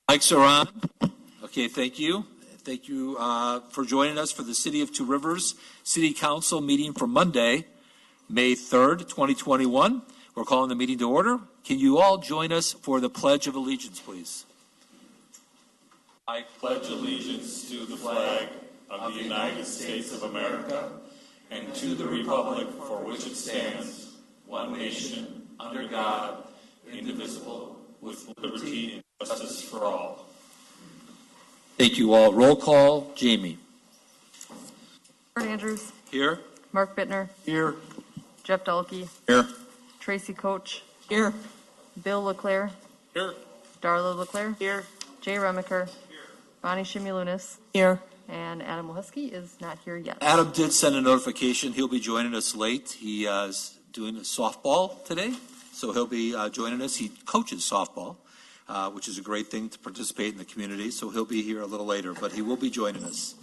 Mics are on. Okay, thank you. Thank you for joining us for the City of Two Rivers City Council meeting for Monday, May 3rd, 2021. We're calling the meeting to order. Can you all join us for the Pledge of Allegiance, please? I pledge allegiance to the flag of the United States of America and to the republic for which it stands, one nation, under God, indivisible, with liberty and justice for all. Thank you all. Roll call. Jamie. Kurt Andrews. Here. Mark Bittner. Here. Jeff Dahlke. Here. Tracy Coach. Here. Bill LeClaire. Here. Darla LeClaire. Here. Jay Remiker. Here. Bonnie Shimulunis. Here. And Adam Waleski is not here yet. Adam did send a notification. He'll be joining us late. He is doing a softball today, so he'll be joining us. He coaches softball, which is a great thing to participate in the community, so he'll be here a little later, but he will be joining us.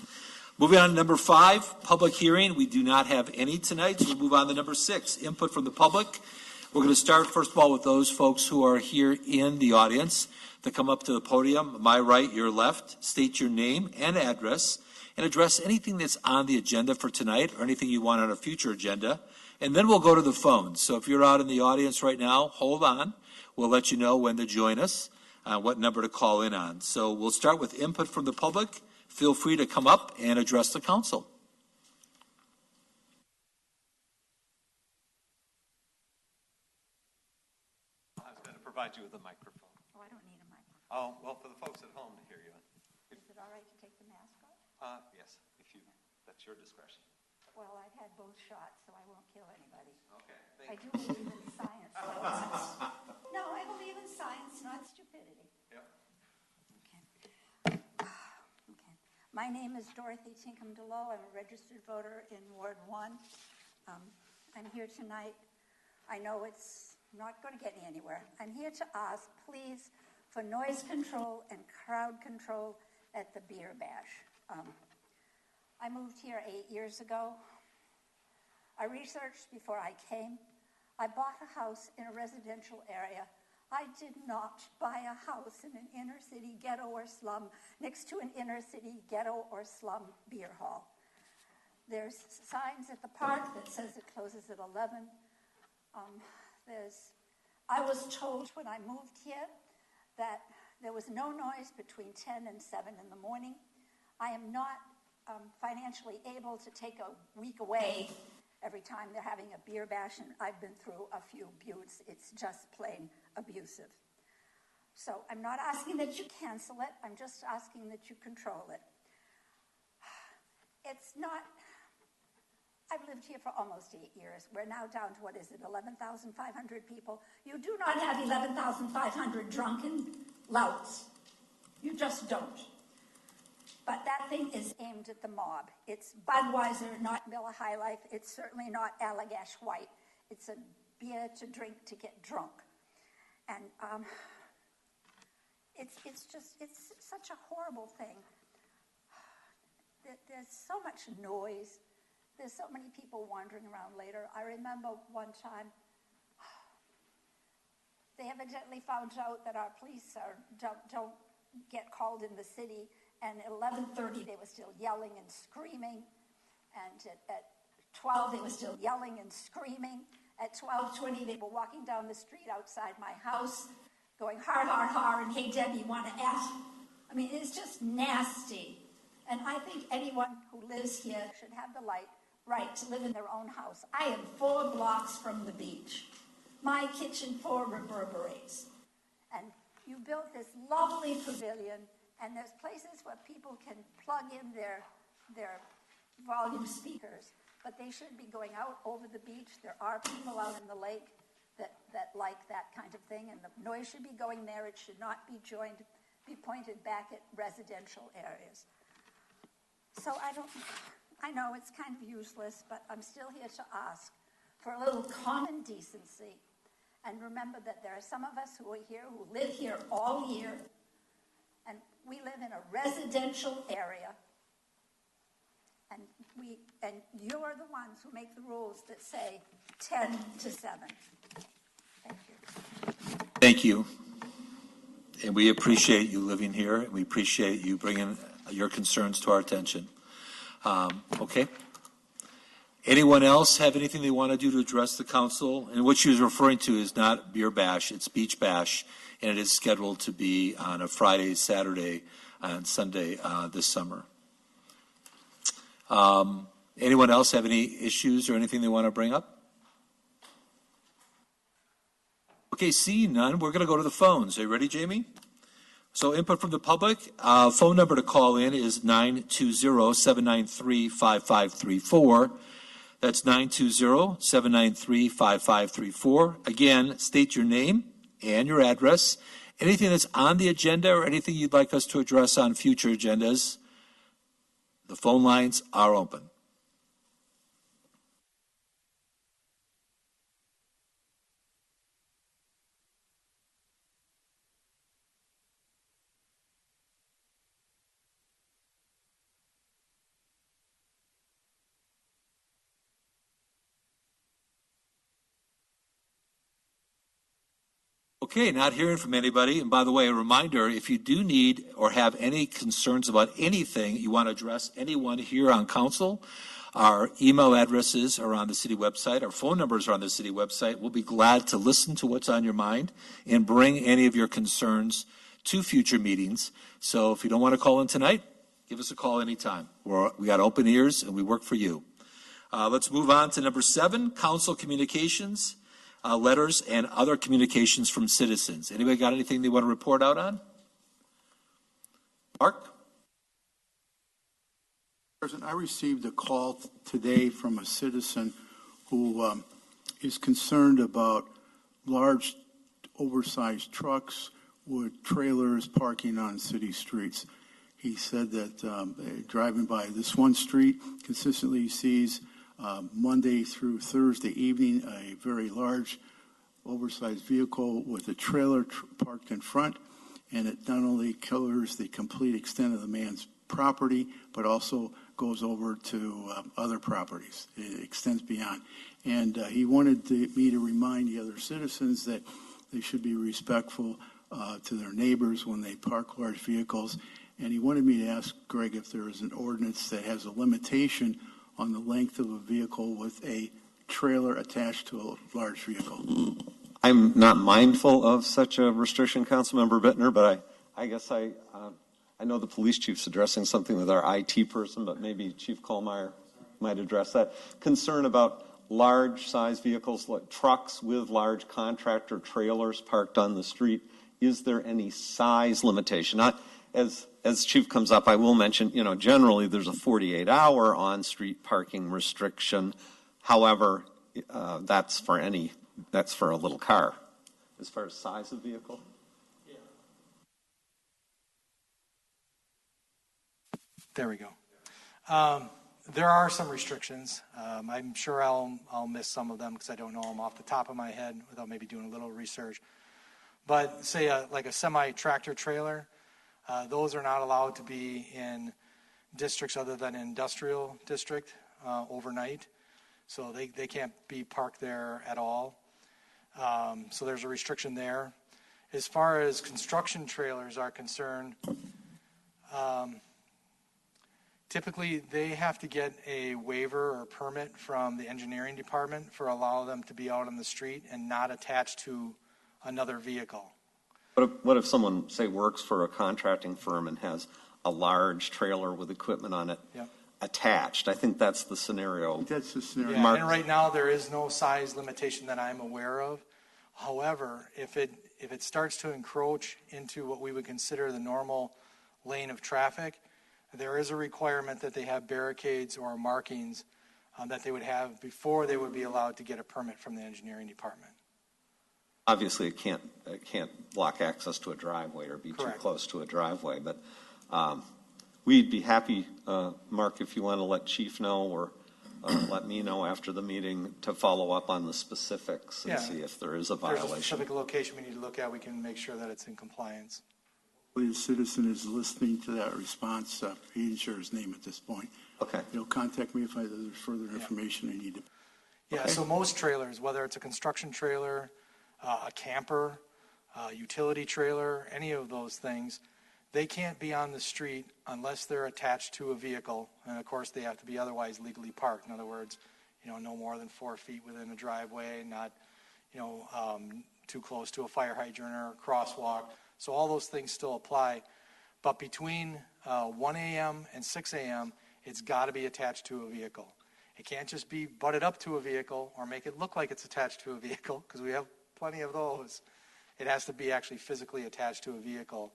Moving on to number 5, public hearing. We do not have any tonight, so we'll move on to number 6, input from the public. We're going to start, first of all, with those folks who are here in the audience to come up to the podium, my right, your left, state your name and address, and address anything that's on the agenda for tonight or anything you want on a future agenda. And then we'll go to the phones. So if you're out in the audience right now, hold on. We'll let you know when to join us, what number to call in on. So we'll start with input from the public. Feel free to come up and address the council. I was going to provide you with a microphone. Oh, I don't need a microphone. Oh, well, for the folks at home to hear you. Is it all right to take the mask off? Yes, that's your discretion. Well, I've had both shots, so I won't kill anybody. Okay, I do believe in science. No, I believe in science, not stupidity. Yep. Okay. My name is Dorothy Tinkham-DeLow. I'm a registered voter in Ward 1. I'm here tonight. I know it's not going to get me anywhere. I'm here to ask, please, for noise control and crowd control at the beer bash. I moved here 8 years ago. I researched before I came. I bought a house in a residential area. I did not buy a house in an inner city ghetto or slum next to an inner city ghetto or slum beer hall. There's signs at the park that says it closes at 11. I was told when I moved here that there was no noise between 10 and 7 in the morning. I am not financially able to take a week away every time they're having a beer bash, and I've been through a few buttes. It's just plain abusive. So I'm not asking that you cancel it. I'm just asking that you control it. It's not, I've lived here for almost 8 years. We're now down to, 11,500 people. You do not have 11,500 drunken louts. You just don't. But that thing is aimed at the mob. It's Budweiser, not Miller High Life. It's certainly not Allagash White. It's a beer to drink to get drunk. And it's such a horrible thing. There's so much noise. There's so many people wandering around later. I remember one time, they evidently found out that our police don't get called in the city. And at 11:30, they were still yelling and screaming. And at 12, they were still yelling and screaming. At 12:20, they were walking down the street outside my house, going, har, har, har, and hey, Debbie, want to ask? I mean, it's just nasty. And I think anyone who lives here should have the right to live in their own house. I am 4 blocks from the beach. My kitchen floor reverberates. And you built this lovely pavilion, and there's places where people can plug in their volume speakers, but they should be going out over the beach. There are people out in the lake that like that kind of thing, and the noise should be going there. It should not be pointed back at residential areas. So I know it's kind of useless, but I'm still here to ask for a little common decency. And remember that there are some of us who are here, who live here all year, and we live in a residential area, and you're the ones who make the rules that say 10 to 7. Thank you. Thank you. And we appreciate you living here, and we appreciate you bringing your concerns to our attention. Okay? Anyone else have anything they want to do to address the council? And what she was referring to is not beer bash, it's beach bash, and it is scheduled to be on a Friday, Saturday, and Sunday this summer. Anyone else have any issues or anything they want to bring up? Okay, seeing none, we're going to go to the phones. Are you ready, Jamie? So input from the public. Phone number to call in is 920-793-5534. That's 920-793-5534. Again, state your name and your address. Anything that's on the agenda or anything you'd like us to address on future agendas, the phone lines are open. Okay, not hearing from anybody. And by the way, a reminder, if you do need or have any concerns about anything you want to address anyone here on council, our email addresses are on the city website. Our phone numbers are on the city website. We'll be glad to listen to what's on your mind and bring any of your concerns to future meetings. So if you don't want to call in tonight, give us a call anytime. We got open ears and we work for you. Let's move on to number 7, council communications. Letters and other communications from citizens. Anybody got anything they want to report out on? Mark? President, I received a call today from a citizen who is concerned about large, oversized trucks with trailers parking on city streets. He said that driving by this one street, consistently he sees Monday through Thursday evening a very large, oversized vehicle with a trailer parked in front, and it not only covers the complete extent of the man's property, but also goes over to other properties. It extends beyond. And he wanted me to remind the other citizens that they should be respectful to their neighbors when they park large vehicles. And he wanted me to ask Greg if there is an ordinance that has a limitation on the length of a vehicle with a trailer attached to a large vehicle. I'm not mindful of such a restriction, Councilmember Bittner, but I guess I know the police chief's addressing something with our IT person, but maybe Chief Kohlmeyer might address that. Concern about large size vehicles like trucks with large contractor trailers parked on the street. Is there any size limitation? As Chief comes up, I will mention, generally there's a 48-hour on-street parking restriction. However, that's for a little car. As far as size of vehicle? Yeah. There we go. There are some restrictions. I'm sure I'll miss some of them because I don't know them off the top of my head without maybe doing a little research. But say like a semi-tractor trailer, those are not allowed to be in districts other than industrial district overnight. So they can't be parked there at all. So there's a restriction there. As far as construction trailers are concerned, typically they have to get a waiver or permit from the engineering department for allow them to be out on the street and not attached to another vehicle. What if someone, say, works for a contracting firm and has a large trailer with equipment on it attached? I think that's the scenario. That's the scenario. Yeah, and right now there is no size limitation that I'm aware of. However, if it starts to encroach into what we would consider the normal lane of traffic, there is a requirement that they have barricades or markings that they would have before they would be allowed to get a permit from the engineering department. Obviously, it can't block access to a driveway or be Correct. too close to a driveway. But we'd be happy, Mark, if you want to let Chief know or let me know after the meeting to follow up on the specifics and see if there is a If there's violation. a specific location we need to look at, we can make sure that it's in compliance. The citizen is listening to that response. He didn't share his name at this point. Okay. He'll contact me if there's further information I need to. Yeah, so most trailers, whether it's a construction trailer, a camper, utility trailer, any of those things, they can't be on the street unless they're attached to a vehicle. And of course, they have to be otherwise legally parked. In other words, no more than 4 feet within a driveway, not, too close to a fire hydrant or a crosswalk. So all those things still apply. But between 1 a.m. and 6 a.m., it's got to be attached to a vehicle. It can't just be butted up to a vehicle or make it look like it's attached to a vehicle, because we have plenty of those. It has to be actually physically attached to a vehicle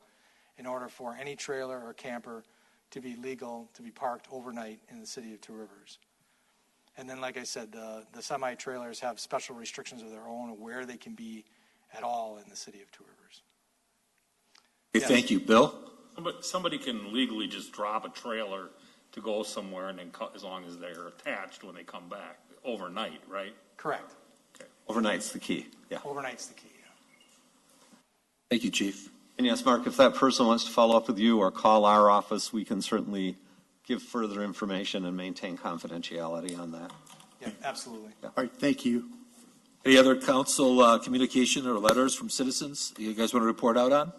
in order for any trailer or camper to be legal to be parked overnight in the city of Two Rivers. And then, like I said, the semi-trailers have special restrictions of their own of where they can be at all in the city of Two Rivers. Okay, thank you. Bill? Somebody can legally just drop a trailer to go somewhere and then as long as they're attached when they come back overnight, right? Correct. Okay. Overnight's the key. Yeah. Overnight's the key. Thank you, Chief. And yes, Mark, if that person wants to follow up with you or call our office, we can certainly give further information and maintain confidentiality on that. Yeah, absolutely. All right, thank you. Any other council communication or letters from citizens you guys want to report out on?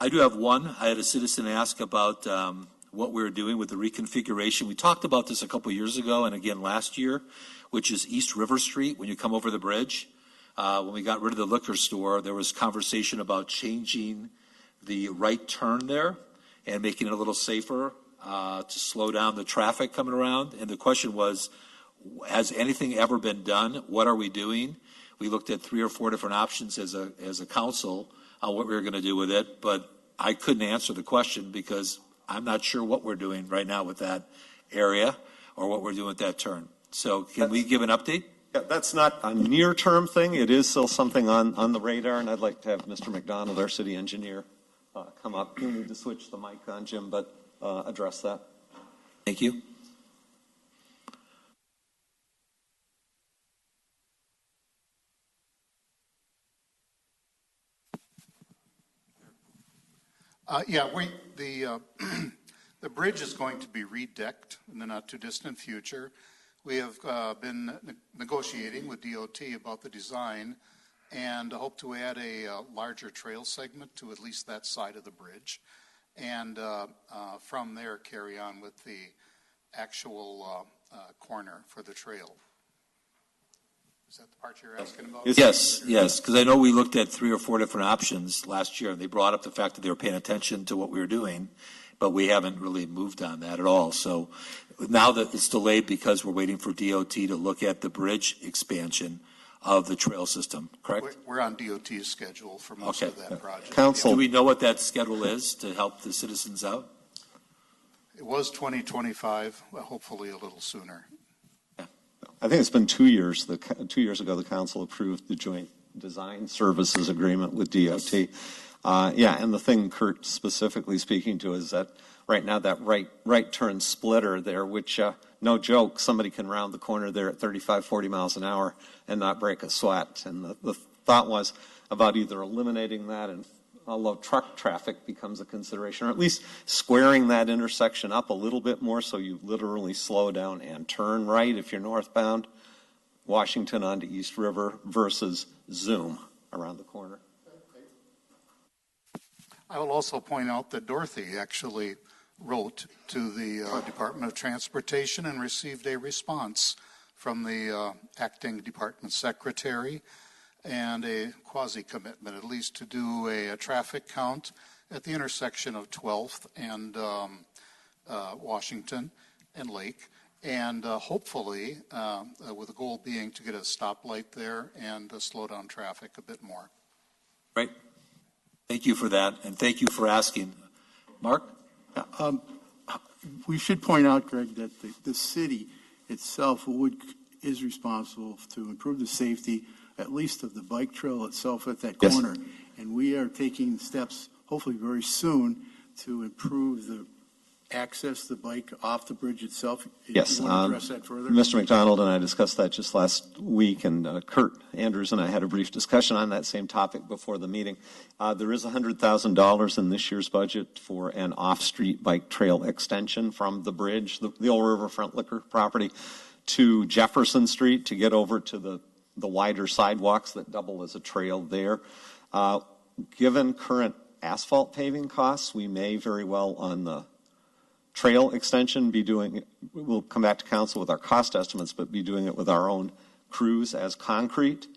I do have one. I had a citizen ask about what we were doing with the reconfiguration. We talked about this a couple years ago and again last year, which is East River Street when you come over the bridge. When we got rid of the liquor store, there was conversation about changing the right turn there and making it a little safer to slow down the traffic coming around. And the question was, has anything ever been done? What are we doing? We looked at 3 or 4 different options as a council on what we were going to do with it, but I couldn't answer the question because I'm not sure what we're doing right now with that area or what we're doing with that turn. So can we give an update? Yeah, that's not a near-term thing. It is still something on the radar, and I'd like to have Mr. McDonald, our city engineer, come up. You need to switch the mic on, Jim, but address that. Thank you. The bridge is going to be redecked in the not too distant future. We have been negotiating with DOT about the design and hope to add a larger trail segment to at least that side of the bridge, and from there carry on with the actual corner for the trail. Is that the part you're asking about? Yes, because I know we looked at 3 or 4 different options last year, and they brought up the fact that they were paying attention to what we were doing, but we haven't really moved on that at all. So now that it's delayed because we're waiting for DOT to look at the bridge expansion of the trail system, correct? We're on DOT's schedule for most of that project. Council. Do we know what that schedule is to help the citizens out? It was 2025, well, hopefully a little sooner. I think it's been 2 years. 2 years ago, the council approved the joint design services agreement with DOT. And the thing Kurt specifically speaking to is that right now that right turn splitter there, which no joke, somebody can round the corner there at 35, 40 miles an hour and not break a sweat. And the thought was about either eliminating that, and although truck traffic becomes a consideration, or at least squaring that intersection up a little bit more so you literally slow down and turn right if you're northbound, Washington onto East River versus zoom around the corner. I will also point out that Dorothy actually wrote to the Department of Transportation and received a response from the acting department secretary and a quasi-commitment, at least to do a traffic count at the intersection of 12th and Washington and Lake, and hopefully with the goal being to get a stoplight there and slow down traffic a bit more. Right. Thank you for that, and thank you for asking. Mark? We should point out, Greg, that the city itself is responsible to improve the safety, at least of the bike trail itself at that corner. And we are taking steps, hopefully very soon, to improve the access the bike off the bridge itself. Yes. You want to address that further? Mr. McDonald and I discussed that just last week, and Kurt Andrews and I had a brief discussion on that same topic before the meeting. There is $100,000 in this year's budget for an off-street bike trail extension from the bridge, the old riverfront liquor property, to Jefferson Street to get over to the wider sidewalks that double as a trail there. Given current asphalt paving costs, we may very well on the trail extension be doing, we'll come back to council with our cost estimates, but be doing it with our own crews as concrete.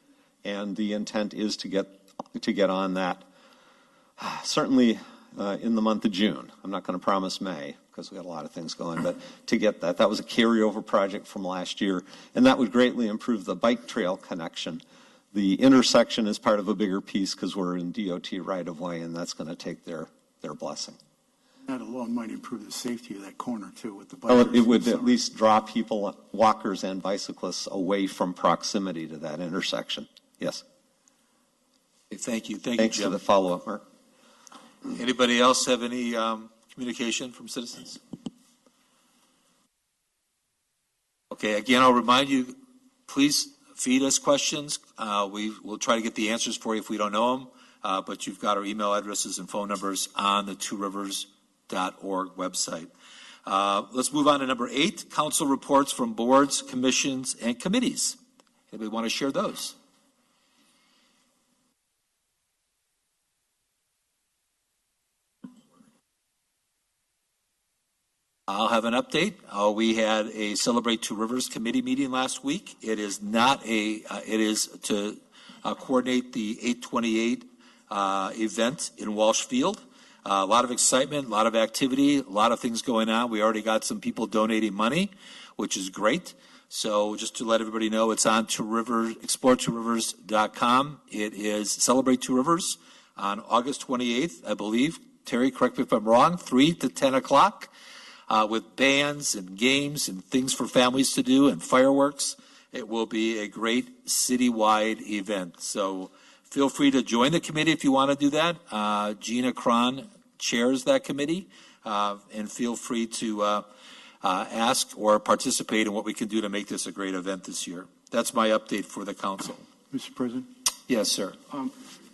And the intent is to get on that certainly in the month of June. I'm not going to promise May because we got a lot of things going, but to get that. That was a carryover project from last year, and that would greatly improve the bike trail connection. The intersection is part of a bigger piece because we're in DOT right-of-way, and that's going to take their blessing. That alone might improve the safety of that corner, too, with the Well, bikers. it would at least draw people, walkers and bicyclists, away from proximity to that intersection. Yes. Okay, thank you. Thanks Jim. for the follow-up, Mark. Anybody else have any communication from citizens? Okay, again, I'll remind you, please feed us questions. We will try to get the answers for you if we don't know them, but you've got our email addresses and phone numbers on the tworivers.org website. Let's move on to number 8, council reports from boards, commissions, and committees. Anybody want to share those? I'll have an update. We had a Celebrate Two Rivers committee meeting last week. It is not it is to coordinate the 828 event in Walsh Field. A lot of excitement, a lot of activity, a lot of things going on. We already got some people donating money, which is great. So just to let everybody know, it's on exploretworivers.com. It is Celebrate Two Rivers on August 28th, I believe. Terry, correct me if I'm wrong, 3 to 10 o'clock. With bands and games and things for families to do and fireworks. It will be a great citywide event. So feel free to join the committee if you want to do that. Gina Cron chairs that committee, and feel free to ask or participate in what we can do to make this a great event this year. That's my update for the council. Mr. President? Yes, sir.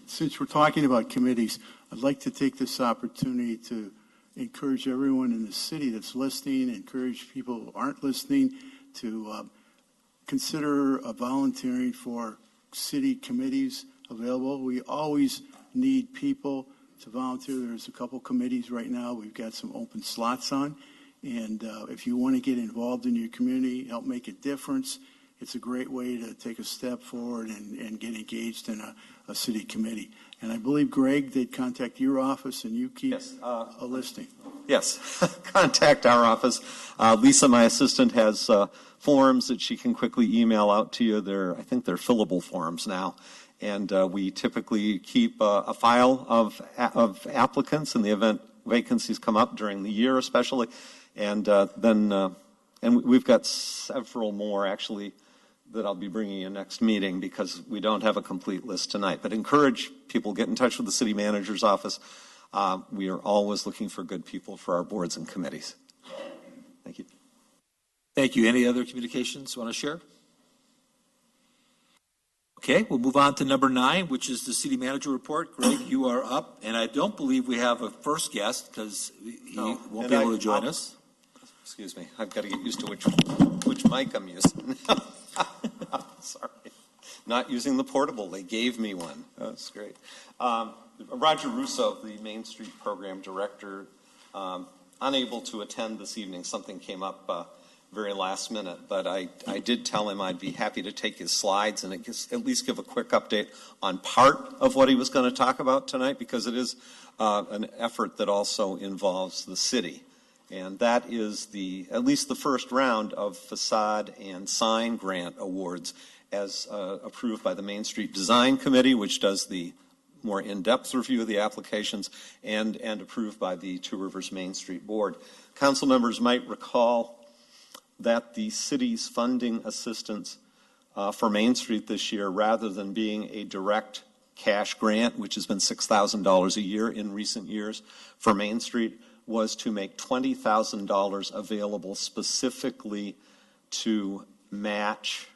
Since we're talking about committees, I'd like to take this opportunity to encourage everyone in the city that's listening, encourage people who aren't listening to consider volunteering for city committees available. We always need people to volunteer. There's a couple committees right now we've got some open slots on. And if you want to get involved in your community, help make a difference, it's a great way to take a step forward and get engaged in a city committee. And I believe, Greg, they'd contact your office and you keep a listing. Yes, contact our office. Lisa, my assistant, has forms that she can quickly email out to you. I think they're fillable forms now. And we typically keep a file of applicants in the event vacancies come up during the year especially. And then we've got several more actually that I'll be bringing you next meeting because we don't have a complete list tonight. But encourage people, get in touch with the city manager's office. We are always looking for good people for our boards and committees. Thank you. Thank you. Any other communications you want to share? Okay, we'll move on to number 9, which is the city manager report. Greg, you are up, and I don't believe we have a first guest because he won't be able to join us. Excuse me, I've got to get used to which mic I'm using. Sorry, not using the portable. They gave me one. That's great. Roger Russo, the Main Street Program Director, unable to attend this evening. Something came up very last minute, but I did tell him I'd be happy to take his slides and at least give a quick update on part of what he was going to talk about tonight, because it is an effort that also involves the city. And that is at least the first round of facade and sign grant awards as approved by the Main Street Design Committee, which does the more in-depth review of the applications, and approved by the Two Rivers Main Street Board. Council members might recall that the city's funding assistance for Main Street this year, rather than being a direct cash grant, which has been $6,000 a year in recent years for Main Street, was to make $20,000 available specifically to match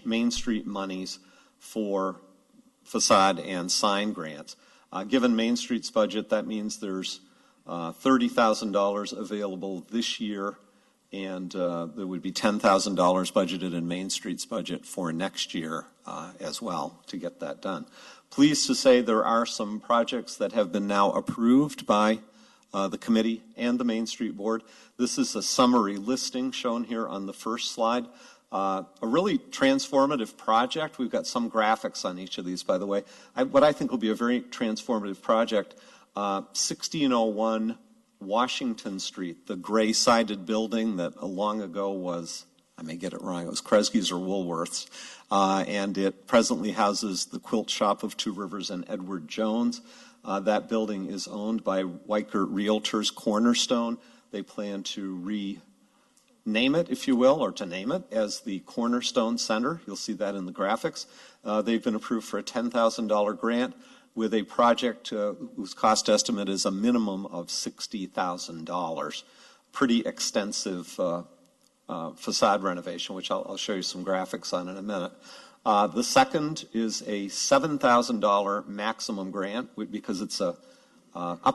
Main Street monies for facade and sign grants. Given Main Street's budget, that means there's $30,000 available this year And there would be $10,000 budgeted in Main Street's budget for next year as well to get that done. Pleased to say there are some projects that have been now approved by the committee and the Main Street Board. This is a summary listing shown here on the first slide. A really transformative project. We've got some graphics on each of these, by the way. What I think will be a very transformative project, 1601 Washington Street, the gray-sided building that long ago was, I may get it wrong, it was Kresge's or Woolworth's, and it presently houses the quilt shop of Two Rivers and Edward Jones. That building is owned by Weichert Realtors Cornerstone. They plan to rename it, if you will, or to name it as the Cornerstone Center. You'll see that in the graphics. They've been approved for a $10,000 grant with a project whose cost estimate is a minimum of $60,000. Pretty extensive facade renovation, which I'll show you some graphics on in a minute. The second is a $7,000 maximum grant because it's up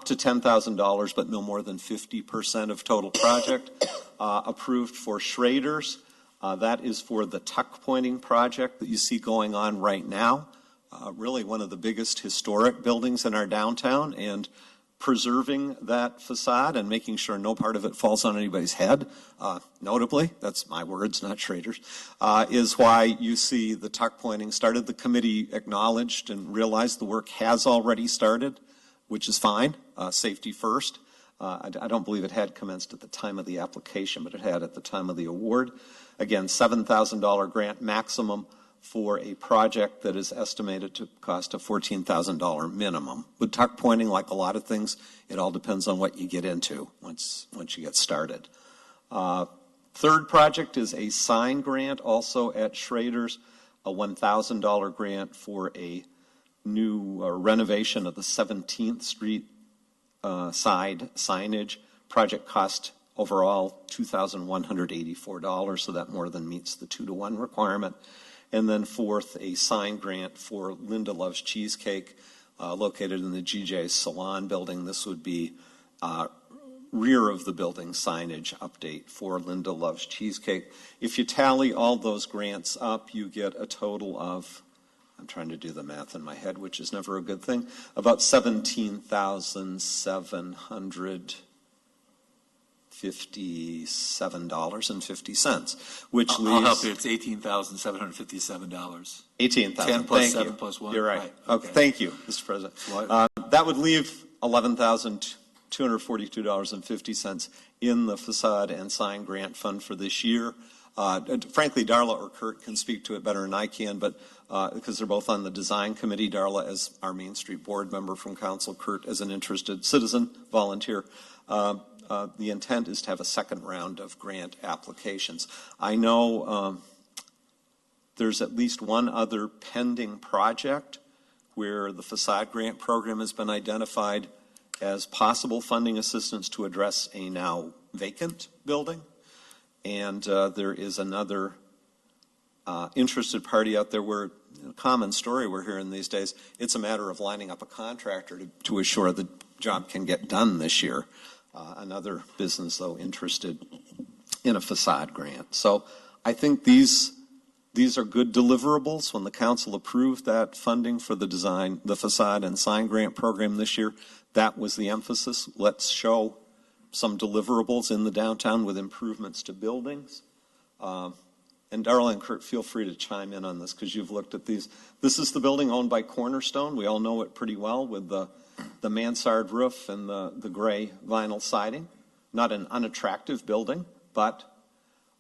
to $10,000, but no more than 50% of total project. Approved for Schrader's. That is for the tuck pointing project that you see going on right now. Really one of the biggest historic buildings in our downtown, and preserving that facade and making sure no part of it falls on anybody's head, notably, that's my words, not Schrader's, is why you see the tuck pointing started. The committee acknowledged and realized the work has already started, which is fine, safety first. I don't believe it had commenced at the time of the application, but it had at the time of the award. Again, $7,000 grant maximum for a project that is estimated to cost a $14,000 minimum. With tuck pointing, like a lot of things, it all depends on what you get into once you get started. Third project is a sign grant, also at Schrader's, a $1,000 grant for a new renovation of the 17th Street side signage. Project cost overall $2,184, so that more than meets the 2-to-1 requirement. And then fourth, a sign grant for Linda Loves Cheesecake, located in the GJ's Salon building. This would be rear of the building signage update for Linda Loves Cheesecake. If you tally all those grants up, you get a total of, I'm trying to do the math in my head, which is never a good thing, about $17,757.50, which leaves... I'll help you. It's $18,757. 18,000. 10 plus Thank 7 you. plus 1. You're right. Okay. Thank you, Mr. President. What? That would leave $11,242.50 in the facade and sign grant fund for this year. Frankly, Darla or Kurt can speak to it better than I can, but because they're both on the design committee, Darla as our Main Street board member from council, Kurt as an interested citizen volunteer. The intent is to have a second round of grant applications. I know there's at least one other pending project where the facade grant program has been identified as possible funding assistance to address a now vacant building. And there is another interested party out there where, a common story we're hearing these days, it's a matter of lining up a contractor to assure the job can get done this year. Another business, though, interested in a facade grant. So I think these are good deliverables. When the council approved that funding for the design, the facade and sign grant program this year, that was the emphasis. Let's show some deliverables in the downtown with improvements to buildings. And Darla and Kurt, feel free to chime in on this because you've looked at these. This is the building owned by Cornerstone. We all know it pretty well with the mansard roof and the gray vinyl siding. Not an unattractive building, but,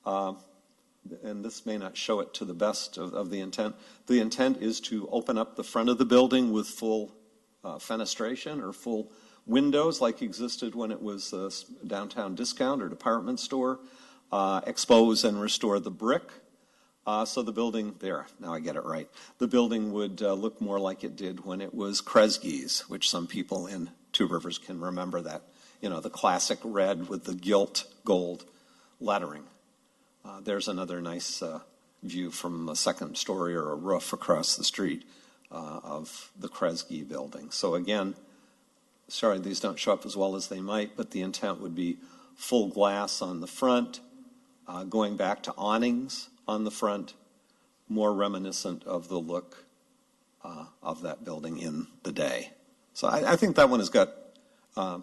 and this may not show it to the best of the intent. The intent is to open up the front of the building with full fenestration or full windows like existed when it was a downtown discount or department store, expose and restore the brick. So the building, there, now I get it right. The building would look more like it did when it was Kresge's, which some people in Two Rivers can remember that. You know, the classic red with the gilt gold lettering. There's another nice view from a second story or a roof across the street of the Kresge building. So again, sorry these don't show up as well as they might, but the intent would be full glass on the front, going back to awnings on the front, more reminiscent of the look of that building in the day. So I think that one has got, it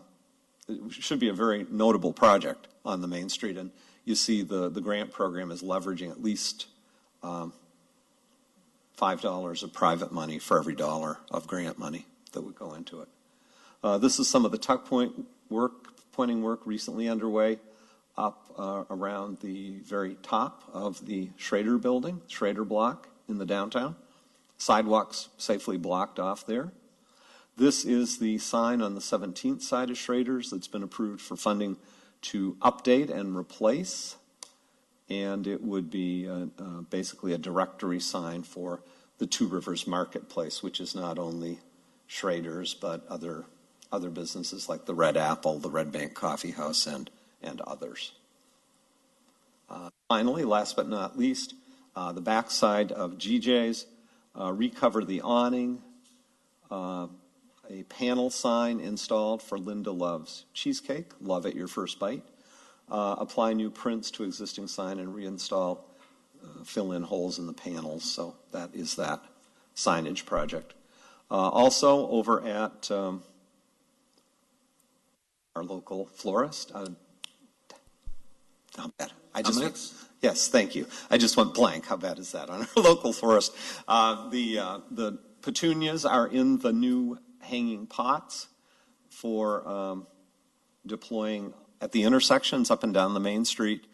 should be a very notable project on the Main Street. And you see the grant program is leveraging at least $5 of private money for every dollar of grant money that would go into it. This is some of the tuck pointing work recently underway up around the very top of the Schrader building, Schrader block in the downtown. Sidewalks safely blocked off there. This is the sign on the 17th side of Schrader's that's been approved for funding to update and replace. And it would be basically a directory sign for the Two Rivers Marketplace, which is not only Schrader's, but other businesses like the Red Apple, the Red Bank Coffee House, and others. Finally, last but not least, the backside of GJ's, recover the awning, a panel sign installed for Linda Love's Cheesecake, love at your first bite, apply new prints to existing sign and reinstall, fill in holes in the panels. So that is that signage project. Also over at our local florist, how bad? Yes, thank you. I just went blank. How bad is that on our local florist? The petunias are in the new hanging pots for deploying at the intersections up and down the Main Street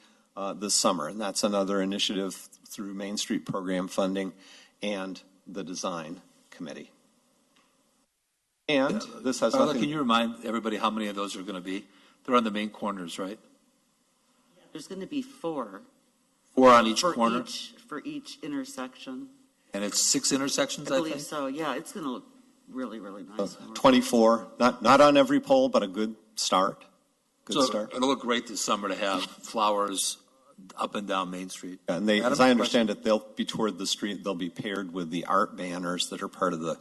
this summer. And that's another initiative through Main Street program funding and the design committee. And this has Carla, nothing... can you remind everybody how many of those are going to be? They're on the main corners, right? There's going to be 4. 4 on each corner? For each intersection. And it's 6 intersections, I I believe think? so, yeah. It's going to look really, really nice. 24, not on every pole, but a good start. It'll look great this summer to have flowers up and down Main Street. Yeah, and as I understand it, they'll be toward the street. They'll be paired with the art banners that are part of the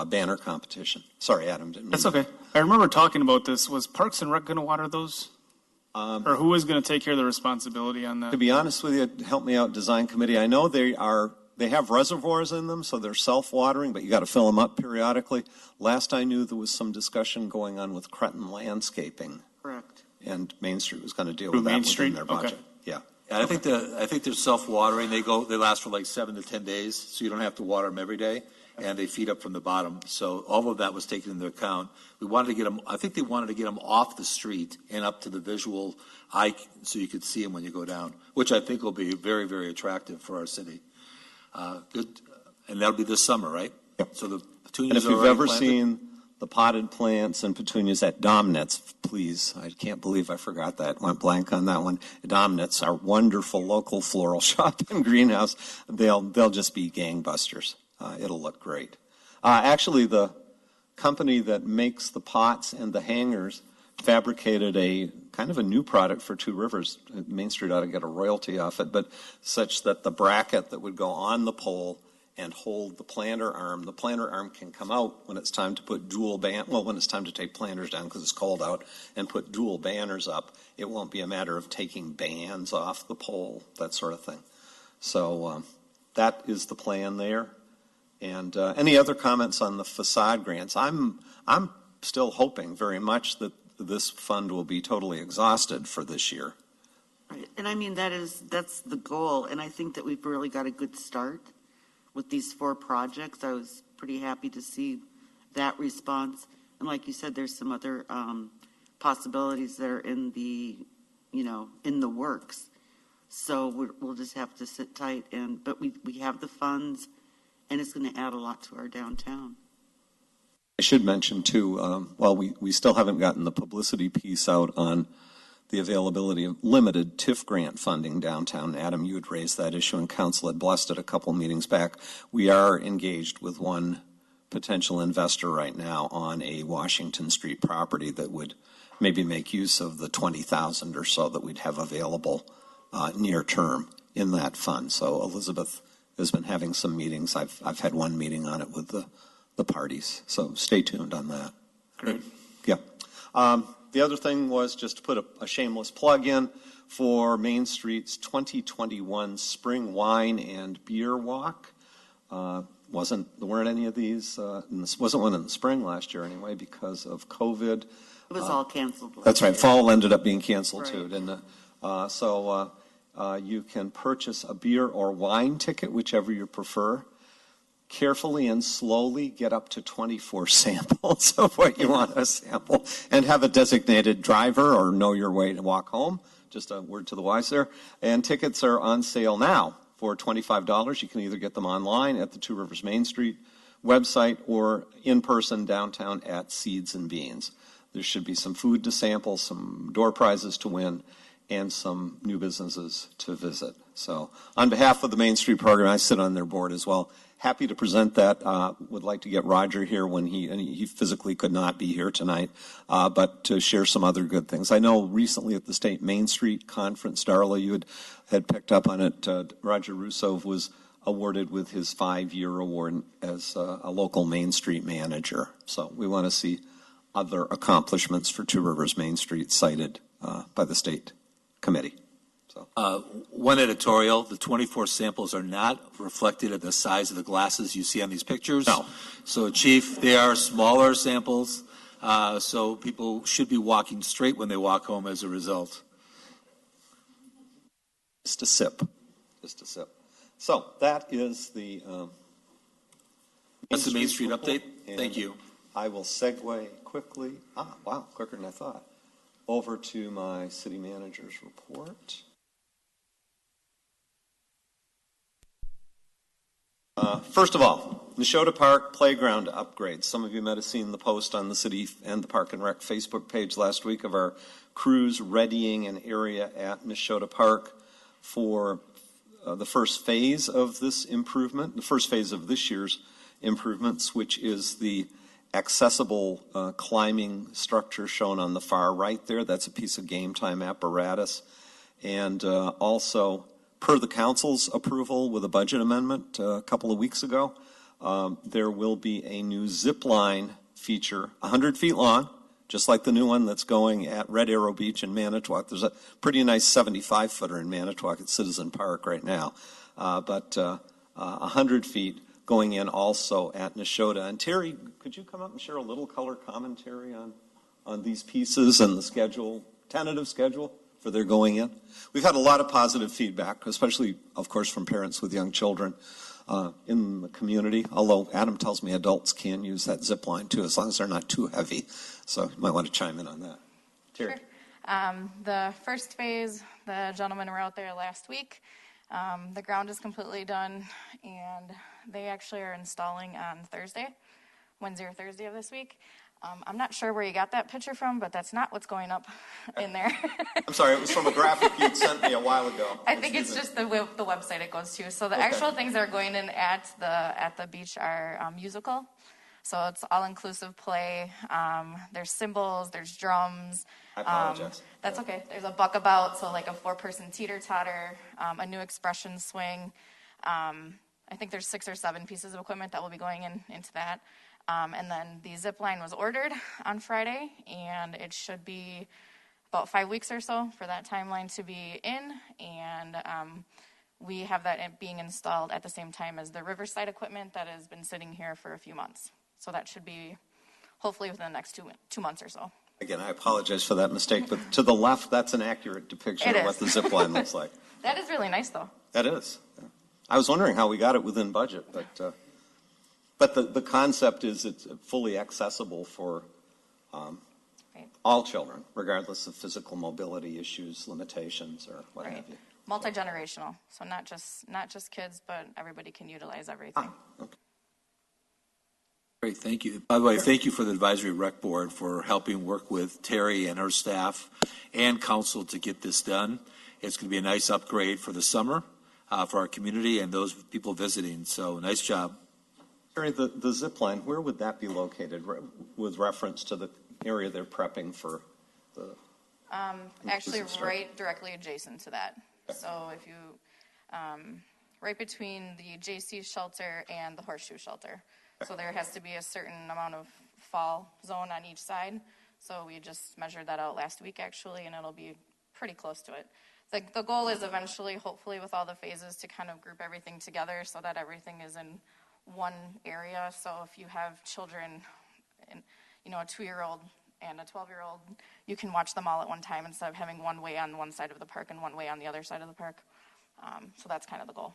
banner competition. Sorry, Adam. That's okay. I remember talking about this. Was Parks and Rec going to water those? Or who is going to take care of the responsibility on that? To be honest with you, help me out, design committee. I know they have reservoirs in them, so they're self-watering, but you got to fill them up periodically. Last I knew, there was some discussion going on with Cretin Landscaping. Correct. And Main Street was going to deal with that within their budget. Okay. Yeah. And I think they're self-watering. They last for like 7 to 10 days, so you don't have to water them every day. And they feed up from the bottom. So all of that was taken into account. We wanted to get them, I think they wanted to get them off the street and up to the visual eye so you could see them when you go down, which I think will be very, very attractive for our city. Good. And that'll be this summer, right? Yep. So the petunias And if are you've already ever planted? seen the potted plants and petunias at Domnitz, please, I can't believe I forgot that, went blank on that one. Domnitz, our wonderful local floral shop and greenhouse, they'll just be gangbusters. It'll look great. Actually, the company that makes the pots and the hangers fabricated a kind of a new product for Two Rivers. Main Street ought to get a royalty off it, but such that the bracket that would go on the pole and hold the planter arm can come out when it's time to put when it's time to take planters down because it's cold out and put dual banners up. It won't be a matter of taking bands off the pole, that sort of thing. So that is the plan there. And any other comments on the facade grants? I'm still hoping very much that this fund will be totally exhausted for this year. Right. And I mean, that's the goal. And I think that we've really got a good start with these 4 projects. I was pretty happy to see that response. And like you said, there's some other possibilities that are in the works. So we'll just have to sit tight. But we have the funds. And it's going to add a lot to our downtown. I should mention, too, we still haven't gotten the publicity piece out on the availability of limited TIF grant funding downtown. Adam, you had raised that issue, and Council had blessed it a couple meetings back. We are engaged with one potential investor right now on a Washington Street property that would maybe make use of the $20,000 or so that we'd have available near term in that fund. So Elizabeth has been having some meetings. I've had one meeting on it with the parties. So stay tuned on that. Great. Yeah. The other thing was just to put a shameless plug in. for Main Street's 2021 Spring Wine and Beer Walk. There weren't any of these, wasn't one in the spring last year anyway because of COVID. It was all canceled. That's right. year. Fall ended up being canceled Right. too, didn't it? So you can purchase a beer or wine ticket, whichever you prefer. Carefully and slowly get up to 24 samples of what you want to sample, and have a designated driver or know your way to walk home. Just a word to the wise there. And tickets are on sale now for $25. You can either get them online at the Two Rivers Main Street website or in person downtown at Seeds and Beans. There should be some food to sample, some door prizes to win, and some new businesses to visit. So on behalf of the Main Street program, I sit on their board as well. Happy to present that. Would like to get Roger here when he physically could not be here tonight, but to share some other good things. I know recently at the State Main Street Conference, Darla, you had picked up on it. Roger Russo was awarded with his 5-year award as a local Main Street manager. So we want to see other accomplishments for Two Rivers Main Street cited by the state committee. One editorial, the 24 samples are not reflected in the size of the glasses you see on these pictures. No. So, Chief, they are smaller samples, so people should be walking straight when they walk home as a result. Just a sip. So that is the That's the Main Street report, update. and Thank you. I will segue quickly, quicker than I thought, over to my city manager's report. First of all, Neshota Park playground upgrades. Some of you might have seen the post on the City and the Park and Rec Facebook page last week of our crews readying an area at Neshota Park for the first phase of this improvement, the first phase of this year's improvements, which is the accessible climbing structure shown on the far right there. That's a piece of game time apparatus. And also, per the council's approval with a budget amendment a couple of weeks ago, there will be a new zip line feature, 100 feet long, just like the new one that's going at Red Arrow Beach in Manitowoc. There's a pretty nice 75-footer in Manitowoc at Citizen Park right now, but 100 feet going in also at Neshota. And Terry, could you come up and share a little color commentary on these pieces and the schedule, tentative schedule for their going in? We've had a lot of positive feedback, especially, of course, from parents with young children in the community, although Adam tells me adults can use that zip line too, as long as they're not too heavy. So you might want to chime in on that. Terry. Sure. The first phase, the gentlemen were out there last week. The ground is completely done, and they actually are installing on Wednesday or Thursday of this week. I'm not sure where you got that picture from, but that's not what's going up in there. I'm sorry, it was from a graphic you'd sent me a while ago. I think it's just the website it goes to. So the actual things that are going in at the beach are musical. So it's all-inclusive play. There's cymbals, there's drums. I apologize. That's okay. There's a buckabout, so like a 4-person teeter-totter, a new expression swing. I think there's 6 or 7 pieces of equipment that will be going into that. And then the zip line was ordered on Friday, and it should be about 5 weeks or so for that timeline to be in. And we have that being installed at the same time as the Riverside equipment that has been sitting here for a few months. So that should be hopefully within the next 2 months or so. Again, I apologize for that mistake, but to the left, that's an accurate depiction of what the zip line looks like. That is really nice, though. That is. I was wondering how we got it within budget, but the concept is it's fully accessible for all children, regardless of physical mobility issues, limitations, or what have you. Multi-generational, so not just kids, but everybody can utilize everything. Okay. Great, thank you. By the way, thank you for the Advisory Rec Board for helping work with Terry and her staff and council to get this done. It's going to be a nice upgrade for the summer for our community and those people visiting, so nice job. Terry, the zip line, where would that be located with reference to the area they're prepping for the... Actually, right directly adjacent to that. Okay. So if you, right between the JC shelter and the horseshoe shelter. Okay. So there has to be a certain amount of fall zone on each side. So we just measured that out last week, actually, and it'll be pretty close to it. the goal is eventually, hopefully with all the phases, to kind of group everything together so that everything is in one area. So if you have children, and, you know, a 2-year-old and a 12-year-old, you can watch them all at one time instead of having one way on one side of the park and one way on the other side of the park. So that's kind of the goal.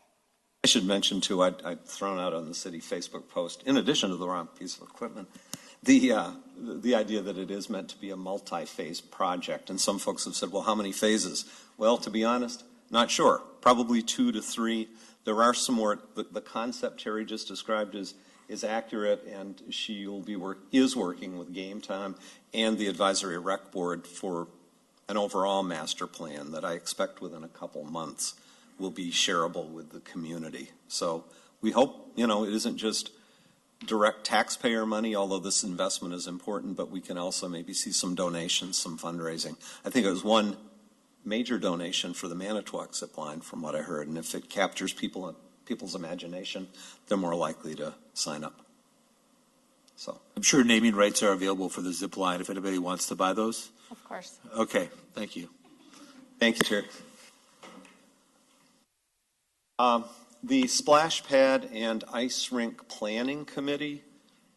I should mention too, I'd thrown out on the city Facebook post, in addition to the wrong piece of equipment, the idea that it is meant to be a multi-phase project. And some folks have said, well, how many phases? Well, to be honest, not sure. Probably 2 to 3. There are some more. The concept Terry just described is accurate, and she is working with Game Time and the Advisory Rec Board for an overall master plan that I expect within a couple months will be shareable with the community. So we hope, it isn't just direct taxpayer money, although this investment is important, but we can also maybe see some donations, some fundraising. I think it was one major donation for the Manitowoc zip line, from what I heard, and if it captures people's imagination, they're more likely to sign up. So I'm sure naming rights are available for the zip line if anybody wants to buy those. Of course. Okay, thank you. Thank you, Terry. The Splash Pad and Ice Rink Planning Committee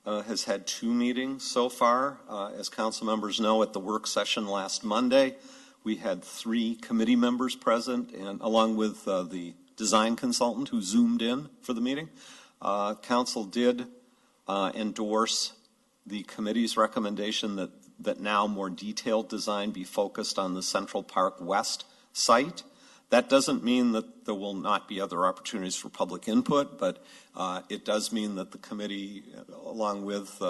has had 2 meetings so far. As council members know, at the work session last Monday, we had 3 committee members present, and along with the design consultant who zoomed in for the meeting. Council did endorse the committee's recommendation that now more detailed design be focused on the Central Park West site. That doesn't mean that there will not be other opportunities for public input, but it does mean that the committee, along with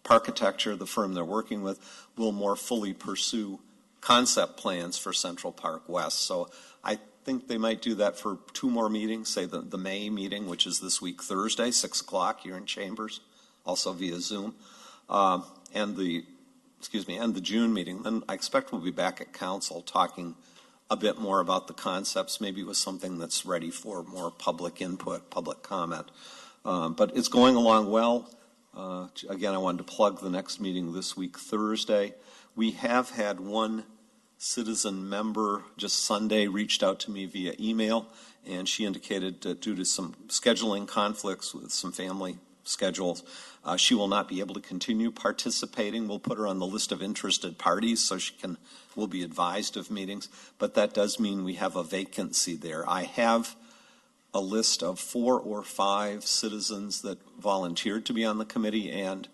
Parkitecture, the firm they're working with, will more fully pursue concept plans for Central Park West. So I think they might do that for 2 more meetings, say the May meeting, which is this week Thursday, 6 o'clock here in Chambers, also via Zoom, and the June meeting. Then I expect we'll be back at council talking a bit more about the concepts, maybe with something that's ready for more public input, public comment. But it's going along well. Again, I wanted to plug the next meeting this week, Thursday. We have had 1 citizen member just Sunday reached out to me via email, and she indicated that due to some scheduling conflicts with some family schedules, she will not be able to continue participating. We'll put her on the list of interested parties so will be advised of meetings, but that does mean we have a vacancy there. I have a list of 4 or 5 citizens that volunteered to be on the committee, and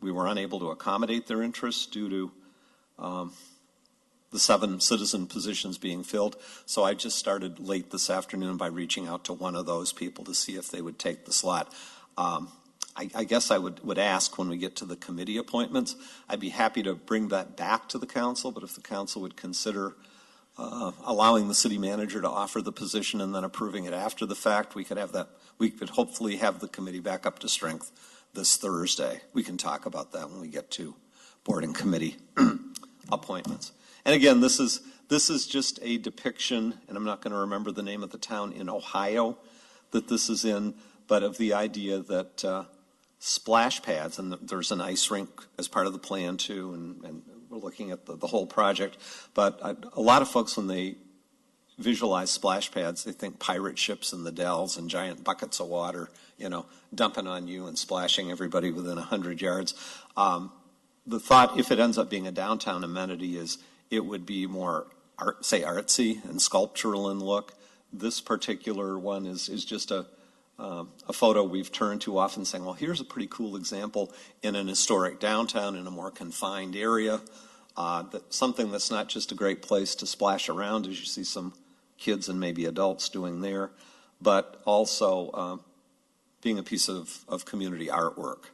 we were unable to accommodate their interests due to the 7 citizen positions being filled. So I just started late this afternoon by reaching out to one of those people to see if they would take the slot. I guess I would ask when we get to the committee appointments, I'd be happy to bring that back to the council, but if the council would consider allowing the city manager to offer the position and then approving it after the fact, we could hopefully have the committee back up to strength this Thursday. We can talk about that when we get to board and committee appointments. And again, this is just a depiction, and I'm not going to remember the name of the town in Ohio that this is in, but of the idea that splash pads, and there's an ice rink as part of the plan too, and we're looking at the whole project. But a lot of folks, when they visualize splash pads, they think pirate ships in the Dells and giant buckets of water, dumping on you and splashing everybody within 100 yards. The thought, if it ends up being a downtown amenity, is it would be more, artsy and sculptural in look. This particular one is just a photo we've turned to often, saying, well, here's a pretty cool example in an historic downtown in a more confined area, something that's not just a great place to splash around, as you see some kids and maybe adults doing there, but also being a piece of community artwork.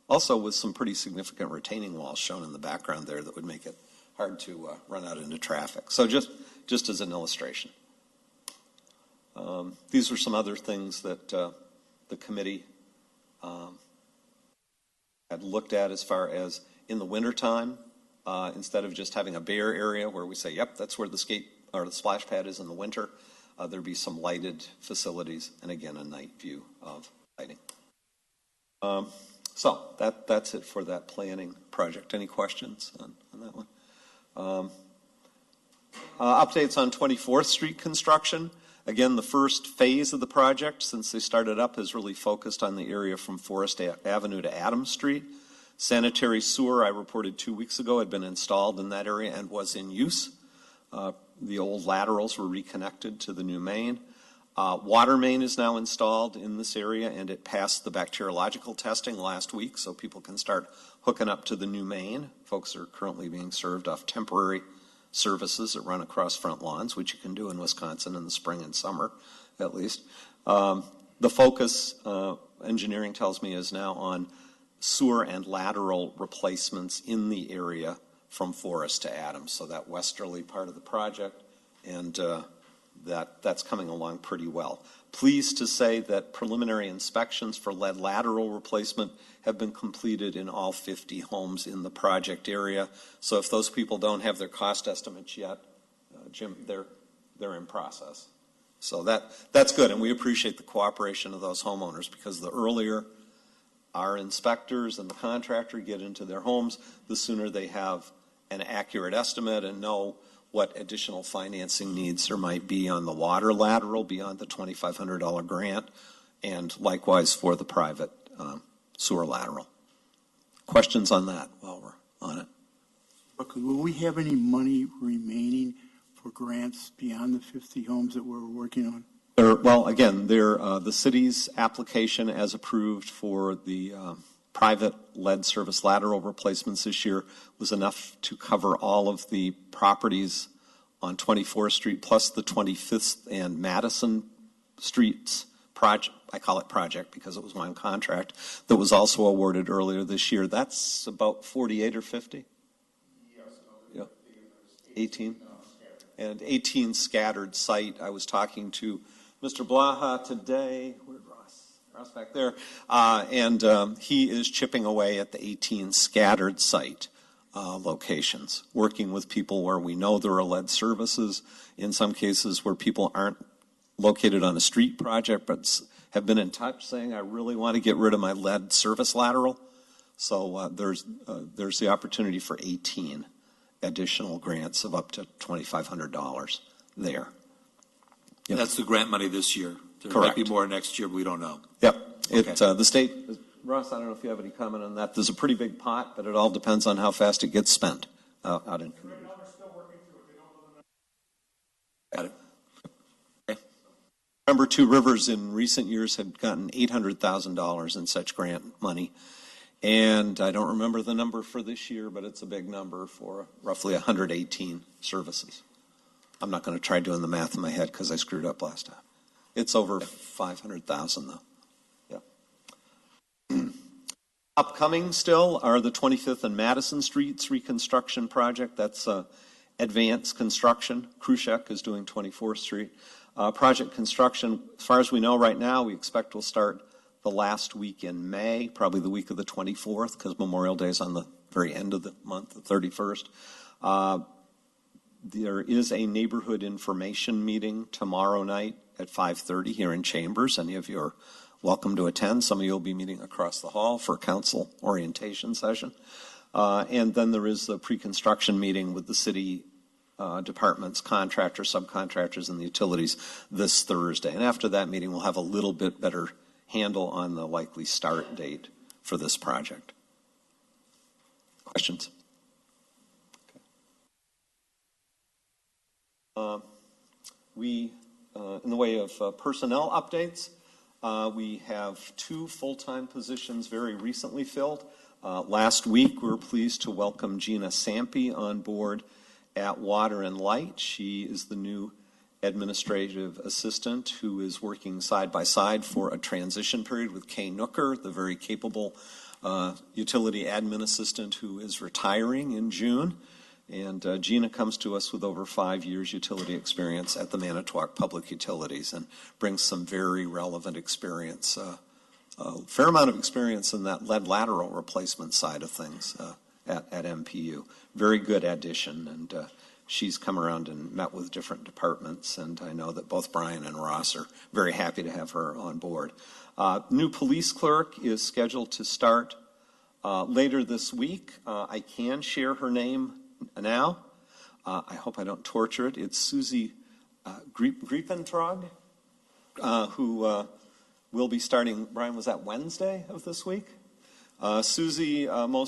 Also with some pretty significant retaining walls shown in the background there that would make it hard to run out into traffic. So just as an illustration. These are some other things that the committee had looked at as far as in the wintertime, instead of just having a bare area where we say, yep, that's where the skate or the splash pad is in the winter, there'd be some lighted facilities and again, a night view of lighting. So that's it for that planning project. Any questions on that one? Updates on 24th Street construction. Again, the first phase of the project, since they started up, is really focused on the area from Forest Avenue to Adams Street. Sanitary sewer, I reported 2 weeks ago, had been installed in that area and was in use. The old laterals were reconnected to the new main. Water main is now installed in this area, and it passed the bacteriological testing last week, so people can start hooking up to the new main. Folks are currently being served off temporary services that run across front lawns, which you can do in Wisconsin in the spring and summer, at least. The focus, engineering tells me, is now on sewer and lateral replacements in the area from Forest to Adams, so that westerly part of the project, and that's coming along pretty well. Pleased to say that preliminary inspections for lead lateral replacement have been completed in all 50 homes in the project area. So if those people don't have their cost estimates yet, Jim, they're in process. So that's good, and we appreciate the cooperation of those homeowners, because the earlier our inspectors and the contractor get into their homes, the sooner they have an accurate estimate and know what additional financing needs there might be on the water lateral beyond the $2,500 grant, and likewise for the private sewer lateral. Questions on that while we're on it? Okay, will we have any money remaining for grants beyond the 50 homes that we're working on? The city's application as approved for the private lead service lateral replacements this year was enough to cover all of the properties on 24th Street plus the 25th and Madison Streets project. I call it project because it was my contract that was also awarded earlier this year. That's about 48 or 50? Yes. Yeah. 18? And 18 scattered site. I was talking to Mr. Blaha today. Where'd Ross? Ross back there. And he is chipping away at the 18 scattered site locations, working with people where we know there are lead services, in some cases where people aren't located on a street project but have been in touch saying, I really want to get rid of my lead service lateral. So there's the opportunity for 18 additional grants of up to $2,500 there. Yep. That's the grant money this year. There Correct. might be more next year, but we don't know. Yep. Okay. The state, Ross, I don't know if you have any comment on that. There's a pretty big pot, but it all depends on how fast it gets spent out in. Right now, they're still working through it. They don't know the Got it. Okay. Remember, Two Rivers in recent years had gotten $800,000 in such grant money. And I don't remember the number for this year, but it's a big number for roughly 118 services. I'm not going to try doing the math in my head because I screwed up last time. It's over 500,000 though. Yeah. Upcoming still are the 25th and Madison Streets reconstruction project. That's advanced construction. Khrushchev is doing 24th Street. Project construction, as far as we know right now, we expect will start the last week in May, probably the week of the 24th, because Memorial Day is on the very end of the month, the 31st. There is a neighborhood information meeting tomorrow night at 5:30 here in Chambers. Any of you are welcome to attend. Some of you will be meeting across the hall for a council orientation session. And then there is the pre-construction meeting with the city departments, contractors, subcontractors, and the utilities this Thursday. And after that meeting, we'll have a little bit better handle on the likely start date for this project. Questions? In the way of personnel updates, we have 2 full-time positions very recently filled. Last week, we were pleased to welcome Gina Sampe on board at Water and Light. She is the new administrative assistant who is working side by side for a transition period with Kay Nooker, the very capable utility admin assistant who is retiring in June. And Gina comes to us with over 5 years utility experience at the Manitowoc Public Utilities and brings some very relevant experience, a fair amount of experience in that lead lateral replacement side of things at MPU. Very good addition, and she's come around and met with different departments, and I know that both Brian and Ross are very happy to have her on board. New police clerk is scheduled to start later this week. I can share her name now. I hope I don't torture it. It's Susie Griepentrog, who will be starting, Brian, was that Wednesday of this week? Susie, until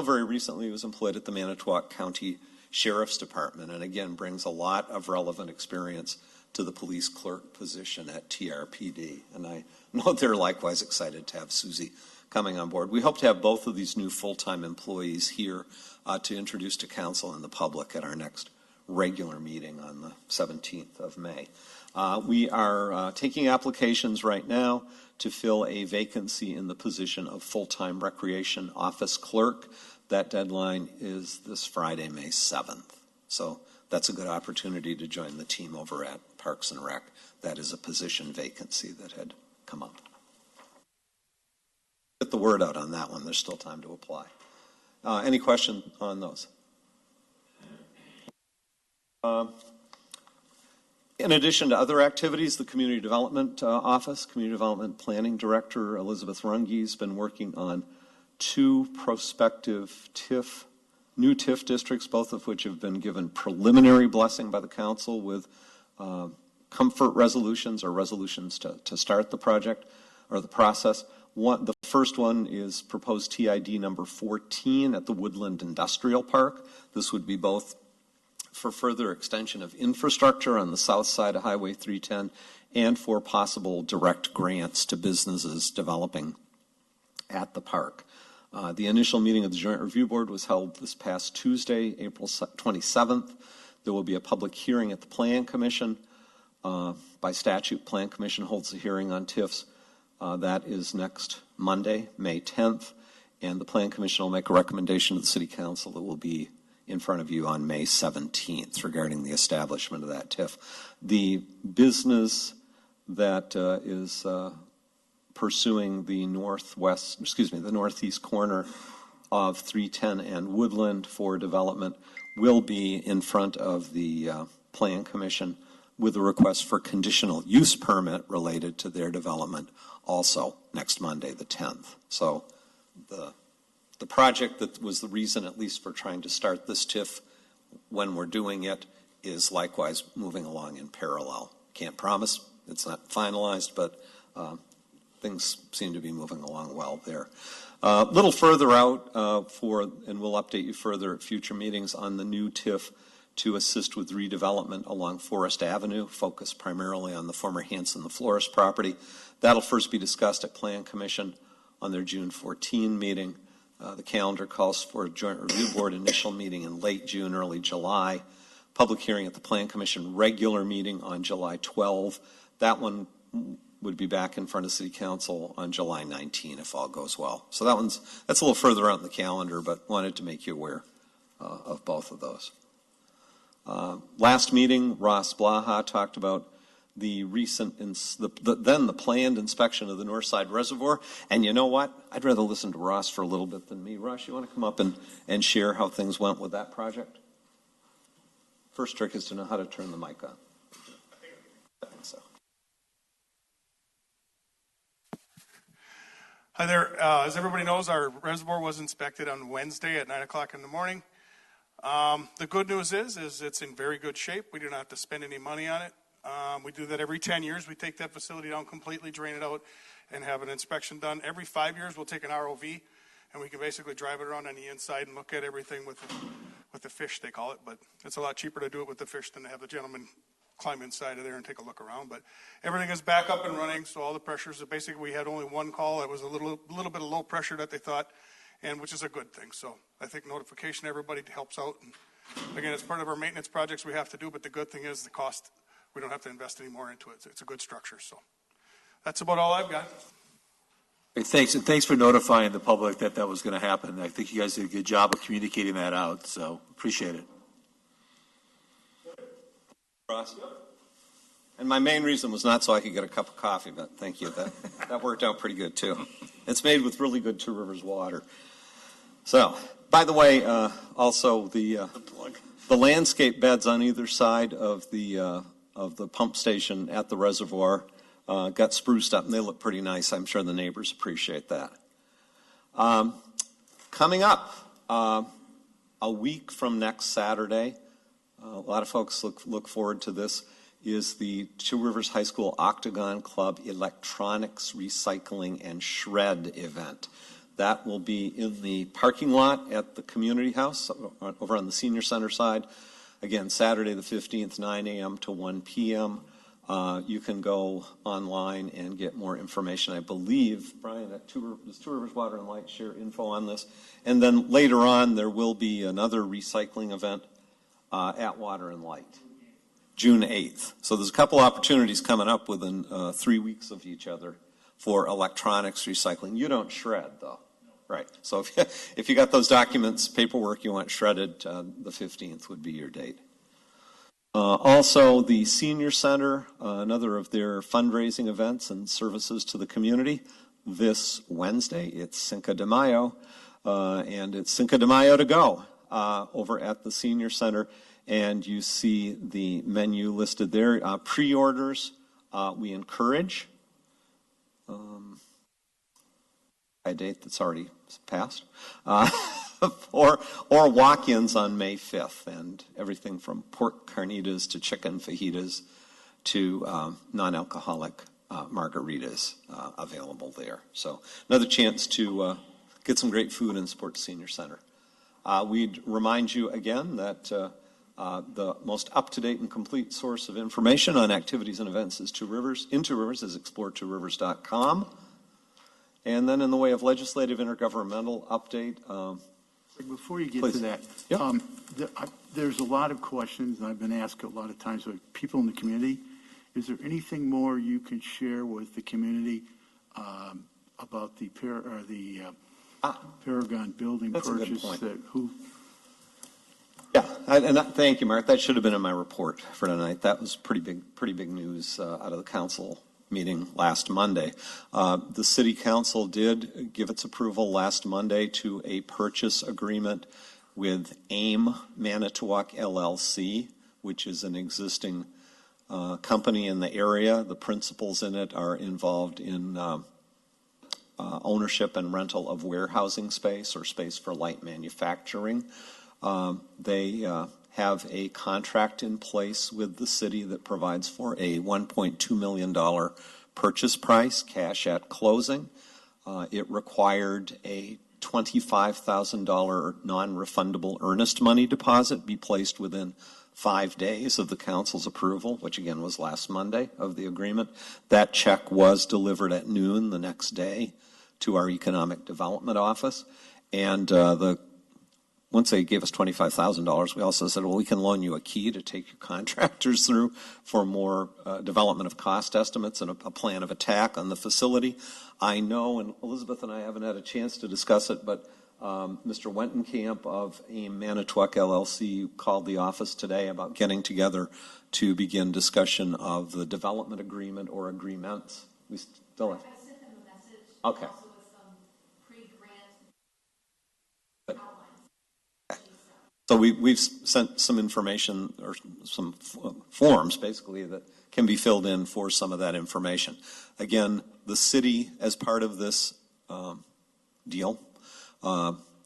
very recently, was employed at the Manitowoc County Sheriff's Department, and again, brings a lot of relevant experience to the police clerk position at TRPD. And I know they're likewise excited to have Susie coming on board. We hope to have both of these new full-time employees here to introduce to council and the public at our next regular meeting on the 17th of May. We are taking applications right now to fill a vacancy in the position of full-time recreation office clerk. That deadline is this Friday, May 7th. So that's a good opportunity to join the team over at Parks and Rec. That is a position vacancy that had come up. Get the word out on that one. There's still time to apply. Any question on those? In addition to other activities, the Community Development Office, Community Development Planning Director Elizabeth Runge has been working on 2 prospective new TIF districts, both of which have been given preliminary blessing by the council with comfort resolutions or resolutions to start the project or the process. The first one is proposed TID number 14 at the Woodland Industrial Park. This would be both for further extension of infrastructure on the south side of Highway 310 and for possible direct grants to businesses developing at the park. The initial meeting of the Joint Review Board was held this past Tuesday, April 27th. There will be a public hearing at the Plan Commission. By statute, Plan Commission holds a hearing on TIFs. That is next Monday, May 10th, and the Plan Commission will make a recommendation to the City Council that will be in front of you on May 17th regarding the establishment of that TIF. The business that is pursuing the northeast corner of 310 and Woodland for development will be in front of the Plan Commission with a request for conditional use permit related to their development also next Monday, the 10th. So the project that was the reason, at least for trying to start this TIF when we're doing it, is likewise moving along in parallel. Can't promise, it's not finalized, but things seem to be moving along well there. A little further out and we'll update you further at future meetings on the new TIF to assist with redevelopment along Forest Avenue, focused primarily on the former Hanson the Florist property. That'll first be discussed at Plan Commission on their June 14 meeting. The calendar calls for a Joint Review Board initial meeting in late June, early July. Public hearing at the Plan Commission regular meeting on July 12. That one would be back in front of City Council on July 19 if all goes well. So that's a little further out in the calendar, but wanted to make you aware of both of those. Last meeting, Ross Blaha talked about the recent, the planned inspection of the North Side Reservoir. And you know what? I'd rather listen to Ross for a little bit than me. Ross, you want to come up and share how things went with that project? First trick is to know how to turn the mic on. I think so. Hi there. As everybody knows, our reservoir was inspected on Wednesday at 9 o'clock in the morning. The good news is it's in very good shape. We do not have to spend any money on it. We do that every 10 years. We take that facility down completely, drain it out, and have an inspection done. Every 5 years, we'll take an ROV, and we can basically drive it around on the inside and look at everything with the fish, they call it. But it's a lot cheaper to do it with the fish than to have the gentleman climb inside of there and take a look around. But everything is back up and running, so all the pressures, basically we had only one call. It was a little bit of low pressure that they thought, and which is a good thing. So I think notification to everybody helps out. And again, it's part of our maintenance projects we have to do, but the good thing is the cost, we don't have to invest any more into it. It's a good structure. So that's about all I've got. Hey, thanks, and thanks for notifying the public that was going to happen. I think you guys did a good job of communicating that out, so appreciate it. Ross? And my main reason was not so I could get a cup of coffee, but thank you. That worked out pretty good, too. It's made with really good Two Rivers water. So, by the way, also the landscape beds on either side of the pump station at the reservoir got spruced up, and they look pretty nice. I'm sure the neighbors appreciate that. Coming up, A week from next Saturday, a lot of folks look forward to this, is the Two Rivers High School Octagon Club Electronics Recycling and Shred event. That will be in the parking lot at the community house over on the senior center side. Again, Saturday the 15th, 9 a.m. to 1 p.m. You can go online and get more information. I believe, Brian, at Two Rivers Water and Light share info on this. And then later on, there will be another recycling event at Water and Light, June 8th. So there's a couple opportunities coming up within 3 weeks of each other for electronics recycling. You don't shred, though. Right. So if you got those documents, paperwork you want shredded, the 15th would be your date. Also, the Senior Center, another of their fundraising events and services to the community, this Wednesday. It's Cinco de Mayo, and it's Cinco de Mayo to go over at the Senior Center. And you see the menu listed there. Pre-orders, we encourage. A date that's already passed, or walk-ins on May 5th, and everything from pork carnitas to chicken fajitas to non-alcoholic margaritas available there. So another chance to get some great food and support the Senior Center. We'd remind you again that the most up-to-date and complete source of information on activities and events is Two Rivers. In Two Rivers is exploretworivers.com. And then in the way of legislative intergovernmental update. Before you get please. to that, Yep. there's a lot of questions, and I've been asked a lot of times by people in the community. Is there anything more you can share with the community about the Paragon building That's purchase? a good point. Thank you, Mark. That should have been in my report for tonight. That was pretty big news out of the council meeting last Monday. The City Council did give its approval last Monday to a purchase agreement with AIM Manitowoc LLC, which is an existing company in the area. The principals in it are involved in ownership and rental of warehousing space or space for light manufacturing. They have a contract in place with the city that provides for a $1.2 million purchase price, cash at closing. It required a $25,000 non-refundable earnest money deposit be placed within 5 days of the council's approval, which again was last Monday of the agreement. That check was delivered at noon the next day to our economic development office. And once they gave us $25,000, we also said, well, we can loan you a key to take your contractors through for more development of cost estimates and a plan of attack on the facility. I know, and Elizabeth and I haven't had a chance to discuss it, but Mr. Wentenkamp of AIM Manitowoc LLC called the office today about getting together to begin discussion of the development agreement or agreements. We still have. I sent them a message. Okay. Also with some pre-grant outlines. So we've sent some information or some forms, basically, that can be filled in for some of that information. Again, the city, as part of this deal,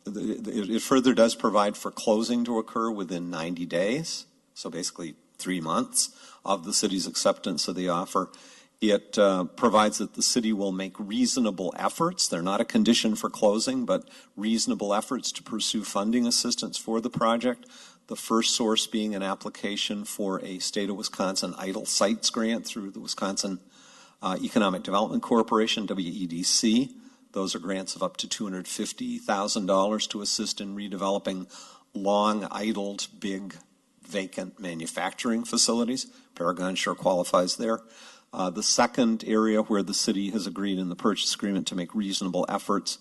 it further does provide for closing to occur within 90 days, so basically 3 months of the city's acceptance of the offer. It provides that the city will make reasonable efforts. They're not a condition for closing, but reasonable efforts to pursue funding assistance for the project. The first source being an application for a State of Wisconsin Idle Sites grant through the Wisconsin Economic Development Corporation, WEDC. Those are grants of up to $250,000 to assist in redeveloping long idled, big, vacant manufacturing facilities. Paragon sure qualifies there. The second area where the city has agreed in the purchase agreement to make reasonable efforts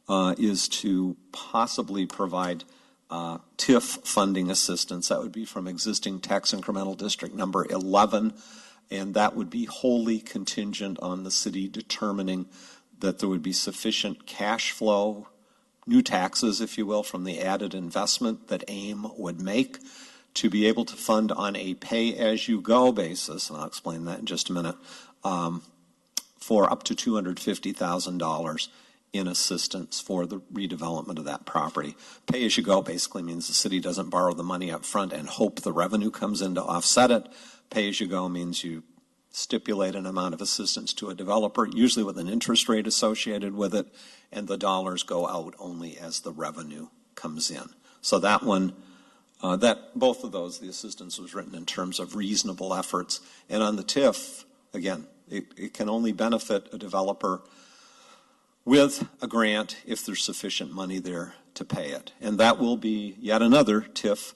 is to possibly provide TIF funding assistance. That would be from existing tax incremental district number 11, and that would be wholly contingent on the city determining that there would be sufficient cash flow, new taxes, if you will, from the added investment that AIM would make to be able to fund on a pay-as-you-go basis, and I'll explain that in just a minute, for up to $250,000 in assistance for the redevelopment of that property. Pay as you go basically means the city doesn't borrow the money up front and hope the revenue comes in to offset it. Pay as you go means you stipulate an amount of assistance to a developer, usually with an interest rate associated with it, and the dollars go out only as the revenue comes in. So that one, both of those, the assistance was written in terms of reasonable efforts. And on the TIF, again, it can only benefit a developer with a grant if there's sufficient money there to pay it. And that will be yet another TIF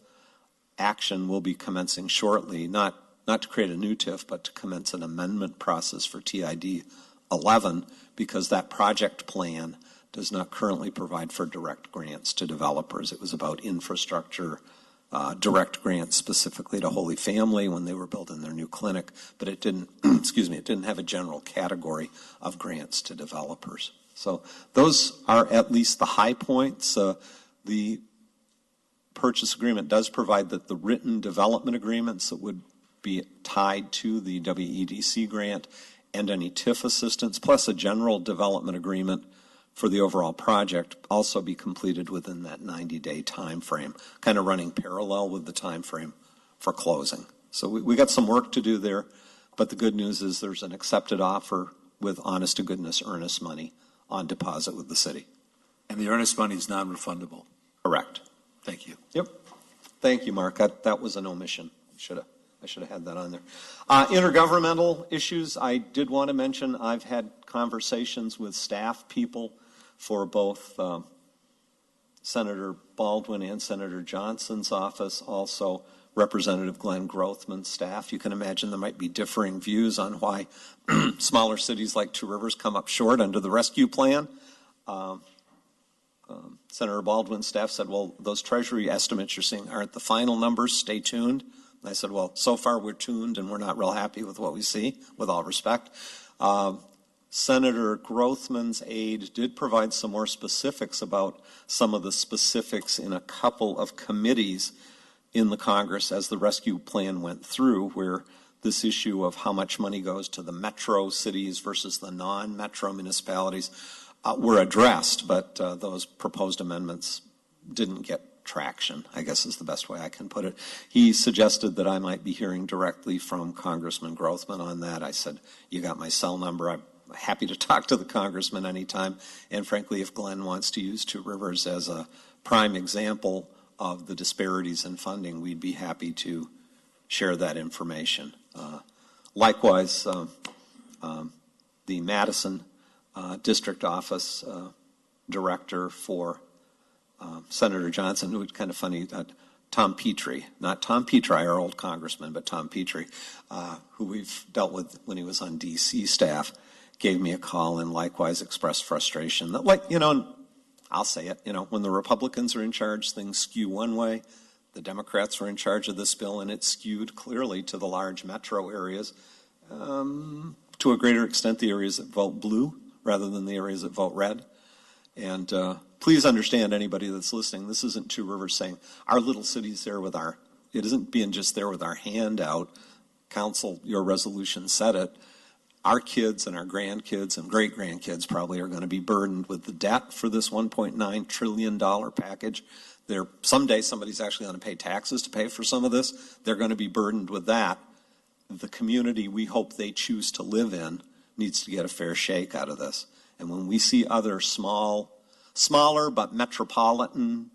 action will be commencing shortly, not to create a new TIF, but to commence an amendment process for TID 11, because that project plan does not currently provide for direct grants to developers. It was about infrastructure, direct grants specifically to Holy Family when they were building their new clinic, but it didn't, it didn't have a general category of grants to developers. So those are at least the high points. The purchase agreement does provide that the written development agreements that would be tied to the WEDC grant and any TIF assistance, plus a general development agreement for the overall project, also be completed within that 90-day time frame, kind of running parallel with the time frame for closing. So we got some work to do there, but the good news is there's an accepted offer with honest-to-goodness earnest money on deposit with the city. And the earnest money is non-refundable. Correct. Thank you. Yep. Thank you, Mark. That was an omission. I should have had that on there. Intergovernmental issues, I did want to mention, I've had conversations with staff people for both Senator Baldwin and Senator Johnson's office, also Representative Glenn Grothman's staff. You can imagine there might be differing views on why smaller cities like Two Rivers come up short under the rescue plan. Senator Baldwin's staff said, well, those Treasury estimates you're seeing aren't the final numbers. Stay tuned. And I said, well, so far we're tuned and we're not real happy with what we see, with all respect. Senator Grothman's aide did provide some more specifics about some of the specifics in a couple of committees in the Congress as the rescue plan went through, where this issue of how much money goes to the metro cities versus the non-metro municipalities were addressed, but those proposed amendments didn't get traction, I guess is the best way I can put it. He suggested that I might be hearing directly from Congressman Grothman on that. I said, you got my cell number. I'm happy to talk to the congressman anytime. And frankly, if Glenn wants to use Two Rivers as a prime example of the disparities in funding, we'd be happy to share that information. Likewise, the Madison district office director for Senator Johnson, who was kind of funny, Tom Petrie, not Tom Petrie, our old congressman, but Tom Petrie, who we've dealt with when he was on D.C. staff, gave me a call and likewise expressed frustration that, I'll say it, when the Republicans are in charge, things skew one way. The Democrats were in charge of this bill, and it skewed clearly to the large metro areas, to a greater extent the areas that vote blue rather than the areas that vote red. And please understand, anybody that's listening, this isn't Two Rivers saying our little city's there with it isn't being just there with our hand out. Council, your resolution said it. Our kids and our grandkids and great-grandkids probably are going to be burdened with the debt for this $1.9 trillion package. Someday somebody's actually going to pay taxes to pay for some of this. They're going to be burdened with that. The community we hope they choose to live in needs to get a fair shake out of this. And when we see other smaller but metropolitan,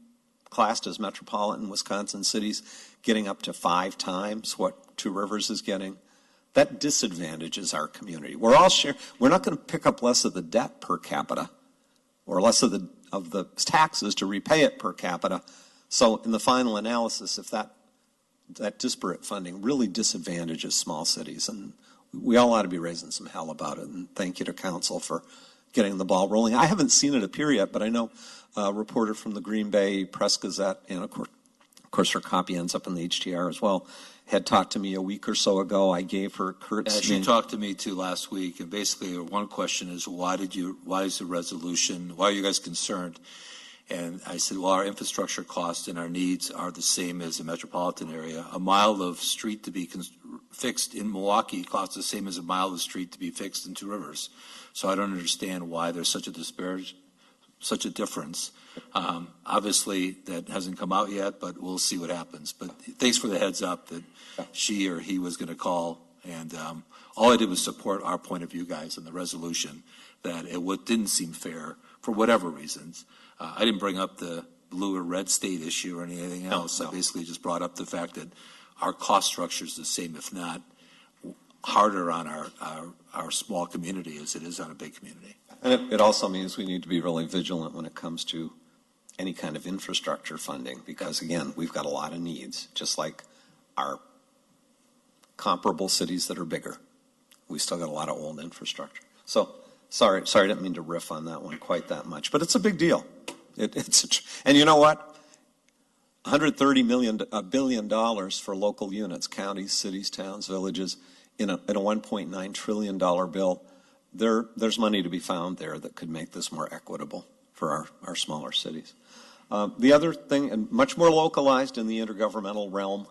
classed as metropolitan Wisconsin cities getting up to 5 times what Two Rivers is getting, that disadvantages our community. We're all we're not going to pick up less of the debt per capita or less of the taxes to repay it per capita. So in the final analysis, if that disparate funding really disadvantages small cities, and we all ought to be raising some hell about it. And thank you to council for getting the ball rolling. I haven't seen it appear yet, but I know a reporter from the Green Bay Press Gazette, and of course her copy ends up in the HTR as well, had talked to me a week or so ago. I gave her Kurt's She talked to me too last week, and basically one question is, why is the resolution, why are you guys concerned? And I said, well, our infrastructure costs and our needs are the same as a metropolitan area. A mile of street to be fixed in Milwaukee costs the same as a mile of street to be fixed in Two Rivers. So I don't understand why there's such a such a difference. Obviously, that hasn't come out yet, but we'll see what happens. But thanks for the heads up that she or he was going to call. And all I did was support our point of view, guys, in the resolution, that it didn't seem fair for whatever reasons. I didn't bring up the blue or red state issue or anything else. I basically just brought up the fact that our cost structure is the same, if not harder on our small community as it is on a big community. And it also means we need to be really vigilant when it comes to any kind of infrastructure funding, because again, we've got a lot of needs, just like our comparable cities that are bigger. We still got a lot of old infrastructure. So sorry, I didn't mean to riff on that one quite that much, but it's a big deal. And you know what? $130 billion for local units, counties, cities, towns, villages, in a $1.9 trillion bill. There's money to be found there that could make this more equitable for our smaller cities. The other thing, and much more localized in the intergovernmental realm,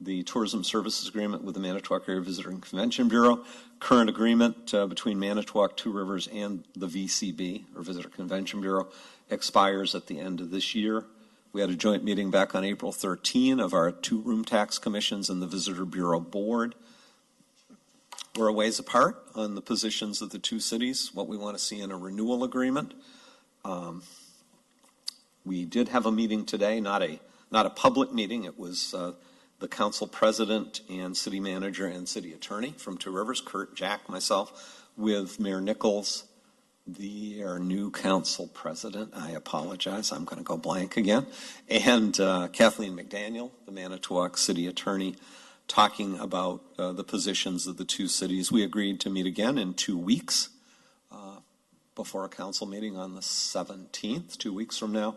the Tourism Services Agreement with the Manitowoc Area Visitor and Convention Bureau, current agreement between Manitowoc, Two Rivers, and the VCB, or Visitor Convention Bureau, expires at the end of this year. We had a joint meeting back on April 13 of our two room tax commissions and the Visitor Bureau Board. We're a ways apart on the positions of the two cities, what we want to see in a renewal agreement. We did have a meeting today, not a public meeting. It was the council president and city manager and city attorney from Two Rivers, Kurt, Jack, myself, with Mayor Nichols, our new council president. I apologize, I'm going to go blank again. And Kathleen McDaniel, the Manitowoc city attorney, talking about the positions of the two cities. We agreed to meet again in 2 weeks before a council meeting on the 17th, 2 weeks from now.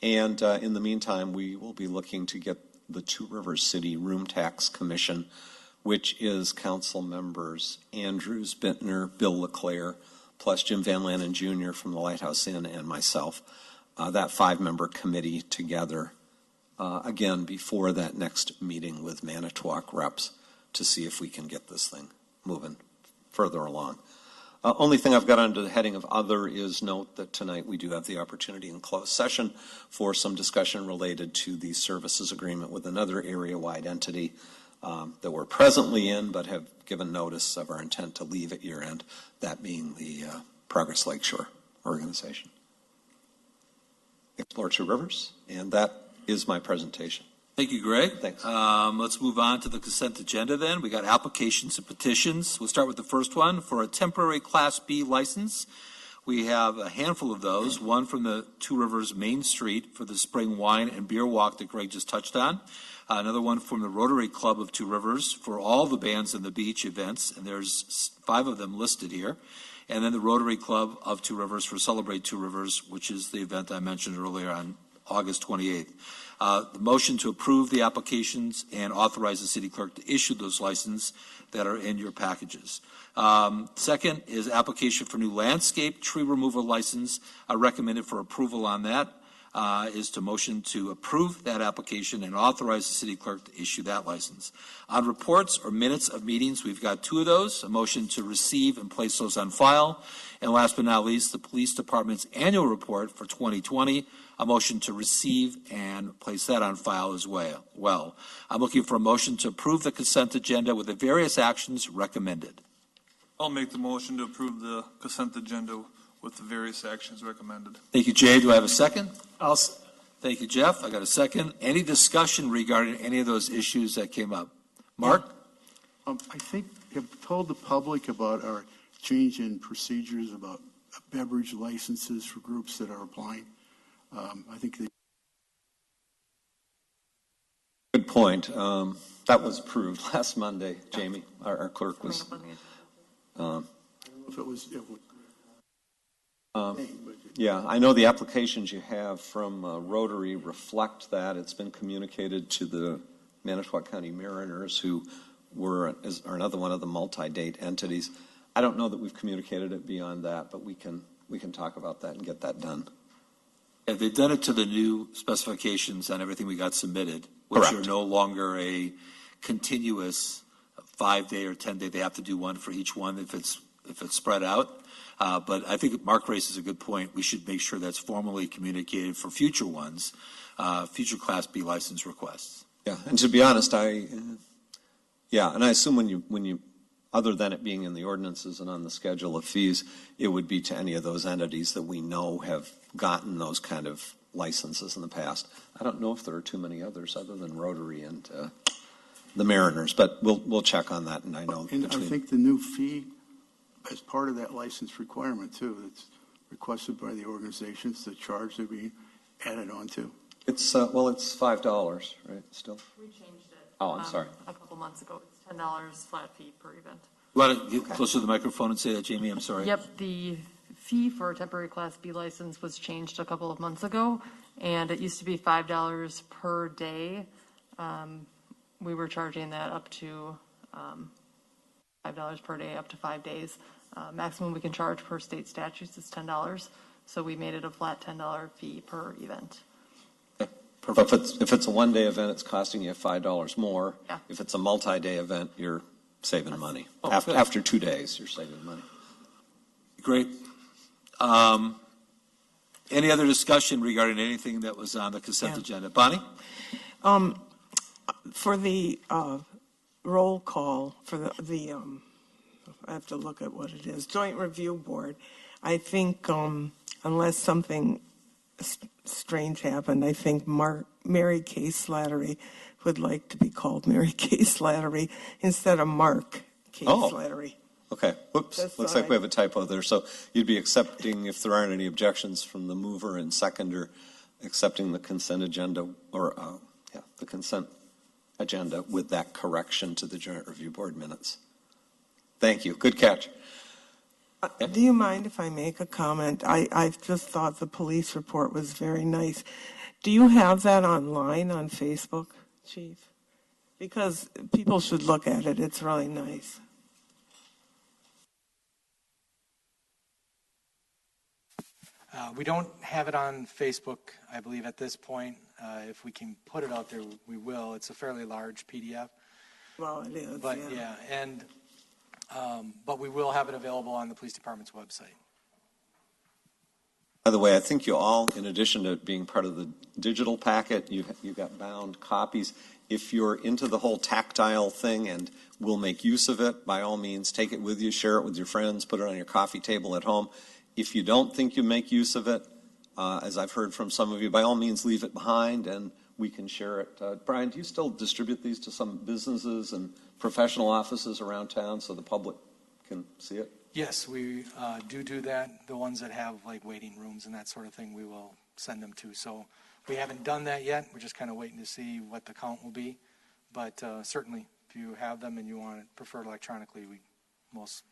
And in the meantime, we will be looking to get the Two Rivers City Room Tax Commission, which is council members Andrews, Bittner, Bill LeClaire, plus Jim Van Lannen Jr. from the Lighthouse Inn and myself, that 5-member committee together, again, before that next meeting with Manitowoc reps to see if we can get this thing moving further along. Only thing I've got under the heading of other is note that tonight we do have the opportunity in closed session for some discussion related to the services agreement with another area-wide entity that we're presently in but have given notice of our intent to leave at year end, that being the Progress Lakeshore organization. Explore Two Rivers, and that is my presentation. Thank you, Greg. Thanks. Let's move on to the consent agenda then. We got applications and petitions. We'll start with the first one for a temporary Class B license. We have a handful of those, one from the Two Rivers Main Street for the spring wine and beer walk that Greg just touched on. Another one from the Rotary Club of Two Rivers for all the bands and the beach events, and there's 5 of them listed here. And then the Rotary Club of Two Rivers for Celebrate Two Rivers, which is the event I mentioned earlier on August 28th. The motion to approve the applications and authorize the city clerk to issue those licenses that are in your packages. Second is application for new landscape tree removal license. I recommended for approval on that is to motion to approve that application and authorize the city clerk to issue that license. On reports or minutes of meetings, we've got 2 of those, a motion to receive and place those on file. And last but not least, the police department's annual report for 2020, a motion to receive and place that on file as well. I'm looking for a motion to approve the consent agenda with the various actions recommended. I'll make the motion to approve the consent agenda with the various actions recommended. Thank you, Jay. Do I have a second? Thank you, Jeff. I got a second. Any discussion regarding any of those issues that came up? Mark? I think I've told the public about our change in procedures about beverage licenses for groups that are applying. I think they. Good point. That was approved last Monday, Jamie. Our clerk was. If it was. Yeah, I know the applications you have from Rotary reflect that. It's been communicated to the Manitowoc County Mariners, who are another one of the multi-date entities. I don't know that we've communicated it beyond that, but we can talk about that and get that done. Yeah, they've done it to the new specifications on everything we got submitted, which Correct. are no longer a continuous 5-day or 10-day. They have to do one for each one if if it's spread out. But I think Mark raises a good point. We should make sure that's formally communicated for future ones, future Class B license requests. Yeah, and to be honest, and I assume when you, other than it being in the ordinances and on the schedule of fees, it would be to any of those entities that we know have gotten those kind of licenses in the past. I don't know if there are too many others other than Rotary and the Mariners, but we'll check on that. And I know, And I think the new fee as part of that license requirement too, that's requested by the organizations, the charge they're being added on to. It's it's $5, right? Still. We changed it. Oh, I'm sorry. A couple months ago. It's $10 flat fee per event. You want to get closer to the microphone and say that, Jamie? I'm sorry. Yep, the fee for a temporary Class B license was changed a couple of months ago, and it used to be $5 per day. We were charging that up to $5 per day, up to 5 days. Maximum we can charge per state statutes is $10, so we made it a flat $10 fee per event. But if it's a one-day event, it's costing you $5 more. Yeah. If it's a multi-day event, you're saving money. Oh, After 2 days, you're saving money. Great. Any other discussion regarding anything that was on the consent agenda? Bonnie? For the roll call for the I have to look at what it is, Joint Review Board, I think unless something strange happened, I think Mary Kay Slattery would like to be called Mary Kay Slattery instead of Mark Kay Slattery. Okay. Whoops. Looks like we have a typo there. So you'd be accepting, if there aren't any objections from the mover and seconder, accepting the consent agenda or the consent agenda with that correction to the Joint Review Board minutes. Thank you. Good catch. Do you mind if I make a comment? I just thought the police report was very nice. Do you have that online on Facebook, Chief? Because people should look at it. It's really nice. We don't have it on Facebook, I believe, at this point. If we can put it out there, we will. It's a fairly large PDF. Well, it is. But but we will have it available on the police department's website. By the way, I think you all, in addition to being part of the digital packet, you got bound copies. If you're into the whole tactile thing and will make use of it, by all means, take it with you, share it with your friends, put it on your coffee table at home. If you don't think you make use of it, as I've heard from some of you, by all means, leave it behind and we can share it. Brian, do you still distribute these to some businesses and professional offices around town so the public can see it? Yes, we do that. The ones that have like waiting rooms and that sort of thing, we will send them to. So we haven't done that yet. We're just kind of waiting to see what the count will be. But certainly, if you have them and you want it preferred electronically, we most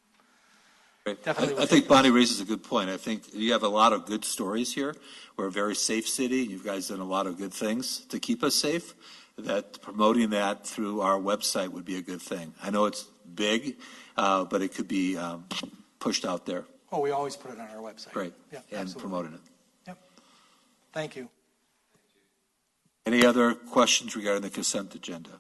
definitely. I think Bonnie raises a good point. I think you have a lot of good stories here. We're a very safe city. You guys done a lot of good things to keep us safe. That promoting that through our website would be a good thing. I know it's big, but it could be pushed out there. Oh, we always put it on our website. Great. Yeah, and absolutely. Promoting it. Yep. Thank you. Any other questions regarding the consent agenda?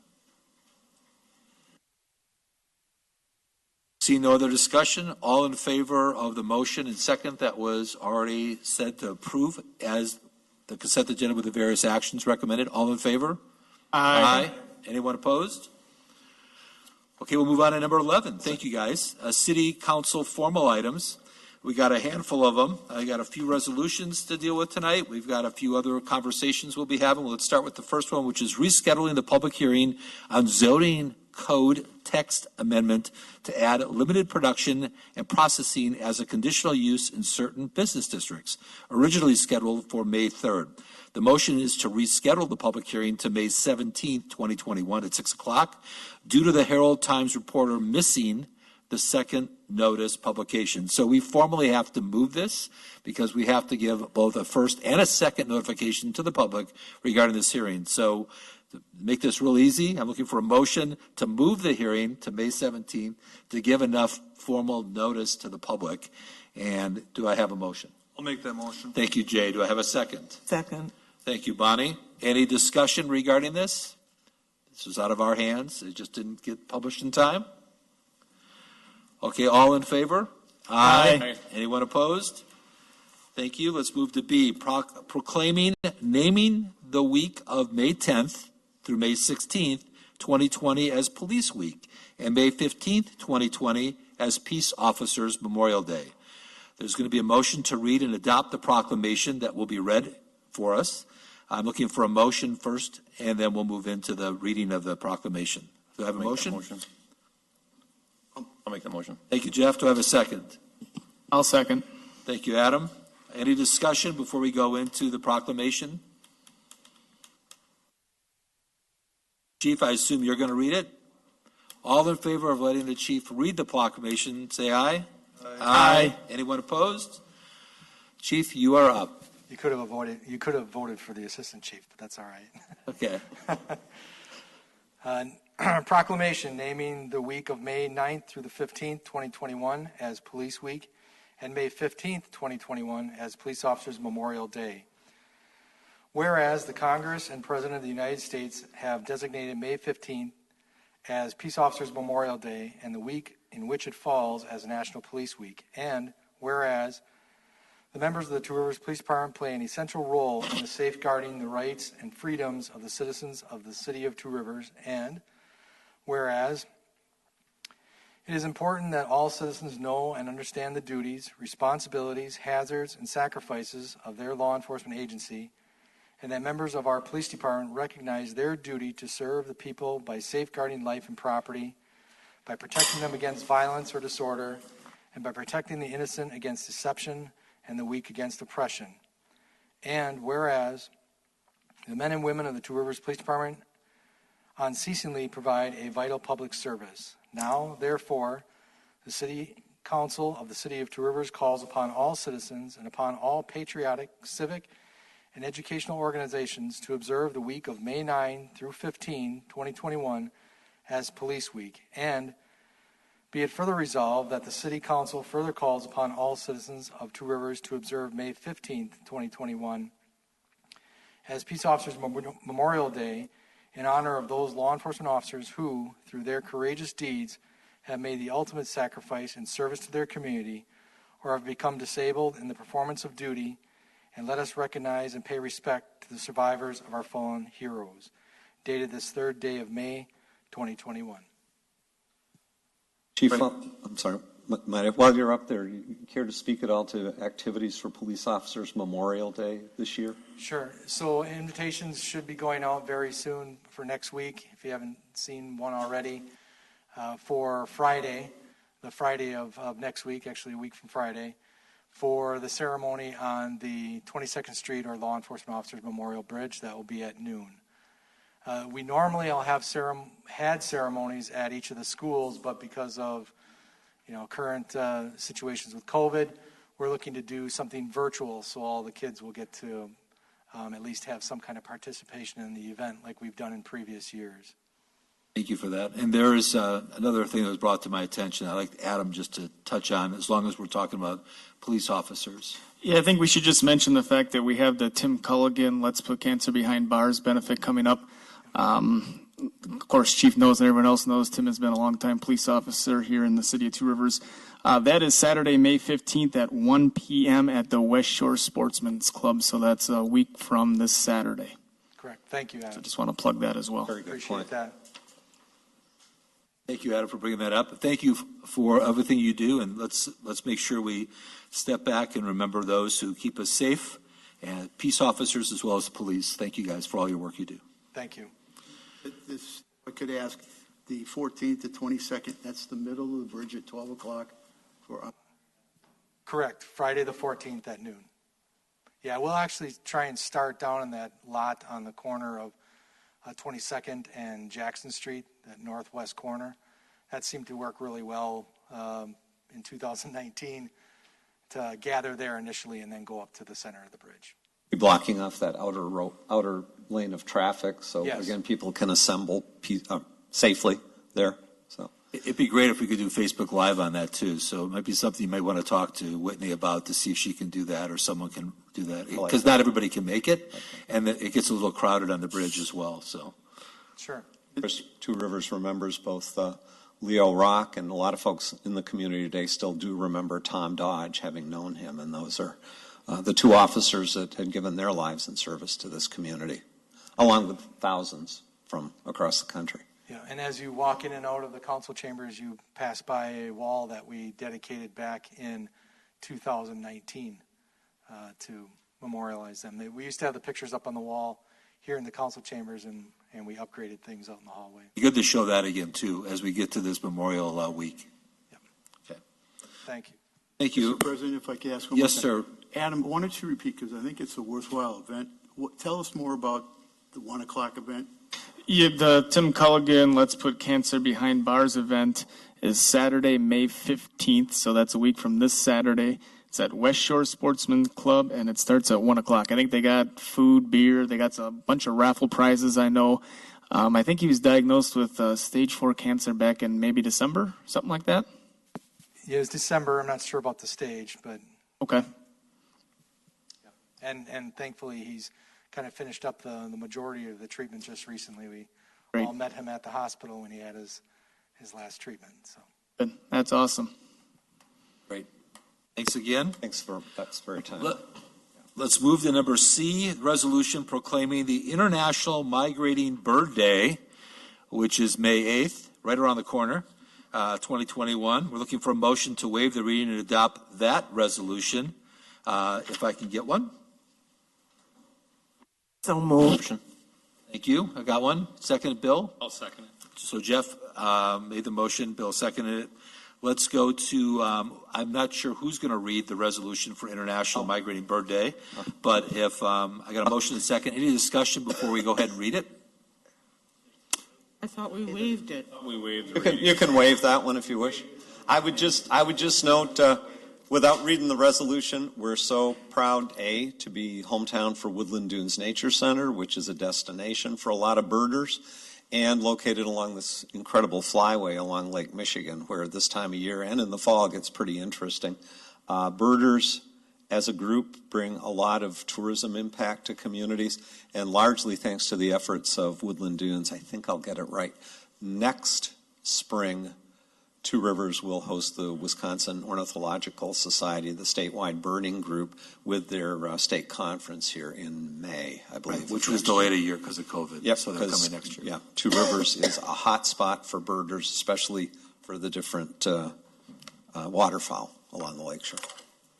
See no other discussion. All in favor of the motion and second that was already said to approve as the consent agenda with the various actions recommended. All in favor? Aye. Anyone opposed? Okay, we'll move on to number 11. Thank you, guys. City Council formal items. We got a handful of them. I got a few resolutions to deal with tonight. We've got a few other conversations we'll be having. Let's start with the first one, which is rescheduling the public hearing on zoning code text amendment to add limited production and processing as a conditional use in certain business districts, originally scheduled for May 3rd. The motion is to reschedule the public hearing to May 17th, 2021 at 6 o'clock due to the Herald Times reporter missing the second notice publication. So we formally have to move this because we have to give both a first and a second notification to the public regarding this hearing. So to make this real easy, I'm looking for a motion to move the hearing to May 17th to give enough formal notice to the public. And do I have a motion? I'll make that motion. Thank you, Jay. Do I have a second? Second. Thank you, Bonnie. Any discussion regarding this? This was out of our hands. It just didn't get published in time. Okay, all in favor? Aye. Anyone opposed? Thank you. Let's move to B, proclaiming, naming the week of May 10th through May 16th, 2020 as Police Week, and May 15th, 2020 as Peace Officers Memorial Day. There's going to be a motion to read and adopt the proclamation that will be read for us. I'm looking for a motion first, and then we'll move into the reading of the proclamation. Do I have a motion? I'll make the motion. Thank you, Jeff. Do I have a second? I'll second. Thank you, Adam. Any discussion before we go into the proclamation? Chief, I assume you're going to read it? All in favor of letting the chief read the proclamation, say aye. Aye. Anyone opposed? Chief, you are up. You could have voted for the assistant chief, but that's all right. Okay. Proclamation naming the week of May 9th through the 15th, 2021 as Police Week, and May 15th, 2021 as Police Officers Memorial Day. Whereas the Congress and President of the United States have designated May 15th as Peace Officers Memorial Day and the week in which it falls as National Police Week. And whereas the members of the Two Rivers Police Department play an essential role in the safeguarding the rights and freedoms of the citizens of the city of Two Rivers. And whereas it is important that all citizens know and understand the duties, responsibilities, hazards, and sacrifices of their law enforcement agency, and that members of our police department recognize their duty to serve the people by safeguarding life and property, by protecting them against violence or disorder, and by protecting the innocent against deception and the weak against oppression. And whereas the men and women of the Two Rivers Police Department unceasingly provide a vital public service. Now, therefore, the City Council of the City of Two Rivers calls upon all citizens and upon all patriotic, civic, and educational organizations to observe the week of May 9 through 15, 2021 as Police Week. And be it further resolved that the City Council further calls upon all citizens of Two Rivers to observe May 15, 2021 as Peace Officers Memorial Day in honor of those law enforcement officers who, through their courageous deeds, have made the ultimate sacrifice in service to their community or have become disabled in the performance of duty, and let us recognize and pay respect to the survivors of our fallen heroes. Dated this 3rd day of May, 2021. Chief, I'm sorry. While you're up there, you care to speak at all to activities for Police Officers Memorial Day this year? Sure. So invitations should be going out very soon for next week, if you haven't seen one already, for Friday, the Friday of next week, actually a week from Friday, for the ceremony on the 22nd Street or Law Enforcement Officers Memorial Bridge. That will be at noon. We normally all have had ceremonies at each of the schools, but because of current situations with COVID, we're looking to do something virtual so all the kids will get to at least have some kind of participation in the event like we've done in previous years. Thank you for that. And there is another thing that was brought to my attention I'd like Adam just to touch on, as long as we're talking about police officers. Yeah, I think we should just mention the fact that we have the Tim Culligan Let's Put Cancer Behind Bars benefit coming up. Of course, Chief knows and everyone else knows Tim has been a long-time police officer here in the city of Two Rivers. That is Saturday, May 15th at 1 p.m. at the West Shore Sportsman's Club. So that's a week from this Saturday. Correct. Thank you, Adam. So just want to plug that as well. Very good Appreciate point. that. Thank you, Adam, for bringing that up. Thank you for everything you do, and let's make sure we step back and remember those who keep us safe, and peace officers as well as the police. Thank you guys for all your work you do. Thank you. This, I could ask, the 14th to 22nd, that's the middle of the bridge at 12 o'clock for... Correct. Friday the 14th at noon. Yeah, we'll actually try and start down in that lot on the corner of 22nd and Jackson Street, that northwest corner. That seemed to work really well in 2019 to gather there initially and then go up to the center of the bridge. Be blocking off that outer lane of traffic, so Yes. again, people can assemble safely there. So It'd be great if we could do Facebook Live on that too. So it might be something you might want to talk to Whitney about to see if she can do that or someone can do that. Because not everybody can make it, and it gets a little crowded on the bridge as well. So Sure. Two Rivers remembers both Leo Rock, and a lot of folks in the community today still do remember Tom Dodge, having known him, and those are the two officers that had given their lives in service to this community, along with thousands from across the country. Yeah, and as you walk in and out of the council chambers, you pass by a wall that we dedicated back in 2019 to memorialize them. We used to have the pictures up on the wall here in the council chambers, and we upgraded things out in the hallway. Good to show that again, too, as we get to this Memorial Week. Yep. Okay. Thank you. Thank you. Mr. President, if I could ask one Yes, more sir. thing. Adam, why don't you repeat, because I think it's a worthwhile event. Tell us more about the 1 o'clock event. Yeah, the Tim Culligan Let's Put Cancer Behind Bars event is Saturday, May 15th, so that's a week from this Saturday. It's at West Shore Sportsman Club, and it starts at 1 o'clock. I think they got food, beer, they got a bunch of raffle prizes, I know. I think he was diagnosed with stage 4 cancer back in maybe December, something like that. Yeah, it's December. I'm not sure about the stage, but Okay. and thankfully he's kind of finished up the majority of the treatment just recently. We Great. all met him at the hospital when he had his last treatment. So Good. That's awesome. Great. Thanks again. That's very timely. Let's move to number C, resolution proclaiming the International Migrating Bird Day, which is May 8th, right around the corner, 2021. We're looking for a motion to waive the reading and adopt that resolution. If I can get one. So moved. Thank you. I got one. Second, Bill. I'll second it. So Jeff made the motion. Bill seconded it. Let's go to, I'm not sure who's going to read the resolution for International Migrating Bird Day, but if I got a motion and a second, any discussion before we go ahead and read it? I thought we waived it. We waived the You can, reading. you can waive that one if you wish. I would just note, without reading the resolution, we're so proud, to be hometown for Woodland Dunes Nature Center, which is a destination for a lot of birders, and located along this incredible flyway along Lake Michigan, where this time of year and in the fall it gets pretty interesting. Birders as a group bring a lot of tourism impact to communities, and largely thanks to the efforts of Woodland Dunes, I think I'll get it right. Next spring, Two Rivers will host the Wisconsin Ornithological Society, the statewide birding group, with their state conference here in May, I believe. Which was delayed a year because of COVID. Yep, So they're coming next year. Yeah, Two Rivers is a hot spot for birders, especially for the different waterfowl along the lakeshore.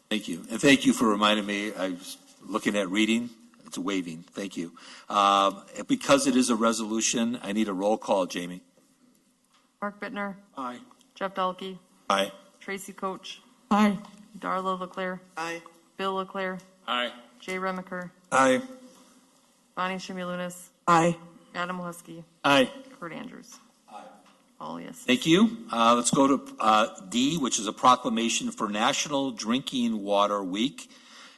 Thank you. And thank you for reminding me. I was looking at reading. It's waiving. Thank you. Because it is a resolution, I need a roll call, Jamie. Mark Bittner, Aye. Jeff Dalkey, Aye. Tracy Coach, Aye. Darla Leclerc, Aye. Bill Leclerc, Aye. Jay Remiker, Aye. Bonnie Shimulunis, Aye. Adam Husky, Aye. Kurt Andrews. Aye. All yes. Thank you. Let's go to D, which is a proclamation for National Drinking Water Week,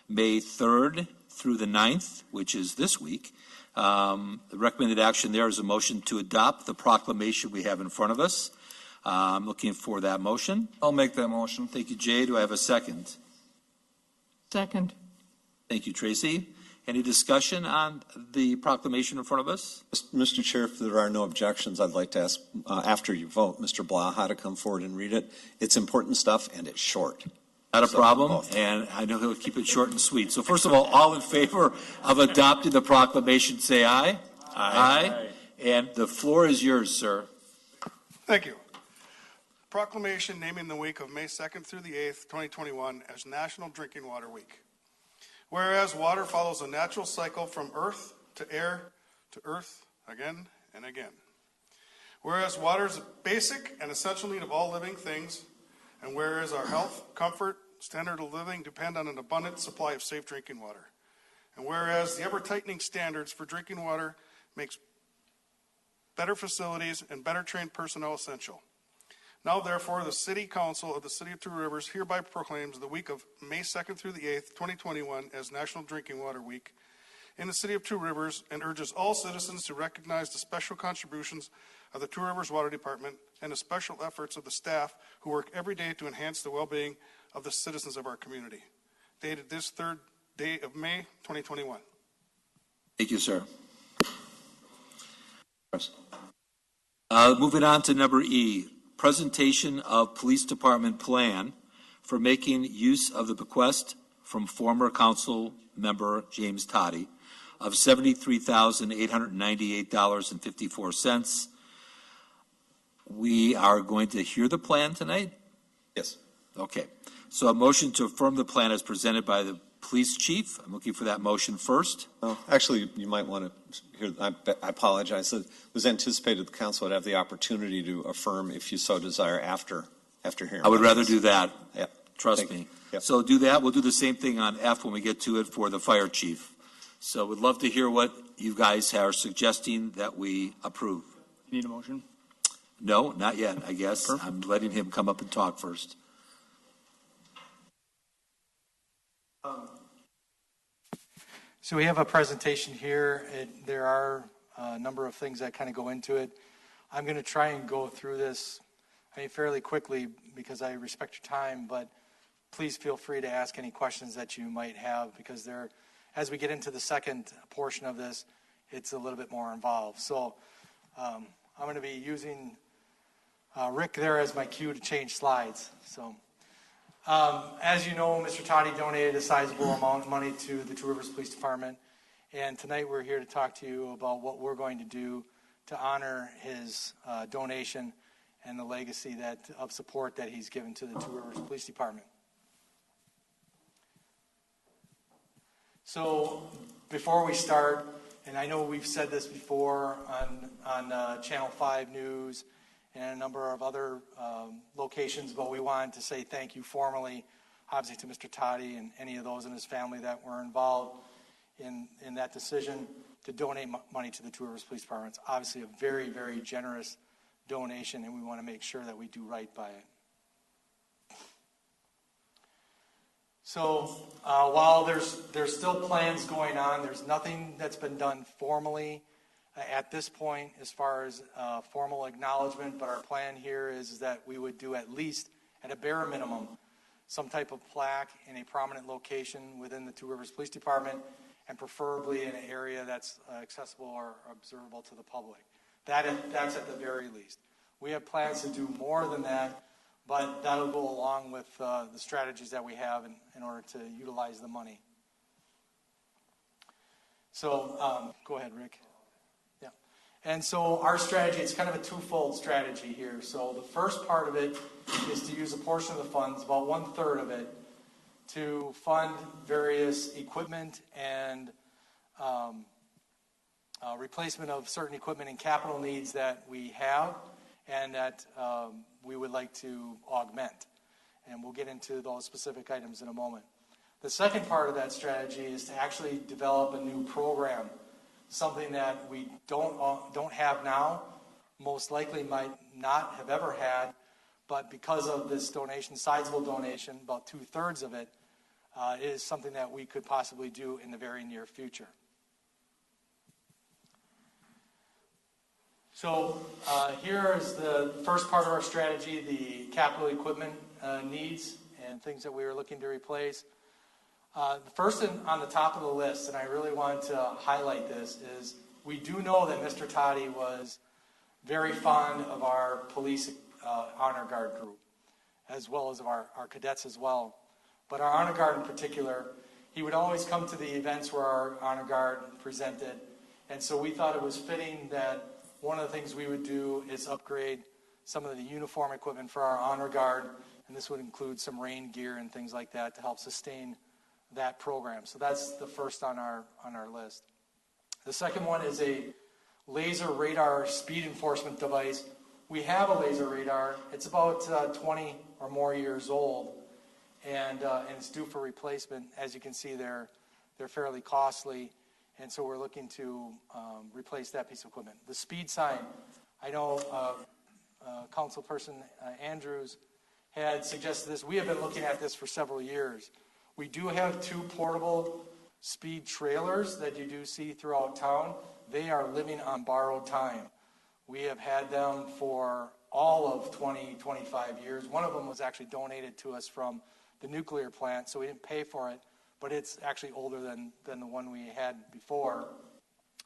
May 3rd through the 9th, which is this week. The recommended action there is a motion to adopt the proclamation we have in front of us. I'm looking for that motion. I'll make that motion. Thank you, Jay. Do I have a second? Second. Thank you, Tracy. Any discussion on the proclamation in front of us? Mr. Chair, if there are no objections, I'd like to ask, after you vote, Mr. Blaha to come forward and read it. It's important stuff, and it's short. Not a So, problem, both. and I know he'll keep it short and sweet. So first of all in favor of adopting the proclamation, say aye. Aye. And the floor is yours, sir. Thank you. Proclamation naming the week of May 2nd through the 8th, 2021 as National Drinking Water Week. Whereas water follows a natural cycle from earth to air to earth again and again. Whereas water is a basic and essential need of all living things, and whereas our health, comfort, standard of living depend on an abundant supply of safe drinking water. And whereas the ever-tightening standards for drinking water makes better facilities and better trained personnel essential. Now, therefore, the City Council of the City of Two Rivers hereby proclaims the week of May 2nd through the 8th, 2021 as National Drinking Water Week in the City of Two Rivers, and urges all citizens to recognize the special contributions of the Two Rivers Water Department and the special efforts of the staff who work every day to enhance the well-being of the citizens of our community. Dated this 3rd day of May, 2021. Thank you, sir. Moving on to number E, presentation of police department plan for making use of the bequest from former council member James Toddy of $73,898.54. We are going to hear the plan tonight? Yes. Okay. So a motion to affirm the plan as presented by the police chief. I'm looking for that motion first. Well, actually, you might want to hear, I apologize. It was anticipated the council would have the opportunity to affirm if you so desire after hearing. I would rather do that. Yeah. Trust me. Yep. So do that. We'll do the same thing on F when we get to it for the fire chief. So we'd love to hear what you guys are suggesting that we approve. You need a motion? No, not yet, I guess. Perfect. I'm letting him come up and talk first. So we have a presentation here. There are a number of things that kind of go into it. I'm going to try and go through this fairly quickly because I respect your time, but please feel free to ask any questions that you might have because as we get into the second portion of this, it's a little bit more involved. So I'm going to be using Rick there as my cue to change slides. So as you know, Mr. Toddy donated a sizable amount of money to the Two Rivers Police Department, and tonight we're here to talk to you about what we're going to do to honor his donation and the legacy of support that he's given to the Two Rivers Police Department. So before we start, and I know we've said this before on Channel 5 News and a number of other locations, but we wanted to say thank you formally, obviously to Mr. Toddy and any of those in his family that were involved in that decision to donate money to the Two Rivers Police Department. It's obviously a very, very generous donation, and we want to make sure that we do right by it. So while there's still plans going on, there's nothing that's been done formally at this point as far as formal acknowledgement, but our plan here is that we would do at least, at a bare minimum, some type of plaque in a prominent location within the Two Rivers Police Department, and preferably in an area that's accessible or observable to the public. That's at the very least. We have plans to do more than that, but that'll go along with the strategies that we have in order to utilize the money. So go ahead, Rick. Yeah. And so our strategy, it's kind of a twofold strategy here. So the first part of it is to use a portion of the funds, about 1/3 of it, to fund various equipment and replacement of certain equipment and capital needs that we have and that we would like to augment. And we'll get into those specific items in a moment. The second part of that strategy is to actually develop a new program, something that we don't have now, most likely might not have ever had, but because of this donation, sizable donation, about 2/3 of it, is something that we could possibly do in the very near future. So here is the first part of our strategy, the capital equipment needs and things that we are looking to replace. The first on the top of the list, and I really want to highlight this, is we do know that Mr. Toddy was very fond of our police honor guard group, as well as of our cadets as well. But our honor guard in particular, he would always come to the events where our honor guard presented. And so we thought it was fitting that one of the things we would do is upgrade some of the uniform equipment for our honor guard. And this would include some rain gear and things like that to help sustain that program. So that's the first on our list. The second one is a laser radar speed enforcement device. We have a laser radar. It's about 20 or more years old, and it's due for replacement. As you can see, they're fairly costly, and so we're looking to replace that piece of equipment. The speed sign, I know Councilperson Andrews had suggested this. We have been looking at this for several years. We do have 2 portable speed trailers that you do see throughout town. They are living on borrowed time. We have had them for all of 25 years. One of them was actually donated to us from the nuclear plant, so we didn't pay for it, but it's actually older than the one we had before.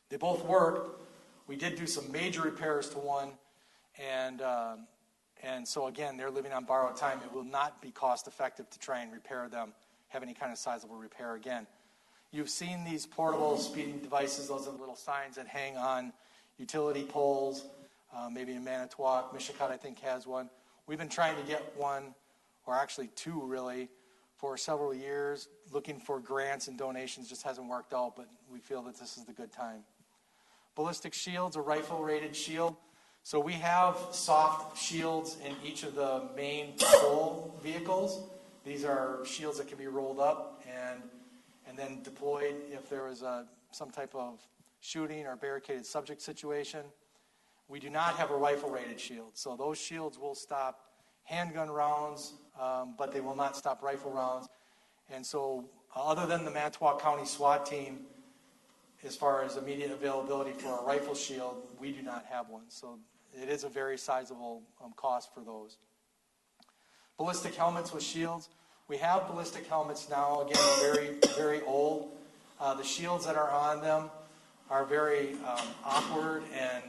They both work. We did do some major repairs to one, and And so again, they're living on borrowed time. It will not be cost effective to try and repair them, have any kind of sizable repair again. You've seen these portable speeding devices. Those are the little signs that hang on utility poles. Maybe in Manitowoc, Michigan, I think, has one. We've been trying to get one, or actually two really, for several years, looking for grants and donations. Just hasn't worked out, but we feel that this is the good time. Ballistic Shields, a rifle-rated shield. So we have soft shields in each of the main patrol vehicles. These are shields that can be rolled up and then deployed if there was some type of shooting or barricaded subject situation. We do not have a rifle-rated shield. So those shields will stop handgun rounds, but they will not stop rifle rounds. And so other than the Manitowoc County SWAT team, as far as immediate availability for a rifle shield, we do not have one. So it is a very sizable cost for those. Ballistic helmets with shields. We have ballistic helmets now, again, very, very old. The shields that are on them are very awkward and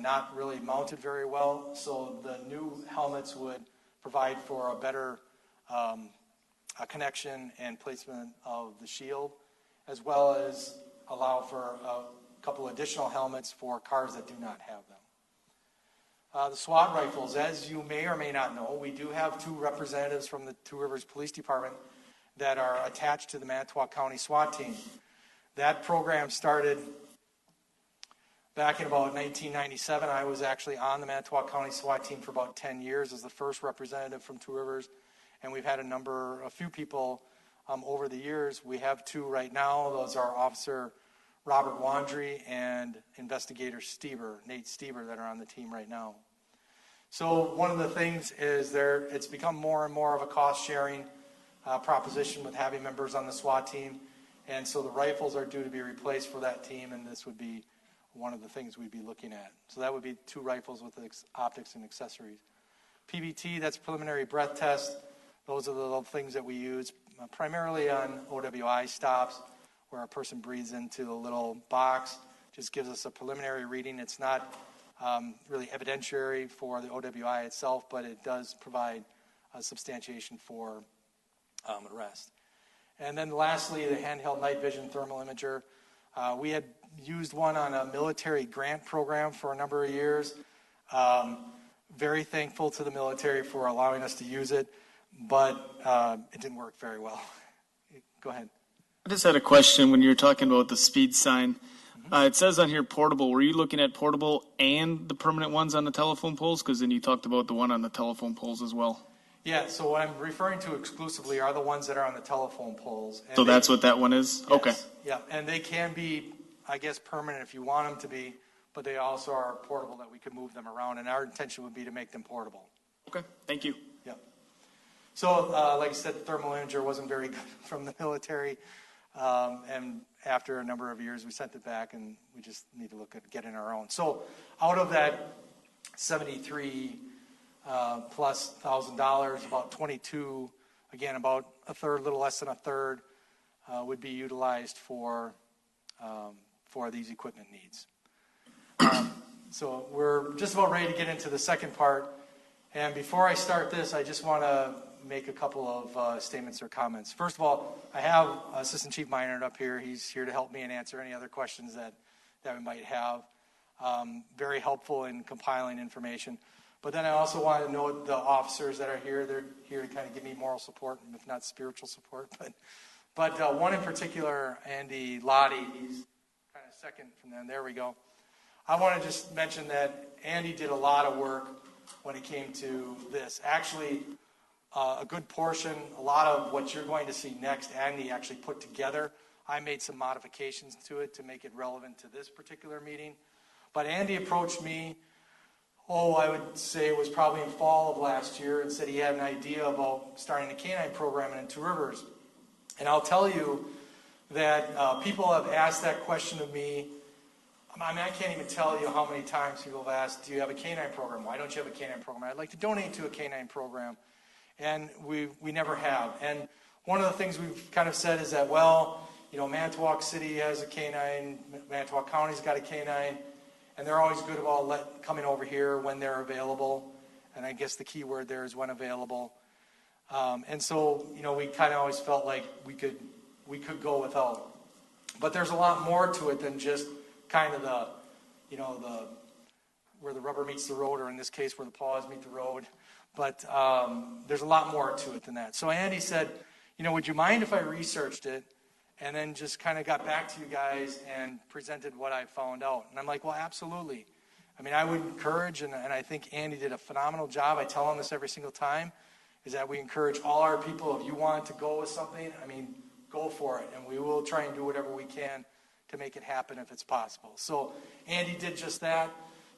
not really mounted very well. So the new helmets would provide for a better connection and placement of the shield, as well as allow for a couple additional helmets for cars that do not have them. The SWAT rifles, as you may or may not know, we do have two representatives from the Two Rivers Police Department that are attached to the Manitowoc County SWAT team. That program started back in about 1997. I was actually on the Manitowoc County SWAT team for about 10 years as the first representative from Two Rivers, and we've had a few people over the years. We have two right now. Those are Officer Robert Wandry and Investigator Nate Steber, that are on the team right now. So one of the things is it's become more and more of a cost-sharing proposition with having members on the SWAT team, and so the rifles are due to be replaced for that team, and this would be one of the things we'd be looking at. So that would be two rifles with optics and accessories. PBT, that's preliminary breath test. Those are the little things that we use primarily on OWI stops, where a person breathes into the little box. Just gives us a preliminary reading. It's not really evidentiary for the OWI itself, but it does provide a substantiation for arrest. And then lastly, the handheld night vision thermal imager. We had used one on a military grant program for a number of years. Very thankful to the military for allowing us to use it, but it didn't work very well. Go ahead. I just had a question when you were talking about the speed sign. It says on here portable. Were you looking at portable and the permanent ones on the telephone poles? Because then you talked about the one on the telephone poles as well. Yeah, so what I'm referring to exclusively are the ones that are on the telephone poles. And so that's what that one is? Yes, okay. Yeah, and they can be, I guess, permanent if you want them to be, but they also are portable that we could move them around, and our intention would be to make them portable. Okay, thank you. Yeah. So, like I said, the thermal imager wasn't very good from the military. And after a number of years, we sent it back, and we just need to look at getting our own. So out of that $73,000 plus about 22, again, about a third, a little less than a third, would be utilized for these equipment needs. So we're just about ready to get into the second part. And before I start this, I just want to make a couple of statements or comments. First of all, I have Assistant Chief Minard up here. He's here to help me and answer any other questions that we might have. Very helpful in compiling information. But then I also want to note the officers that are here. They're here to kind of give me moral support, if not spiritual support. But one in particular, Andy Lottie, he's kind of second from them. There we go. I want to just mention that Andy did a lot of work when it came to this. Actually, a good portion, a lot of what you're going to see next, Andy actually put together. I made some modifications to it to make it relevant to this particular meeting. But Andy approached me, I would say it was probably in fall of last year, and said he had an idea about starting a canine program in Two Rivers. And I'll tell you that people have asked that question of me. I mean, I can't even tell you how many times people have asked, do you have a canine program? Why don't you have a canine program? I'd like to donate to a canine program. And we never have. And one of the things we've kind of said is that, Manitowoc City has a canine, Manitowoc County's got a canine, and they're always good about coming over here when they're available. and I guess the key word there is when available. And so, we kind of always felt like we could go without. But there's a lot more to it than just kind of the where the rubber meets the road, or in this case, where the paws meet the road. But there's a lot more to it than that. So Andy said, would you mind if I researched it and then just kind of got back to you guys and presented what I found out? And I'm like, well, absolutely. I mean, I would encourage, and I think Andy did a phenomenal job. I tell him this every single time, is that we encourage all our people, if you want to go with something, go for it. And we will try and do whatever we can to make it happen if it's possible. So Andy did just that.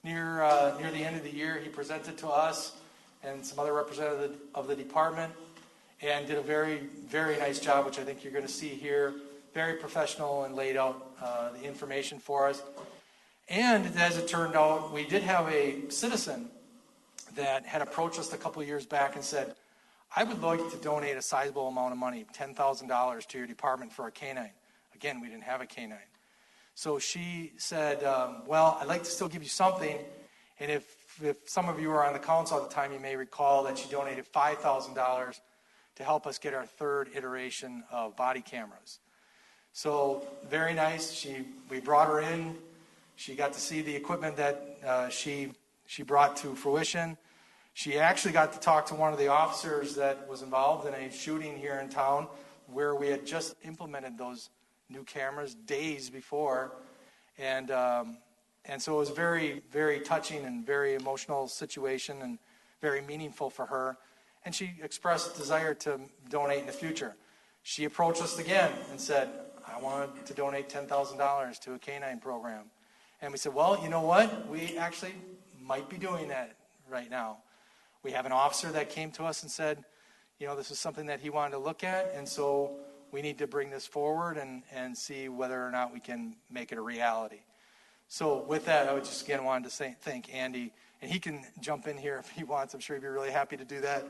Near the end of the year, he presented to us and some other representatives of the department and did a very, very nice job, which I think you're going to see here. Very professional and laid out the information for us. And as it turned out, we did have a citizen that had approached us a couple of years back and said, I would like to donate a sizable amount of money, $10,000, to your department for a canine. Again, we didn't have a canine. So she said, well, I'd like to still give you something. And if some of you were on the council at the time, you may recall that she donated $5,000 to help us get our third iteration of body cameras. So very nice. We brought her in. She got to see the equipment that she brought to fruition. She actually got to talk to one of the officers that was involved in a shooting here in town where we had just implemented those new cameras days before. And so it was a very, very touching and very emotional situation and very meaningful for her. And she expressed desire to donate in the future. She approached us again and said, I wanted to donate $10,000 to a canine program. And we said, well, you know what? We actually might be doing that right now. We have an officer that came to us and said, this is something that he wanted to look at, and so we need to bring this forward and see whether or not we can make it a reality. So with that, I would just again wanted to thank Andy, and he can jump in here if he wants. I'm sure he'd be really happy to do that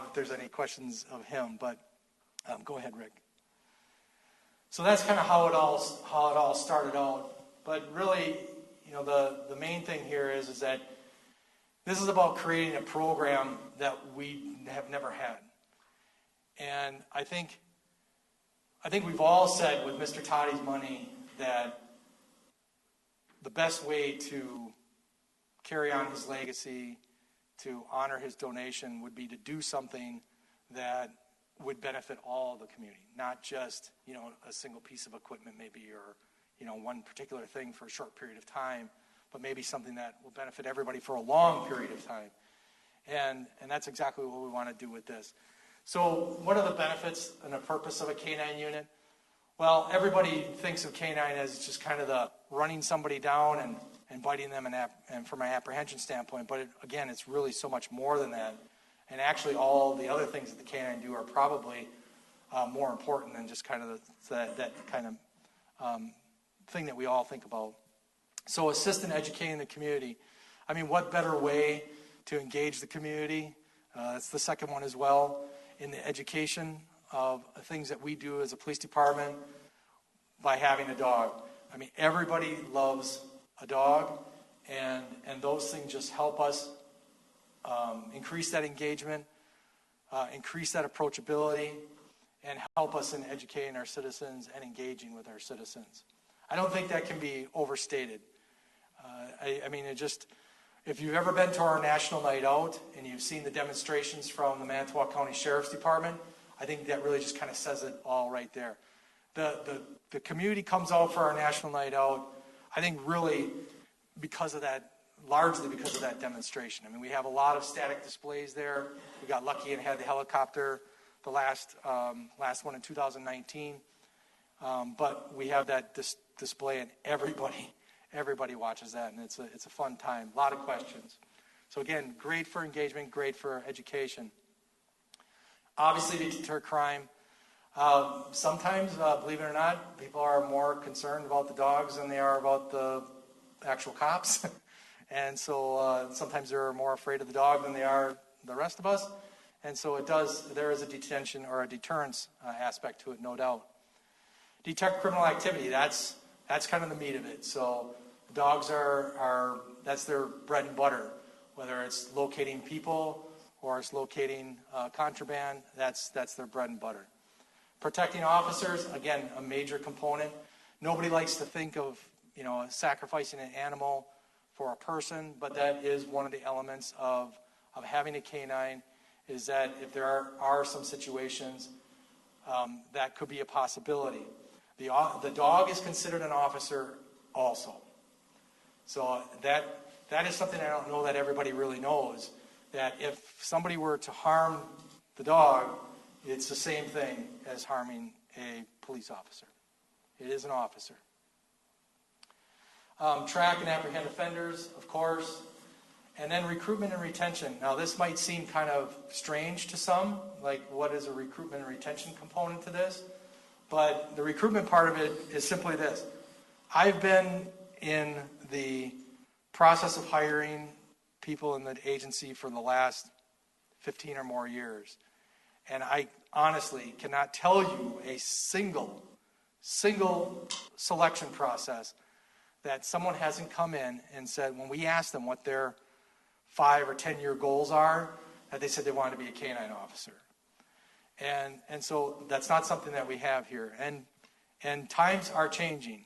if there's any questions of him. But go ahead, Rick. So that's kind of how it all started out. But really, the main thing here is that this is about creating a program that we have never had. And I think we've all said with Mr. Toddy's money that the best way to carry on his legacy, to honor his donation, would be to do something that would benefit all the community, not just, a single piece of equipment maybe, or, one particular thing for a short period of time, but maybe something that will benefit everybody for a long period of time. And that's exactly what we want to do with this. So what are the benefits and the purpose of a canine unit? Well, everybody thinks of canine as just kind of the running somebody down and biting them and from an apprehension standpoint. But again, it's really so much more than that. And actually all the other things that the canine do are probably more important than just kind of that kind of thing that we all think about. So assist in educating the community. What better way to engage the community? That's the second one as well, in the education of things that we do as a police department by having a dog. Everybody loves a dog, and those things just help us increase that engagement, increase that approachability, and help us in educating our citizens and engaging with our citizens. I don't think that can be overstated. If you've ever been to our National Night Out and you've seen the demonstrations from the Manitowoc County Sheriff's Department, I think that really just kind of says it all right there. The community comes out for our National Night Out, I think really because of that, largely because of that demonstration. We have a lot of static displays there. We got lucky and had the helicopter, the last one in 2019. But we have that display, and everybody watches that, and it's a fun time. A lot of questions. So again, great for engagement, great for education. Obviously, to deter crime. Sometimes, believe it or not, people are more concerned about the dogs than they are about the actual cops. And so sometimes they're more afraid of the dog than they are the rest of us. And so there is a detention or a deterrence aspect to it, no doubt. Detect criminal activity, that's kind of the meat of it. So dogs that's their bread and butter. Whether it's locating people or it's locating contraband, that's their bread and butter. Protecting officers, again, a major component. Nobody likes to think of, sacrificing an animal for a person, but that is one of the elements of having a canine, is that if there are some situations, that could be a possibility. The dog is considered an officer also. So that is something I don't know that everybody really knows, that if somebody were to harm the dog, it's the same thing as harming a police officer. It is an officer. Track and apprehend offenders, of course. And then recruitment and retention. Now, this might seem kind of strange to some, like what is a recruitment and retention component to this? But the recruitment part of it is simply this. I've been in the process of hiring people in the agency for the last 15 or more years. And I honestly cannot tell you a single selection process that someone hasn't come in and said, when we asked them what their 5 or 10-year goals are, that they said they wanted to be a canine officer. And so that's not something that we have here. And times are changing.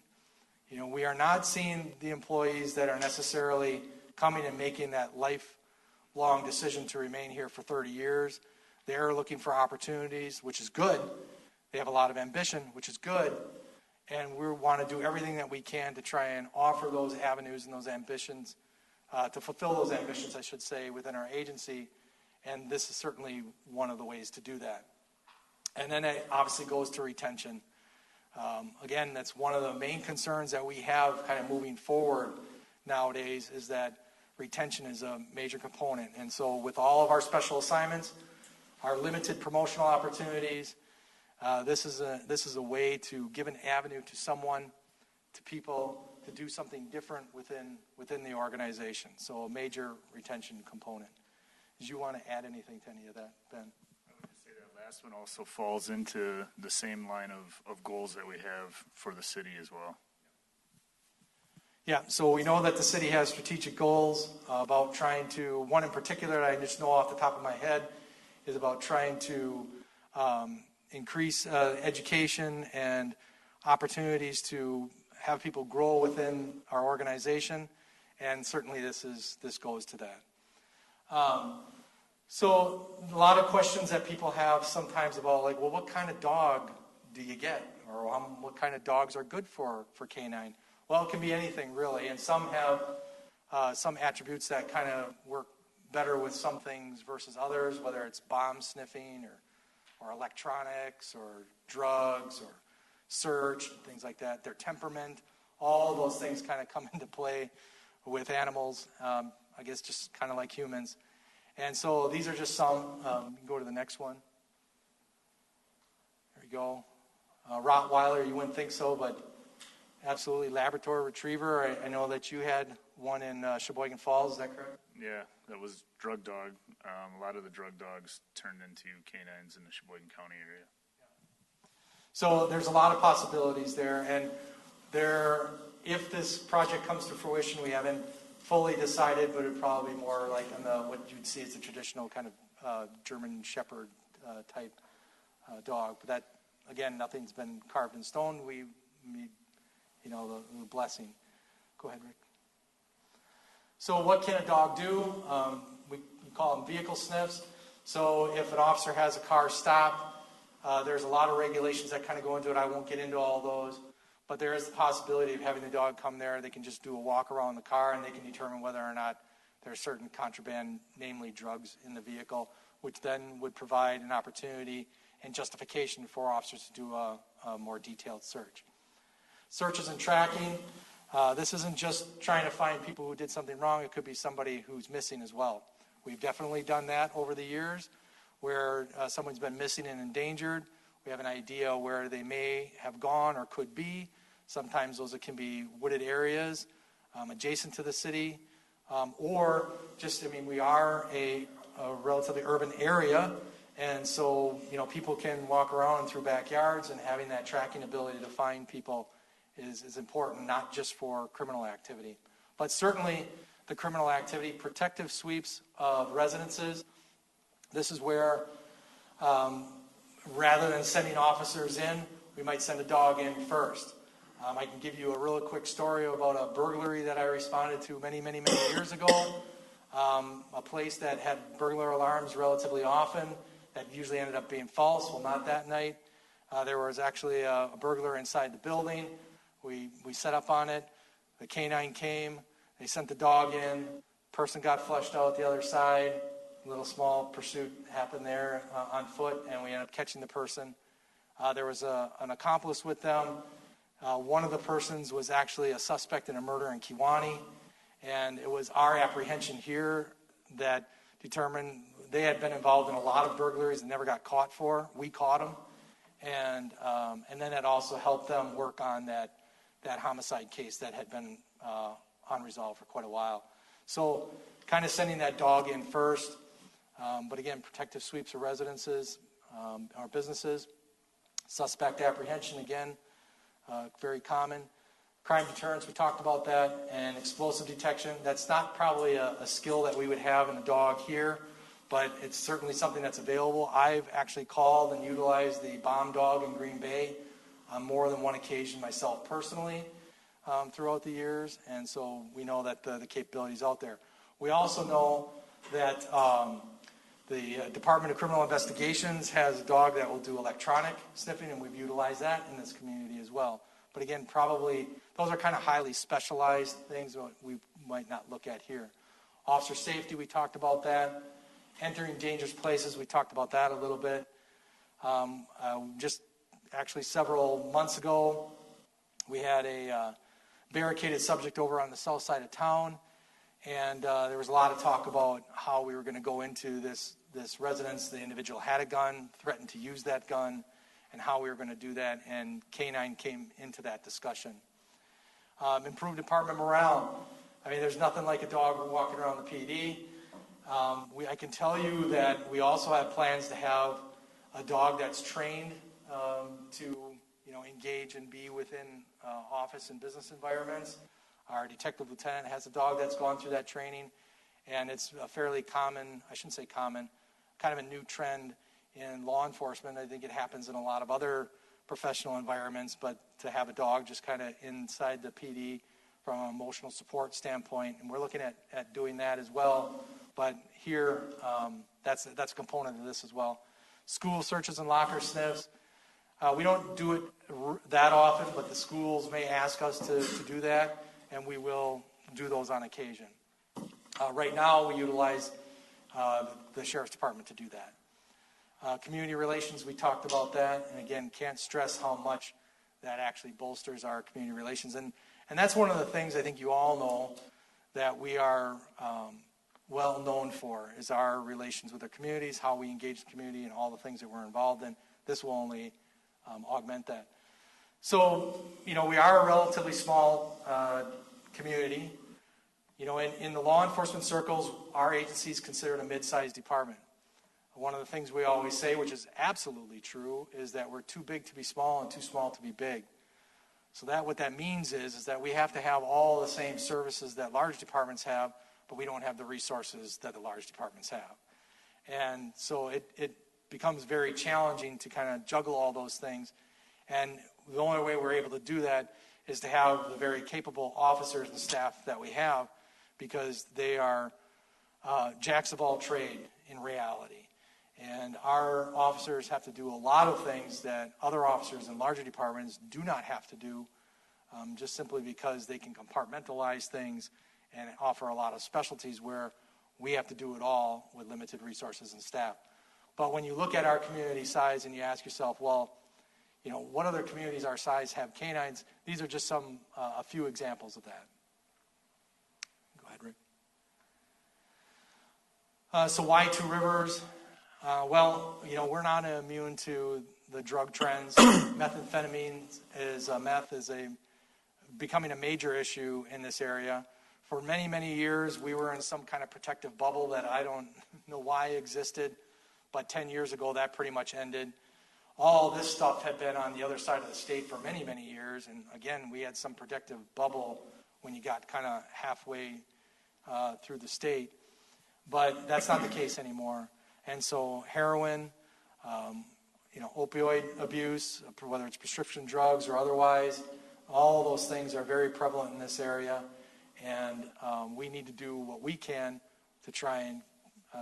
We are not seeing the employees that are necessarily coming and making that lifelong decision to remain here for 30 years. They are looking for opportunities, which is good. They have a lot of ambition, which is good. And we want to do everything that we can to try and offer those avenues and those ambitions, to fulfill those ambitions, I should say, within our agency. And this is certainly one of the ways to do that. And then it obviously goes to retention. Again, that's one of the main concerns that we have kind of moving forward nowadays, is that retention is a major component. And so with all of our special assignments, our limited promotional opportunities, this is a way to give an avenue to someone, to people, to do something different within the organization. So a major retention component. Did you want to add anything to any of that, Ben? I would just say that last one also falls into the same line of goals that we have for the city as well. Yeah, so we know that the city has strategic goals about trying to, one in particular that I just know off the top of my head, is about trying to increase education and opportunities to have people grow within our organization, and certainly this goes to that. So a lot of questions that people have sometimes about, like, well, what kind of dog do you get, or what kind of dogs are good for canine? Well, it can be anything really, and some have some attributes that kind of work better with some things versus others, whether it's bomb sniffing or electronics or drugs or search, things like that. Their temperament, all those things kind of come into play with animals, I guess just kind of like humans. And so these are just some. You can go to the next one. There we go. Rottweiler, you wouldn't think so, but absolutely Labrador Retriever. I know that you had one in Sheboygan Falls, is that correct? Yeah, that was drug dog. A lot of the drug dogs turned into canines in the Sheboygan County area. So there's a lot of possibilities there, and if this project comes to fruition, we haven't fully decided, but it'd probably be more like on what you'd see as the traditional kind of German Shepherd type dog. But that, again, nothing's been carved in stone. We need, the blessing. Go ahead, Rick. So what can a dog do? We call them vehicle sniffs. So if an officer has a car stopped, there's a lot of regulations that kind of go into it. I won't get into all those. But there is the possibility of having the dog come there. They can just do a walk around the car, and they can determine whether or not there's certain contraband, namely drugs, in the vehicle, which then would provide an opportunity and justification for officers to do a more detailed search. Searches and tracking. This isn't just trying to find people who did something wrong. It could be somebody who's missing as well. We've definitely done that over the years, where someone's been missing and endangered. We have an idea where they may have gone or could be. Sometimes those can be wooded areas adjacent to the city, or just, we are a relatively urban area, and so, people can walk around through backyards, and having that tracking ability to find people is important, not just for criminal activity. But certainly, the criminal activity. Protective sweeps of residences. This is where, rather than sending officers in, we might send a dog in first. I can give you a real quick story about a burglary that I responded to many years ago. A place that had burglar alarms relatively often that usually ended up being false. Well, not that night. There was actually a burglar inside the building. We set up on it. The canine came. They sent the dog in. Person got flushed out the other side. A little small pursuit happened there on foot, and we ended up catching the person. There was an accomplice with them. One of the persons was actually a suspect in a murder in Kewanee, and it was our apprehension here that determined they had been involved in a lot of burglaries and never got caught for. We caught them, and then it also helped them work on that homicide case that had been unresolved for quite a while. So kind of sending that dog in first, but again, protective sweeps of residences or businesses. Suspect apprehension, again, very common. Crime deterrence, we talked about that, and explosive detection. That's not probably a skill that we would have in a dog here, but it's certainly something that's available. I've actually called and utilized the bomb dog in Green Bay on more than one occasion myself personally throughout the years, and so we know that the capability is out there. We also know that the Department of Criminal Investigations has a dog that will do electronic sniffing, and we've utilized that in this community as well. But again, probably those are kind of highly specialized things that we might not look at here. Officer safety, we talked about that. Entering dangerous places, we talked about that a little bit. Just actually several months ago, we had a barricaded subject over on the south side of town, and there was a lot of talk about how we were going to go into this residence. The individual had a gun, threatened to use that gun, and how we were going to do that, and Canine came into that discussion. Improved department morale. I mean, there's nothing like a dog walking around the PD. I can tell you that we also have plans to have a dog that's trained to engage and be within office and business environments. Our detective lieutenant has a dog that's gone through that training, and it's a fairly common, I shouldn't say common, kind of a new trend in law enforcement. I think it happens in a lot of other professional environments, but to have a dog just kind of inside the PD from an emotional support standpoint, and we're looking at doing that as well. But here, that's a component of this as well. School searches and locker sniffs. We don't do it that often, but the schools may ask us to do that, and we will do those on occasion. Right now, we utilize the Sheriff's Department to do that. Community relations, we talked about that, and again, can't stress how much that actually bolsters our community relations. And that's one of the things I think you all know that we are well known for, is our relations with our communities, how we engage the community, and all the things that we're involved in. This will only augment that. So, we are a relatively small community. In the law enforcement circles, our agency is considered a mid-sized department. One of the things we always say, which is absolutely true, is that we're too big to be small and too small to be big. So what that means is that we have to have all the same services that large departments have, but we don't have the resources that the large departments have. And so it becomes very challenging to kind of juggle all those things. And the only way we're able to do that is to have the very capable officers and staff that we have, because they are jacks of all trade in reality. And our officers have to do a lot of things that other officers in larger departments do not have to do, just simply because they can compartmentalize things and offer a lot of specialties where we have to do it all with limited resources and staff. But when you look at our community size and you ask yourself, well, what other communities our size have canines? These are just a few examples of that. Go ahead, Rick. So why Two Rivers? We're not immune to the drug trends. Methamphetamine meth is becoming a major issue in this area. For many, many years, we were in some kind of protective bubble that I don't know why existed, but 10 years ago, that pretty much ended. All this stuff had been on the other side of the state for many, many years, and again, we had some protective bubble when you got kind of halfway through the state. But that's not the case anymore. And so heroin, opioid abuse, whether it's prescription drugs or otherwise, all those things are very prevalent in this area. And we need to do what we can to try and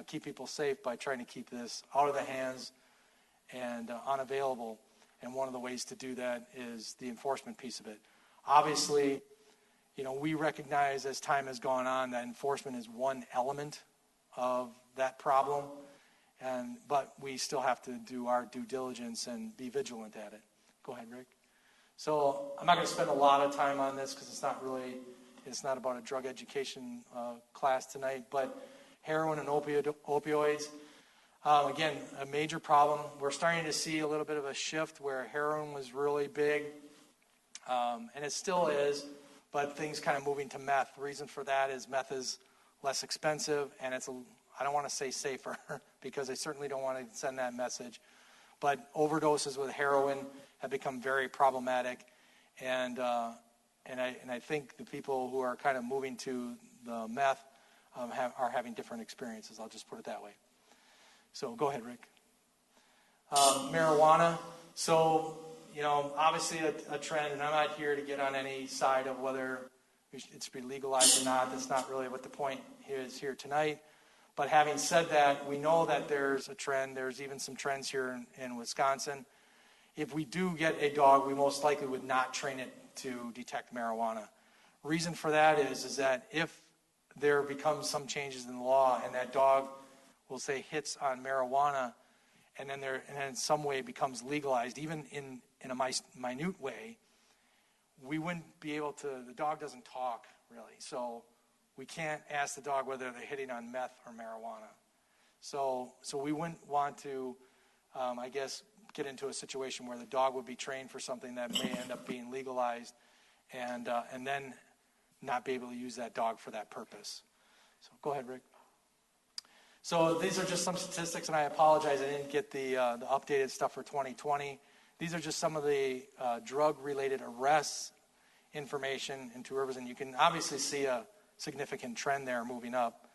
keep people safe by trying to keep this out of the hands and unavailable. And one of the ways to do that is the enforcement piece of it. Obviously, we recognize as time has gone on that enforcement is one element of that problem, but we still have to do our due diligence and be vigilant at it. Go ahead, Rick. So I'm not going to spend a lot of time on this because it's not about a drug education class tonight, but heroin and opioids, again, a major problem. We're starting to see a little bit of a shift where heroin was really big, and it still is, but things kind of moving to meth. The reason for that is meth is less expensive, and I don't want to say safer because I certainly don't want to send that message, but overdoses with heroin have become very problematic, and I think the people who are kind of moving to the meth are having different experiences. I'll just put it that way. So go ahead, Rick. Marijuana. So, obviously a trend, and I'm not here to get on any side of whether it's be legalized or not. That's not really what the point is here tonight. But having said that, we know that there's a trend. There's even some trends here in Wisconsin. If we do get a dog, we most likely would not train it to detect marijuana. Reason for that is that if there becomes some changes in the law and that dog, we'll say, hits on marijuana and then in some way becomes legalized, even in a minute way, we wouldn't be able to, the dog doesn't talk really. So we can't ask the dog whether they're hitting on meth or marijuana. So we wouldn't want to, get into a situation where the dog would be trained for something that may end up being legalized and then not be able to use that dog for that purpose. So go ahead, Rick. So these are just some statistics, and I apologize I didn't get the updated stuff for 2020. These are just some of the drug-related arrests information in Two Rivers, and you can obviously see a significant trend there moving up.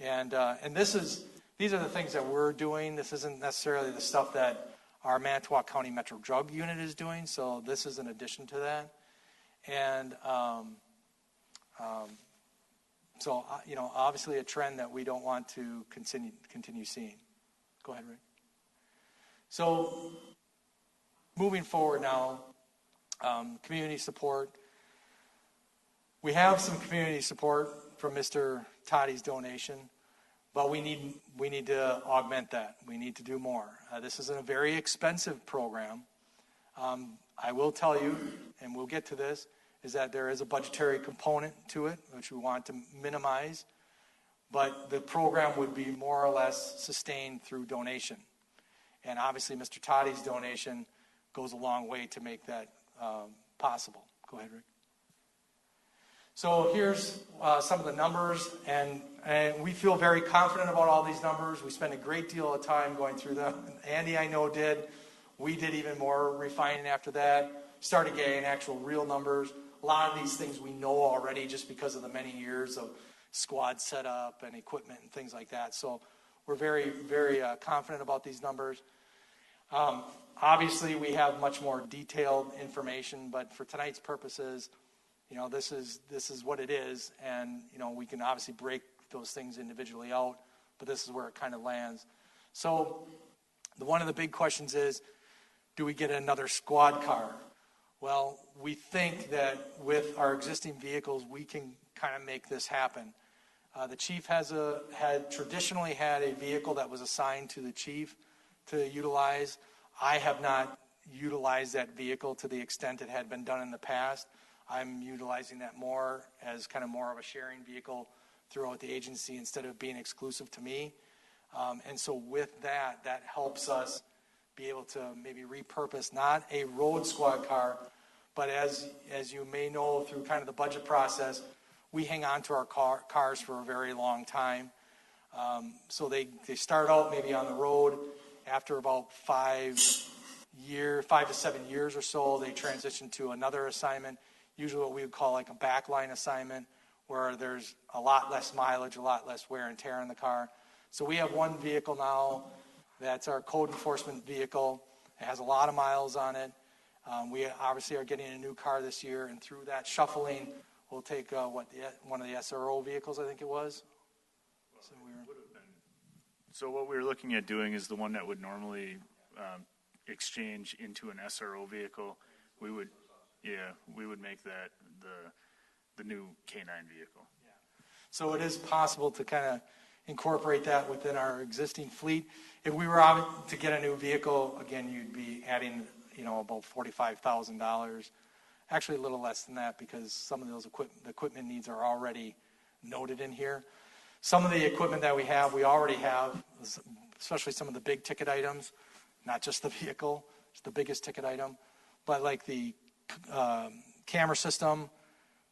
And these are the things that we're doing. This isn't necessarily the stuff that our Manitowoc County Metro Drug Unit is doing, so this is in addition to that. And obviously a trend that we don't want to continue seeing. Go ahead, Rick. So moving forward now, community support. We have some community support from Mr. Toddy's donation, but we need to augment that. We need to do more. This is a very expensive program. I will tell you, and we'll get to this, is that there is a budgetary component to it, which we want to minimize, but the program would be more or less sustained through donation. And obviously, Mr. Toddy's donation goes a long way to make that possible. Go ahead, Rick. So here's some of the numbers, and we feel very confident about all these numbers. We spend a great deal of time going through them. Andy, I know, did. We did even more refining after that. Started getting actual real numbers. A lot of these things we know already just because of the many years of squad setup and equipment and things like that. So we're very, very confident about these numbers. Obviously, we have much more detailed information, but for tonight's purposes, this is what it is, and we can obviously break those things individually out, but this is where it kind of lands. So one of the big questions is, do we get another squad car? Well, we think that with our existing vehicles, we can kind of make this happen. The chief had traditionally had a vehicle that was assigned to the chief to utilize. I have not utilized that vehicle to the extent it had been done in the past. I'm utilizing that more as kind of more of a sharing vehicle throughout the agency instead of being exclusive to me. And so with that helps us be able to maybe repurpose not a road squad car, but as you may know through kind of the budget process, we hang on to our cars for a very long time. So they start out maybe on the road. After about 5 to 7 years or so, they transition to another assignment, usually what we would call like a backline assignment, where there's a lot less mileage, a lot less wear and tear in the car. So we have one vehicle now that's our code enforcement vehicle. It has a lot of miles on it. We obviously are getting a new car this year, and through that shuffling, we'll take one of the SRO vehicles, I think it was. So what we were looking at doing is the one that would normally exchange into an SRO vehicle. We would make that the new Canine vehicle. Yeah. So it is possible to kind of incorporate that within our existing fleet. If we were out to get a new vehicle, again, you'd be adding, about $45,000. Actually, a little less than that because some of those equipment needs are already noted in here. Some of the equipment that we already have, especially some of the big ticket items, not just the vehicle, it's the biggest ticket item, but like the camera system,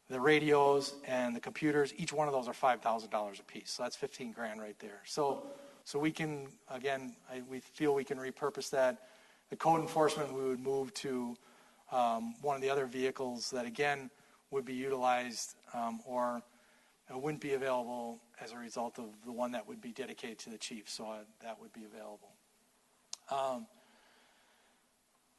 the radios, and the computers, each one of those are $5,000 a piece. So that's $15,000 right there. So we can, again, we feel we can repurpose that. The code enforcement, we would move to one of the other vehicles that, again, would be utilized or wouldn't be available as a result of the one that would be dedicated to the chief. So that would be available.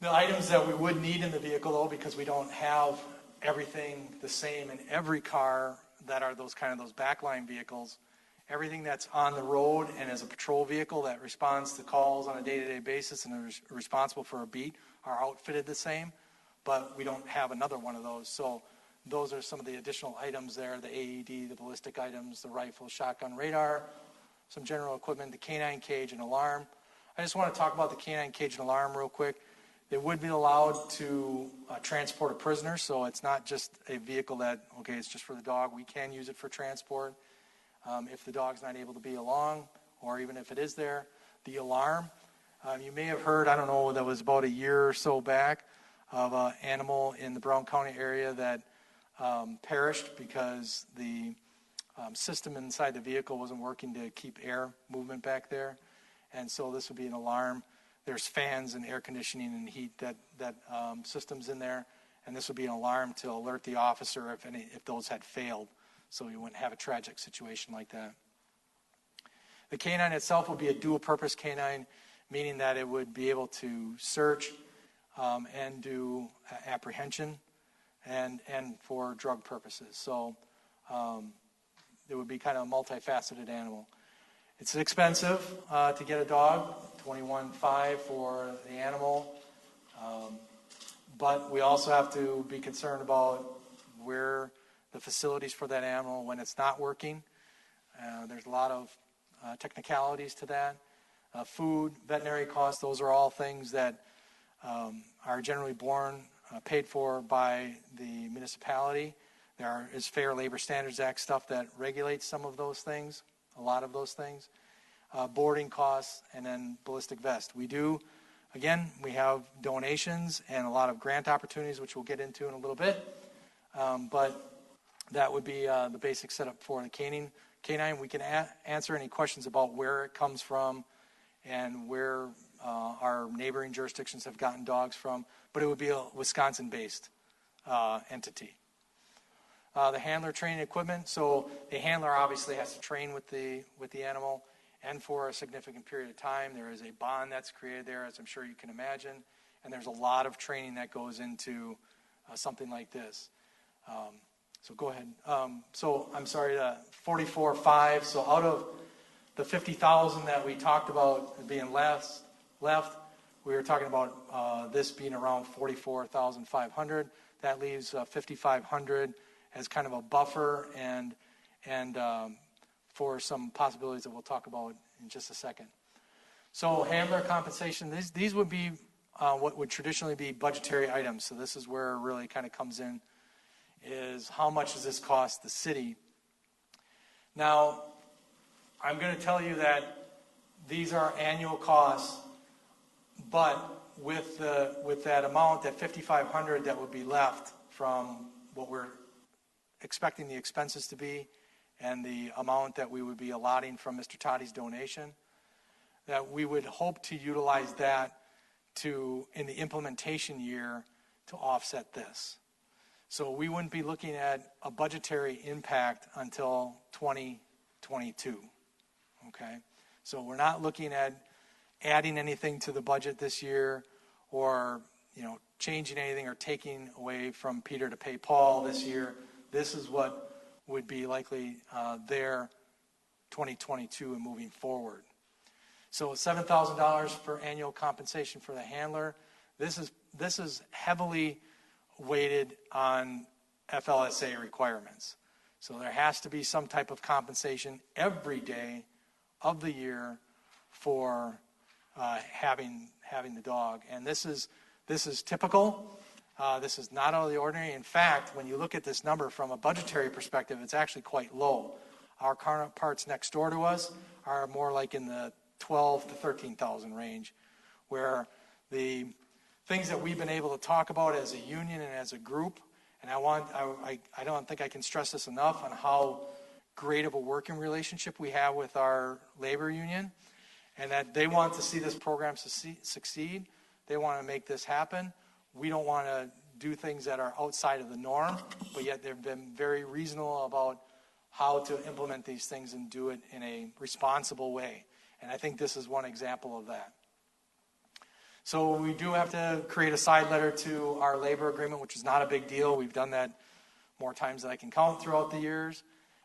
The items that we would need in the vehicle, though, because we don't have everything the same in every car that are those backline vehicles, everything that's on the road and as a patrol vehicle that responds to calls on a day-to-day basis and is responsible for a beat are outfitted the same, but we don't have another one of those. So those are some of the additional items there, the AED, the ballistic items, the rifle, shotgun, radar, some general equipment, the canine cage and alarm. I just want to talk about the canine cage and alarm real quick. They would be allowed to transport a prisoner, so it's not just a vehicle that, it's just for the dog. We can use it for transport if the dog's not able to be along, or even if it is there. The alarm, you may have heard, I don't know, that was about a year or so back, of an animal in the Brown County area that perished because the system inside the vehicle wasn't working to keep air movement back there. And so this would be an alarm. There's fans and air conditioning and heat that systems in there, and this would be an alarm to alert the officer if those had failed, so you wouldn't have a tragic situation like that. The canine itself would be a dual-purpose canine, meaning that it would be able to search and do apprehension and for drug purposes. So it would be kind of a multifaceted animal. It's expensive to get a dog, $21,500 for the animal, but we also have to be concerned about where the facilities for that animal when it's not working. There's a lot of technicalities to that. Food, veterinary costs, those are all things that are generally paid for by the municipality. There is Fair Labor Standards Act stuff that regulates some of those things. A lot of those things, boarding costs, and then ballistic vest. We have donations and a lot of grant opportunities, which we'll get into in a little bit. But that would be the basic setup for the canine. We can answer any questions about where it comes from and where our neighboring jurisdictions have gotten dogs from, but it would be a Wisconsin-based entity. The handler training equipment. So the handler obviously has to train with the animal and for a significant period of time. There is a bond that's created there, as I'm sure you can imagine, and there's a lot of training that goes into something like this. So go ahead. So I'm sorry, $44,500. So out of the $50,000 that we talked about being left, we were talking about this being around $44,500. That leaves $5,500 as kind of a buffer and for some possibilities that we'll talk about in just a second. So handler compensation, these would be what would traditionally be budgetary items. So this is where it really kind of comes in, is how much does this cost the city? Now, I'm going to tell you that these are annual costs, but with that amount, that $5,500 that would be left from what we're expecting the expenses to be and the amount that we would be allotting from Mr. Toddy's donation, that we would hope to utilize that in the implementation year to offset this. So we wouldn't be looking at a budgetary impact until 2022. Okay? So we're not looking at adding anything to the budget this year or, changing anything or taking away from Peter to pay Paul this year. This is what would be likely there 2022 and moving forward. So $7,000 for annual compensation for the handler. This is heavily weighted on FLSA requirements. So there has to be some type of compensation every day of the year for having the dog. And this is typical. This is not out of the ordinary. In fact, when you look at this number from a budgetary perspective, it's actually quite low. Our counterparts next door to us are more like in the 12 to 13,000 range, where the things that we've been able to talk about as a union and as a group, and I don't think I can stress this enough on how great of a working relationship we have with our labor union, and that they want to see this program succeed. They want to make this happen. We don't want to do things that are outside of the norm, but yet they've been very reasonable about how to implement these things and do it in a responsible way. And I think this is one example of that. So we do have to create a side letter to our labor agreement, which is not a big deal. We've done that more times than I can count throughout the years.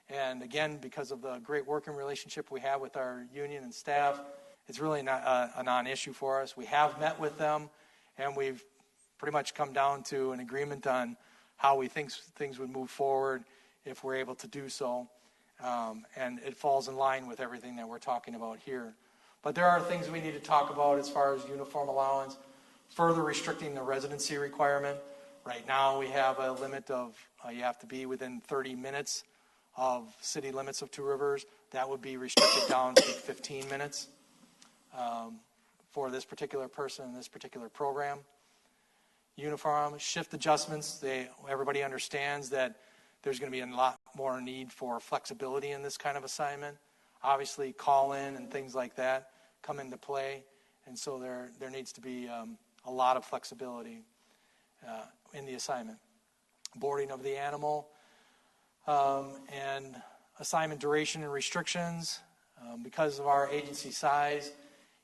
And again, because of the great working relationship we have with our union and staff, it's really not a non-issue for us. We have met with them, and we've pretty much come down to an agreement on how we think things would move forward if we're able to do so. And it falls in line with everything that we're talking about here. But there are things we need to talk about as far as uniform allowance, further restricting the residency requirement. Right now we have a limit of you have to be within 30 minutes of city limits of Two Rivers. That would be restricted down to 15 minutes for this particular person in this particular program. Uniform shift adjustments. Everybody understands that there's going to be a lot more need for flexibility in this kind of assignment. Obviously, call-in and things like that come into play, and so there needs to be a lot of flexibility in the assignment. Boarding of the animal and assignment duration and restrictions. Because of our agency size,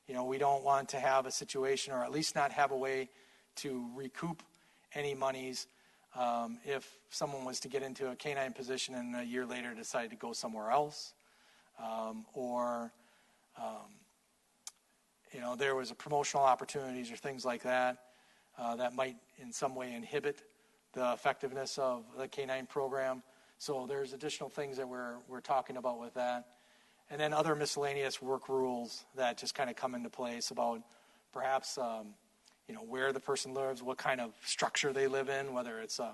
we don't want to have a situation, or at least not have a way to recoup any monies if someone was to get into a canine position and a year later decide to go somewhere else, or there was a promotional opportunities or things like that that might in some way inhibit the effectiveness of the canine program. So there's additional things that we're talking about with that. And then other miscellaneous work rules that just kind of come into place about perhaps where the person lives, what kind of structure they live in, whether it's an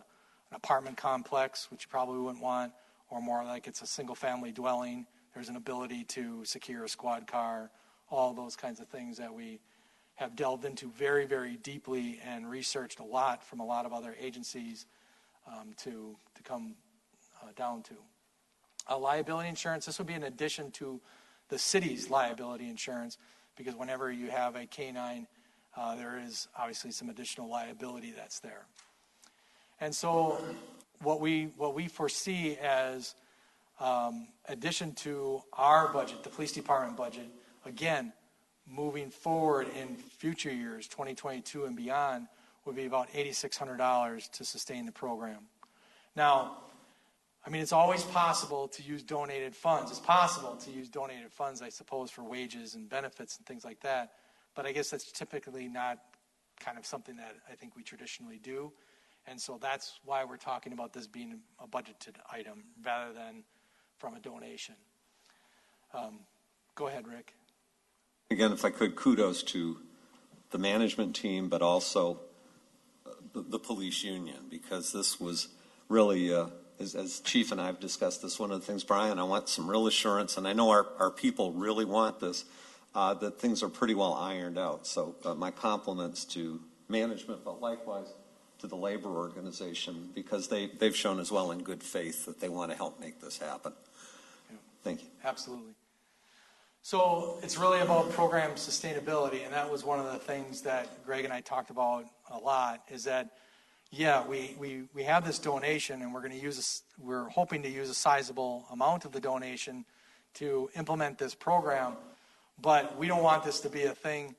apartment complex, which you probably wouldn't want, or more like it's a single-family dwelling. There's an ability to secure a squad car, all those kinds of things that we have delved into very, very deeply and researched a lot from a lot of other agencies to come down to. Liability insurance, this would be in addition to the city's liability insurance, because whenever you have a canine, there is obviously some additional liability that's there. And so what we foresee as addition to our budget, the police department budget, again, moving forward in future years, 2022 and beyond, would be about $8,600 to sustain the program. Now, it's always possible to use donated funds. It's possible to use donated funds, I suppose, for wages and benefits and things like that. But I guess that's typically not kind of something that I think we traditionally do. And so that's why we're talking about this being a budgeted item rather than from a donation. Go ahead, Rick. Again, if I could, kudos to the management team, but also the police union, because this was really, as Chief and I have discussed this, one of the things, Brian, I want some real assurance, and I know our people really want this, that things are pretty well ironed out. So my compliments to management, but likewise to the labor organization, because they've shown as well in good faith that they want to help make this happen. Yeah. Thank you. Absolutely. So it's really about program sustainability, and that was one of the things that Greg and I talked about a lot, is that, yeah, we have this donation, and we're hoping to use a sizable amount of the donation to implement this program, but we don't want this to be a thing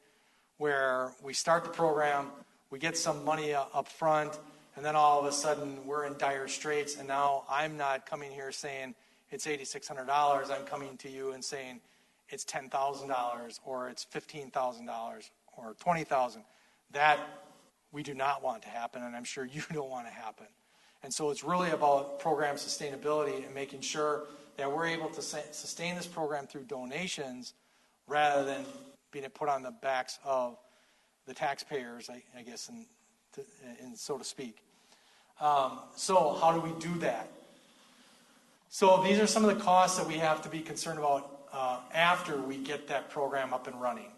where we start the program, we get some money up front, and then all of a sudden we're in dire straits, and now I'm not coming here saying it's $8,600, I'm coming to you and saying it's $10,000 or it's $15,000 or $20,000. That we do not want to happen, and I'm sure you don't want to happen. And so it's really about program sustainability and making sure that we're able to sustain this program through donations rather than being put on the backs of the taxpayers, I guess, and so to speak. So how do we do that? So these are some of the costs that we have to be concerned about after we get that program up and running.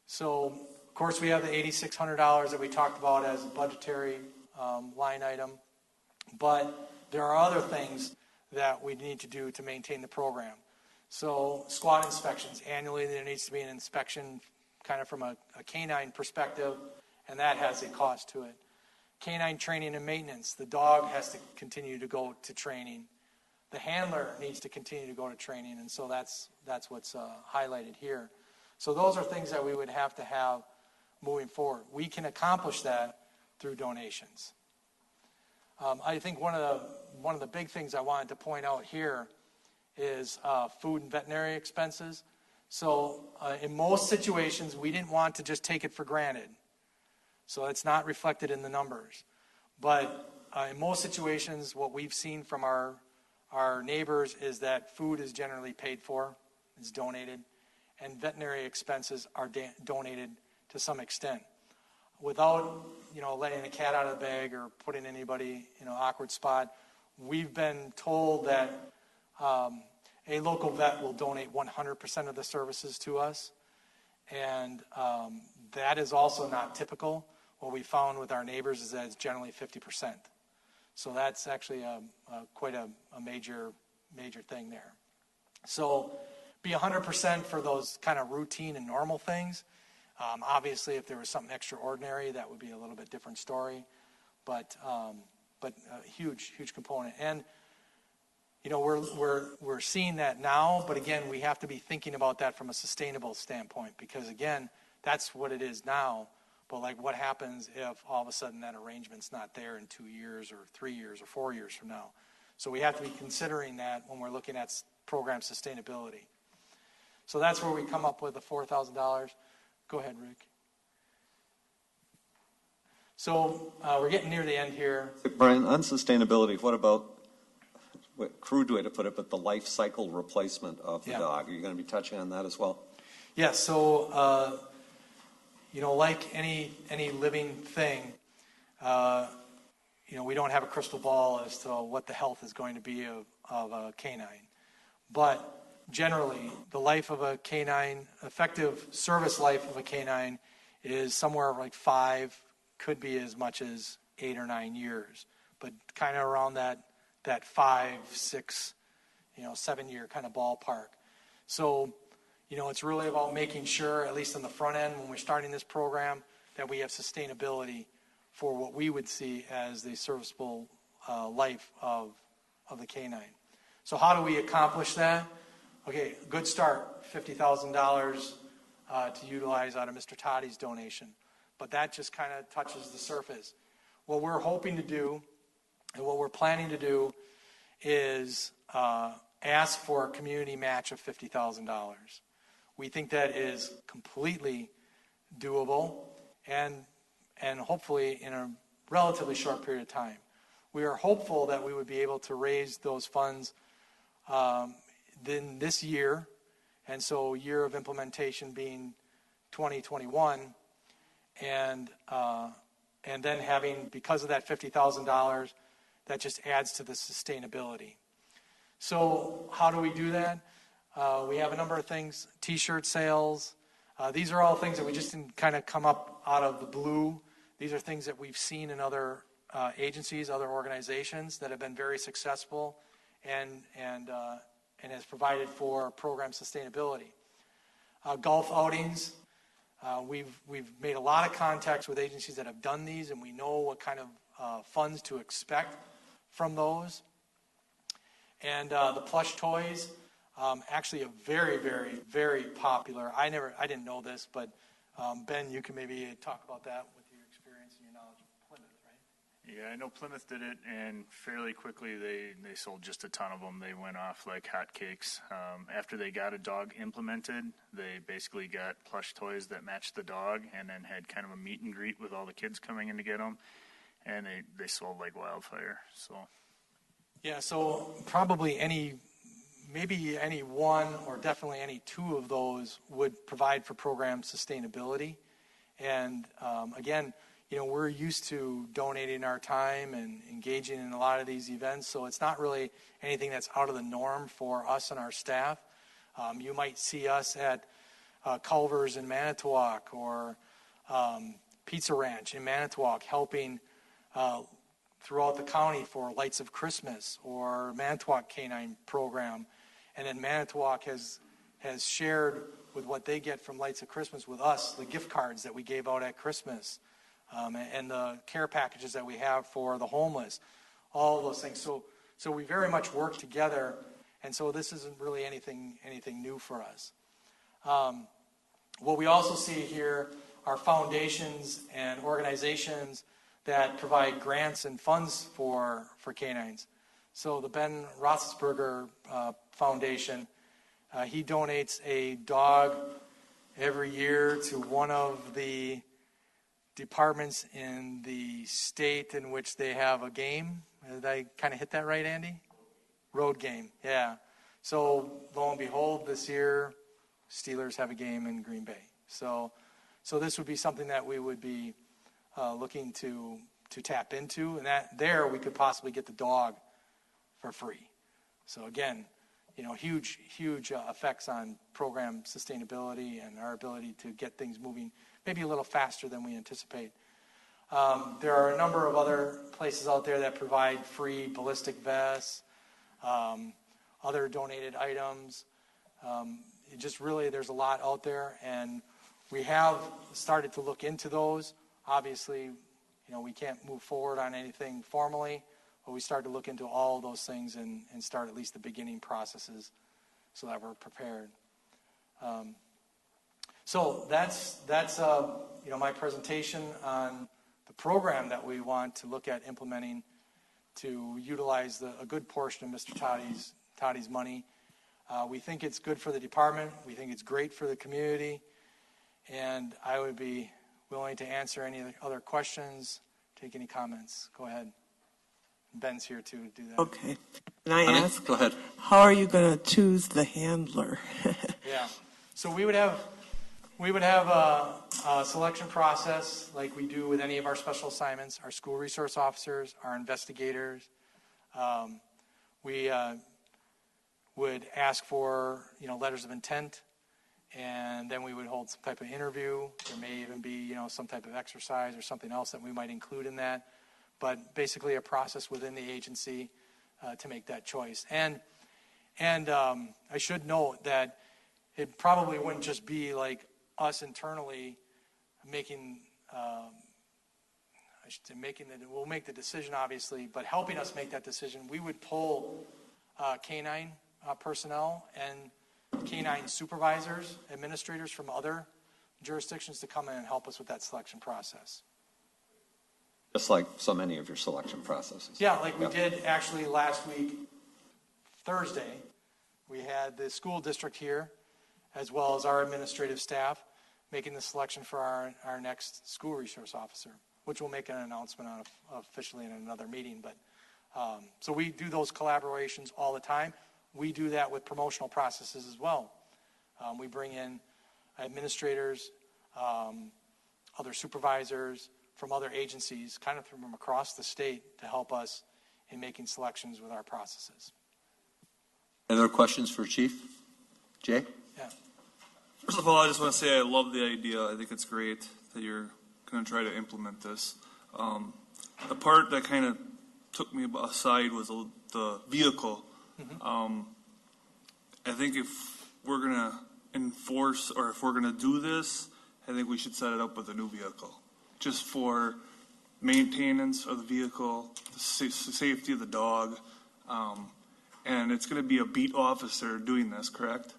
So, of course, we have the $8,600 that we talked about as a budgetary line item, but there are other things that we need to do to maintain the program. So squad inspections. Annually, there needs to be an inspection kind of from a canine perspective, and that has a cost to it. Canine training and maintenance. The dog has to continue to go to training. The handler needs to continue to go to training, and so that's what's highlighted here. So those are things that we would have to have moving forward. We can accomplish that through donations. I think one of the big things I wanted to point out here is food and veterinary expenses. So in most situations, we didn't want to just take it for granted. So it's not reflected in the numbers. But in most situations, what we've seen from our neighbors is that food is generally paid for, is donated, and veterinary expenses are donated to some extent. Without, letting the cat out of the bag or putting anybody in an awkward spot, we've been told that a local vet will donate 100% of the services to us, and that is also not typical. What we found with our neighbors is that it's generally 50%. So that's actually quite a major thing there. So be 100% for those kind of routine and normal things. Obviously, if there was something extraordinary, that would be a little bit different story. But a huge component. And we're seeing that now. But again, we have to be thinking about that from a sustainable standpoint, because again, that's what it is now. But like, what happens if all of a sudden that arrangement's not there in 2 years or 3 years or 4 years from now? So we have to be considering that when we're looking at program sustainability. So that's where we come up with the $4,000. Go ahead, Rick. So we're getting near the end here. Brian, on sustainability, what about, crude way to put it, but the life cycle replacement of the dog? Are you going to be touching on that as well? Yes. So, like any living thing, we don't have a crystal ball as to what the health is going to be of a canine. But generally, the life of a canine, effective service life of a canine, is somewhere like 5, could be as much as 8 or 9 years, but kind of around that 5, 6, 7-year kind of ballpark. So, it's really about making sure, at least on the front end, when we're starting this program, that we have sustainability for what we would see as the serviceable life of the canine. So how do we accomplish that? Okay, good start, $50,000 to utilize out of Mr. Toddy's donation. But that just kind of touches the surface. What we're hoping to do and what we're planning to do is ask for a community match of $50,000. We think that is completely doable and hopefully in a relatively short period of time. We are hopeful that we would be able to raise those funds then this year, and so year of implementation being 2021, and then having, because of that $50,000, that just adds to the sustainability. So how do we do that? We have a number of things, T-shirt sales. These are all things that we just didn't kind of come up out of the blue. These are things that we've seen in other agencies, other organizations that have been very successful and has provided for program sustainability. Golf outings. We've made a lot of contacts with agencies that have done these, and we know what kind of funds to expect from those. And the plush toys, actually a very, very, very popular. I didn't know this, but Ben, you can maybe talk about that with your experience and your knowledge of Plymouth, right? Yeah, I know Plymouth did it, and fairly quickly they sold just a ton of them. They went off like hotcakes. After they got a dog implemented, they basically got plush toys that matched the dog, and then had kind of a meet and greet with all the kids coming in to get them, and they sold like wildfire. So. Yeah, so probably maybe any one or definitely any two of those would provide for program sustainability. And again, we're used to donating our time and engaging in a lot of these events, so it's not really anything that's out of the norm for us and our staff. You might see us at Culver's in Manitowoc or Pizza Ranch in Manitowoc helping throughout the county for Lights of Christmas or Manitowoc Canine program. And then Manitowoc has shared with what they get from Lights of Christmas with us, the gift cards that we gave out at Christmas, and the care packages that we have for the homeless, all of those things. So we very much work together, and so this isn't really anything new for us. What we also see here are foundations and organizations that provide grants and funds for canines. So the Ben Roethlisberger Foundation, he donates a dog every year to one of the departments in the state in which they have a game. Did I kind of hit that right, Andy? Road game, yeah. So lo and behold, this year, Steelers have a game in Green Bay. So this would be something that we would be looking to tap into, and that there we could possibly get the dog for free. So again, huge effects on program sustainability and our ability to get things moving maybe a little faster than we anticipate. There are a number of other places out there that provide free ballistic vests, other donated items. There's a lot out there, and we have started to look into those. Obviously, we can't move forward on anything formally, but we start to look into all those things and start at least the beginning processes so that we're prepared. So that's my presentation on the program that we want to look at implementing to utilize a good portion of Mr. Toddy's money. We think it's good for the department. We think it's great for the community. And I would be willing to answer any other questions, take any comments. Go ahead. Ben's here to do that. Okay. Can I Honey, ask? go ahead. How are you going to choose the handler? Yeah. So we would have a selection process like we do with any of our special assignments, our school resource officers, our investigators. We would ask for letters of intent, and then we would hold some type of interview. There may even be some type of exercise or something else that we might include in that, but basically a process within the agency to make that choice. And I should note that it probably wouldn't just be like us internally we'll make the decision obviously, but helping us make that decision, we would pull canine personnel and canine supervisors, administrators from other jurisdictions to come in and help us with that selection process. Just like so many of your selection processes. Yeah, like we did actually last week, Thursday. We had the school district here, as well as our administrative staff, making the selection for our next school resource officer, which we'll make an announcement on officially in another meeting. But so we do those collaborations all the time. We do that with promotional processes as well. We bring in administrators, other supervisors from other agencies, kind of from across the state, to help us in making selections with our processes. Any other questions for Chief? Jay? Yeah. First of all, I just want to say I love the idea. I think it's great that you're going to try to implement this. The part that kind of took me aside was the vehicle. Mm-hmm. I think if we're going to enforce, or if we're going to do this, I think we should set it up with a new vehicle, just for maintenance of the vehicle, the safety of the dog, and it's going to be a beat officer doing this, correct?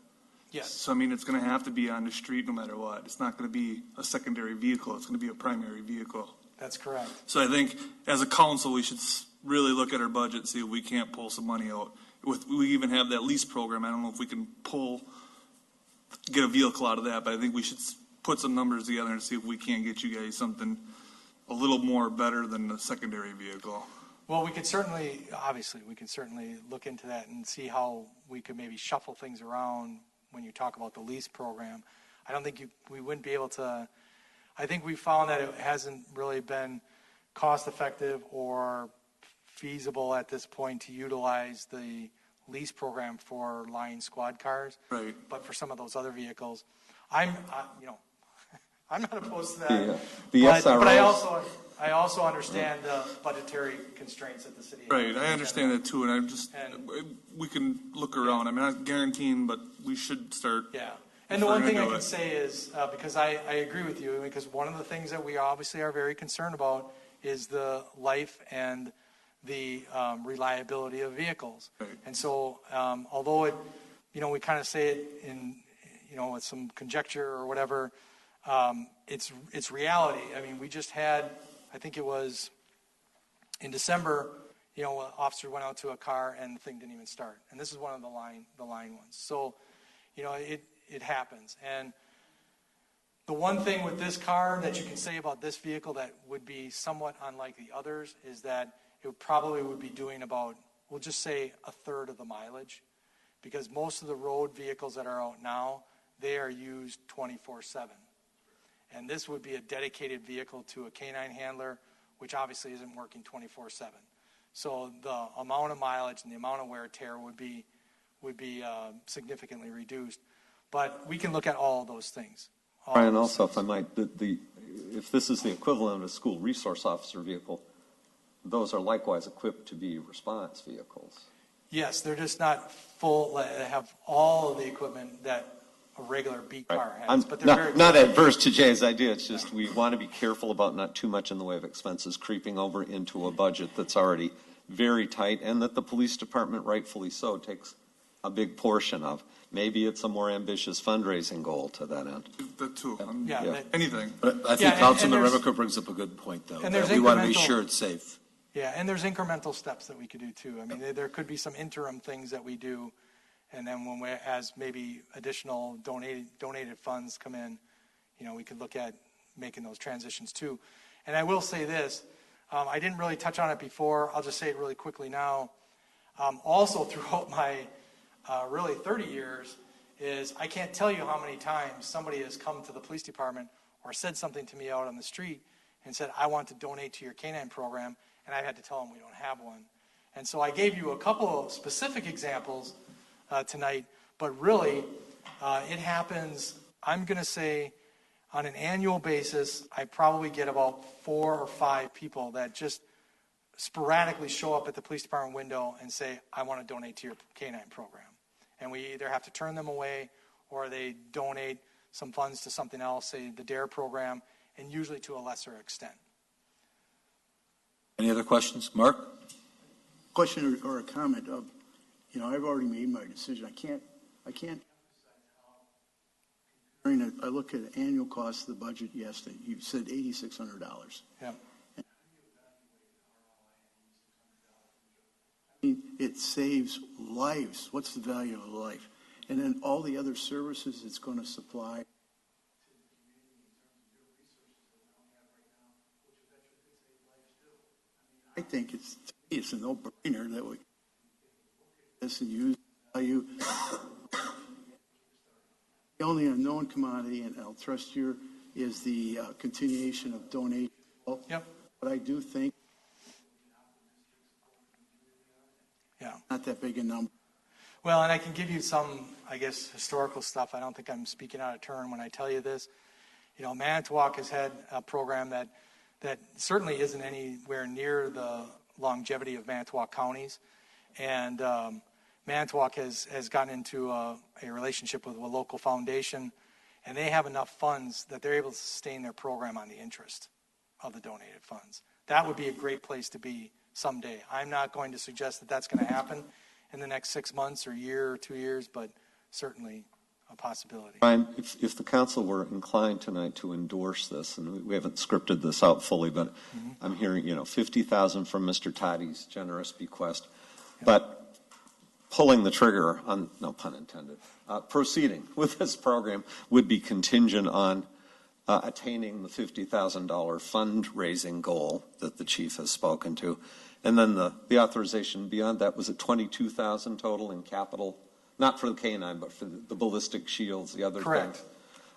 Yes. So, I mean, it's going to have to be on the street no matter what. It's not going to be a secondary vehicle. It's going to be a primary vehicle. That's correct. So I think as a council, we should really look at our budget and see if we can't pull some money out. We even have that lease program. I don't know if we can get a vehicle out of that, but I think we should put some numbers together and see if we can't get you guys something a little more better than the secondary vehicle. Well, we could certainly look into that and see how we could maybe shuffle things around when you talk about the lease program. I don't think we wouldn't be able to. I think we found that it hasn't really been cost effective or feasible at this point to utilize the lease program for line squad cars. Right. But for some of those other vehicles, I'm not opposed to that. The but SROs. I also understand the budgetary constraints that the city has. Right, I understand that too, and we can look around. I'm not guaranteeing, but we should start. Yeah. And the one thing I can say is, because I agree with you, because one of the things that we obviously are very concerned about is the life and the reliability of vehicles. Right. And so, although it, we kind of say it in, with some conjecture or whatever, it's reality. I mean, we just had, I think it was in December, an officer went out to a car and the thing didn't even start. And this is one of the line ones. So, it happens. And the one thing with this car that you can say about this vehicle that would be somewhat unlike the others is that it probably would be doing about, we'll just say, a third of the mileage. Because most of the road vehicles that are out now, they are used 24/7. And this would be a dedicated vehicle to a canine handler, which obviously isn't working 24/7. So the amount of mileage and the amount of wear and tear would be significantly reduced. But we can look at all of those things. Brian, also, if I might, if this is the equivalent of a school resource officer vehicle, those are likewise equipped to be response vehicles. Yes, they're just not full. They have all of the equipment that a regular beat car has. I'm but they're not adverse to Jay's idea. It's just we want to be careful about not too much in the way of expenses creeping over into a budget that's already very tight, and that the police department, rightfully so, takes a big portion of. Maybe it's a more ambitious fundraising goal to that end. That too. Yeah. Anything. But I think Councilman Remico brings up a good point, though. And there's we want to be incremental- sure it's safe. Yeah, and there's incremental steps that we could do too. I mean, there could be some interim things that we do, and then as maybe additional donated funds come in, we could look at making those transitions too. And I will say this, I didn't really touch on it before. I'll just say it really quickly now. Also, throughout my really 30 years, is I can't tell you how many times somebody has come to the police department or said something to me out on the street and said, I want to donate to your canine program, and I had to tell them we don't have one. And so I gave you a couple of specific examples tonight, but really it happens, I'm going to say, on an annual basis, I probably get about 4 or 5 people that just sporadically show up at the police department window and say, I want to donate to your canine program. And we either have to turn them away or they donate some funds to something else, say the DARE program, and usually to a lesser extent. Any other questions? Mark? Question or a comment of, I've already made my decision. I can't. I look at annual cost of the budget. Yes, you said $8,600. Yeah. It saves lives. What's the value of a life? And then all the other services it's going to supply. I think it's a no-brainer that we this and use value. The only unknown commodity, and I'll trust you, is the continuation of donation. Yep. But I do think not that big a number. Well, and I can give you some, I guess, historical stuff. I don't think I'm speaking out of turn when I tell you this. Manitowoc has had a program that certainly isn't anywhere near the longevity of Manitowoc counties. And Manitowoc has gotten into a relationship with a local foundation, and they have enough funds that they're able to sustain their program on the interest of the donated funds. that would be a great place to be someday. I'm not going to suggest that that's going to happen in the next 6 months or year or 2 years, but certainly a possibility. Brian, if the council were inclined tonight to endorse this, and we haven't scripted this out fully, but I'm hearing, $50,000 from Mr. Toddy's generous bequest, but pulling the trigger on, no pun intended, proceeding with this program would be contingent on attaining the $50,000 fundraising goal that the chief has spoken to. And then the authorization beyond that was at $22,000 total in capital, not for the Canine, but for the Ballistic Shields, the other things.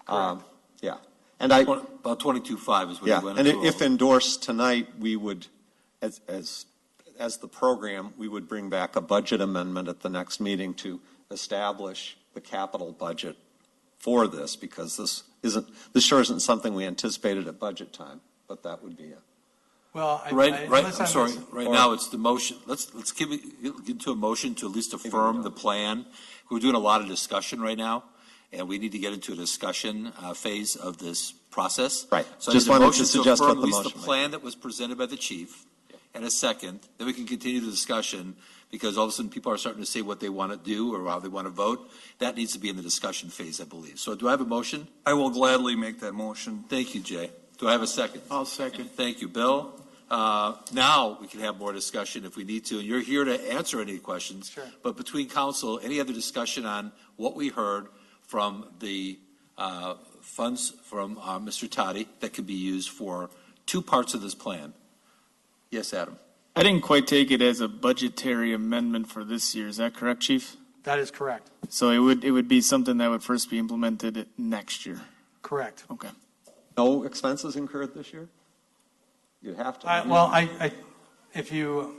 Correct. Yeah. And about 22.5 is what Yeah, he went and into. if endorsed tonight, we would, as the program, we would bring back a budget amendment at the next meeting to establish the capital budget for this, because this sure isn't something we anticipated at budget time, but that would be it. Well, Right, I'm sorry, right now it's the motion. Let's get into a motion to at least affirm the plan. We're doing a lot of discussion right now, and we need to get into a discussion phase of this process. Right. So Just I need a wanted to motion suggest affirm what the at least motion the plan that was presented by the chief, and a second. Then we can continue the discussion, because all of a sudden people are starting to say what they want to do or how they want to vote. That needs to be in the discussion phase, I believe. So do I have a motion? I will gladly make that motion. Thank you, Jay. Do I have a second? I'll second. Thank you, Bill. Now we can have more discussion if we need to, and you're here to answer any questions. Sure. But between council, any other discussion on what we heard from the funds from Mr. Toddy that could be used for two parts of this plan? Yes, Adam. I didn't quite take it as a budgetary amendment for this year. Is that correct, Chief? That is correct. So it would be something that would first be implemented next year. Correct. Okay. No expenses incurred this year? You'd have to. If you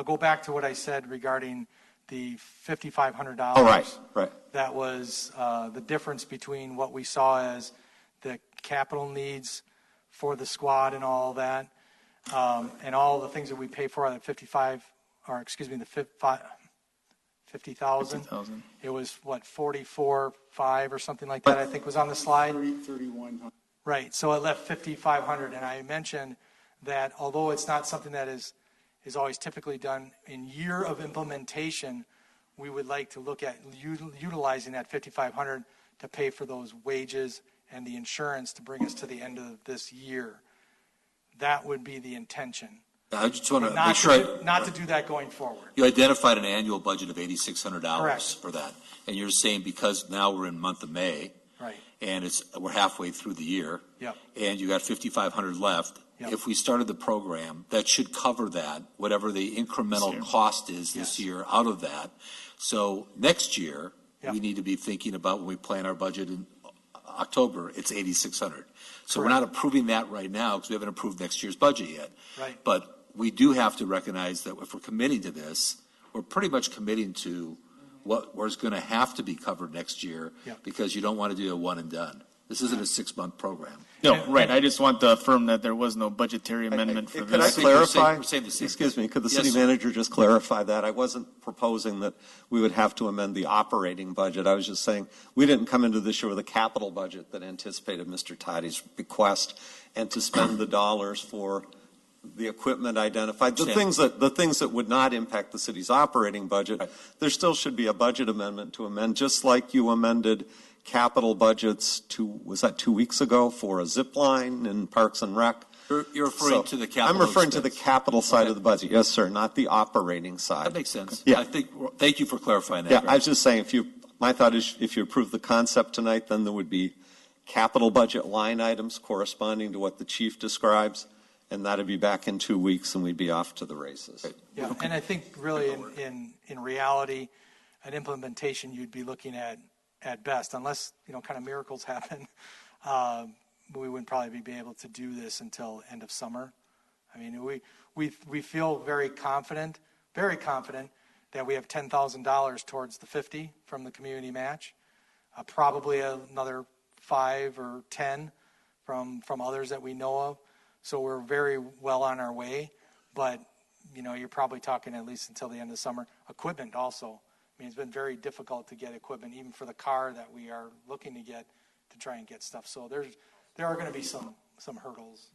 go back to what I said regarding the $5,500. Oh, right. That was the difference between what we saw as the capital needs for the squad and all that, and all the things that we pay for, the $50,000. It was what, 44.5 or something like that, I think was on the slide. 3,100. Right, so it left 5,500, and I mentioned that although it's not something that is always typically done in year of implementation, we would like to look at utilizing that 5,500 to pay for those wages and the insurance to bring us to the end of this year. That would be the intention. I just want to make sure. Not to do that going forward. You identified an annual budget of $8,600 Correct. for that. And you're saying because now we're in month of May. Right. And we're halfway through the year. Yep. And you got 5,500 left. Yep. If we started the program, that should cover that, whatever the incremental cost is this year out of that. So next year, Yep. we need to be thinking about when we plan our budget in October, it's 8,600. So we're Correct. not approving that right now because we haven't approved next year's budget yet. Right. But we do have to recognize that if we're committing to this, we're pretty much committing to what was going to have to be covered next year, Yep. because you don't want to do a one and done. This isn't a 6-month program. No, right. I just want to affirm that there was no budgetary amendment for Could I this. clarify? we're saying the same Excuse thing. me, could the Yes, city sir. manager just clarify that? I wasn't proposing that we would have to amend the operating budget. I was just saying, we didn't come into this year with a capital budget that anticipated Mr. Toddy's bequest and to spend the dollars for the equipment identified, the things that would not impact the city's operating budget. Right. There still should be a budget amendment to amend, just like you amended capital budgets was that 2 weeks ago for a zip line in Parks and Rec? You're referring to the capital. I'm referring to the expense. capital side Okay. of the budget. Yes, sir, not the operating side. That makes sense. Yeah. I think, thank you for clarifying that. Yeah, Greg. I was just saying, my thought is if you approve the concept tonight, then there would be capital budget line items corresponding to what the chief describes, and that'd be back in 2 weeks, and we'd be off to the races. Yeah, and I think really in reality, an implementation you'd be looking at best, unless, kind of miracles happen, we wouldn't probably be able to do this until end of summer. I mean, we feel very confident that we have $10,000 towards the 50 from the community match, probably another 5 or 10 from others that we know of. So we're very well on our way, but you're probably talking at least until the end of summer. Equipment also. I mean, it's been very difficult to get equipment, even for the car that we are looking to get to try and get stuff. So there are going to be some hurdles.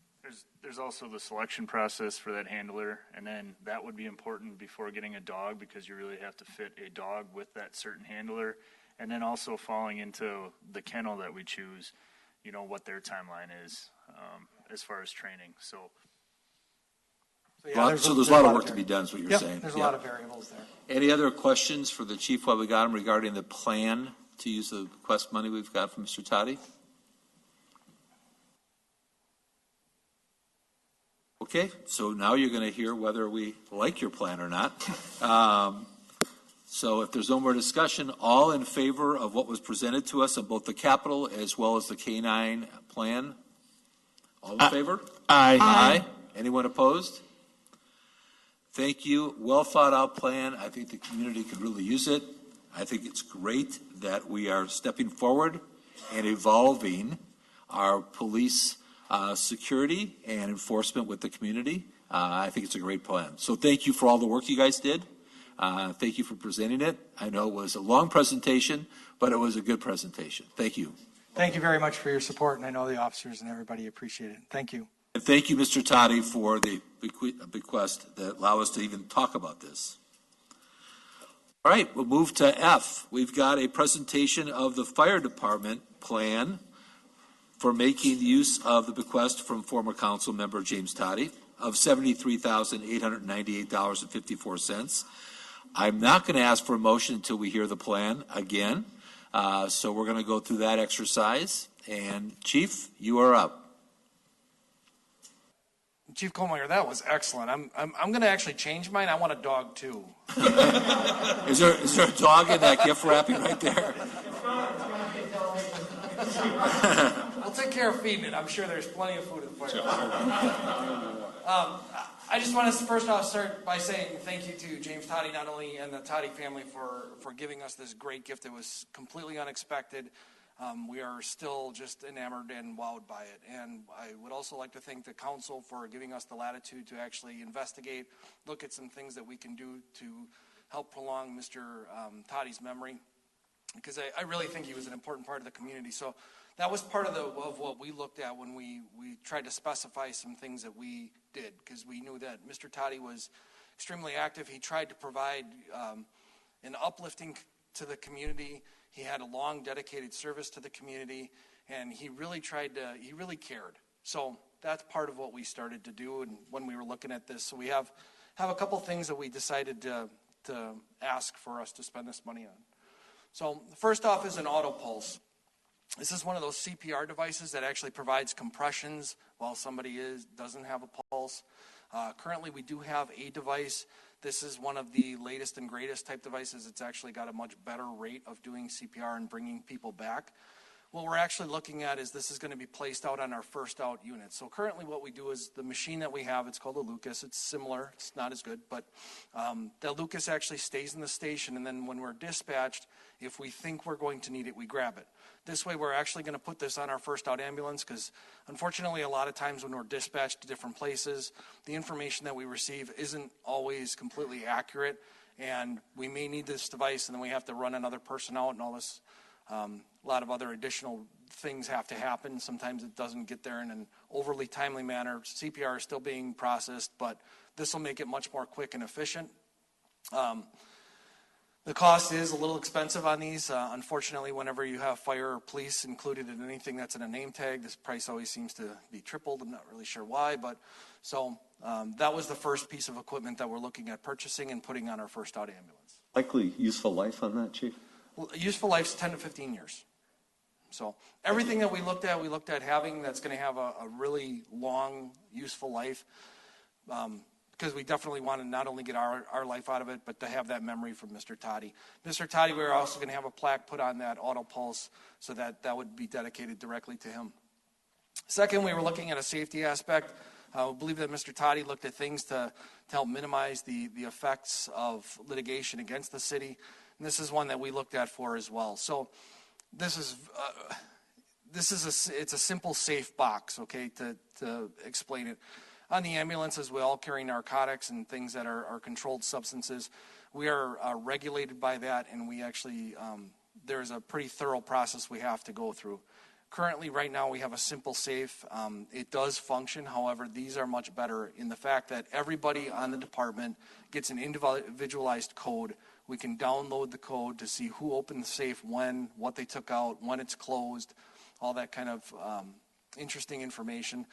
There's also the selection process for that handler, and then that would be important before getting a dog because you really have to fit a dog with that certain handler, and then also falling into the kennel that we choose, you know, what their timeline is as far as training. So So there's a lot of work to be done, is what you're saying. There's a lot of variables there. Any other questions for the chief while we got him regarding the plan to use the bequest money we've got from Mr. Toddy? Okay, so now you're going to hear whether we like your plan or not. So if there's no more discussion, all in favor of what was presented to us on both the capital as well as the Canine plan? All in favor? Aye. Aye. Anyone opposed? Thank you. Well thought out plan. I think the community could really use it. I think it's great that we are stepping forward and evolving our police security and enforcement with the community. I think it's a great plan. So thank you for all the work you guys did. Thank you for presenting it. I know it was a long presentation, but it was a good presentation. Thank you. Thank you very much for your support, and I know the officers and everybody appreciate it. Thank you. And thank you, Mr. Toddy, for the bequest that allow us to even talk about this. All right, we'll move to F. We've got a presentation of the fire department plan for making use of the bequest from former council member James Toddy of $73,898.54. I'm not going to ask for a motion until we hear the plan again. So we're going to go through that exercise. And Chief, you are up. Chief Kohlmeyer, that was excellent. I'm going to actually change mine. I want a dog too. Is there a dog in that gift wrapping right there? We'll take care of feeding it. I'm sure there's plenty of food in the fire. I just want to first off start by saying thank you to James Toddy, not only and the Toddy family for giving us this great gift that was completely unexpected. We are still just enamored and wowed by it. And I would also like to thank the council for giving us the latitude to actually investigate, look at some things that we can do to help prolong Mr. Toddy's memory, because I really think he was an important part of the community. So that was part of what we looked at when we tried to specify some things that we did, because we knew that Mr. Toddy was extremely active. He tried to provide an uplifting to the community. He had a long, dedicated service to the community, and he really cared. So that's part of what we started to do, and when we were looking at this. So we have a couple things that we decided to ask for us to spend this money on. So first off is an auto pulse. This is one of those CPR devices that actually provides compressions while somebody doesn't have a pulse. Currently, we do have a device. This is one of the latest and greatest type devices. It's actually got a much better rate of doing CPR and bringing people back. What we're actually looking at is this is going to be placed out on our first out unit. So currently what we do is the machine that we have, it's called a Lucas. It's similar. It's not as good, but the Lucas actually stays in the station, and then when we're dispatched, if we think we're going to need it, we grab it. This way we're actually going to put this on our first out ambulance, because unfortunately a lot of times when we're dispatched to different places, the information that we receive isn't always completely accurate, and we may need this device, and then we have to run another person out and all this. A lot of other additional things have to happen. Sometimes it doesn't get there in an overly timely manner. CPR is still being processed, but this will make it much more quick and efficient. The cost is a little expensive on these. Unfortunately, whenever you have fire or police included in anything that's in a name tag, this price always seems to be tripled. I'm not really sure why, but so that was the first piece of equipment that we're looking at purchasing and putting on our first out ambulance. Likely useful life on that, Chief? Well, useful life's 10 to 15 years. So everything that we looked at having that's going to have a really long, useful life, because we definitely want to not only get our life out of it, but to have that memory from Mr. Toddy. Mr. Toddy, we're also going to have a plaque put on that auto pulse so that would be dedicated directly to him. Second, we were looking at a safety aspect. I believe that Mr. Toddy looked at things to help minimize the effects of litigation against the city. And this is one that we looked at for as well. So it's a simple safe box, okay, to explain it. On the ambulances, we all carry narcotics and things that are controlled substances. We are regulated by that, and we actually, there's a pretty thorough process we have to go through. Currently, right now, we have a simple safe. It does function. However, these are much better in the fact that everybody on the department gets an individualized code. We can download the code to see who opened the safe, when, what they took out, when it's closed, all that kind of interesting information.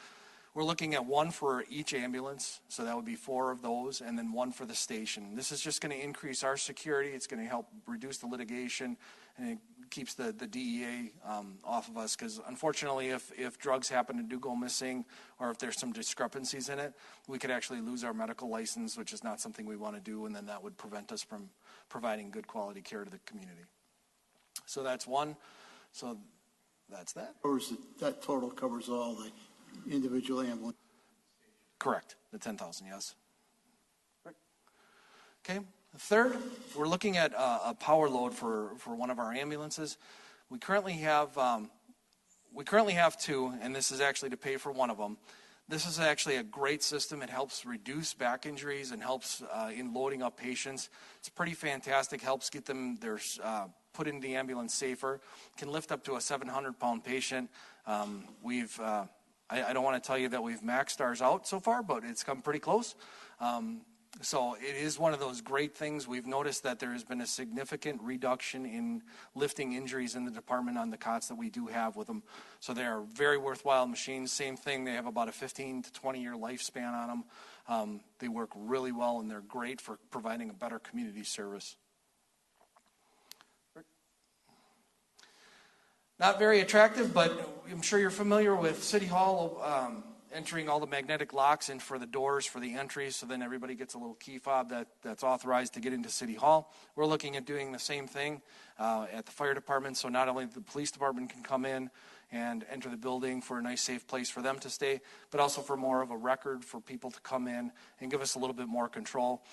We're looking at one for each ambulance, so that would be 4 of those, and then 1 for the station. This is just going to increase our security. It's going to help reduce the litigation, and it keeps the DEA off of us, because unfortunately, if drugs happen to go missing, or if there's some discrepancies in it, we could actually lose our medical license, which is not something we want to do, and then that would prevent us from providing good quality care to the community. So that's one. So that's that. That total covers all the individual ambulance? Correct, the 10,000, yes. Okay, third, we're looking at a power load for one of our ambulances. We currently have 2, and this is actually to pay for one of them. This is actually a great system. It helps reduce back injuries and helps in loading up patients. It's pretty fantastic, helps get them put into the ambulance safer. Can lift up to a 700-pound patient. I don't want to tell you that we've maxed ours out so far, but it's come pretty close. So it is one of those great things. We've noticed that there has been a significant reduction in lifting injuries in the department on the cots that we do have with them. So they are very worthwhile machines. Same thing, they have about a 15 to 20-year lifespan on them. They work really well, and they're great for providing a better community service. Not very attractive, but I'm sure you're familiar with City Hall entering all the magnetic locks in for the doors for the entries, so then everybody gets a little key fob that's authorized to get into City Hall. We're looking at doing the same thing at the fire department, so not only the police department can come in and enter the building for a nice safe place for them to stay, but also for more of a record for people to come in and give us a little bit more control.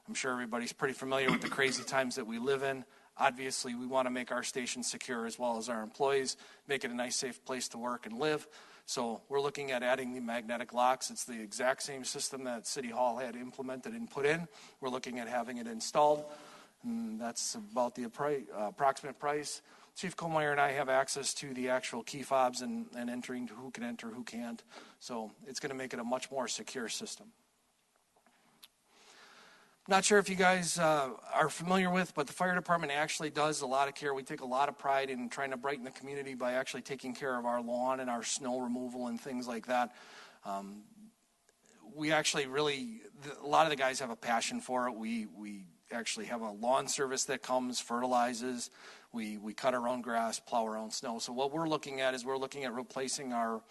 I'm sure everybody's pretty familiar with the crazy times that we live in. Obviously, we want to make our station secure as well as our employees, make it a nice, safe place to work and live. So we're looking at adding the magnetic locks. It's the exact same system that City Hall had implemented and put in. We're looking at having it installed, and that's about the approximate price. Chief Kohlmeyer and I have access to the actual key fobs and entering who can enter, who can't. So it's going to make it a much more secure system. Not sure if you guys are familiar with, but the fire department actually does a lot of care. We take a lot of pride in trying to brighten the community by actually taking care of our lawn and our snow removal and things like that. We actually a lot of the guys have a passion for it. We actually have a lawn service that comes, fertilizes. We cut our own grass, plow our own snow. So what we're looking at is replacing our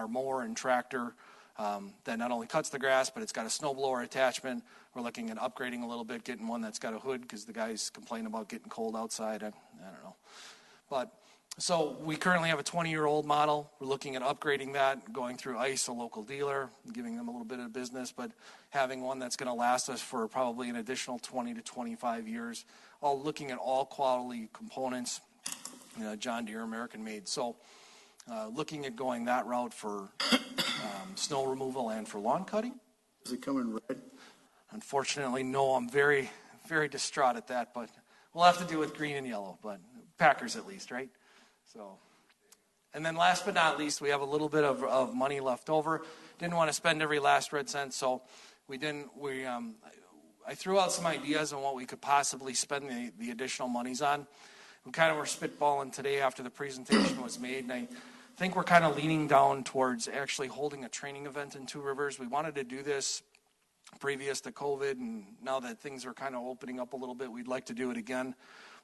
mower and tractor that not only cuts the grass, but it's got a snowblower attachment. We're looking at upgrading a little bit, getting one that's got a hood because the guys complain about getting cold outside. I don't know. But so we currently have a 20-year-old model. We're looking at upgrading that, going through ICE, a local dealer, giving them a little bit of business, but having one that's going to last us for probably an additional 20 to 25 years. All looking at all quality components, John Deere, American made. So looking at going that route for snow removal and for lawn cutting. Does it come in red? Unfortunately, no. I'm very, very distraught at that, but we'll have to do with green and yellow, but Packers at least, right? So, and then last but not least, we have a little bit of money left over. Didn't want to spend every last red cent, so I threw out some ideas on what we could possibly spend the additional monies on. We kind of were spitballing today after the presentation was made, and I think we're kind of leaning down towards actually holding a training event in Two Rivers. We wanted to do this previous to COVID, and now that things are kind of opening up a little bit, we'd like to do it again.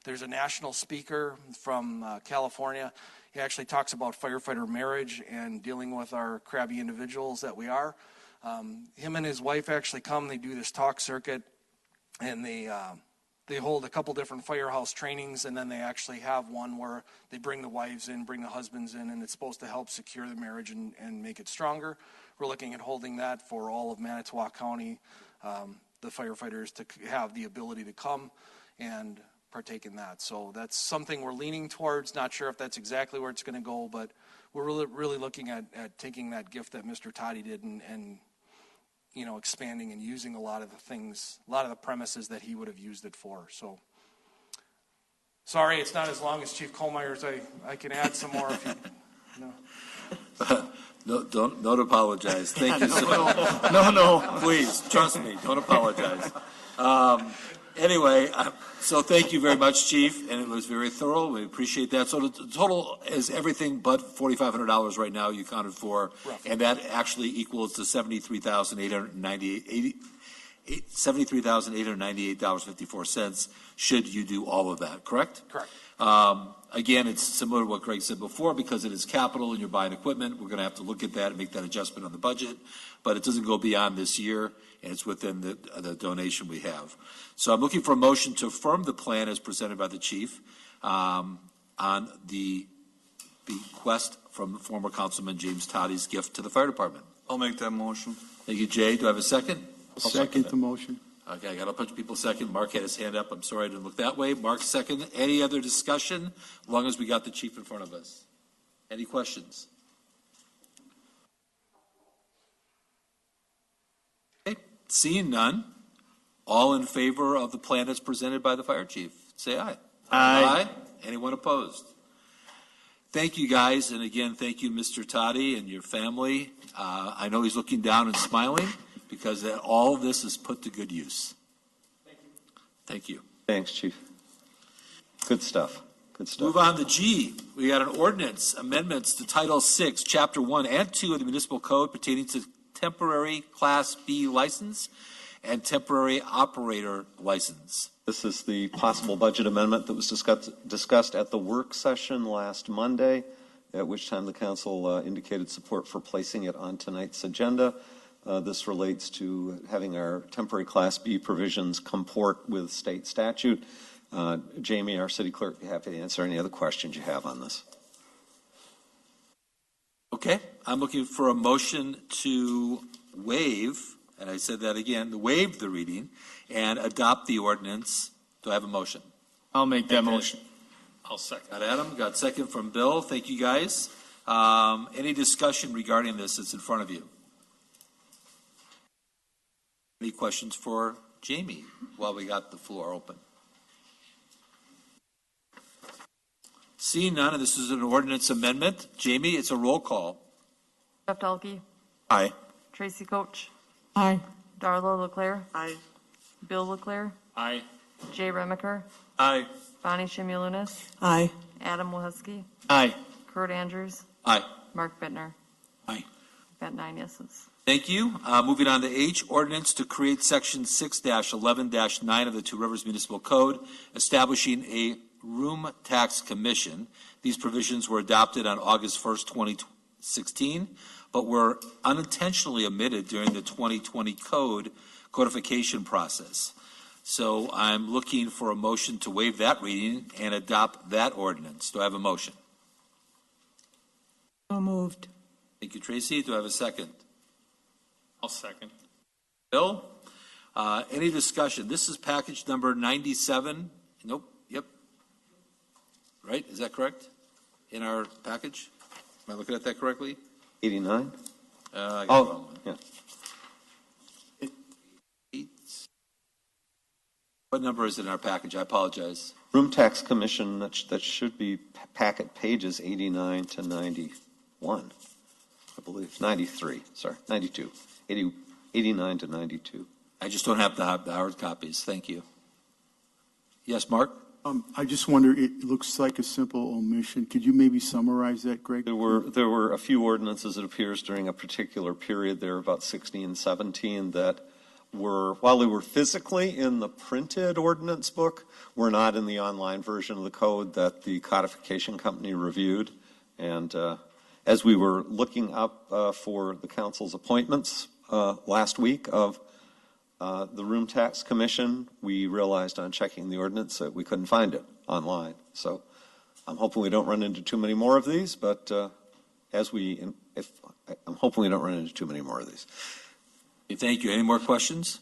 There's a national speaker from California. He actually talks about firefighter marriage and dealing with our crabby individuals that we are. Him and his wife actually come, they do this talk circuit, and they hold a couple different firehouse trainings, and then they actually have one where they bring the wives in, bring the husbands in, and it's supposed to help secure the marriage and make it stronger. We're looking at holding that for all of Manitowoc County, the firefighters to have the ability to come and partake in that. So that's something we're leaning towards. Not sure if that's exactly where it's going to go, but we're really looking at taking that gift that Mr. Toddy did and expanding and using a lot of the premises that he would have used it for. So, sorry, it's not as long as Chief Kohlmeyer's. I can add some more if you... No, don't apologize. Thank you so much. No. Please, trust me, don't apologize. Anyway, so thank you very much, Chief, and it was very thorough. We appreciate that. So the total is everything but $4,500 right now you counted for, and that actually equals to $73,898.54 should you do all of that, correct? Correct. Again, it's similar to what Greg said before, because it is capital and you're buying equipment. We're going to have to look at that and make that adjustment on the budget, but it doesn't go beyond this year, and it's within the donation we have. So I'm looking for a motion to affirm the plan as presented by the chief on the bequest from former Councilman James Toddy's gift to the fire department. I'll make that motion. Thank you, Jay. Do I have a second? I'll second the motion. Okay, I got a bunch of people second. Mark had his hand up. I'm sorry I didn't look that way. Mark second. Any other discussion? As long as we got the chief in front of us. Any questions? Okay, seeing none. All in favor of the plan as presented by the fire chief, say aye. Aye. Anyone opposed? Thank you, guys. And again, thank you, Mr. Toddy and your family. I know he's looking down and smiling, because all of this is put to good use. Thank you. Thanks, Chief. Good stuff. Good stuff. Move on to G. We got an ordinance amendments to Title 6, Chapter 1 and 2 of the Municipal Code pertaining to temporary Class B license and temporary operator license. This is the possible budget amendment that was discussed at the work session last Monday, at which time the council indicated support for placing it on tonight's agenda. This relates to having our temporary Class B provisions comport with state statute. Jamie, our city clerk, be happy to answer any other questions you have on this. Okay, I'm looking for a motion to waive, and I said that again, to waive the reading and adopt the ordinance. Do I have a motion? I'll make that motion. I'll second. Got Adam, got second from Bill. Thank you, guys. Any discussion regarding this that's in front of you? Any questions for Jamie while we got the floor open? Seeing none, and this is an ordinance amendment. Jamie, it's a roll call. Jeff Dahlke, Aye. Tracy Coach, Aye. Darla Leclerc, Aye. Bill Leclerc, Aye. Jay Remiker, Aye. Bonnie Shimulunis, Aye. Adam Wojcicki, Aye. Kurt Andrews, Aye. Mark Bittner. Aye. Got 9 yeses. Thank you. Moving on to H, ordinance to create Section 6-11-9 of the Two Rivers Municipal Code, establishing a room tax commission. These provisions were adopted on August 1st, 2016, but were unintentionally omitted during the 2020 codification process. So I'm looking for a motion to waive that reading and adopt that ordinance. Do I have a motion? So moved. Thank you, Tracy. Do I have a second? I'll second. Bill? Any discussion? This is package number 97. Nope. Yep. Right? Is that correct? In our package? Am I looking at that correctly? 89? I got the wrong one. Yeah. What number is it in our package? I apologize. Room tax commission, that should be packet pages 89 to 91, I believe. 93, sorry, 92. 89 to 92. I just don't have the hard copies. Thank you. Yes, Mark? I just wonder, it looks like a simple omission. Could you maybe summarize that, Greg? There were a few ordinances, it appears, during a particular period there, about 16 and 17, that were, while they were physically in the printed ordinance book, were not in the online version of the code that the codification company reviewed. And as we were looking up for the council's appointments last week of the Room Tax Commission, we realized on checking the ordinance that we couldn't find it online. So I'm hoping we don't run into too many more of these, but I'm hoping we don't run into too many more of these. Okay, thank you. Any more questions?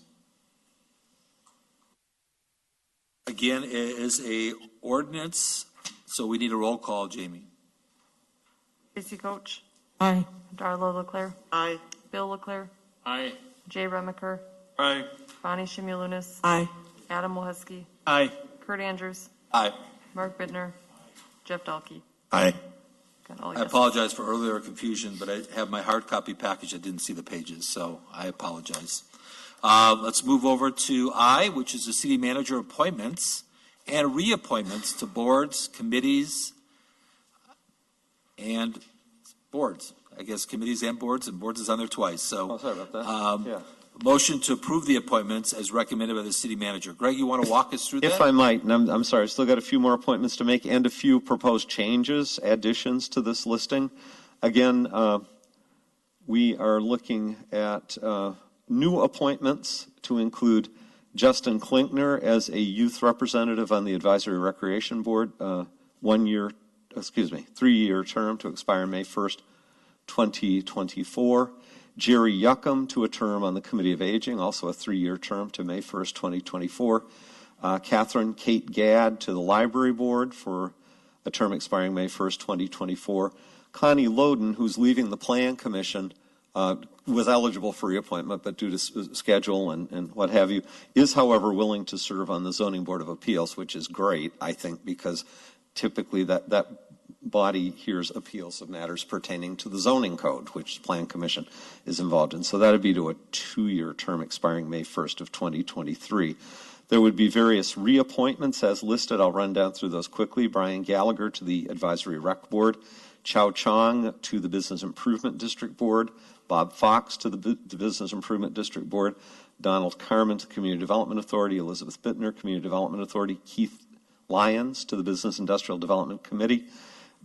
Again, it is a ordinance, so we need a roll call, Jamie. Tracy Coach, Aye. Darla Leclerc, Aye. Bill Leclerc, Aye. Jay Remiker, Aye. Bonnie Shimulunis, Aye. Adam Wojcicki, Aye. Kurt Andrews, Aye. Mark Bittner, Jeff Dahlke. Aye. all I yes. apologize for earlier confusion, but I have my hard copy package. I didn't see the pages, so I apologize. Let's move over to I, which is the city manager appointments and reappointments to boards, committees, and boards. I guess committees and boards is on there twice. So, sorry about that. Yeah. Motion to approve the appointments as recommended by the city manager. Greg, you want to walk us through that? If I might, and I'm sorry, I've still got a few more appointments to make and a few proposed changes, additions to this listing. Again, we are looking at new appointments to include Justin Klinkner as a youth representative on the Advisory Recreation Board, 3-year term to expire May 1st, 2024. Jerry Yuckham to a term on the Committee of Aging, also a 3-year term to May 1st, 2024. Catherine Kate Gadd to the Library Board for a term expiring May 1st, 2024. Connie Loden, who's leaving the Plan Commission, was eligible for reappointment, but due to schedule and what have you, is, however, willing to serve on the Zoning Board of Appeals, which is great, I think, because typically that body hears appeals of matters pertaining to the zoning code, which the Plan Commission is involved in. So that would be to a 2-year term expiring May 1st of 2023. There would be various reappointments as listed. I'll run down through those quickly. Brian Gallagher to the Advisory Rec Board, Chow Chong to the Business Improvement District Board, Bob Fox to the Business Improvement District Board, Donald Carmen to Community Development Authority, Elizabeth Bittner, Community Development Authority, Keith Lyons to the Business Industrial Development Committee,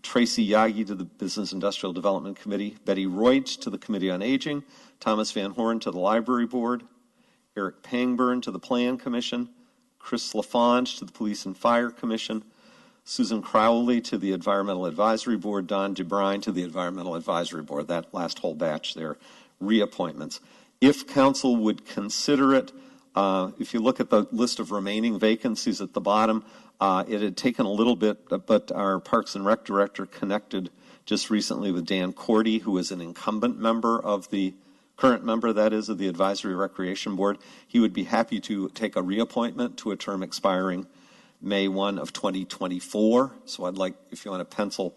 Tracy Yagi to the Business Industrial Development Committee, Betty Reut to the Committee on Aging, Thomas Van Horn to the Library Board, Eric Pangburn to the Plan Commission, Chris LaFonge to the Police and Fire Commission, Susan Crowley to the Environmental Advisory Board, Don DeBrine to the Environmental Advisory Board. That last whole batch there, reappointments. If council would consider it, if you look at the list of remaining vacancies at the bottom, it had taken a little bit, but our Parks and Rec Director connected just recently with Dan Cordy, who is an incumbent member of the, current member, that is, of the Advisory Recreation Board. He would be happy to take a reappointment to a term expiring May 1 of 2024. So I'd like, if you want to pencil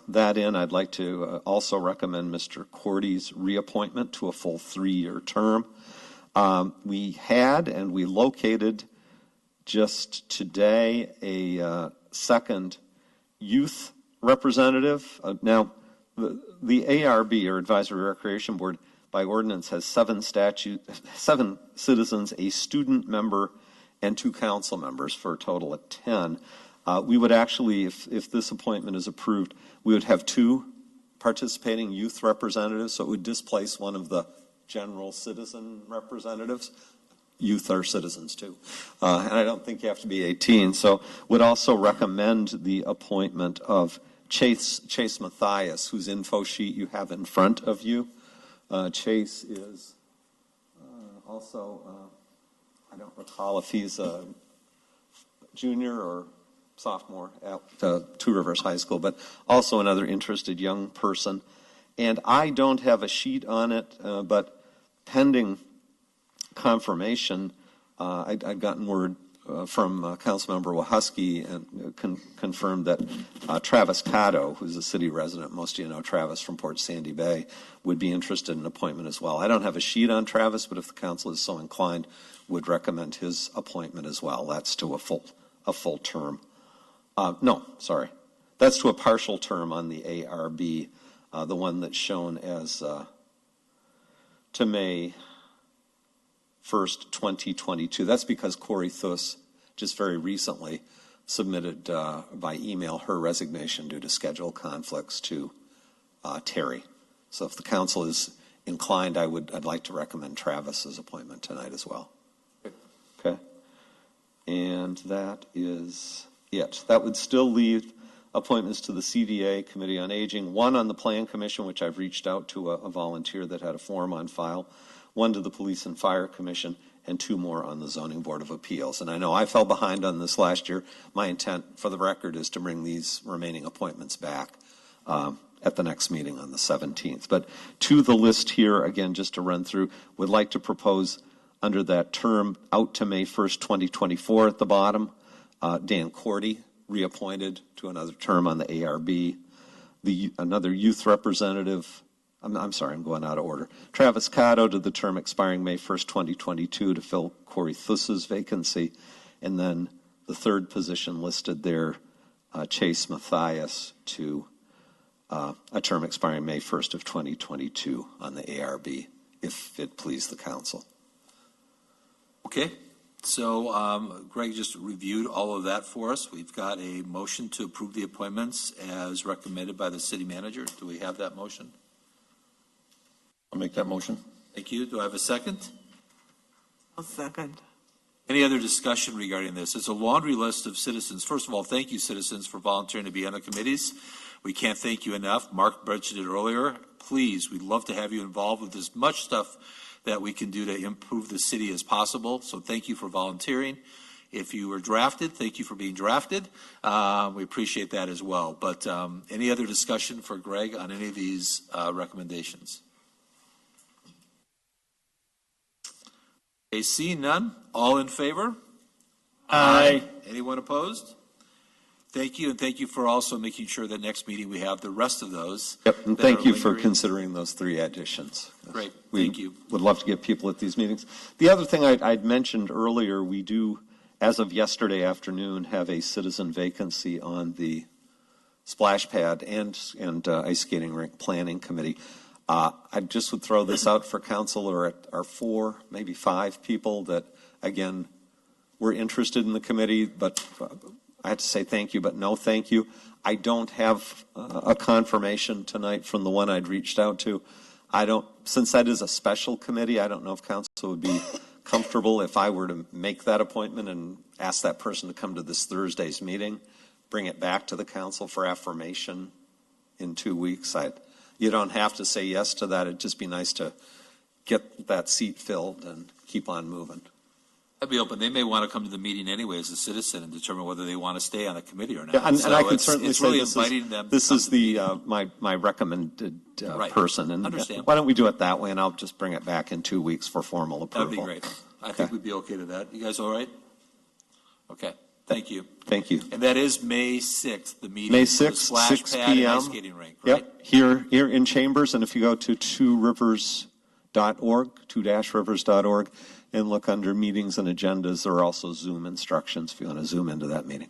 that in, I'd like to also recommend Mr. Cordy's reappointment to a full 3-year term. We had and we located just today a second youth representative. Now, the ARB, or Advisory Recreation Board, by ordinance has 7 citizens, a student member, and 2 council members for a total of 10. We would actually, if this appointment is approved, we would have 2 participating youth representatives, so it would displace one of the general citizen representatives. Youth are citizens too. And I don't think you have to be 18. So would also recommend the appointment of Chase Mathias, whose info sheet you have in front of you. Chase is also, I don't recall if he's a junior or sophomore at Two Rivers High School, but also another interested young person. And I don't have a sheet on it, but pending confirmation, I'd gotten word from Councilmember Wahusky and confirmed that Travis Cotto, who's a city resident, most of you know Travis from Port Sandy Bay, would be interested in an appointment as well. I don't have a sheet on Travis, but if the council is so inclined, would recommend his appointment as well. That's to a full term. No, sorry. That's to a partial term on the ARB, the one that's shown as to May 1st, 2022. That's because Corey Thuss just very recently submitted by email her resignation due to schedule conflicts to Terry. So if the council is inclined, I'd like to recommend Travis's appointment tonight as well. Okay. And that is it. That would still leave appointments to the CDA, Committee on Aging, 1 on the Plan Commission, which I've reached out to a volunteer that had a form on file, 1 to the Police and Fire Commission, and 2 more on the Zoning Board of Appeals. And I know I fell behind on this last year. My intent, for the record, is to bring these remaining appointments back at the next meeting on the 17th. But to the list here, again, just to run through, would like to propose under that term out to May 1st, 2024 at the bottom, Dan Cordy, reappointed to another term on the ARB. another youth representative. I'm sorry, I'm going out of order. Travis Cotto to the term expiring May 1st, 2022 to fill Corey Thuss's vacancy. And then the third position listed there, Chase Mathias to a term expiring May 1st of 2022 on the ARB, if it please the council. Okay, so Greg just reviewed all of that for us. We've got a motion to approve the appointments as recommended by the city manager. Do we have that motion? I'll make that motion. Thank you. Do I have a second? I'll second. Any other discussion regarding this? It's a laundry list of citizens. First of all, thank you, citizens, for volunteering to be on the committees. We can't thank you enough. Mark mentioned it earlier. Please, we'd love to have you involved with as much stuff that we can do to improve the city as possible. So thank you for volunteering. If you were drafted, thank you for being drafted. We appreciate that as well. But any other discussion for Greg on any of these recommendations? Okay, seeing none, all in favor? Aye. Anyone opposed? Thank you, and thank you for also making sure that next meeting we have the rest of those. Yep, and thank you for considering those 3 additions. Great, thank you. We would love to get people at these meetings. The other thing I'd mentioned earlier, we do, as of yesterday afternoon, have a citizen vacancy on the splash pad and ice skating rink planning committee. I just would throw this out for council, or our 4, maybe 5 people that, again, were interested in the committee, but I have to say thank you, but no thank you. I don't have a confirmation tonight from the one I'd reached out to. Since that is a special committee, I don't know if council would be comfortable if I were to make that appointment and ask that person to come to this Thursday's meeting, bring it back to the council for affirmation in 2 weeks. You don't have to say yes to that. It'd just be nice to get that seat filled and keep on moving. I'd be open. They may want to come to the meeting anyway as a citizen and determine whether they want to stay on the committee or not. Yeah, and so I can certainly say really this is my recommended person. And understand. Why don't we do it that way, and I'll just bring it back in 2 weeks for formal approval. That'd be great. I think we'd be okay to that. You guys all right? Okay. Thank you. Thank you. And that is May 6th, the meeting. May for the 6th, splash 6 pad and p.m. ice skating rink, right? Yep, here in Chambers, and if you go to 2rivers.org, and look under meetings and agendas, there are also Zoom instructions if you want to Zoom into that meeting.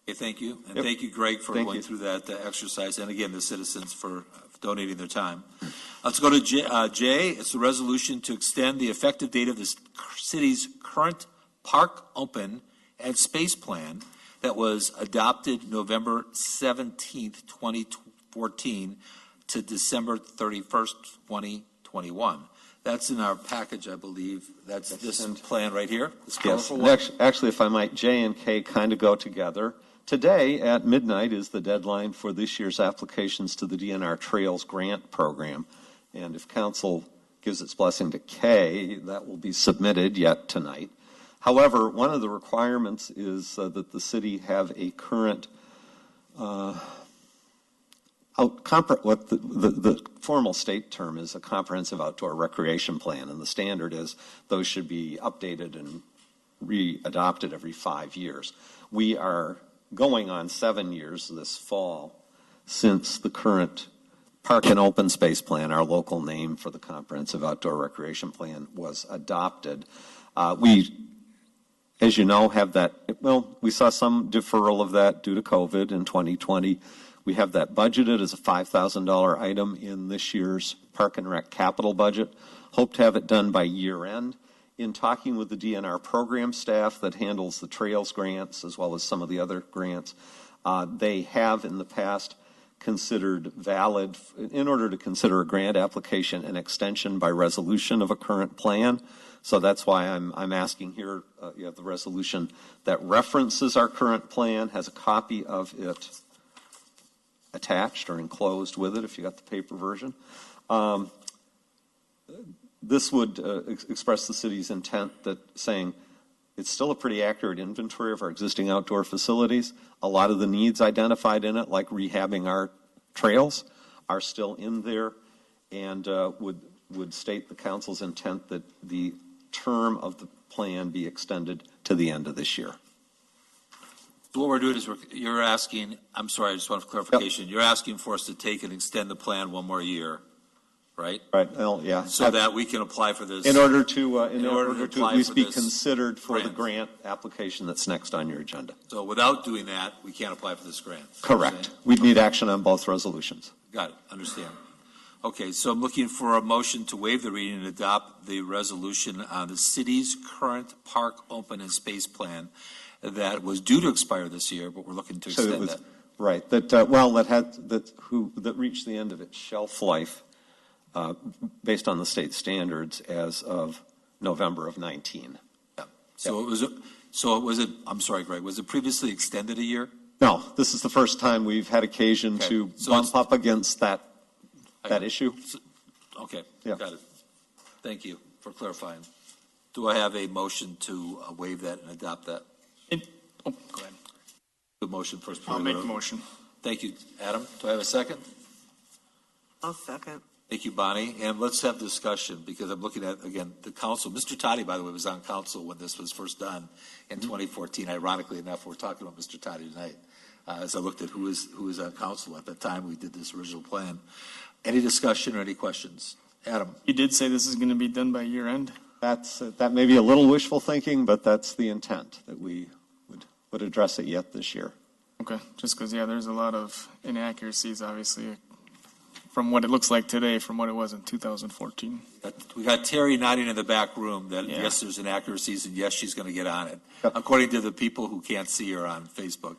Okay, thank you. And thank you, Greg, for going through that exercise. And again, the citizens for donating their time. Let's go to J. It's the resolution to extend the effective date of the city's current park open and space plan that was adopted November 17th, 2014 to December 31st, 2021. That's in our package, I believe. That's this plan right here. This colorful one. Actually, if I might, J and K kind of go together. Today at midnight is the deadline for this year's applications to the DNR Trails Grant Program. And if council gives its blessing to K, that will be submitted yet tonight. However, one of the requirements is that the city have a current what the formal state term is a comprehensive outdoor recreation plan, and the standard is those should be updated and re-adopted every 5 years. We are going on 7 years this fall since the current Park and Open Space Plan, our local name for the comprehensive outdoor recreation plan, was adopted. We, as you know, have that, well, we saw some deferral of that due to COVID in 2020. We have that budgeted as a $5,000 item in this year's Park and Rec capital budget. Hope to have it done by year end. In talking with the DNR program staff that handles the trails grants as well as some of the other grants, they have in the past considered valid, in order to consider a grant application, an extension by resolution of a current plan. So that's why I'm asking here, you have the resolution that references our current plan, has a copy of it attached or enclosed with it if you got the paper version. This would express the city's intent that saying it's still a pretty accurate inventory of our existing outdoor facilities. A lot of the needs identified in it, like rehabbing our trails, are still in there, and would state the council's intent that the term of the plan be extended to the end of this year. So what we're doing is you're asking, I'm sorry, I just want clarification. You're asking for us to take and extend the plan one more year, right? Right, well, yeah. So that we can apply for this. In order to at apply least for be this considered for the grant application that's next on your agenda. So without doing that, we can't apply for this grant. Correct. We'd need action on both resolutions. Got it, understand. Okay, so I'm looking for a motion to waive the reading and adopt the resolution on the city's current park open and space plan that was due to expire this year, but we're looking to extend that. Right, that reached the end of its shelf life based on the state standards as of November of 19. Yeah. So was it, I'm sorry, Greg, was it previously extended a year? No, this is the first time we've had occasion to bump up against that issue. Okay, got it. Thank you for clarifying. Do I have a motion to waive that and adopt that? Go ahead. The motion first. I'll make the motion. Thank you, Adam. Do I have a second? I'll second. Thank you, Bonnie. And let's have discussion because I'm looking at, again, the council. Mr. Toddy, by the way, was on council when this was first done in 2014. Ironically enough, we're talking about Mr. Toddy tonight. As I looked at who was on council at the time we did this original plan. Any discussion or any questions? Adam? You did say this is going to be done by year end? That may be a little wishful thinking, but that's the intent, that we would address it yet this year. Okay, just because, there's a lot of inaccuracies, obviously, from what it looks like today from what it was in 2014. We got Terry nodding in the back room that yes, there's inaccuracies, and yes, she's going to get on it, according to the people who can't see her on Facebook.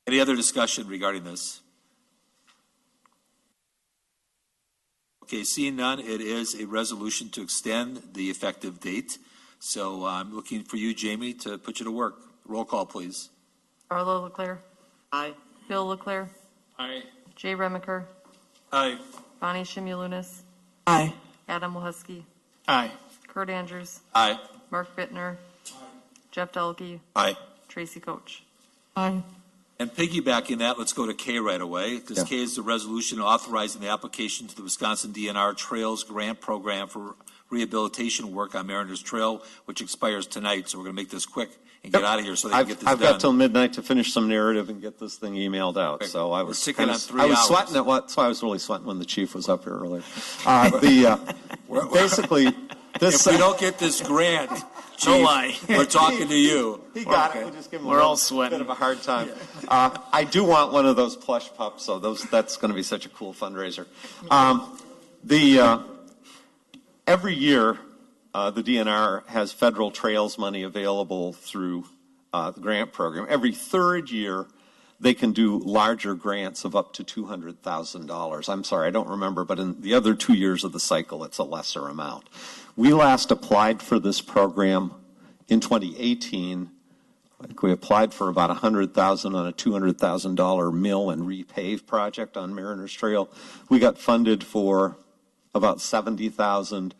Any other discussion regarding this? Okay, seeing none, it is a resolution to extend the effective date. So I'm looking for you, Jamie, to put you to work. Roll call, please. Arlo Leclerc. Aye. Bill Leclerc. Aye. Jay Remiker. Aye. Bonnie Shimulunis. Aye. Adam Wahusky. Aye. Kurt Andrews. Aye. Mark Bittner. Jeff Delkey. Aye. Tracy Coach. Aye. And piggybacking that, let's go to K right away, because K is the resolution authorizing the application to the Wisconsin DNR Trails Grant Program for rehabilitation work on Mariners Trail, which expires tonight. So we're going to make this quick and get out of here so they can get this done. I've got till midnight to finish some narrative and get this thing emailed out. Okay. So I was sweating at what? So I was really sweating when the chief was up here earlier. Basically, this. If we don't get this grant, Chief, we're talking to you. He got it. We'll just give him all sweating. Bit of a hard time. I do want one of those plush pups, so that's going to be such a cool fundraiser. Every year, the DNR has federal trails money available through the grant program. Every third year, they can do larger grants of up to $200,000. I'm sorry, I don't remember, but in the other 2 years of the cycle, it's a lesser amount. We last applied for this program in 2018. I think we applied for about $100,000 on a $200,000 mill and repave project on Mariners Trail. We got funded for about $70,000.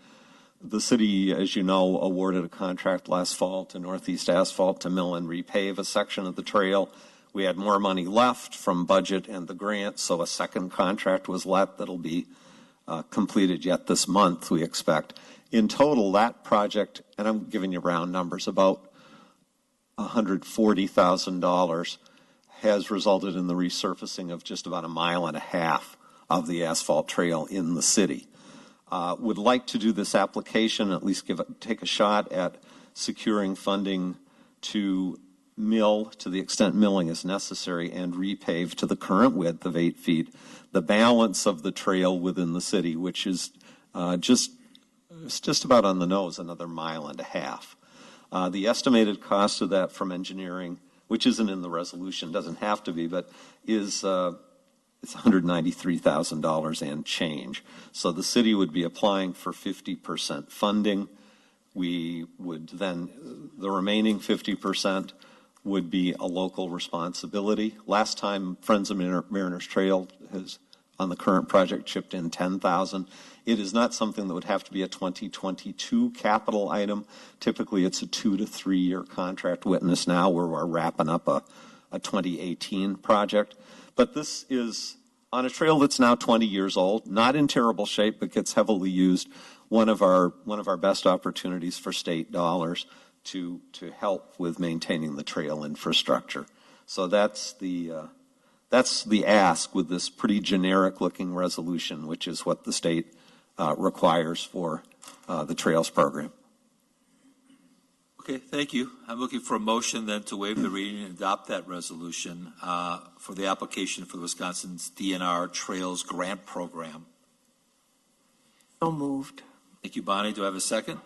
The city, as you know, awarded a contract last fall to Northeast Asphalt to mill and repave a section of the trail. We had more money left from budget and the grant, so a second contract was let that'll be completed yet this month, we expect. In total, that project, and I'm giving you round numbers, about $140,000 has resulted in the resurfacing of just about 1.5 miles of the asphalt trail in the city. Would like to do this application, at least take a shot at securing funding to mill to the extent milling is necessary and repave to the current width of 8 feet the balance of the trail within the city, which is just about on the nose, another 1.5 miles. The estimated cost of that from engineering, which isn't in the resolution, doesn't have to be, but is it's $193,000 and change. So the city would be applying for 50% funding. We would then, the remaining 50% would be a local responsibility. Last time, Friends of Mariners Trail has, on the current project, chipped in $10,000. It is not something that would have to be a 2022 capital item. Typically, it's a 2 to 3 year contract. Witness now where we're wrapping up a 2018 project. But this is on a trail that's now 20 years old, not in terrible shape, but gets heavily used. One of our best opportunities for state dollars to help with maintaining the trail infrastructure. So that's the ask with this pretty generic-looking resolution, which is what the state requires for the Trails program. Okay, thank you. I'm looking for a motion then to waive the reading and adopt that resolution for the application for the Wisconsin's DNR Trails Grant Program. So moved. Thank you, Bonnie. Do I have a second?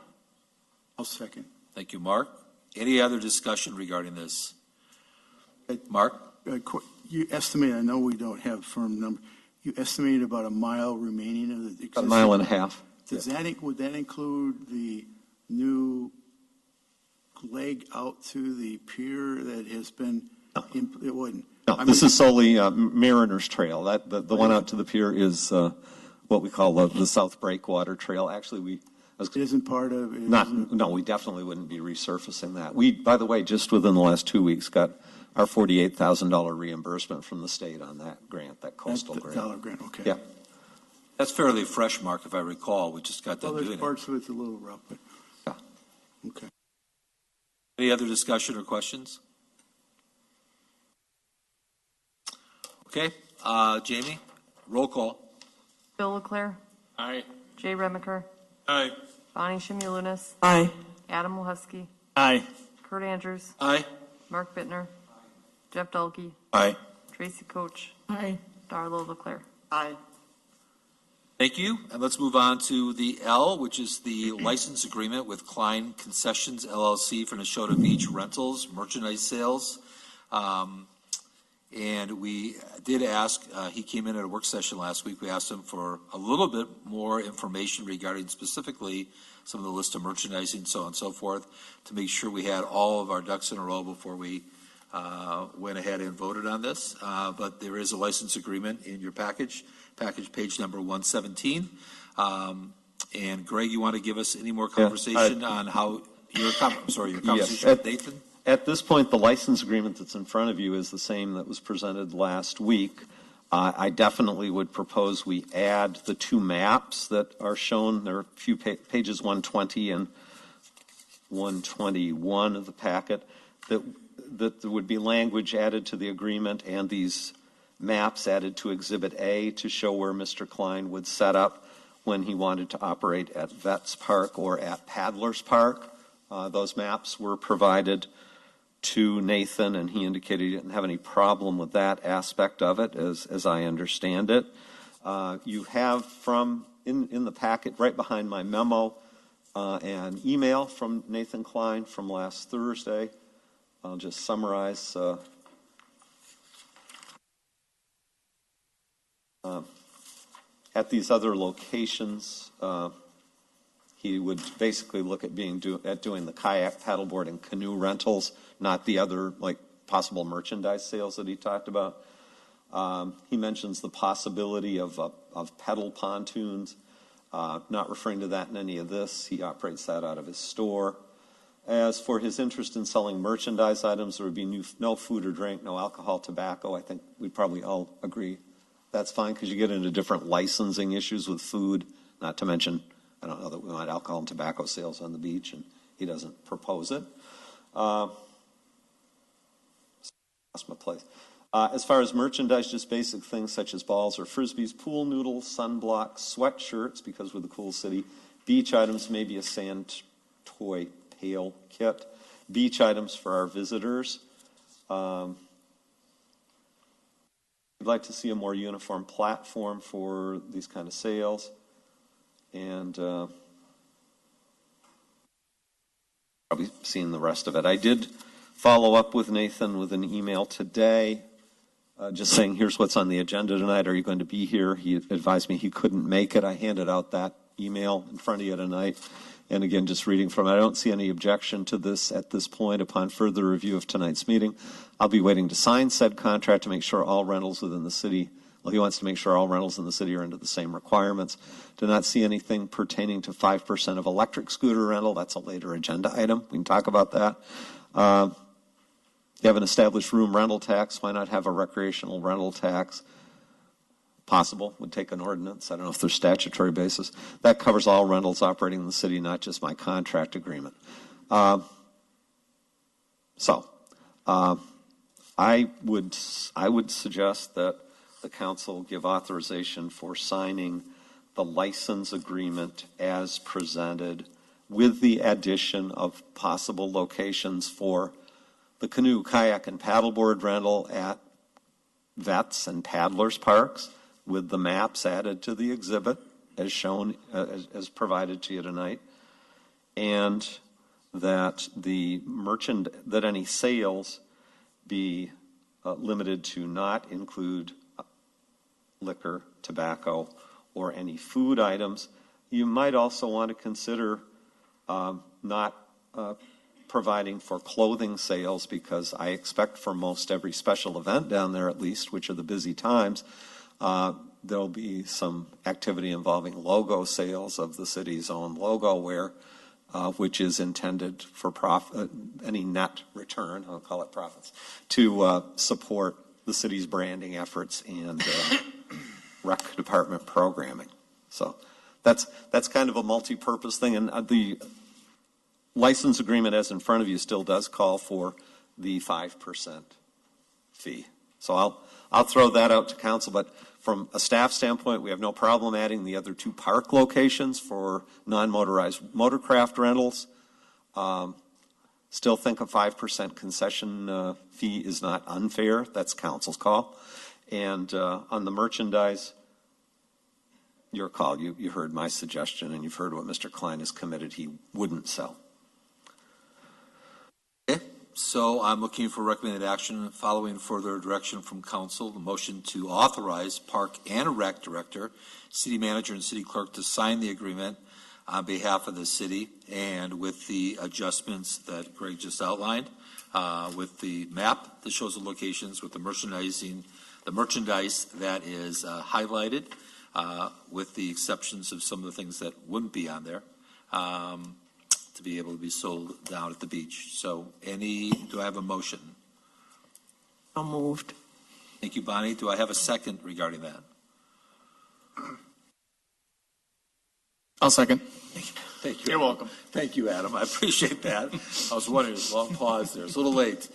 I'll second. Thank you, Mark. Any other discussion regarding this? Mark? You estimate, I know we don't have firm number, you estimated about a mile remaining of the existing. A mile and a half. Would that include the new leg out to the pier that has been, it wouldn't? No, this is solely Mariner's Trail. The one out to the pier is what we call the South Breakwater Trail. Actually, it isn't part of it. No, we definitely wouldn't be resurfacing that. We, by the way, just within the last 2 weeks, got our $48,000 reimbursement from the state on that grant, that coastal grant. Dollar grant, okay. Yeah. That's fairly fresh, Mark, if I recall. We just got done doing there's it. parts of it's a little rough, but. Yeah. Okay. Any other discussion or questions? Okay, Jamie, roll call. Bill Leclerc, Aye. Jay Remiker, Aye. Bonnie Shimulunis, Aye. Adam Wojcicki, Aye. Kurt Andrews, Aye. Mark Bittner, Jeff Dahlke, Aye. Tracy Coach, Aye. Darla Leclerc. Aye. Thank you. And let's move on to the L, which is the license agreement with Klein Concessions LLC for Neshota Beach rentals, merchandise sales. And we did ask, he came in at a work session last week. We asked him for a little bit more information regarding specifically some of the list of merchandising, so on and so forth, to make sure we had all of our ducks in a row before we went ahead and voted on this. But there is a license agreement in your package page number 117. And Greg, you want to give us any more conversation on how your conversation with Nathan? At this point, the license agreement that's in front of you is the same that was presented last week. I definitely would propose we add the two maps that are shown. There are a few pages 120 and 121 of the packet that there would be language added to the agreement and these maps added to Exhibit A to show where Mr. Klein would set up when he wanted to operate at Vets Park or at Paddlers Park. Those maps were provided to Nathan, and he indicated he didn't have any problem with that aspect of it, as I understand it. You have in the packet right behind my memo an email from Nathan Klein from last Thursday. I'll just summarize. At these other locations, he would basically look at doing the kayak, paddleboard, and canoe rentals, not the other possible merchandise sales that he talked about. He mentions the possibility of pedal pontoons, not referring to that in any of this. He operates that out of his store. As for his interest in selling merchandise items, there would be no food or drink, no alcohol, tobacco. I think we'd probably all agree that's fine because you get into different licensing issues with food, not to mention I don't know that we want alcohol and tobacco sales on the beach, and he doesn't propose it. Lost my place. As far as merchandise, just basic things such as balls or frisbees, pool noodles, sunblocks, sweatshirts, because we're the cool city, beach items, maybe a sand toy pail kit, beach items for our visitors. We'd like to see a more uniform platform for these kind of sales. And probably seen the rest of it. I did follow up with Nathan with an email today just saying, here's what's on the agenda tonight. Are you going to be here? He advised me he couldn't make it. I handed out that email in front of you tonight. And again, just reading from it, I don't see any objection to this at this point. Upon further review of tonight's meeting, I'll be waiting to sign said contract to make sure all rentals within the city, well, he wants to make sure all rentals in the city are under the same requirements. Do not see anything pertaining to 5% of electric scooter rental. That's a later agenda item. We can talk about that. You have an established room rental tax. Why not have a recreational rental tax? Possible. Would take an ordinance. I don't know if there's statutory basis. That covers all rentals operating in the city, not just my contract agreement. So, I would suggest that the council give authorization for signing the license agreement as presented with the addition of possible locations for the canoe, kayak, and paddleboard rental at vets and paddlers parks, with the maps added to the exhibit as shown, as provided to you tonight, and that that any sales be limited to not include liquor, tobacco, or any food items. You might also want to consider not providing for clothing sales, because I expect for most every special event down there, at least, which are the busy times, there'll be some activity involving logo sales of the city's own logo wear, which is intended for profit, any net return, I'll call it profits, to support the city's branding efforts and rec department programming. So that's kind of a multi-purpose thing, and the license agreement as in front of you still does call for the 5% fee. So I'll throw that out to council, but from a staff standpoint, we have no problem adding the other 2 park locations for non-motorized motorcraft rentals. Still think a 5% concession fee is not unfair. That's council's call. And on the merchandise, your call. You heard my suggestion, and you've heard what Mr. Klein has committed he wouldn't sell. So I'm looking for recommended action following further direction from council. The motion to authorize Park and Rec Director, City Manager, and City Clerk to sign the agreement on behalf of the city, and with the adjustments that Greg just outlined, with the map that shows the locations, with the merchandise that is highlighted, with the exceptions of some of the things that wouldn't be on there, to be able to be sold down at the beach. So do I have a motion? So moved. Thank you, Bonnie. Do I have a second regarding that? I'll second. Thank you. You're welcome. Thank you, Adam. I appreciate that. I was wondering, there's a long pause there. It's a little late.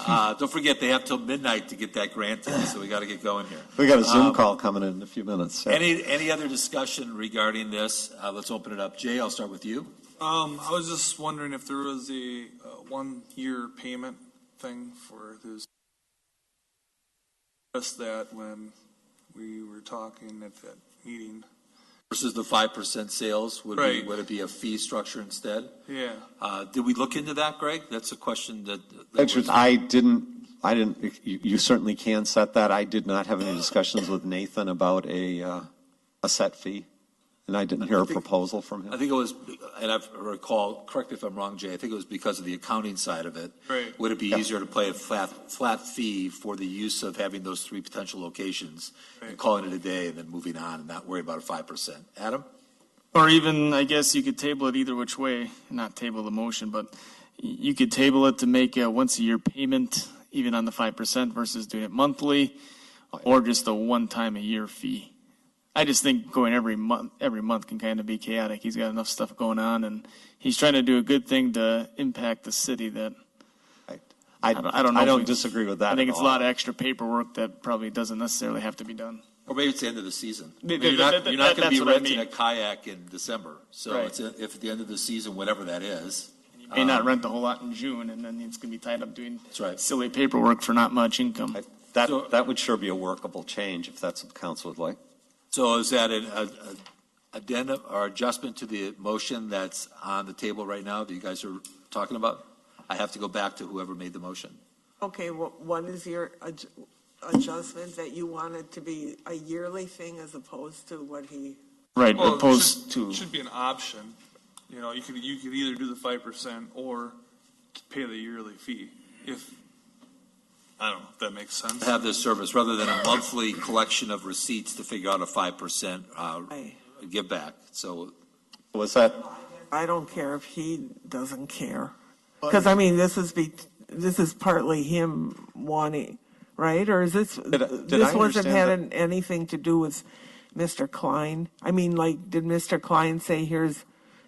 Don't forget, they have till midnight to get that grant in, so we got to get going here. We got a Zoom call coming in a few minutes. So. Any other discussion regarding this? Let's open it up. Jay, I'll start with you. I was just wondering if there was a 1-year payment thing for this. Just that when we were talking at that meeting. Versus the 5% sales, would it be a fee structure instead? Yeah. Did we look into that, Greg? That's a question that I didn't. You certainly can set that. I did not have any discussions with Nathan about a set fee. And I didn't hear a proposal from him. I think it was, and I recall, correct me if I'm wrong, Jay, I think it was because of the accounting side of it. Right. Would it be easier to pay a flat fee for the use of having those 3 potential locations, and calling it a day and then moving on and not worry about a 5%? Adam? Or even, I guess you could table it either which way, not table the motion, but you could table it to make a once-a-year payment, even on the 5% versus doing it monthly, or just a one-time-a-year fee. I just think going every month can kind of be chaotic. He's got enough stuff going on, and he's trying to do a good thing to impact the city. That I don't know. I don't disagree with that. I think it's a lot of extra paperwork that probably doesn't necessarily have to be done. Or maybe it's the end of the season. You're That- not going to be that's what I renting mean. a kayak in December. So Right. if at the end of the season, whatever that is. You may not rent a whole lot in June, and then it's going to be tied up doing right. silly paperwork for not much income. That would sure be a workable change if that's what the council would like. So is that an addendum or adjustment to the motion that's on the table right now that you guys are talking about? I have to go back to whoever made the motion. Okay, what is your adjustment, that you want it to be a yearly thing as opposed to what he? Right, Well, opposed to. it should be an option. You know, you could either do the 5% or pay the yearly fee. If I don't know if that makes sense. Have this service rather than a monthly collection of receipts to figure out a 5% give back. So was that? I don't care if he doesn't care, because I mean this is partly him wanting, right? Or is this this wasn't had anything to do with Mr. Klein? I mean, like, did Mr. Klein say here's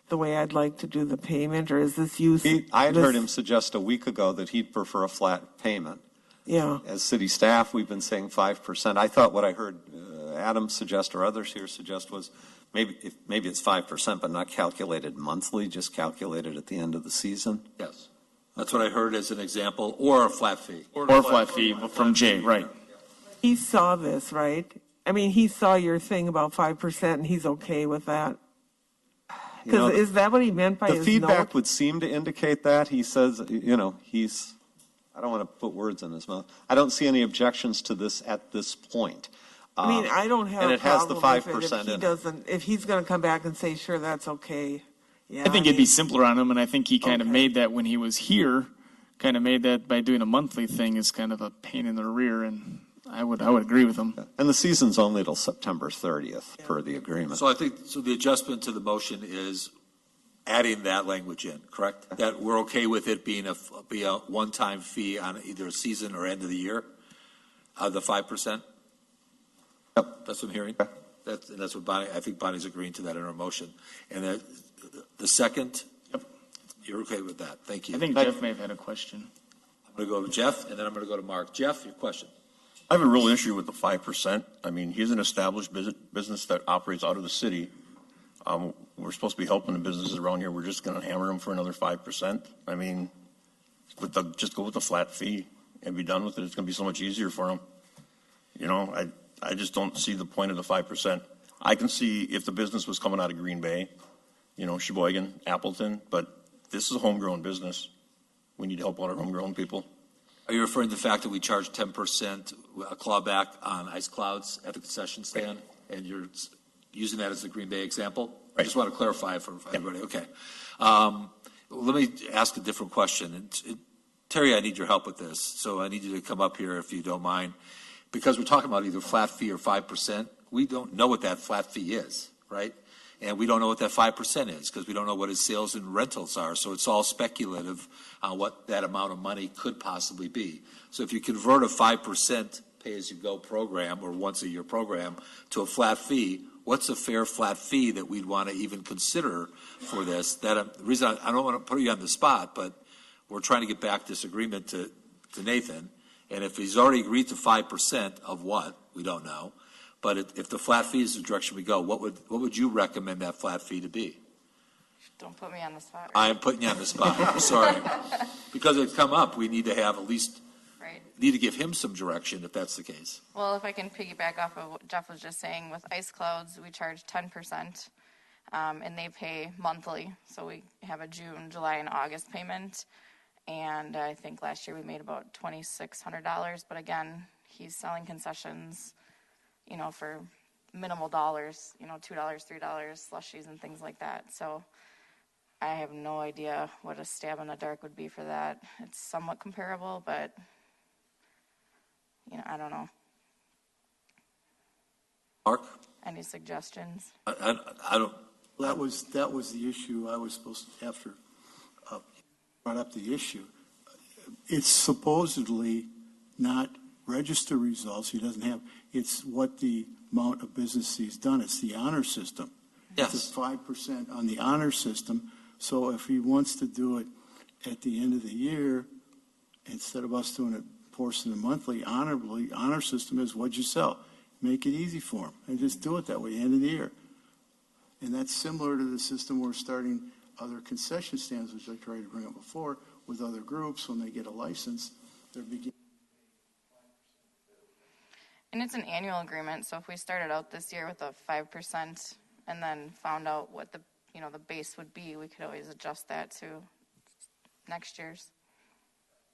the way I'd like to do the payment, or is this use? I had heard him suggest a week ago that he'd prefer a flat payment. Yeah. As city staff, we've been saying 5%. I thought what I heard Adam suggest or others here suggest was maybe it's 5%, but not calculated monthly, just calculated at the end of the season. Yes. That's what I heard as an example, or a flat fee. Or a flat fee from Jay, right. He saw this, right? I mean, he saw your thing about 5%, and he's okay with that. Because is that what he meant by his The feedback note? would seem to indicate that. He says, I don't want to put words in his mouth. I don't see any objections to this at this point. I mean, I don't have and a it has the problem with 5% it if he in it. doesn't. If he's going to come back and say, sure, that's okay. Yeah, I think it'd be simpler on him, and I think he kind of Okay. made that when he was here, kind of made that by doing a monthly thing is kind of a pain in the rear, and I would agree with him. And the season's only till September 30th per the agreement. So I think, the adjustment to the motion is adding that language in, correct? That we're okay with it being be a one-time fee on either a season or end of the year, the 5%? Yep. That's what I'm hearing? That's what Bonnie, I think Bonnie's agreeing to that in her motion. And the second? Yep. You're okay with that? Thank you. I think Jeff may have had a question. I'm going to go to Jeff, and then I'm going to go to Mark. Jeff, your question. I have a real issue with the 5%. I mean, he's an established business that operates out of the city. We're supposed to be helping the businesses around here. We're just going to hammer them for another 5%. I mean, just go with the flat fee and be done with it. It's going to be so much easier for them. You know, I just don't see the point of the 5%. I can see if the business was coming out of Green Bay, Sheboygan, Appleton, but this is a homegrown business. We need to help out our homegrown people. Are you referring to the fact that we charge 10% a clawback on ice clouds at the concession stand? And you're using that as the Green Bay example? I just want to clarify for everybody. Okay. Let me ask a different question. And Terry, I need your help with this. So I need you to come up here if you don't mind. Because we're talking about either flat fee or 5%. We don't know what that flat fee is, right? And we don't know what that 5% is because we don't know what his sales and rentals are. So it's all speculative on what that amount of money could possibly be. So if you convert a 5% pay-as-you-go program or once-a-year program to a flat fee, what's a fair flat fee that we'd want to even consider for this? The reason I don't want to put you on the spot, but we're trying to get back this agreement to Nathan. And if he's already agreed to 5% of what, we don't know. But if the flat fee is the direction we go, what would you recommend that flat fee to be? Don't put me on the spot. I am putting you on the spot. I'm sorry. Because it's come up, we need to have at least, need to give him some direction if that's the case. Well, if I can piggyback off of what Jeff was just saying, with ice clouds, we charge 10%, and they pay monthly. So we have a June, July, and August payment. And I think last year we made about $2,600. But again, he's selling concessions, for minimal dollars, $2, $3, slushies and things like that. So I have no idea what a stab in the dark would be for that. It's somewhat comparable, but, I don't know. Mark? Any suggestions? I don't. That was the issue I was supposed to, after brought up the issue. It's supposedly not register results. He doesn't have, it's what the amount of business he's done. It's the honor system. Yes. It's a 5% on the honor system. So if he wants to do it at the end of the year, instead of us doing it portion of the monthly, honor system is what'd you sell. Make it easy for him and just do it that way, end of the year. And that's similar to the system we're starting other concession stands, which I tried to bring up before, with other groups. When they get a license, they're beginning. And it's an annual agreement, so if we started out this year with a 5% and then found out what the base would be, we could always adjust that to next year's.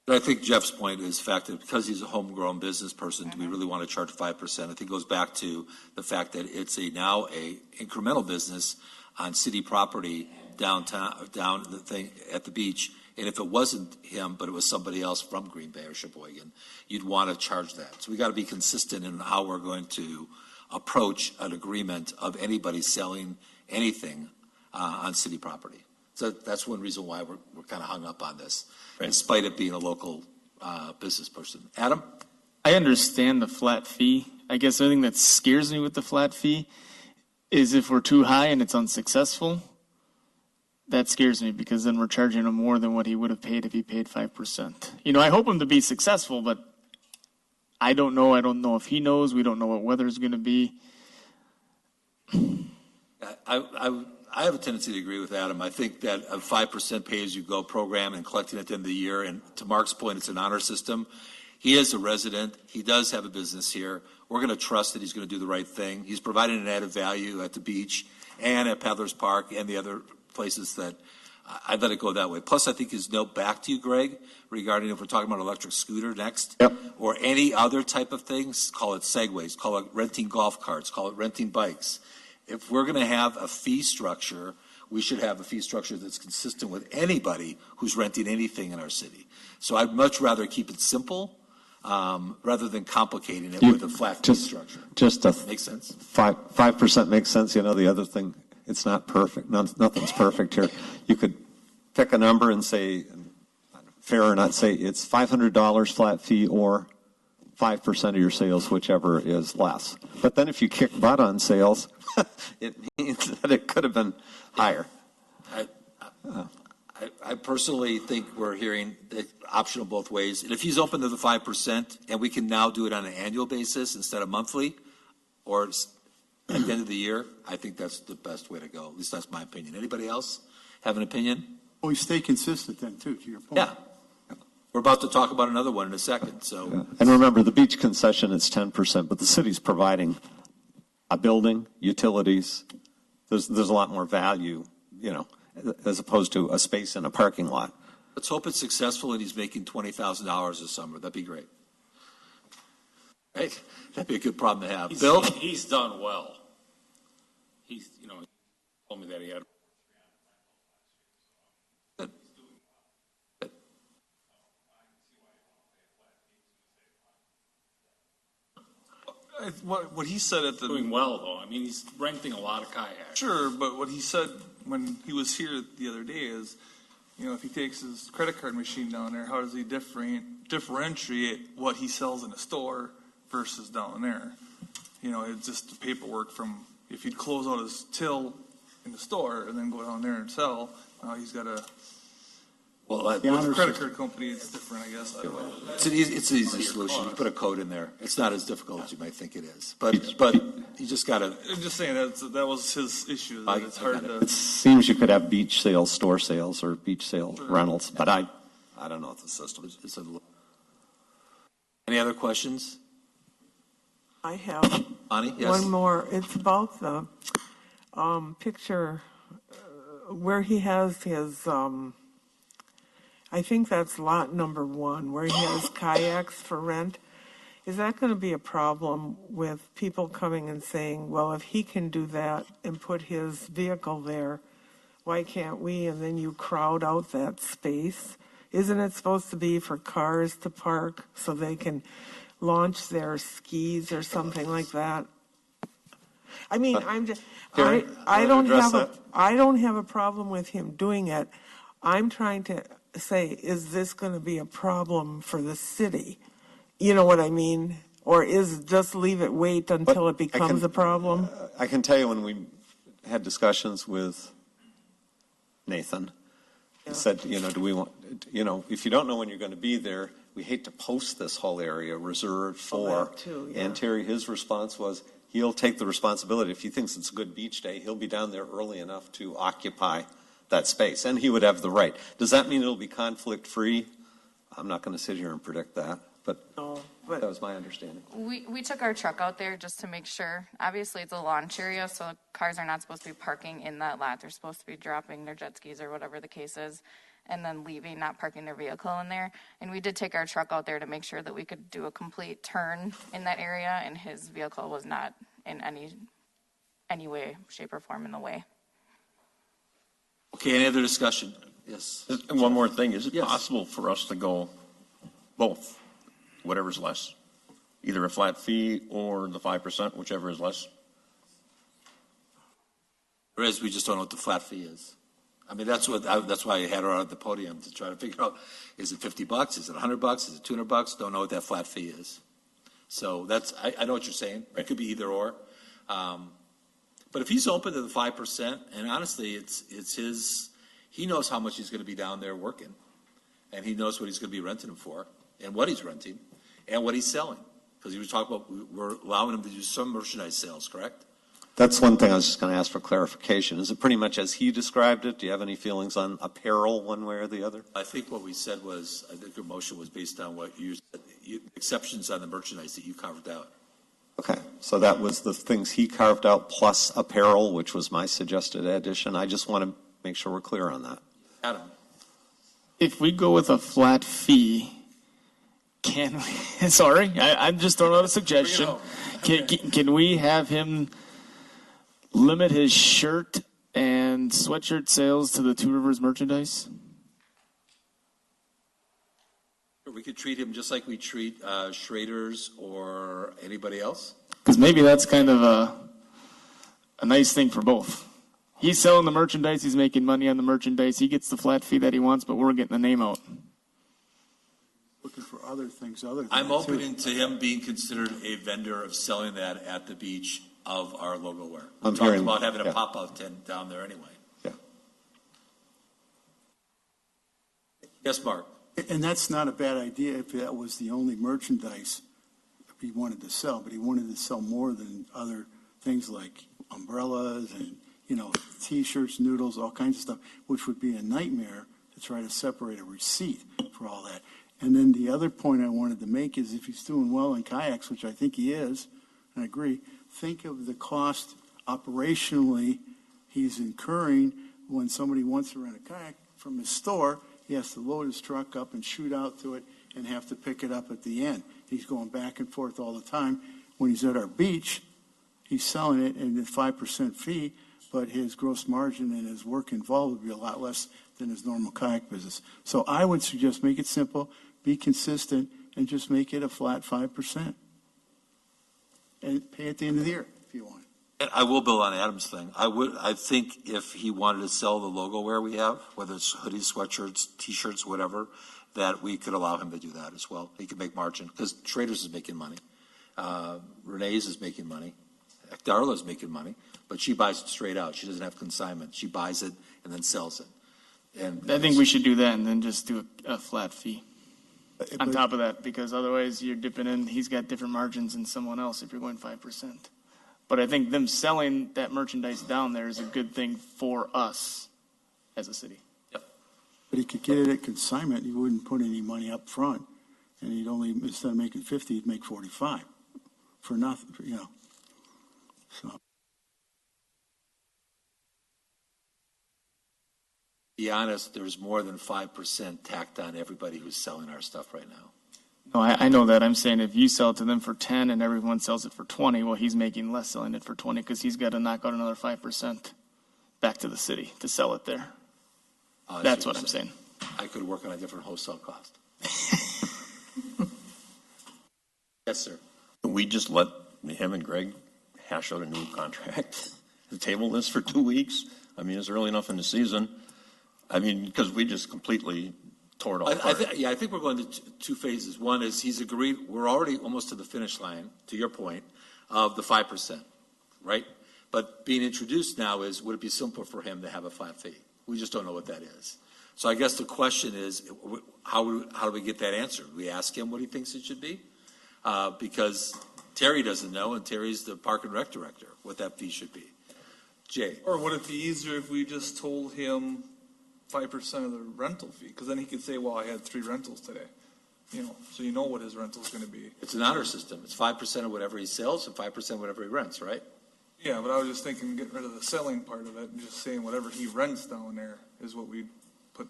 But I think Jeff's point is the fact that because he's a homegrown business person, do we really want to charge 5%? I think it goes back to the fact that it's now a incremental business on city property downtown, down the thing at the beach. And if it wasn't him, but it was somebody else from Green Bay or Sheboygan, you'd want to charge that. So we got to be consistent in how we're going to approach an agreement of anybody selling anything on city property. So that's one reason why we're kind of hung up on this, despite it being a local business person. Adam? I understand the flat fee. I guess the only thing that scares me with the flat fee is if we're too high and it's unsuccessful. that scares me because then we're charging him more than what he would have paid if he paid 5%. You know, I hope him to be successful, but I don't know. I don't know if he knows. We don't know what weather's going to be. I have a tendency to agree with Adam. I think that a 5% pay-as-you-go program and collecting at the end of the year, and to Mark's point, it's an honor system. He is a resident. He does have a business here. We're going to trust that he's going to do the right thing. He's providing an added value at the beach and at Peddler's Park and the other places that I'd let it go that way. Plus, I think his note back to you, Greg, regarding if we're talking about electric scooter next, or any other type of things, call it segways, call it renting golf carts, call it renting bikes. If we're going to have a fee structure, we should have a fee structure that's consistent with anybody who's renting anything in our city. So I'd much rather keep it simple rather than complicating it with a flat fee structure. Makes sense? 5% makes sense. You know, the other thing, it's not perfect. Nothing's perfect here. You could pick a number and say, fair or not, say it's $500 flat fee or 5% of your sales, whichever is less. But then if you kick butt on sales, it means that it could have been higher. I personally think we're hearing it optional both ways. And if he's open to the 5% and we can now do it on an annual basis instead of monthly or at the end of the year, I think that's the best way to go. At least that's my opinion. Anybody else have an opinion? Well, we stay consistent then, too, to your point. Yeah. We're about to talk about another one in a second. So, And remember, the beach concession is 10%, but the city's providing a building, utilities. There's a lot more value, you know, as opposed to a space in a parking lot. let's hope it's successful and he's making $20,000 this summer. That'd be great. Right? That'd be a good problem to have. Bill? He's done well. He's, he told me that he had. Good. Good. What he said at the Doing well, though. I mean, he's renting a lot of kayaks. Sure, but what he said when he was here the other day is, if he takes his credit card machine down there, how does he differentiate what he sells in a store versus down there? It's just the paperwork from, if he'd close out his till in the store and then go down there and sell, he's got to. Well, with the credit card company, it's different, I guess. It's an easy solution. You put a code in there. It's not as difficult as you might think it is. But you just got to. I'm just saying that was his issue. That it's hard to. It seems you could have beach sales, store sales, or beach sale rentals, but I don't know if the system is. Any other questions? I have Ani, yes? one more. It's about the picture where he has his. I think that's lot number 1, where he has kayaks for rent. Is that going to be a problem with people coming and saying, well, if he can do that and put his vehicle there, why can't we? And then you crowd out that space. Isn't it supposed to be for cars to park so they can launch their skis or something like that? I mean, I don't have a problem with him doing it. I'm trying to say, is this going to be a problem for the city? You know what I mean? Or is just wait until it becomes a problem? I can tell you when we had discussions with Nathan, he said, do we want, if you don't know when you're going to be there, we hate to post this whole area reserved for. And Terry, his response was, he'll take the responsibility. If he thinks it's a good beach day, he'll be down there early enough to occupy that space, and he would have the right. Does that mean it'll be conflict-free? I'm not going to sit here and predict that, but that was my understanding. We took our truck out there just to make sure. Obviously, it's a launch area, so cars are not supposed to be parking in that lot. They're supposed to be dropping their jet skis or whatever the case is, and then leaving, not parking their vehicle in there. And we did take our truck out there to make sure that we could do a complete turn in that area, and his vehicle was not in any way, shape, or form in the way. Okay, any other discussion? Yes. And one more thing. Is it possible for us to go both, whatever's less? Either a flat fee or the 5%, whichever is less? There is, we just don't know what the flat fee is. I mean, that's why I had her on the podium to try to figure out, is it $50? Is it $100? Is it $200? Don't know what that flat fee is. So I know what you're saying. It could be either or. But if he's open to the 5%, and honestly, it's he knows how much he's going to be down there working, and he knows what he's going to be renting them for, and what he's renting, and what he's selling. Because he was talking about, we're allowing him to do some merchandise sales, correct? That's one thing I was just going to ask for clarification. Is it pretty much as he described it? Do you have any feelings on apparel one way or the other? I think what we said was, I think your motion was based on what you said, exceptions on the merchandise that you carved out. Okay, so that was the things he carved out plus apparel, which was my suggested addition. I just want to make sure we're clear on that. Adam? If we go with a flat fee, can we, sorry, I'm just throwing out a suggestion. Can we have him limit his shirt and sweatshirt sales to the Two Rivers merchandise? We could treat him just like we treat Schrader's or anybody else. Because maybe that's kind of a nice thing for both. He's selling the merchandise, he's making money on the merchandise, he gets the flat fee that he wants, but we're getting the name out. Looking for other things other than I'm that, too. open to him being considered a vendor of selling that at the beach of our logo wear. We I'm talked hearing- about having yeah. a pop-out tent down there anyway. Yeah. Yes, Mark? And that's not a bad idea if that was the only merchandise he wanted to sell, but he wanted to sell more than other things like umbrellas and, T-shirts, noodles, all kinds of stuff, which would be a nightmare to try to separate a receipt for all that. And then the other point I wanted to make is if he's doing well in kayaks, which I think he is, and I agree, think of the cost operationally he's incurring when somebody wants to rent a kayak from his store. He has to load his truck up and shoot out to it and have to pick it up at the end. He's going back and forth all the time. When he's at our beach, he's selling it at a 5% fee, but his gross margin and his work involved would be a lot less than his normal kayak business. So I would suggest make it simple, be consistent, and just make it a flat 5%. And pay at the end of the year if you want. And I will build on Adam's thing. I think if he wanted to sell the logo wear we have, whether it's hoodies, sweatshirts, T-shirts, whatever, that we could allow him to do that as well. He could make margin, because Traders is making money. Renee's is making money. Darla is making money, but she buys it straight out. She doesn't have consignment. She buys it and then sells it. And I think we should do that and then just do a flat fee on top of that, because otherwise you're dipping in, he's got different margins than someone else if you're going 5%. But I think them selling that merchandise down there is a good thing for us as a city. Yep. But he could get it at consignment. He wouldn't put any money up front. And he'd only, instead of making 50, he'd make 45 for nothing, So. be honest, there's more than 5% tacked on everybody who's selling our stuff right now. No, I know that. I'm saying if you sell it to them for 10 and everyone sells it for 20, well, he's making less selling it for 20 because he's got to knock out another 5% back to the city to sell it there. That's what I'm saying. I could work on a different wholesale cost. Yes, sir. Can we just let him and Greg hash out a new contract? Table this for 2 weeks? I mean, it's early enough in the season. I mean, because we just completely tore it all apart. I think we're going to two phases. One is he's agreed, we're already almost to the finish line, to your point, of the 5%, right? But being introduced now is, would it be simple for him to have a flat fee? We just don't know what that is. So I guess the question is, how do we get that answered? We ask him what he thinks it should be? Because Terry doesn't know, and Terry's the Park and Rec director, what that fee should be. Jay? Or would it be easier if we just told him 5% of the rental fee? Because then he could say, well, I had 3 rentals today. So you know what his rental's going to be. It's an honor system. It's 5% of whatever he sells and 5% of whatever he rents, right? Yeah, but I was just thinking getting rid of the selling part of it and just saying whatever he rents down there is what we'd put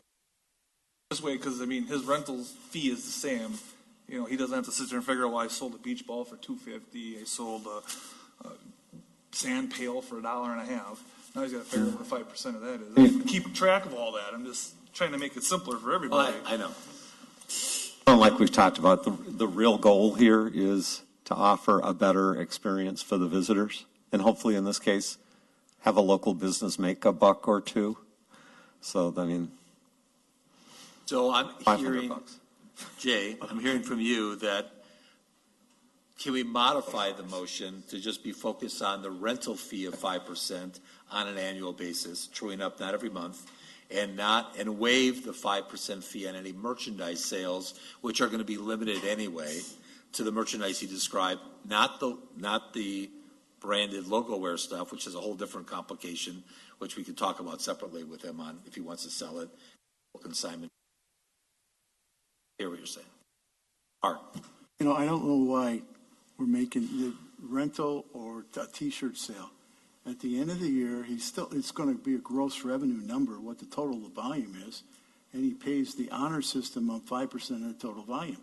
this way. Because, I mean, his rental fee is the same. He doesn't have to sit there and figure out, well, I sold a beach ball for $2.50. I sold a sand pail for $1.50. Now he's got to figure out what 5% of that is. Keep track of all that. I'm just trying to make it simpler for everybody. I know. Well, like we've talked about, the real goal here is to offer a better experience for the visitors. And hopefully in this case, have a local business make a buck or two. So, I mean. So I'm hearing, Jay, I'm hearing from you that can we modify the motion to just be focused on the rental fee of 5% on an annual basis, truing up not every month, and waive the 5% fee on any merchandise sales, which are going to be limited anyway to the merchandise he described, not the branded logo wear stuff, which is a whole different complication, which we could talk about separately with him on if he wants to sell it. Consignment. Hear what you're saying. Art. You know, I don't know why we're making the rental or a T-shirt sale. At the end of the year, it's going to be a gross revenue number, what the total volume is, and he pays the honor system on 5% of the total volume.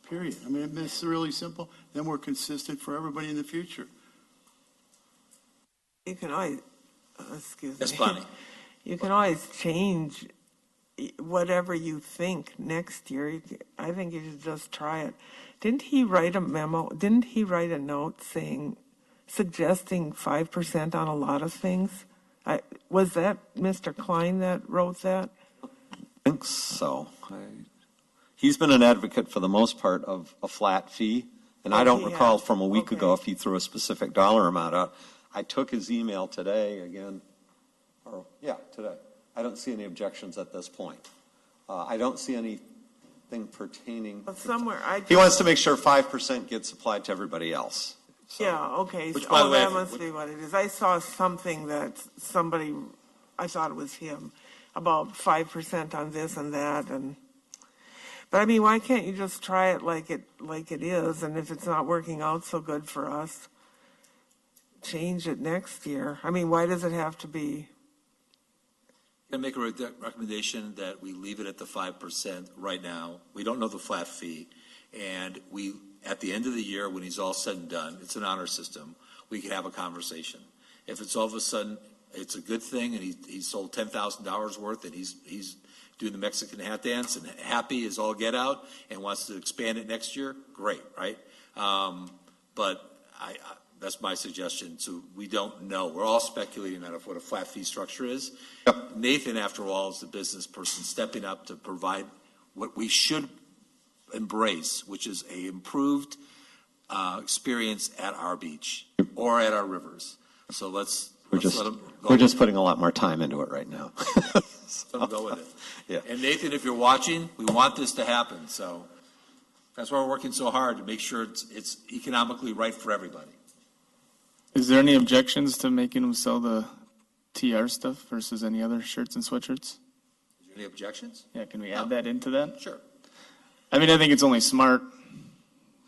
Period. I mean, it's really simple. Then we're consistent for everybody in the future. You can always, excuse Yes, me. Bonnie. You can always change whatever you think next year. I think you should just try it. Didn't he write a memo? Didn't he write a note suggesting 5% on a lot of things? Was that Mr. Klein that wrote that? I think so. He's been an advocate for the most part of a flat fee, and I don't recall from a week ago if he threw a specific dollar amount out. I took his email today again, today. I don't see any objections at this point. I don't see anything pertaining. But He wants to make sure 5% gets applied to everybody else. So. Yeah, okay. Which, by the way, that must be what it is. I saw something that I thought it was him, about 5% on this and that. But I mean, why can't you just try it like it is? And if it's not working out so good for us, change it next year. I mean, why does it have to be? I'm going to make a recommendation that we leave it at the 5% right now. We don't know the flat fee. And at the end of the year, when he's all said and done, it's an honor system, we can have a conversation. If it's all of a sudden, it's a good thing, and he sold $10,000 worth, and he's doing the Mexican hat dance and happy as all get out and wants to expand it next year, great, right? But that's my suggestion. So we don't know. We're all speculating on what a flat fee structure is. Yep. Nathan, after all, is the business person stepping up to provide what we should embrace, which is a improved experience at our beach or at our rivers. So let's let them go. We're just putting a lot more time into it right now. Let them go with it. Yeah. And Nathan, if you're watching, we want this to happen. So that's why we're working so hard to make sure it's economically right for everybody. Is there any objections to making them sell the TR stuff versus any other shirts and sweatshirts? Is there any objections? Yeah, can we add that into that? Sure. I mean, I think it's only smart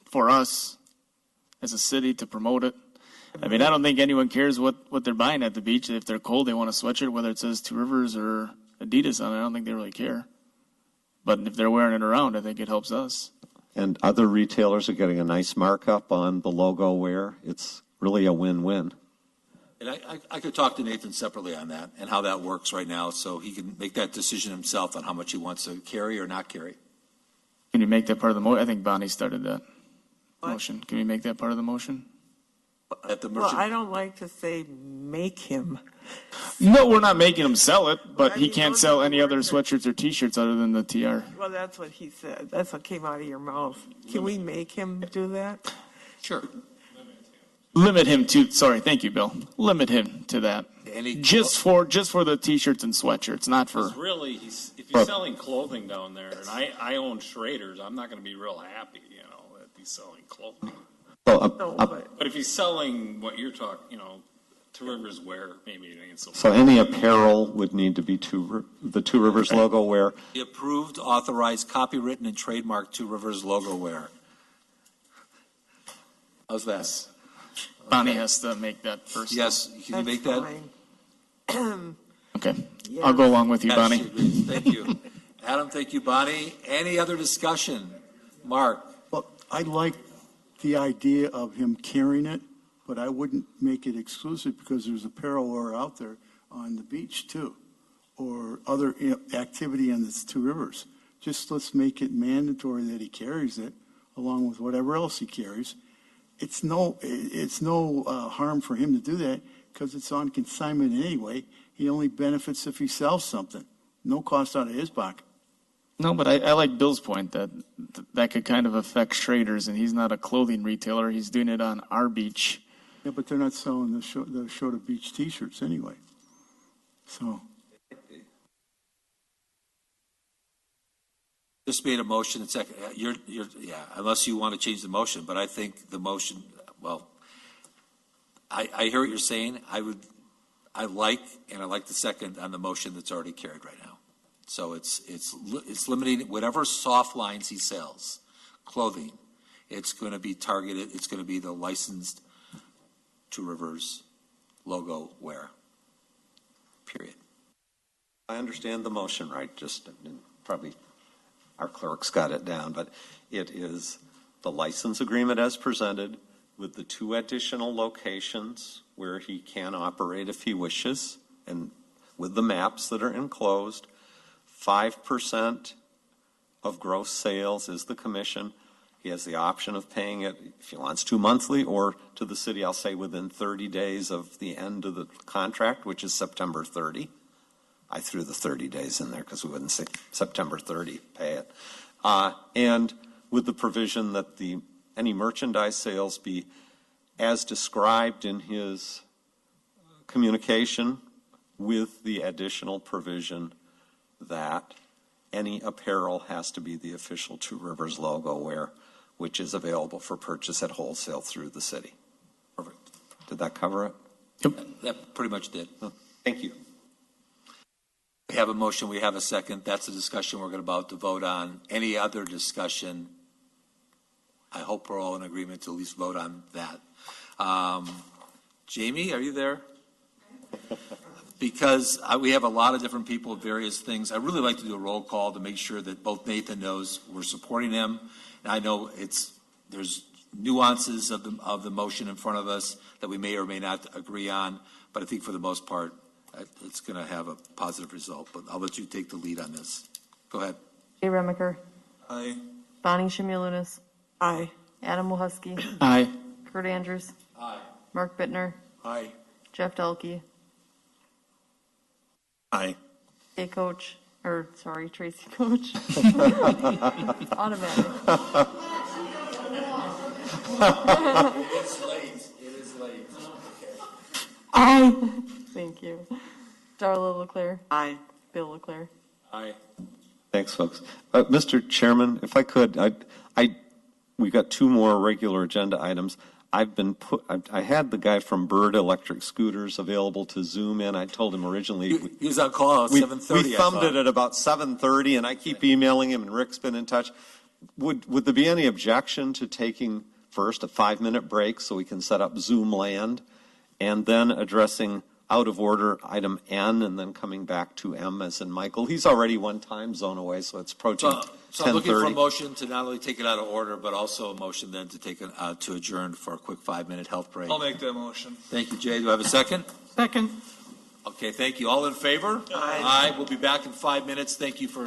for us as a city to promote it. I mean, I don't think anyone cares what they're buying at the beach. If they're cold, they want a sweatshirt, whether it says Two Rivers or Adidas on it. I don't think they really care. But if they're wearing it around, I think it helps us. And other retailers are getting a nice markup on the logo wear. It's really a win-win. And I could talk to Nathan separately on that and how that works right now, so he can make that decision himself on how much he wants to carry or not carry. Can you make that part of the motion? I think Bonnie started that motion. Can we make that part of the motion? Well, I don't like to say make him. No, we're not making him sell it, but he can't sell any other sweatshirts or T-shirts other than the TR. Well, that's what he said. That's what came out of your mouth. Can we make him do that? Sure. Limit him to. Sorry, thank you, Bill. Limit him to that. Just for the T-shirts and sweatshirts, not for. Really, if he's selling clothing down there, and I own Schrader's, I'm not going to be real happy, that he's selling clothing. But if he's selling what you're talking, Two Rivers wear, maybe it ain't so. So any apparel would need to be the Two Rivers logo wear. The approved, authorized, copywritten, and trademarked Two Rivers logo wear. How's that? Bonnie has to make that first. Yes, can you make that? Okay, yes. I'll go along with you, Bonnie. Thank you. Adam, thank you, Bonnie. Any other discussion? Mark? Well, I like the idea of him carrying it, but I wouldn't make it exclusive because there's apparel wear out there on the beach too, or other activity on the Two Rivers. Just let's make it mandatory that he carries it along with whatever else he carries. It's no harm for him to do that because it's on consignment anyway. He only benefits if he sells something. No cost out of his pocket. No, but I like Bill's point that could kind of affect Schrader's, and he's not a clothing retailer. He's doing it on our beach. Yeah, but they're not selling the Shota Beach T-shirts anyway. So. Just made a motion, and second, unless you want to change the motion, but I think the motion, well, I hear what you're saying. I like the second on the motion that's already carried right now. So it's limiting whatever soft lines he sells, clothing, it's going to be targeted, it's going to be the licensed Two Rivers logo wear, period. I understand the motion, right? Just probably our clerk's got it down, but it is the license agreement as presented with the 2 additional locations where he can operate if he wishes, and with the maps that are enclosed. 5% of gross sales is the commission. He has the option of paying it, if he wants to, monthly, or to the city, I'll say within 30 days of the end of the contract, which is September 30. I threw the 30 days in there because we wouldn't say September 30, pay it. And with the provision that any merchandise sales be as described in his communication, with the additional provision that any apparel has to be the official Two Rivers logo wear, which is available for purchase at wholesale through the city. Perfect. Did that cover it? Yep. That pretty much did. Thank you. We have a motion, we have a second. That's a discussion we're about to vote on. Any other discussion? I hope we're all in agreement to at least vote on that. Jamie, are you there? Because we have a lot of different people with various things. I really like to do a roll call to make sure that both Nathan knows we're supporting him. And I know there's nuances of the motion in front of us that we may or may not agree on, but I think for the most part, it's going to have a positive result. But I'll let you take the lead on this. Go ahead. Jay Remiker. Aye. Bonnie Shimulunis. Aye. Adam Wojcicki. Aye. Kurt Andrews. Aye. Mark Bittner. Aye. Jeff Delkey. Aye. Tracy Coach. Automatic. It's late. It is late. Aye. Thank you. Darla Leclerc. Aye. Bill Leclerc. Aye. Thanks, folks. Mr. Chairman, if I could, we've got 2 more regular agenda items. I had the guy from Bird Electric Scooters available to Zoom in. I told him originally. He was on call at 7:30. We thumbed it at about 7:30, and I keep emailing him, and Rick's been in touch. Would there be any objection to taking first a 5-minute break so we can set up Zoom land, and then addressing out of order item N, and then coming back to M as in Michael? He's already 1 time zone away, so it's approaching 10:30. So I'm looking for a motion to not only take it out of order, but also a motion then to take it to adjourn for a quick 5-minute health break. I'll make that motion. Thank you, Jay. Do I have a second? Second. Okay, thank you. All in favor? Aye. Aye. We'll be back in 5 minutes. Thank you for.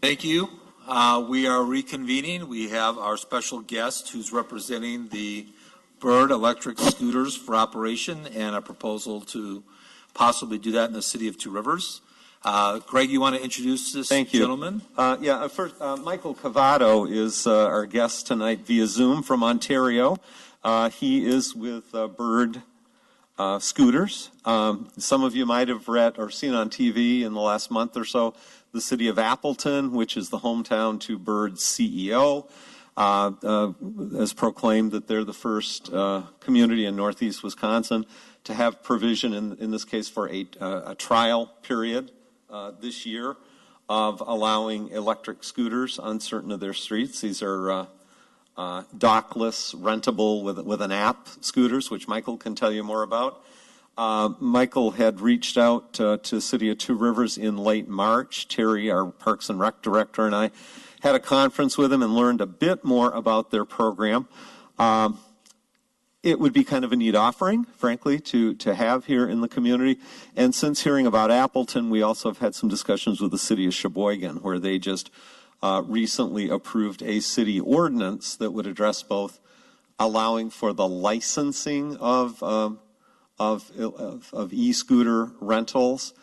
Thank you. We are reconvening. We have our special guest who's representing the Bird electric scooters for operation and a proposal to possibly do that in the city of Two Rivers. Greg, you want to introduce this gentleman? First, Michael Cavato is our guest tonight via Zoom from Ontario. He is with Bird scooters. Some of you might have read or seen on TV in the last month or so, the city of Appleton, which is the hometown to Bird's CEO, has proclaimed that they're the first community in Northeast Wisconsin to have provision, in this case, for a trial period this year of allowing electric scooters on certain of their streets. These are dockless, rentable with an app scooters, which Michael can tell you more about. Michael had reached out to City of Two Rivers in late March. Terry, our Parks and Rec director, and I had a conference with him and learned a bit more about their program. It would be kind of a neat offering, frankly, to have here in the community. And since hearing about Appleton, we also have had some discussions with the city of Sheboygan, where they just recently approved a city ordinance that would address both allowing for the licensing of e-scooter rentals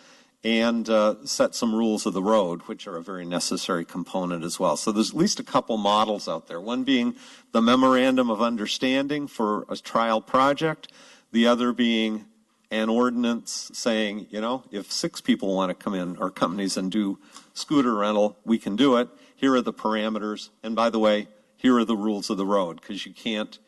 and set some rules of the road, which are a very necessary component as well. So there's at least a couple models out there, one being the Memorandum of Understanding for a trial project, the other being an ordinance saying, if 6 people want to come in, or companies, and do scooter rental, we can do it. Here are the parameters. And by the way, here are the rules of the road, because you can't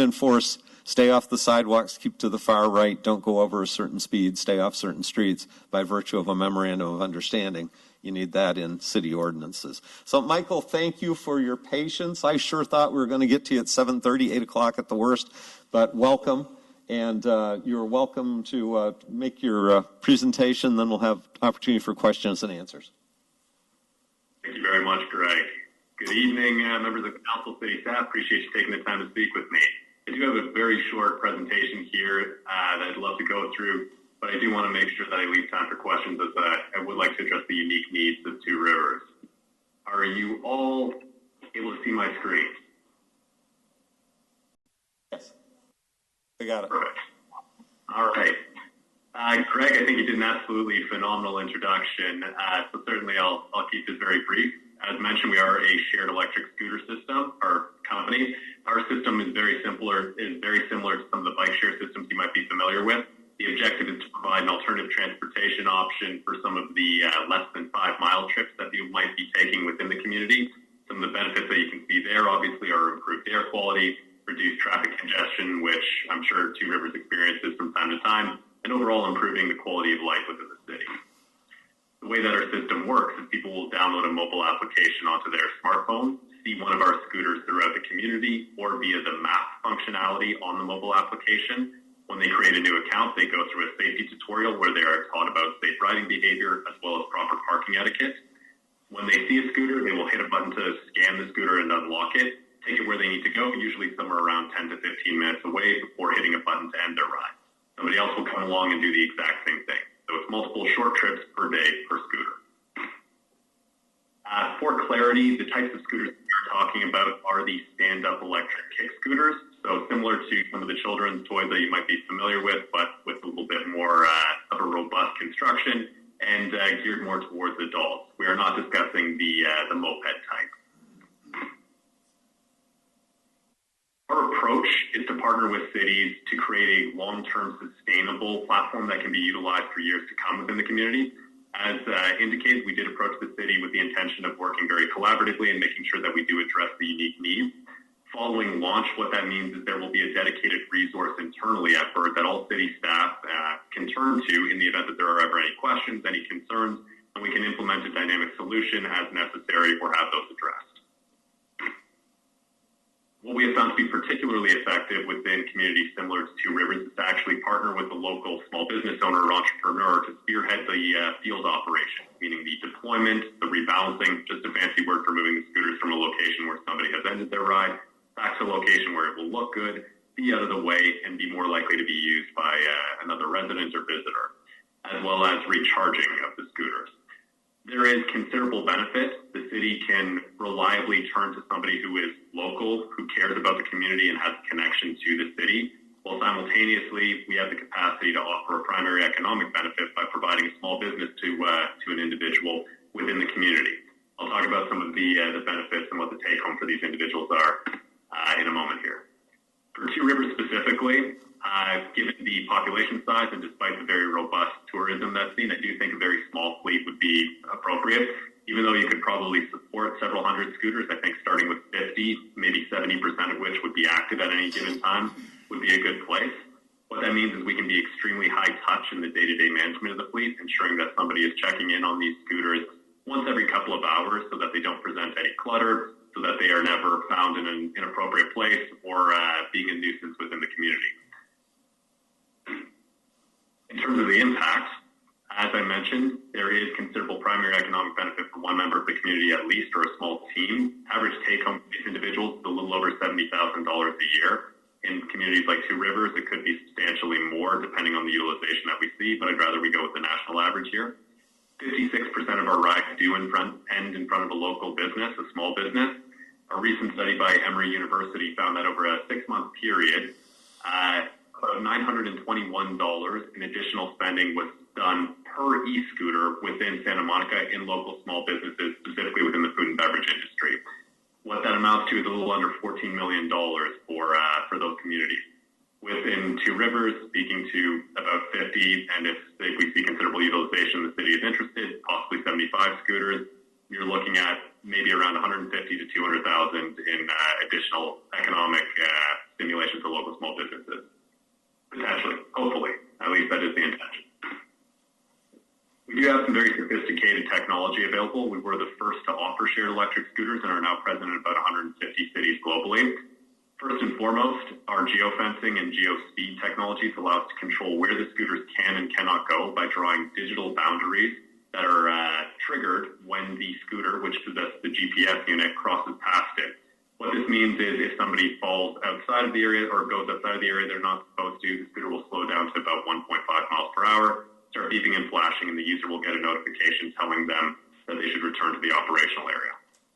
enforce stay off the sidewalks, keep to the far right, don't go over a certain speed, stay off certain streets by virtue of a memorandum of understanding. You need that in city ordinances. So, Michael, thank you for your patience. I sure thought we were going to get to you at 7:30, 8 o'clock at the worst, but welcome. And you're welcome to make your presentation, then we'll have opportunity for questions and answers. Thank you very much, Greg. Good evening, members of council, city staff. Appreciate you taking the time to speak with me. I do have a very short presentation here that I'd love to go through, but I do want to make sure that I leave time for questions, as I would like to address the unique needs of Two Rivers. Are you all able to see my screen? Yes. I got it. Perfect. All right. Greg, I think you did an absolutely phenomenal introduction, so certainly I'll keep this very brief. As mentioned, we are a shared electric scooter system, or company. Our system is very similar to some of the bike share systems you might be familiar with. The objective is to provide an alternative transportation option for some of the less than 5 mile trips that you might be taking within the community. Some of the benefits that you can see there, obviously, are improved air quality, reduced traffic congestion, which I'm sure Two Rivers experiences from time to time, and overall improving the quality of life within the city. The way that our system works is people will download a mobile application onto their smartphone, see one of our scooters throughout the community, or via the map functionality on the mobile application. When they create a new account, they go through a safety tutorial where they are taught about safe riding behavior as well as proper parking etiquette. When they see a scooter, they will hit a button to scan the scooter and unlock it, take it where they need to go, usually somewhere around 10 to 15 minutes away before hitting a button to end their ride. Somebody else will come along and do the exact same thing. So it's multiple short trips per day per scooter. For clarity, the types of scooters we're talking about are the stand-up electric kick scooters. So similar to some of the children's toys that you might be familiar with, but with a little bit more of a robust construction and geared more towards adults. We are not discussing the moped type. Our approach is to partner with cities to create a long-term sustainable platform that can be utilized for years to come within the community. As indicated, we did approach the city with the intention of working very collaboratively and making sure that we do address the unique needs. Following launch, what that means is there will be a dedicated resource internally at Bird that all city staff can turn to in the event that there are ever any questions, any concerns, and we can implement a dynamic solution as necessary or have those addressed. What we have found to be particularly effective within communities similar to Two Rivers is to actually partner with the local small business owner or entrepreneur to spearhead the field operation, meaning the deployment, the rebalancing, just a fancy word for moving the scooters from a location where somebody has ended their ride back to a location where it will look good, be out of the way, and be more likely to be used by another resident or visitor, as well as recharging of the scooters. There is considerable benefit. The city can reliably turn to somebody who is local, who cares about the community and has a connection to the city, while simultaneously we have the capacity to offer a primary economic benefit by providing a small business to an individual within the community. I'll talk about some of the benefits and what the take-home for these individuals are in a moment here. For Two Rivers specifically, given the population size and despite the very robust tourism that's seen, I do think a very small fleet would be appropriate. Even though you could probably support several hundred scooters, I think starting with 50, maybe 70% of which would be active at any given time would be a good place. What that means is we can be extremely high touch in the day-to-day management of the fleet, ensuring that somebody is checking in on these scooters once every couple of hours so that they don't present any clutter, so that they are never found in an inappropriate place or being a nuisance within the community. In terms of the impact, as I mentioned, there is considerable primary economic benefit for one member of the community at least, or a small team. Average take-home for these individuals is a little over $70,000 a year. In communities like Two Rivers, it could be substantially more depending on the utilization that we see, but I'd rather we go with the national average here. 56% of our rides do end in front of a local business, a small business. A recent study by Emory University found that over a 6-month period, about $921 in additional spending was done per e-scooter within Santa Monica in local small businesses, specifically within the food and beverage industry. What that amounts to is a little under $14 million for those communities. Within Two Rivers, speaking to about 50, and if we see considerable utilization, the city is interested, possibly 75 scooters, you're looking at maybe around 150 to 200,000 in additional economic stimulation for local small businesses. Potentially, hopefully, at least that is the intention. We do have some very sophisticated technology available. We were the first to offer shared electric scooters and are now present in about 150 cities globally. First and foremost, our geofencing and geospeed technologies allow us to control where the scooters can and cannot go by drawing digital boundaries that are triggered when the scooter, which possesses the GPS unit, crosses past it. What this means is if somebody falls outside of the area or goes outside of the area they're not supposed to, the scooter will slow down to about 1.5 miles per hour, start beeping and flashing, and the user will get a notification telling them that they should return to the operational area.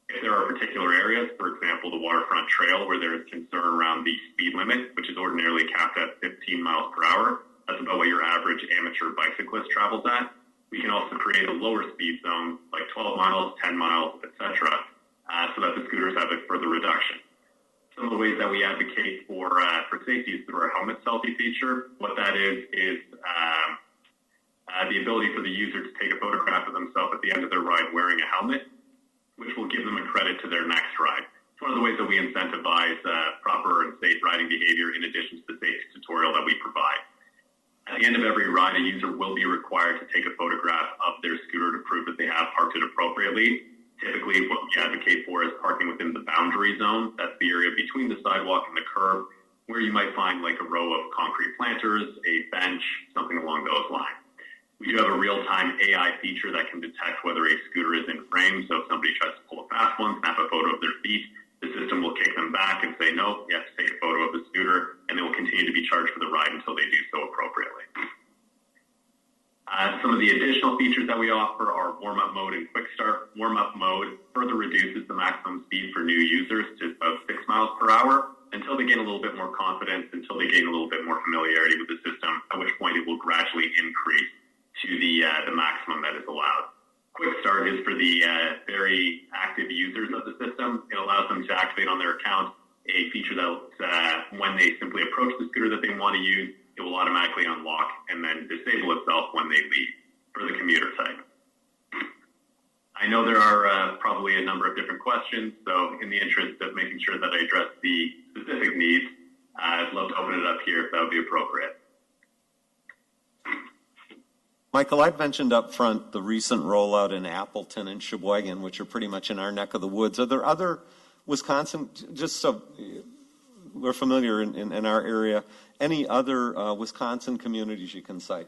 If there are particular areas, for example, the waterfront trail, where there is concern around the speed limit, which is ordinarily capped at 15 miles per hour, that's about what your average amateur bicyclist travels at. We can also create a lower speed zone, like 12 miles, 10 miles, etc., so that the scooters have a further reduction. Some of the ways that we advocate for safety is through our helmet selfie feature. What that is the ability for the user to take a photograph of themselves at the end of their ride wearing a helmet, which will give them a credit to their next ride. It's one of the ways that we incentivize proper and safe riding behavior in addition to the safety tutorial that we provide. At the end of every ride, a user will be required to take a photograph of their scooter to prove that they have parked it appropriately. Typically, what we advocate for is parking within the boundary zone. That's the area between the sidewalk and the curb, where you might find like a row of concrete planters, a bench, something along those lines. We do have a real-time AI feature that can detect whether a scooter is in frame. So if somebody tries to pull a fast one, snap a photo of their feet, the system will kick them back and say, no, you have to take a photo of the scooter, and they will continue to be charged for the ride until they do so appropriately. Some of the additional features that we offer are warm-up mode and quick start. Warm-up mode further reduces the maximum speed for new users to about 6 miles per hour until they gain a little bit more confidence, until they gain a little bit more familiarity with the system, at which point it will gradually increase to the maximum that is allowed. Quick start is for the very active users of the system. It allows them to activate on their account a feature that when they simply approach the scooter that they want to use, it will automatically unlock and then disable itself when they leave for the commuter type. I know there are probably a number of different questions, so in the interest of making sure that I address the specific needs, I'd love to open it up here if that would be appropriate. Michael, I've mentioned up front the recent rollout in Appleton and Sheboygan, which are pretty much in our neck of the woods. Are there other Wisconsin, just so we're familiar in our area, any other Wisconsin communities you can cite?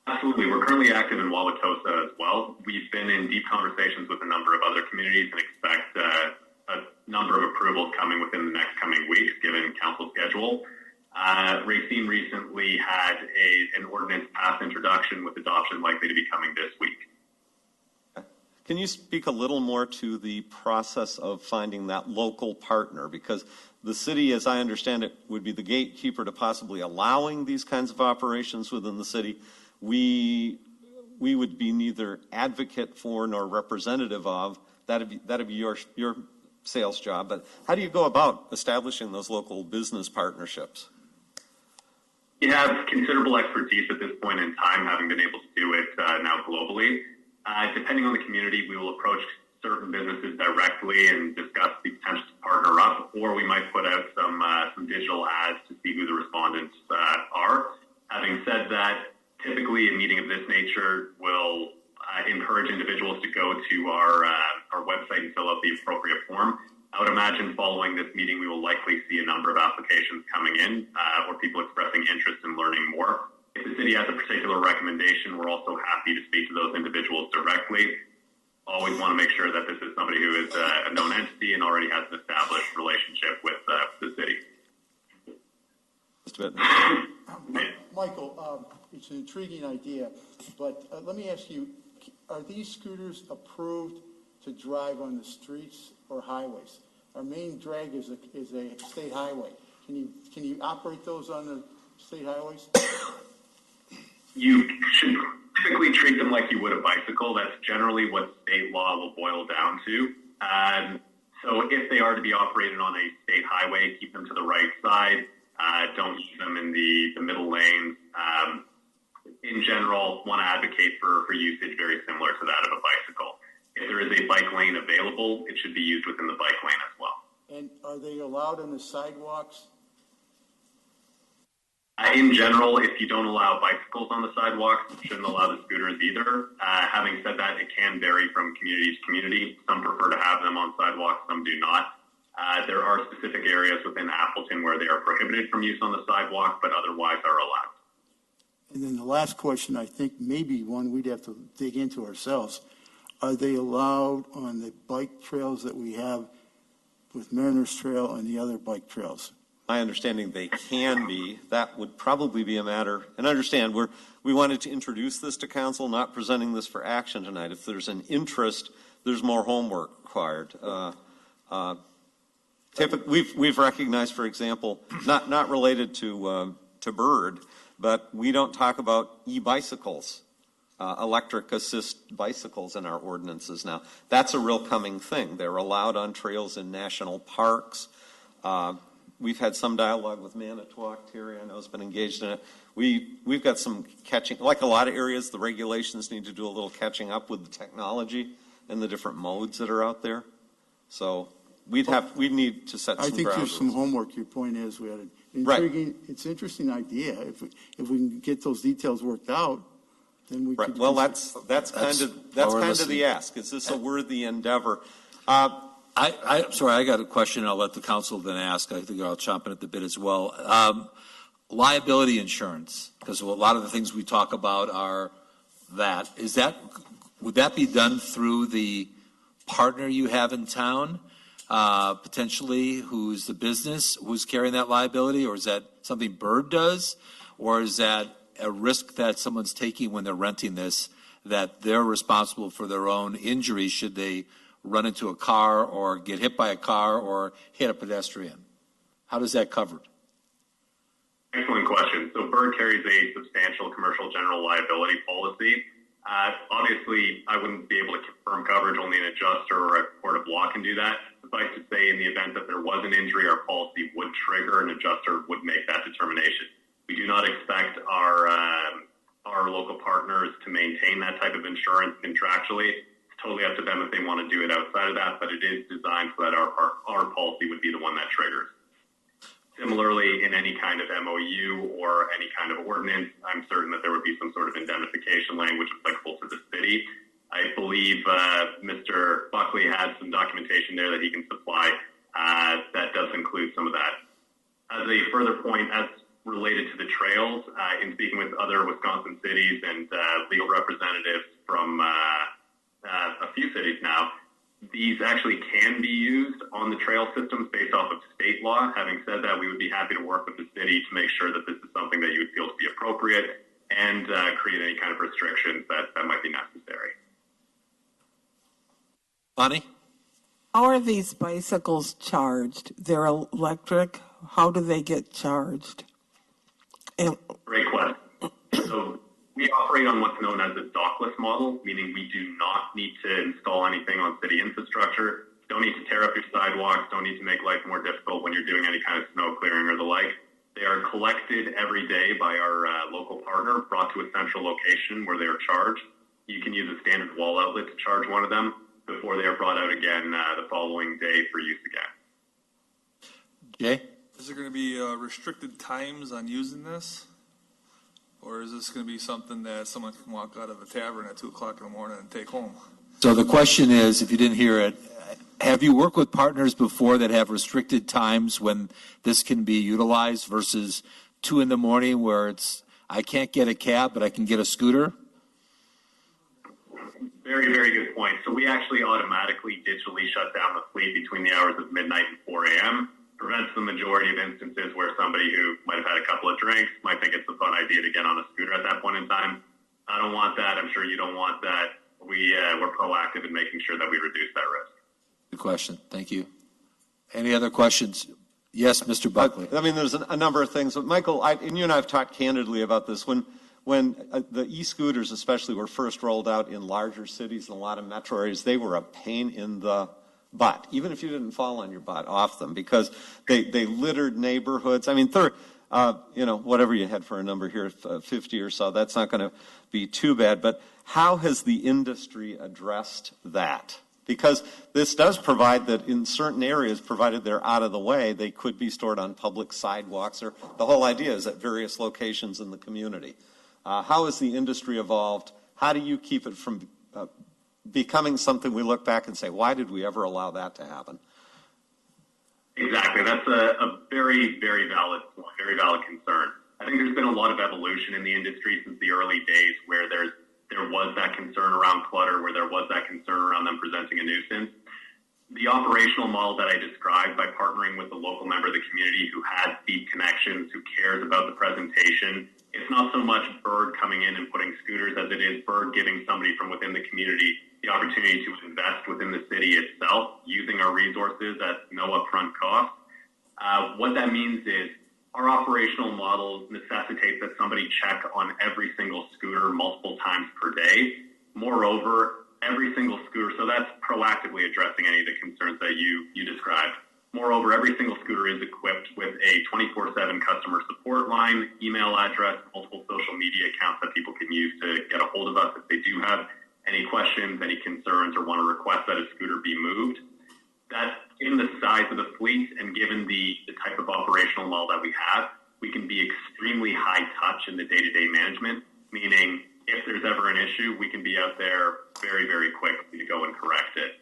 Absolutely. We're currently active in Wauwatosa as well. We've been in deep conversations with a number of other communities and expect a number of approvals coming within the next coming weeks, given council schedule. Racine recently had an ordinance pass introduction with adoption likely to be coming this week. Can you speak a little more to the process of finding that local partner? Because the city, as I understand it, would be the gatekeeper to possibly allowing these kinds of operations within the city. We would be neither advocate for nor representative of. That'd be your sales job. But how do you go about establishing those local business partnerships? You have considerable expertise at this point in time, having been able to do it now globally. Depending on the community, we will approach certain businesses directly and discuss the potential to partner up, or we might put out some digital ads to see who the respondents are. Having said that, typically a meeting of this nature will encourage individuals to go to our website and fill out the appropriate form. I would imagine following this meeting, we will likely see a number of applications coming in or people expressing interest in learning more. If the city has a particular recommendation, we're also happy to speak to those individuals directly. Always want to make sure that this is somebody who is a known entity and already has an established relationship with the city. Michael, it's an intriguing idea, but let me ask you, are these scooters approved to drive on the streets or highways? Our main drag is a state highway. Can you operate those on the state highways? You should typically treat them like you would a bicycle. That's generally what state law will boil down to. So if they are to be operated on a state highway, keep them to the right side. Don't use them in the middle lanes. In general, want to advocate for usage very similar to that of a bicycle. If there is a bike lane available, it should be used within the bike lane as well. And are they allowed on the sidewalks? In general, if you don't allow bicycles on the sidewalks, you shouldn't allow the scooters either. Having said that, it can vary from community to community. Some prefer to have them on sidewalks, some do not. There are specific areas within Appleton where they are prohibited from use on the sidewalk, but otherwise are allowed. And then the last question, I think maybe one we'd have to dig into ourselves. Are they allowed on the bike trails that we have with Mariners Trail and the other bike trails? My understanding they can be. That would probably be a matter, and understand we wanted to introduce this to council, not presenting this for action tonight. If there's an interest, there's more homework required. We've recognized, for example, not related to Bird, but we don't talk about e-bicycles, electric assist bicycles in our ordinances now. That's a real coming thing. They're allowed on trails in national parks. We've had some dialogue with Manitowoc. Terry, I know, has been engaged in it. We've got some catching, like a lot of areas, the regulations need to do a little catching up with the technology and the different modes that are out there. So we'd need to set some I think ground there's some rules. homework. Your point is we had an intriguing, it's an interesting idea. If we can get those details worked out, then we could. Well, that's kind of the ask. Is this a worthy endeavor? I'm sorry, I got a question. I'll let the council then ask. I think I'll chomp in at the bit as well. Liability insurance, because a lot of the things we talk about are that. Would that be done through the partner you have in town, potentially, who's the business who's carrying that liability, or is that something Bird does, or is that a risk that someone's taking when they're renting this, that they're responsible for their own injuries should they run into a car or get hit by a car or hit a pedestrian? How does that covered? Excellent question. So Bird carries a substantial commercial general liability policy. Obviously, I wouldn't be able to confirm coverage. Only an adjuster or a court of law can do that. Suffice to say, in the event that there was an injury, our policy would trigger, an adjuster would make that determination. We do not expect our local partners to maintain that type of insurance contractually. It's totally up to them if they want to do it outside of that, but it is designed so that our policy would be the one that triggers. Similarly, in any kind of MOU or any kind of ordinance, I'm certain that there would be some sort of indemnification language applicable to the city. I believe Mr. Buckley has some documentation there that he can supply that does include some of that. As a further point, as related to the trails, in speaking with other Wisconsin cities and legal representatives from a few cities now, these actually can be used on the trail systems based off of state law. Having said that, we would be happy to work with the city to make sure that this is something that you would feel to be appropriate and create any kind of restrictions that might be necessary. Bonnie? How are these bicycles charged? They're electric. How do they get charged? And Great question. So we operate on what's known as a dockless model, meaning we do not need to install anything on city infrastructure, don't need to tear up your sidewalks, don't need to make life more difficult when you're doing any kind of snow clearing or the like. They are collected every day by our local partner, brought to a central location where they are charged. You can use a standard wall outlet to charge one of them before they are brought out again the following day for use again. Jay? Is there going to be restricted times on using this? Or is this going to be something that someone can walk out of a tavern at 2 o'clock in the morning and take home? So the question is, if you didn't hear it, have you worked with partners before that have restricted times when this can be utilized versus 2 in the morning where it's, I can't get a cab, but I can get a scooter? Very, very good point. So we actually automatically digitally shut down the fleet between the hours of midnight and 4 a.m. Prevents the majority of instances where somebody who might have had a couple of drinks might think it's a fun idea to get on a scooter at that point in time. I don't want that. I'm sure you don't want that. We're proactive in making sure that we reduce that risk. Good question. Thank you. Any other questions? Yes, Mr. Buckley. I mean, there's a number of things. But Michael, and you and I have talked candidly about this. When the e-scooters especially were first rolled out in larger cities and a lot of metro areas, they were a pain in the butt, even if you didn't fall on your butt off them, because they littered neighborhoods. I mean, whatever you had for a number here, 50 or so, that's not going to be too bad. But how has the industry addressed that? Because this does provide that in certain areas, provided they're out of the way, they could be stored on public sidewalks, or the whole idea is at various locations in the community. How has the industry evolved? How do you keep it from becoming something we look back and say, why did we ever allow that to happen? Exactly. That's a very, very valid point, very valid concern. I think there's been a lot of evolution in the industry since the early days where there was that concern around clutter, where there was that concern around them presenting a nuisance. The operational model that I described by partnering with a local member of the community who has deep connections, who cares about the presentation, it's not so much Bird coming in and putting scooters as it is Bird giving somebody from within the community the opportunity to invest within the city itself, using our resources at no upfront cost. What that means is our operational model necessitates that somebody check on every single scooter multiple times per day. Moreover, every single scooter, so that's proactively addressing any of the concerns that you described. Moreover, every single scooter is equipped with a 24/7 customer support line, email address, multiple social media accounts that people can use to get a hold of us if they do have any questions, any concerns, or want to request that a scooter be moved. That, given the size of the fleet and given the type of operational model that we have, we can be extremely high touch in the day-to-day management, meaning if there's ever an issue, we can be out there very, very quickly to go and correct it.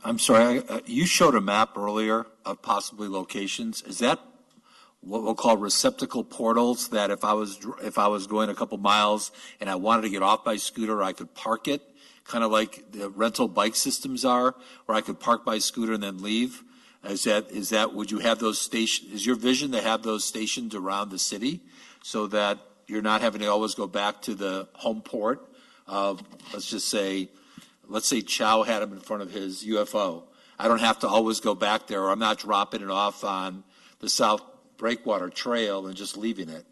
I'm sorry, you showed a map earlier of possibly locations. Is that what we'll call receptacle portals, that if I was going a couple miles and I wanted to get off my scooter, I could park it, kind of like the rental bike systems are, where I could park my scooter and then leave? Is that would you have those stations? Is your vision to have those stations around the city so that you're not having to always go back to the home port of, let's say Chow had him in front of his UFO. I don't have to always go back there, or I'm not dropping it off on the South Breakwater Trail and just leaving it.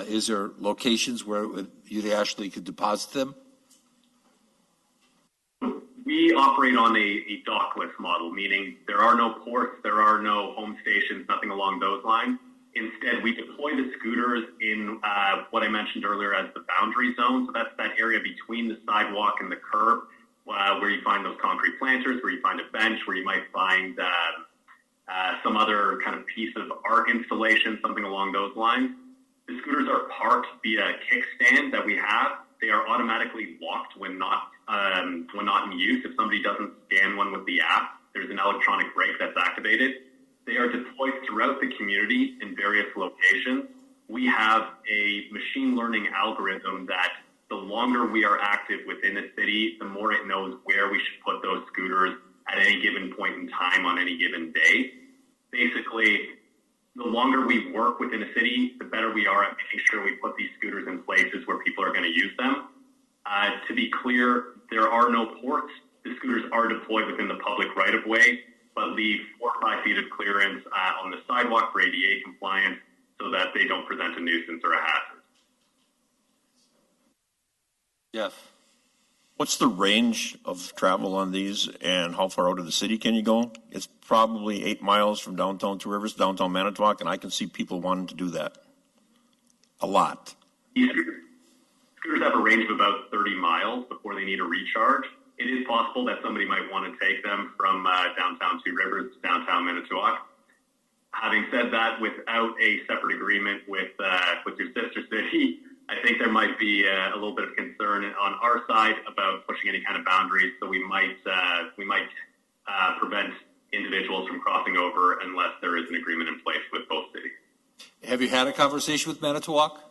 Is there locations where you actually could deposit them? We operate on a dockless model, meaning there are no ports, there are no home stations, nothing along those lines. Instead, we deploy the scooters in what I mentioned earlier as the boundary zone. So that's that area between the sidewalk and the curb, where you find those concrete planters, where you find a bench, where you might find some other kind of piece of art installation, something along those lines. The scooters are parked via kickstand that we have. They are automatically locked when not in use. If somebody doesn't scan one with the app, there's an electronic brake that's activated. They are deployed throughout the community in various locations. We have a machine learning algorithm that the longer we are active within a city, the more it knows where we should put those scooters at any given point in time on any given day. Basically, the longer we work within a city, the better we are at making sure we put these scooters in places where people are going to use them. To be clear, there are no ports. The scooters are deployed within the public right-of-way, but leave 4 or 5 feet of clearance on the sidewalk for ADA compliance so that they don't present a nuisance or a hazard. Jeff. What's the range of travel on these, and how far out of the city can you go? It's probably 8 miles from downtown Two Rivers, downtown Manitowoc, and I can see people wanting to do that. A lot. Scooters have a range of about 30 miles before they need a recharge. It is possible that somebody might want to take them from downtown Two Rivers to downtown Manitowoc. Having said that, without a separate agreement with your sister city, I think there might be a little bit of concern on our side about pushing any kind of boundaries. So we might prevent individuals from crossing over unless there is an agreement in place with both cities. Have you had a conversation with Manitowoc?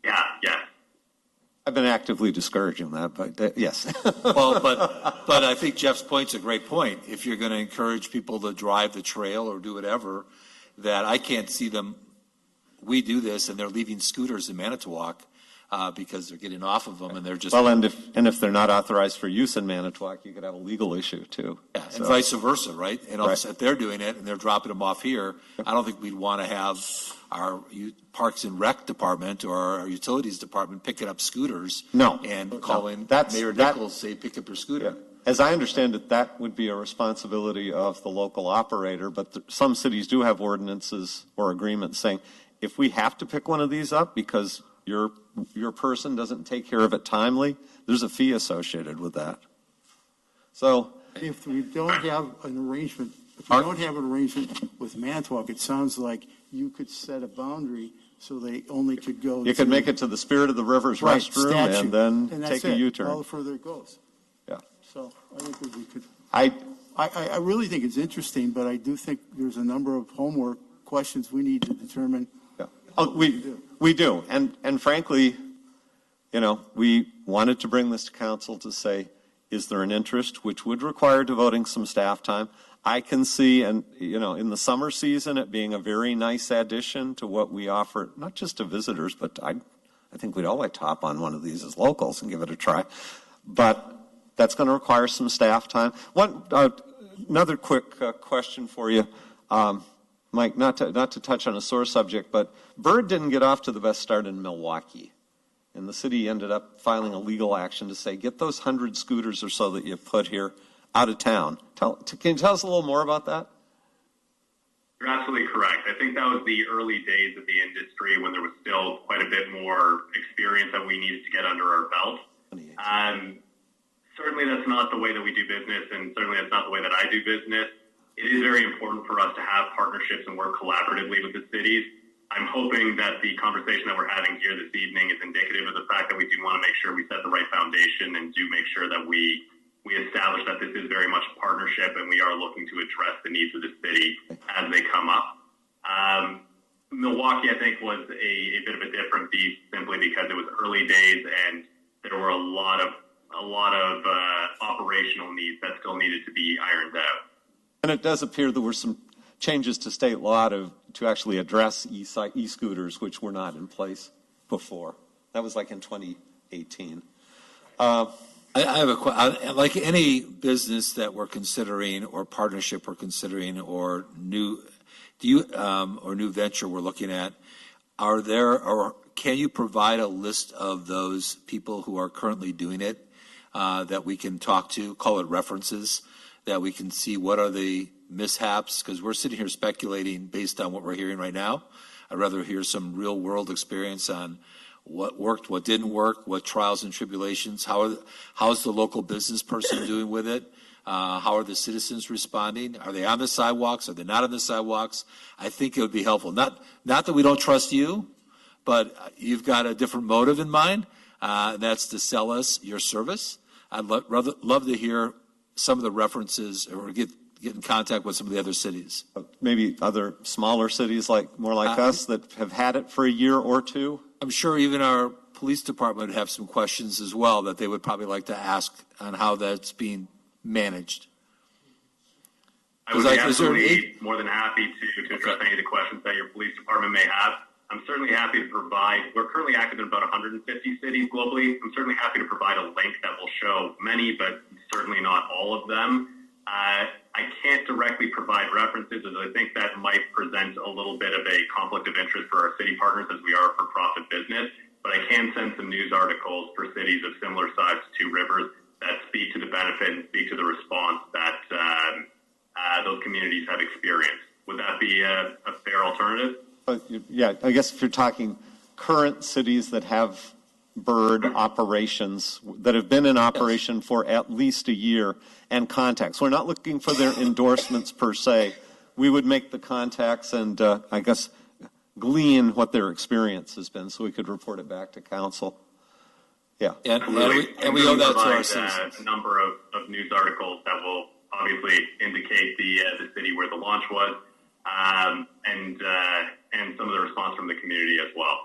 Yeah, yes. I've been actively discouraging that, but yes. Well, but I think Jeff's point's a great point. If you're going to encourage people to drive the trail or do whatever, that I can't see them. We do this, and they're leaving scooters in Manitowoc because they're getting off of them, and they're just Well, and if they're not authorized for use in Manitowoc, you could have a legal issue too. Yeah, and vice versa, right? And also, if they're doing it and they're dropping them off here, I don't think we'd want to have our Parks and Rec department or our utilities department picking up scooters. No. And calling Mayor that- Nichols, say, pick up your scooter. As I understand it, that would be a responsibility of the local operator, but some cities do have ordinances or agreements saying, if we have to pick one of these up because your person doesn't take care of it timely, there's a fee associated with that. So If we don't have an arrangement, with Manitowoc, it sounds like you could set a boundary so they only could go. You could make it to the Spirit of the Rivers restroom statute, and then that's take a it. U-turn. All the further it goes. Yeah. So I think we could. I really think it's interesting, but I do think there's a number of homework questions we need to determine. Yeah. Oh, we do. And frankly, we wanted to bring this to council to say, is there an interest, which would require devoting some staff time? I can see, and in the summer season, it being a very nice addition to what we offer, not just to visitors, but I think we'd all like to hop on one of these as locals and give it a try. But that's going to require some staff time. Another quick question for you, Mike, not to touch on a sore subject, but Bird didn't get off to the best start in Milwaukee. And the city ended up filing a legal action to say, get those 100 scooters or so that you put here out of town. Can you tell us a little more about that? You're absolutely correct. I think that was the early days of the industry when there was still quite a bit more experience that we needed to get under our belt. Certainly that's not the way that we do business, and certainly that's not the way that I do business. It is very important for us to have partnerships and work collaboratively with the cities. I'm hoping that the conversation that we're having here this evening is indicative of the fact that we do want to make sure we set the right foundation and do make sure that we establish that this is very much a partnership and we are looking to address the needs of the city as they come up. Milwaukee, I think, was a bit of a different beast simply because it was early days and there were a lot of operational needs that still needed to be ironed out. And it does appear there were some changes to state law to actually address e-scooters, which were not in place before. That was like in 2018. I have a question. Like any business that we're considering, or partnership we're considering, or new venture we're looking at, can you provide a list of those people who are currently doing it that we can talk to, call it references, that we can see what are the mishaps? Because we're sitting here speculating based on what we're hearing right now. I'd rather hear some real world experience on what worked, what didn't work, what trials and tribulations, how's the local business person doing with it, how are the citizens responding, are they on the sidewalks, are they not on the sidewalks? I think it would be helpful. Not that we don't trust you, but you've got a different motive in mind, that's to sell us your service. I'd love to hear some of the references or get in contact with some of the other cities. Maybe other smaller cities more like us that have had it for a year or two? I'm sure even our police department would have some questions as well that they would probably like to ask on how that's being managed. I would be absolutely more than happy to address any of the questions that your police department may have. I'm certainly happy to provide, we're currently active in about 150 cities globally. I'm certainly happy to provide a link that will show many, but certainly not all of them. I can't directly provide references, as I think that might present a little bit of a conflict of interest for our city partners, as we are a for-profit business. But I can send some news articles for cities of similar size to Two Rivers that speak to the benefit and speak to the response that those communities have experienced. Would that be a fair alternative? Yeah, I guess if you're talking current cities that have bird operations, that have been in operation for at least a year, and contacts. We're not looking for their endorsements per se. We would make the contacts and I guess glean what their experience has been so we could report it back to council. Yeah. And we owe that to our citizens. A number of news articles that will obviously indicate the city where the launch was, and some of the response from the community as well.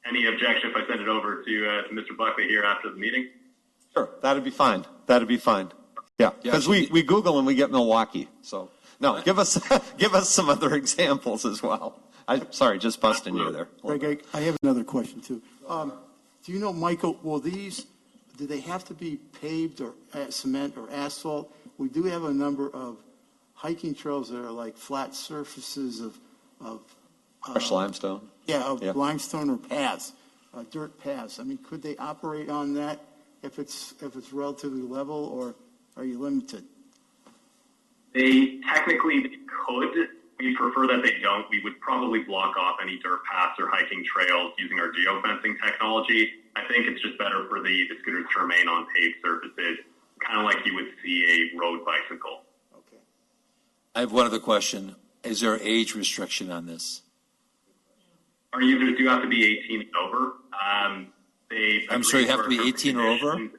Any objection if I send it over to Mr. Buckley here after the meeting? Sure, that'd be fine. That'd be fine. Yeah, because we Google and we get Milwaukee. So no, give us some other examples as well. Sorry, just busting you there. Greg, I have another question too. Do you know, Michael, do they have to be paved or cement or asphalt? We do have a number of hiking trails that are like flat surfaces of fresh limestone. Yeah, of limestone or paths, dirt paths. I mean, could they operate on that if it's relatively level, or are you limited? They technically could. We prefer that they don't. We would probably block off any dirt paths or hiking trails using our geofencing technology. I think it's just better for the scooters to remain on paved surfaces, kind of like you would see a road bicycle. Okay. I have one other question. Is there an age restriction on this? Our users do have to be 18 and over. I'm sure you have to be 18 or over? And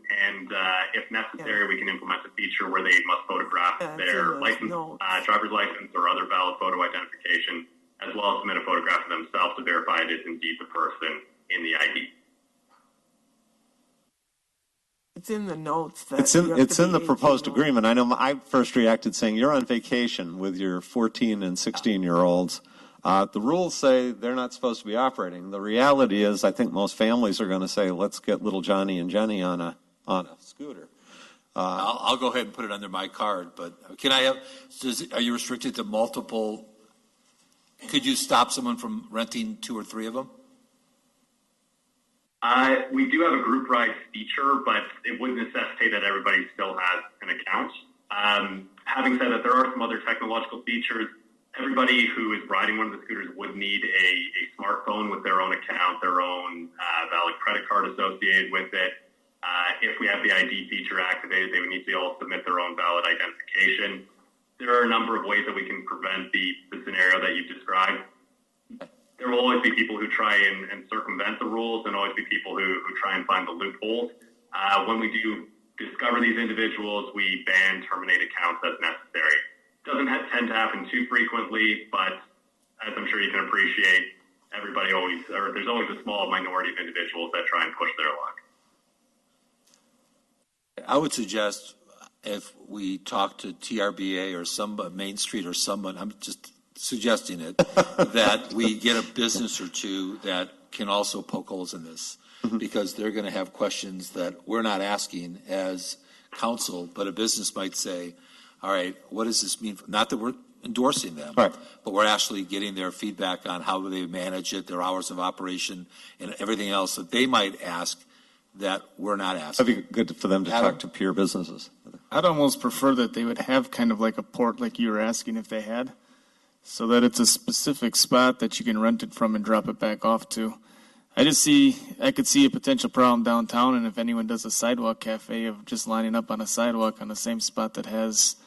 if necessary, we can implement a feature where they must photograph their license, driver's license, or other valid photo identification, as well as submit a photograph of themselves to verify it is indeed the person in the ID. It's in the notes. It's in the proposed agreement. I know I first reacted saying you're on vacation with your 14 and 16-year-olds. The rules say they're not supposed to be operating. The reality is, I think most families are going to say, let's get little Johnny and Jenny on a scooter. I'll go ahead and put it under my card, but can I have, are you restricted to multiple? Could you stop someone from renting 2 or 3 of them? We do have a group ride feature, but it would necessitate that everybody still has an account. Having said that, there are some other technological features. Everybody who is riding one of the scooters would need a smartphone with their own account, their own valid credit card associated with it. If we have the ID feature activated, they would need to all submit their own valid identification. There are a number of ways that we can prevent the scenario that you described. There will always be people who try and circumvent the rules, and always be people who try and find the loopholes. When we do discover these individuals, we ban, terminate accounts as necessary. Doesn't tend to happen too frequently, but as I'm sure you can appreciate, there's always a small minority of individuals that try and push their luck. I would suggest if we talk to TRBA or some Main Street or someone, I'm just suggesting it, that we get a business or two that can also poke holes in this, because they're going to have questions that we're not asking as council, but a business might say, all right, what does this mean? Not that we're endorsing them, but we're actually getting their feedback on how they manage it, their hours of operation, and everything else that they might ask that we're not asking. That'd be good for them to talk to peer businesses. I'd almost prefer that they would have kind of like a port like you were asking if they had, so that it's a specific spot that you can rent it from and drop it back off to. I could see a potential problem downtown, and if anyone does a sidewalk cafe of just lining up on a sidewalk on the same spot that has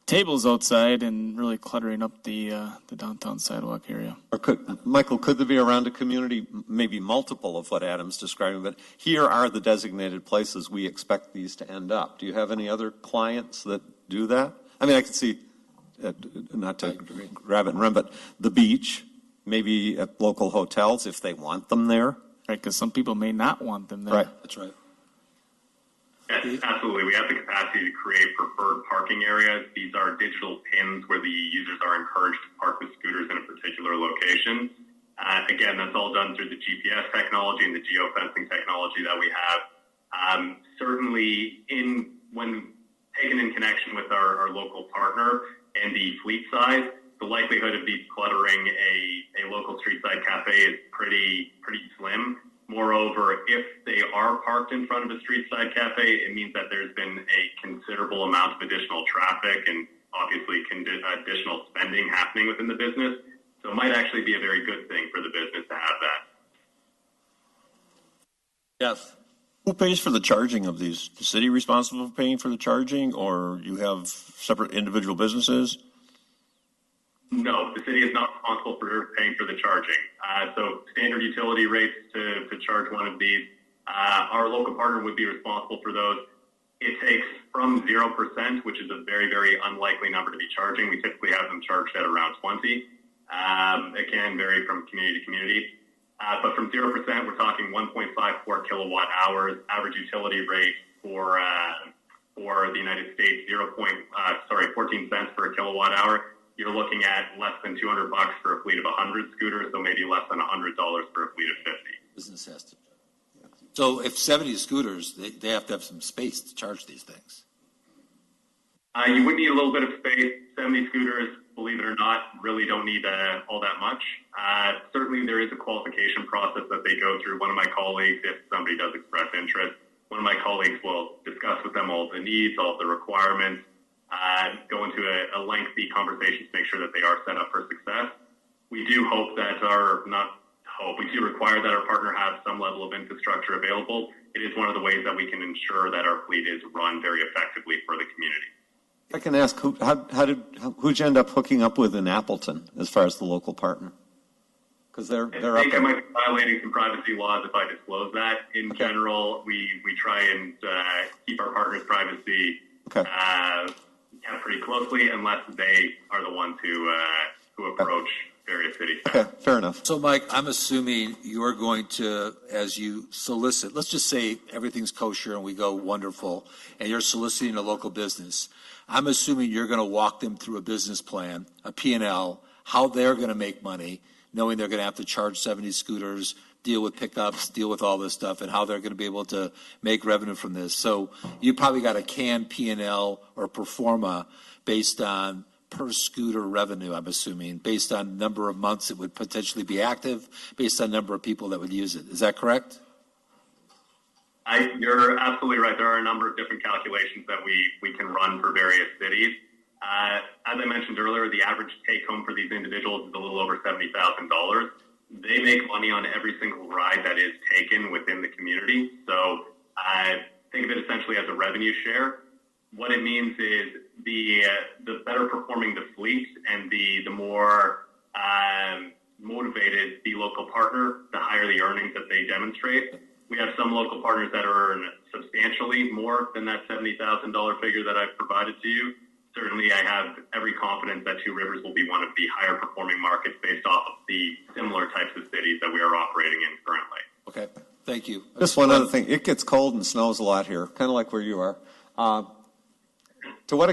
tables outside and really cluttering up the downtown sidewalk area. Or Michael, could there be around a community, maybe multiple of what Adam's describing, but here are the designated places we expect these to end up. Do you have any other clients that do that? I mean, I could see, not to grab it and run, but the beach, maybe at local hotels if they want them there. Right, because some people may not want them there. Right. That's right. Yes, absolutely. We have the capacity to create preferred parking areas. These are digital pins where the users are encouraged to park the scooters in a particular location. Again, that's all done through the GPS technology and the geofencing technology that we have. Certainly, when taken in connection with our local partner and the fleet size, the likelihood of decluttering a local street side cafe is pretty slim. Moreover, if they are parked in front of a street side cafe, it means that there's been a considerable amount of additional traffic and obviously additional spending happening within the business. So it might actually be a very good thing for the business to have that. Yes. Who pays for the charging of these? The city responsible for paying for the charging, or you have separate individual businesses? No, the city is not responsible for paying for the charging. So standard utility rates to charge one of these, our local partner would be responsible for those. It takes from 0%, which is a very, very unlikely number to be charging. We typically have them charged at around 20. It can vary from community to community. But from 0%, we're talking 1.54 kilowatt hours. Average utility rate for the United States, 14 cents per kilowatt hour. You're looking at less than $200 for a fleet of 100 scooters, so maybe less than $100 for a fleet of 50. Business has to. So if 70 scooters, they have to have some space to charge these things. You would need a little bit of space. 70 scooters, believe it or not, really don't need all that much. Certainly there is a qualification process that they go through. One of my colleagues, if somebody does express interest, one of my colleagues will discuss with them all of the needs, all of the requirements, go into a lengthy conversation to make sure that they are set up for success. We do hope that we do require that our partner have some level of infrastructure available. It is one of the ways that we can ensure that our fleet is run very effectively for the community. I can ask, who'd you end up hooking up with in Appleton as far as the local partner? Because they're I think I might be violating some privacy laws if I disclose that. In general, we try and keep our partners' privacy kept pretty closely, unless they are the ones who approach various city staff. Okay, fair enough. So, Mike, I'm assuming you're going to, as you solicit, let's just say everything's kosher and we go wonderful, and you're soliciting a local business. I'm assuming you're going to walk them through a business plan, a P&L, how they're going to make money, knowing they're going to have to charge 70 scooters, deal with pickups, deal with all this stuff, and how they're going to be able to make revenue from this. So you probably got a canned P&L or pro forma based on per scooter revenue, I'm assuming, based on number of months it would potentially be active, based on number of people that would use it. Is that correct? You're absolutely right. There are a number of different calculations that we can run for various cities. As I mentioned earlier, the average take home for these individuals is a little over $70,000. They make money on every single ride that is taken within the community. So think of it essentially as a revenue share. What it means is the better performing the fleet and the more motivated the local partner, the higher the earnings that they demonstrate. We have some local partners that earn substantially more than that $70,000 figure that I've provided to you. Certainly, I have every confidence that Two Rivers will be one of the higher performing markets based off of the similar types of cities that we are operating in currently. Okay, thank you. Just one other thing. It gets cold and snows a lot here, kind of like where you are. To what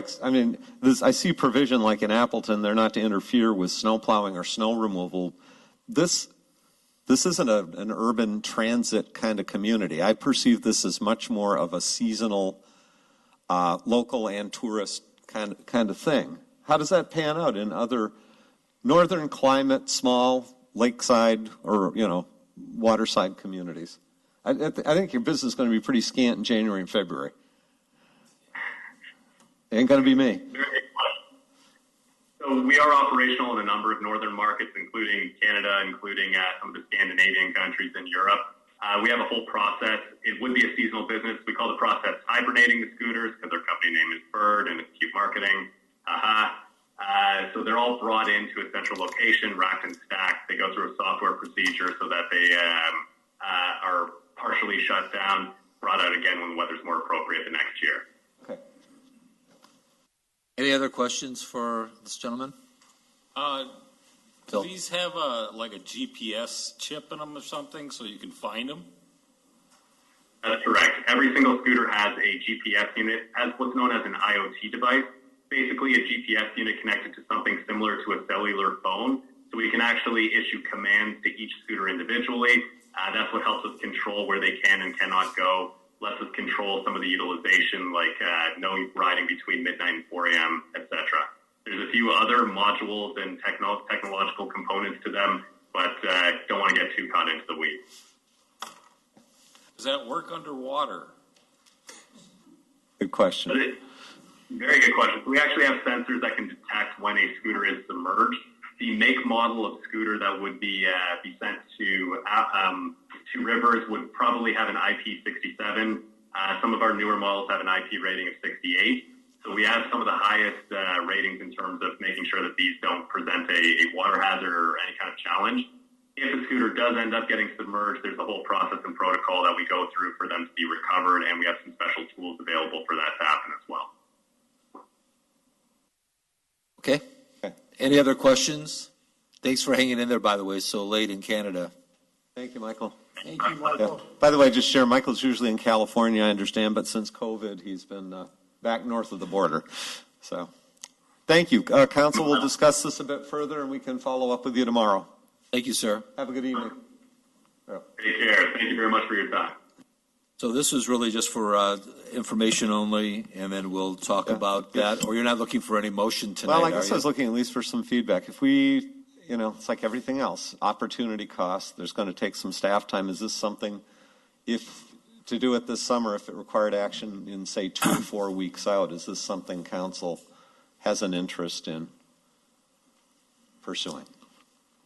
I see provision like in Appleton, they're not to interfere with snow plowing or snow removal. This isn't an urban transit kind of community. I perceive this as much more of a seasonal, local and tourist kind of thing. How does that pan out in other northern climate, small lakeside or waterside communities? I think your business is going to be pretty scant in January and February. Ain't going to be me. So we are operational in a number of northern markets, including Canada, including some of the Scandinavian countries in Europe. We have a whole process. It would be a seasonal business. We call the process hibernating the scooters because their company name is Bird and it's cute marketing. So they're all brought into a central location, racked and stacked. They go through a software procedure so that they are partially shut down, brought out again when the weather's more appropriate the next year. Okay. Any other questions for this gentleman? Do these have a GPS chip in them or something so you can find them? That's correct. Every single scooter has a GPS unit, has what's known as an IoT device. Basically, a GPS unit connected to something similar to a cellular phone. So we can actually issue commands to each scooter individually. That's what helps us control where they can and cannot go, lets us control some of the utilization, like no riding between midnight and 4 a.m., etc. There's a few other modules and technological components to them, but don't want to get too caught into the weeds. Does that work underwater? Good question. Very good question. We actually have sensors that can detect when a scooter is submerged. The make model of scooter that would be sent to rivers would probably have an IP67. Some of our newer models have an IP rating of 68. So we have some of the highest ratings in terms of making sure that these don't present a water hazard or any kind of challenge. If a scooter does end up getting submerged, there's a whole process and protocol that we go through for them to be recovered, and we have some special tools available for that to happen as well. Okay. Any other questions? Thanks for hanging in there, by the way, so late in Canada. Thank you, Michael. Thank you, Michael. Yeah. By the way, just share, Michael's usually in California, I understand, but since COVID, he's been back north of the border. So thank you. Council will discuss this a bit further, and we can follow up with you tomorrow. Thank you, sir. Have a good evening. Take care. Thank you very much for your time. So this was really just for information only, and then we'll talk about that. Or you're not looking for any motion tonight, Well, I guess are I was looking at least for some feedback. If we, it's like everything else, opportunity cost, there's going to take some staff time. Is this something, to do it this summer, if it required action in, say, 2 to 4 weeks out, is this something council has an interest in pursuing?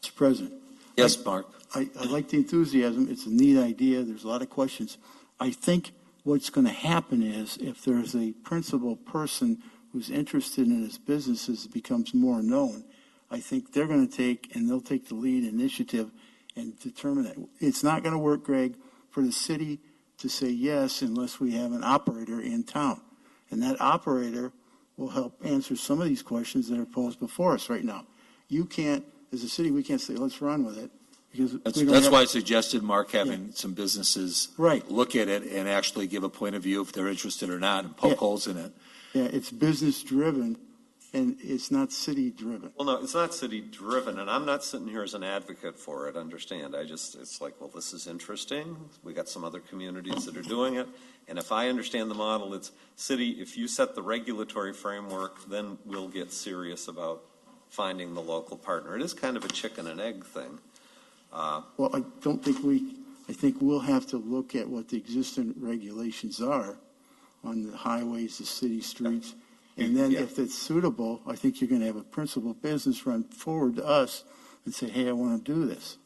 Mr. President. Yes, Mark. I like the enthusiasm. It's a neat idea. There's a lot of questions. I think what's going to happen is if there's a principal person who's interested in his business as it becomes more known, I think they're going to they'll take the lead initiative and determine that. It's not going to work, Greg, for the city to say yes unless we have an operator in town. And that operator will help answer some of these questions that are posed before us right now. You can't, as a city, we can't say, let's run with it. Because That's why I suggested, Mark, having some businesses look at it and actually give a point of view if they're interested or not and poke holes in it. Yeah, it's business driven and it's not city driven. Well, no, it's not city driven, and I'm not sitting here as an advocate for it, understand. It's like, well, this is interesting. We got some other communities that are doing it. And if I understand the model, it's city, if you set the regulatory framework, then we'll get serious about finding the local partner. It is kind of a chicken and egg thing. Well, I think we'll have to look at what the existing regulations are on the highways, the city streets. And then if it's suitable, I think you're going to have a principal business run forward to us and say, hey, I want to do this.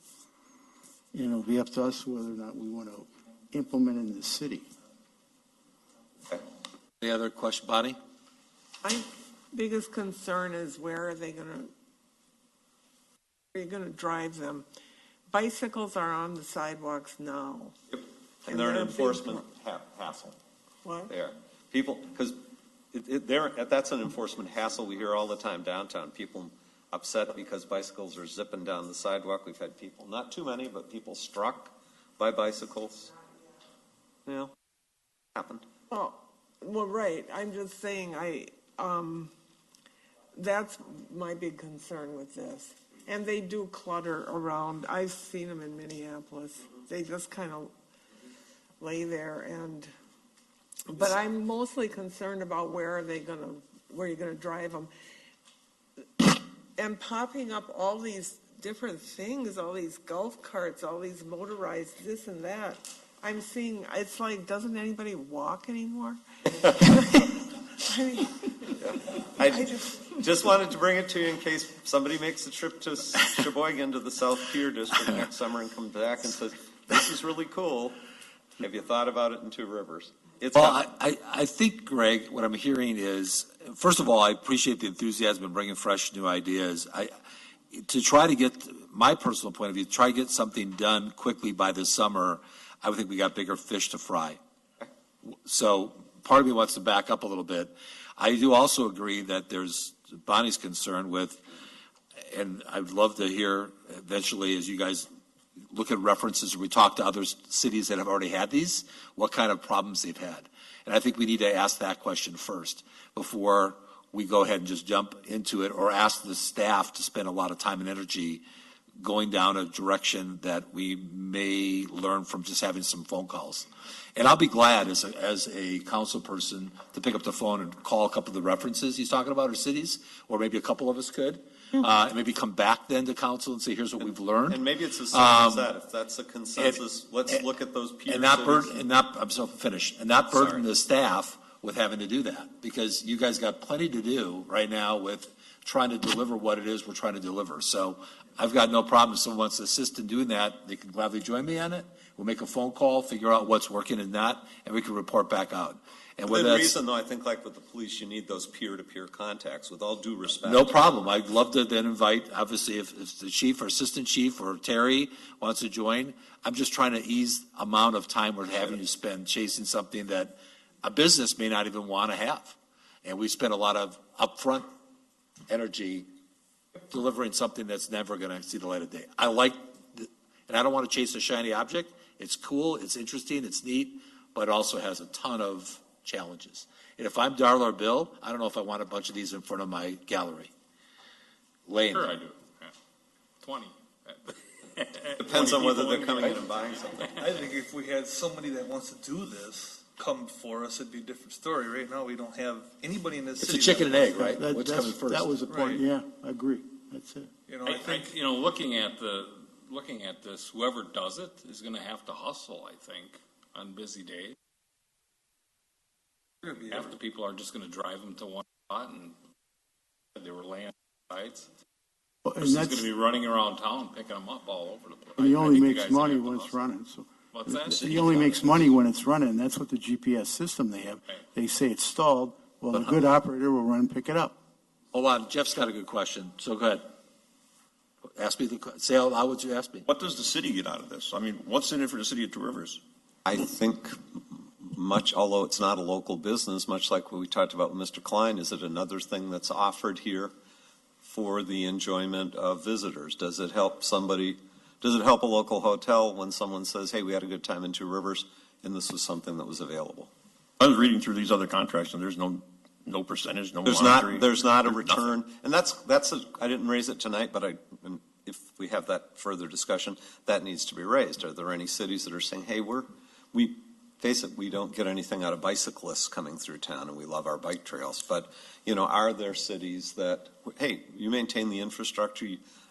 And it'll be up to us whether or not we want to implement it in the city. Any other question, Bonnie? My biggest concern is where are you going to drive them? Bicycles are on the sidewalks now. Yep. And they're an enforcement hassle. What? They are. People, because that's an enforcement hassle we hear all the time downtown. People upset because bicycles are zipping down the sidewalk. We've had people, not too many, but people struck by bicycles. Happened. Well, right. I'm just saying that's my big concern with this. And they do clutter around. I've seen them in Minneapolis. They just kind of lay there but I'm mostly concerned about where you're going to drive them. And popping up all these different things, all these golf carts, all these motorized this and that. I'm seeing, it's like, doesn't anybody walk anymore? I just wanted to bring it to you in case somebody makes a trip to Sheboygan to the South Pier District next summer and comes back and says, this is really cool. Have you thought about it in Two Rivers? I think, Greg, what I'm hearing is, first of all, I appreciate the enthusiasm in bringing fresh new ideas. To try to get, my personal point of view, try to get something done quickly by this summer, I would think we got bigger fish to fry. So part of me wants to back up a little bit. I do also agree that there's Bonnie's concern with, and I'd love to hear eventually as you guys look at references or we talk to other cities that have already had these, what kind of problems they've had. And I think we need to ask that question first before we go ahead and just jump into it, or ask the staff to spend a lot of time and energy going down a direction that we may learn from just having some phone calls. And I'll be glad as a council person to pick up the phone and call a couple of the references he's talking about, or cities, or maybe a couple of us could. And maybe come back then to council and say, here's what we've learned. And maybe it's as simple as that. If that's a consensus, let's look at those peer cities. I'm so finished. And not burden the staff with having to do that, because you guys got plenty to do right now with trying to deliver what it is we're trying to deliver. So I've got no problem if someone wants to assist in doing that. They can gladly join me on it. We'll make a phone call, figure out what's working and not, and we can report back out. And within reason, though, I think like with the police, you need those peer-to-peer contacts, with all due respect. No problem. I'd love to then invite, obviously, if the chief or assistant chief or Terry wants to join. I'm just trying to ease amount of time we're having to spend chasing something that a business may not even want to have. And we spend a lot of upfront energy delivering something that's never going to see the light of day. And I don't want to chase a shiny object. It's cool, it's interesting, it's neat, but it also has a ton of challenges. And if I'm Darla or Bill, I don't know if I want a bunch of these in front of my gallery. Laying Sure there. I do. Yeah. 20. Depends on whether they're coming in and buying something. I think if we had somebody that wants to do this come for us, it'd be a different story. Right now, we don't have anybody in this It's city. a chicken and egg, right? That- What's that's- coming first? That was the point, Right. yeah, I agree. That's it. You know, I think, looking at this, whoever does it is going to have to hustle, I think, on busy days. Half the people are just going to drive them to one spot, and they were laying sites. And Person's that's- going to be running around town picking them up all over the place. And he I only think you makes guys money have to when it's hustle. running, so. What's that? He only makes money when it's running, and that's what the GPS system they have. They say it's stalled, well, a good operator will run and pick it up. Hold on, Jeff's got a good question, so go ahead. Ask me say out loud what you asked me. What does the city get out of this? I mean, what's in it for the city of Two Rivers? I think although it's not a local business, much like what we talked about with Mr. Klein, is it another thing that's offered here for the enjoyment of visitors? Does it help a local hotel when someone says, hey, we had a good time in Two Rivers, and this was something that was available? I was reading through these other contracts, and there's no percentage, no There's monetary. not a there's return, nothing. and I didn't raise it tonight, but and if we have that further discussion, that needs to be raised. Are there any cities that are saying, hey, we face it, we don't get anything out of bicyclists coming through town, and we love our bike trails, but, are there cities that, hey, you maintain the infrastructure,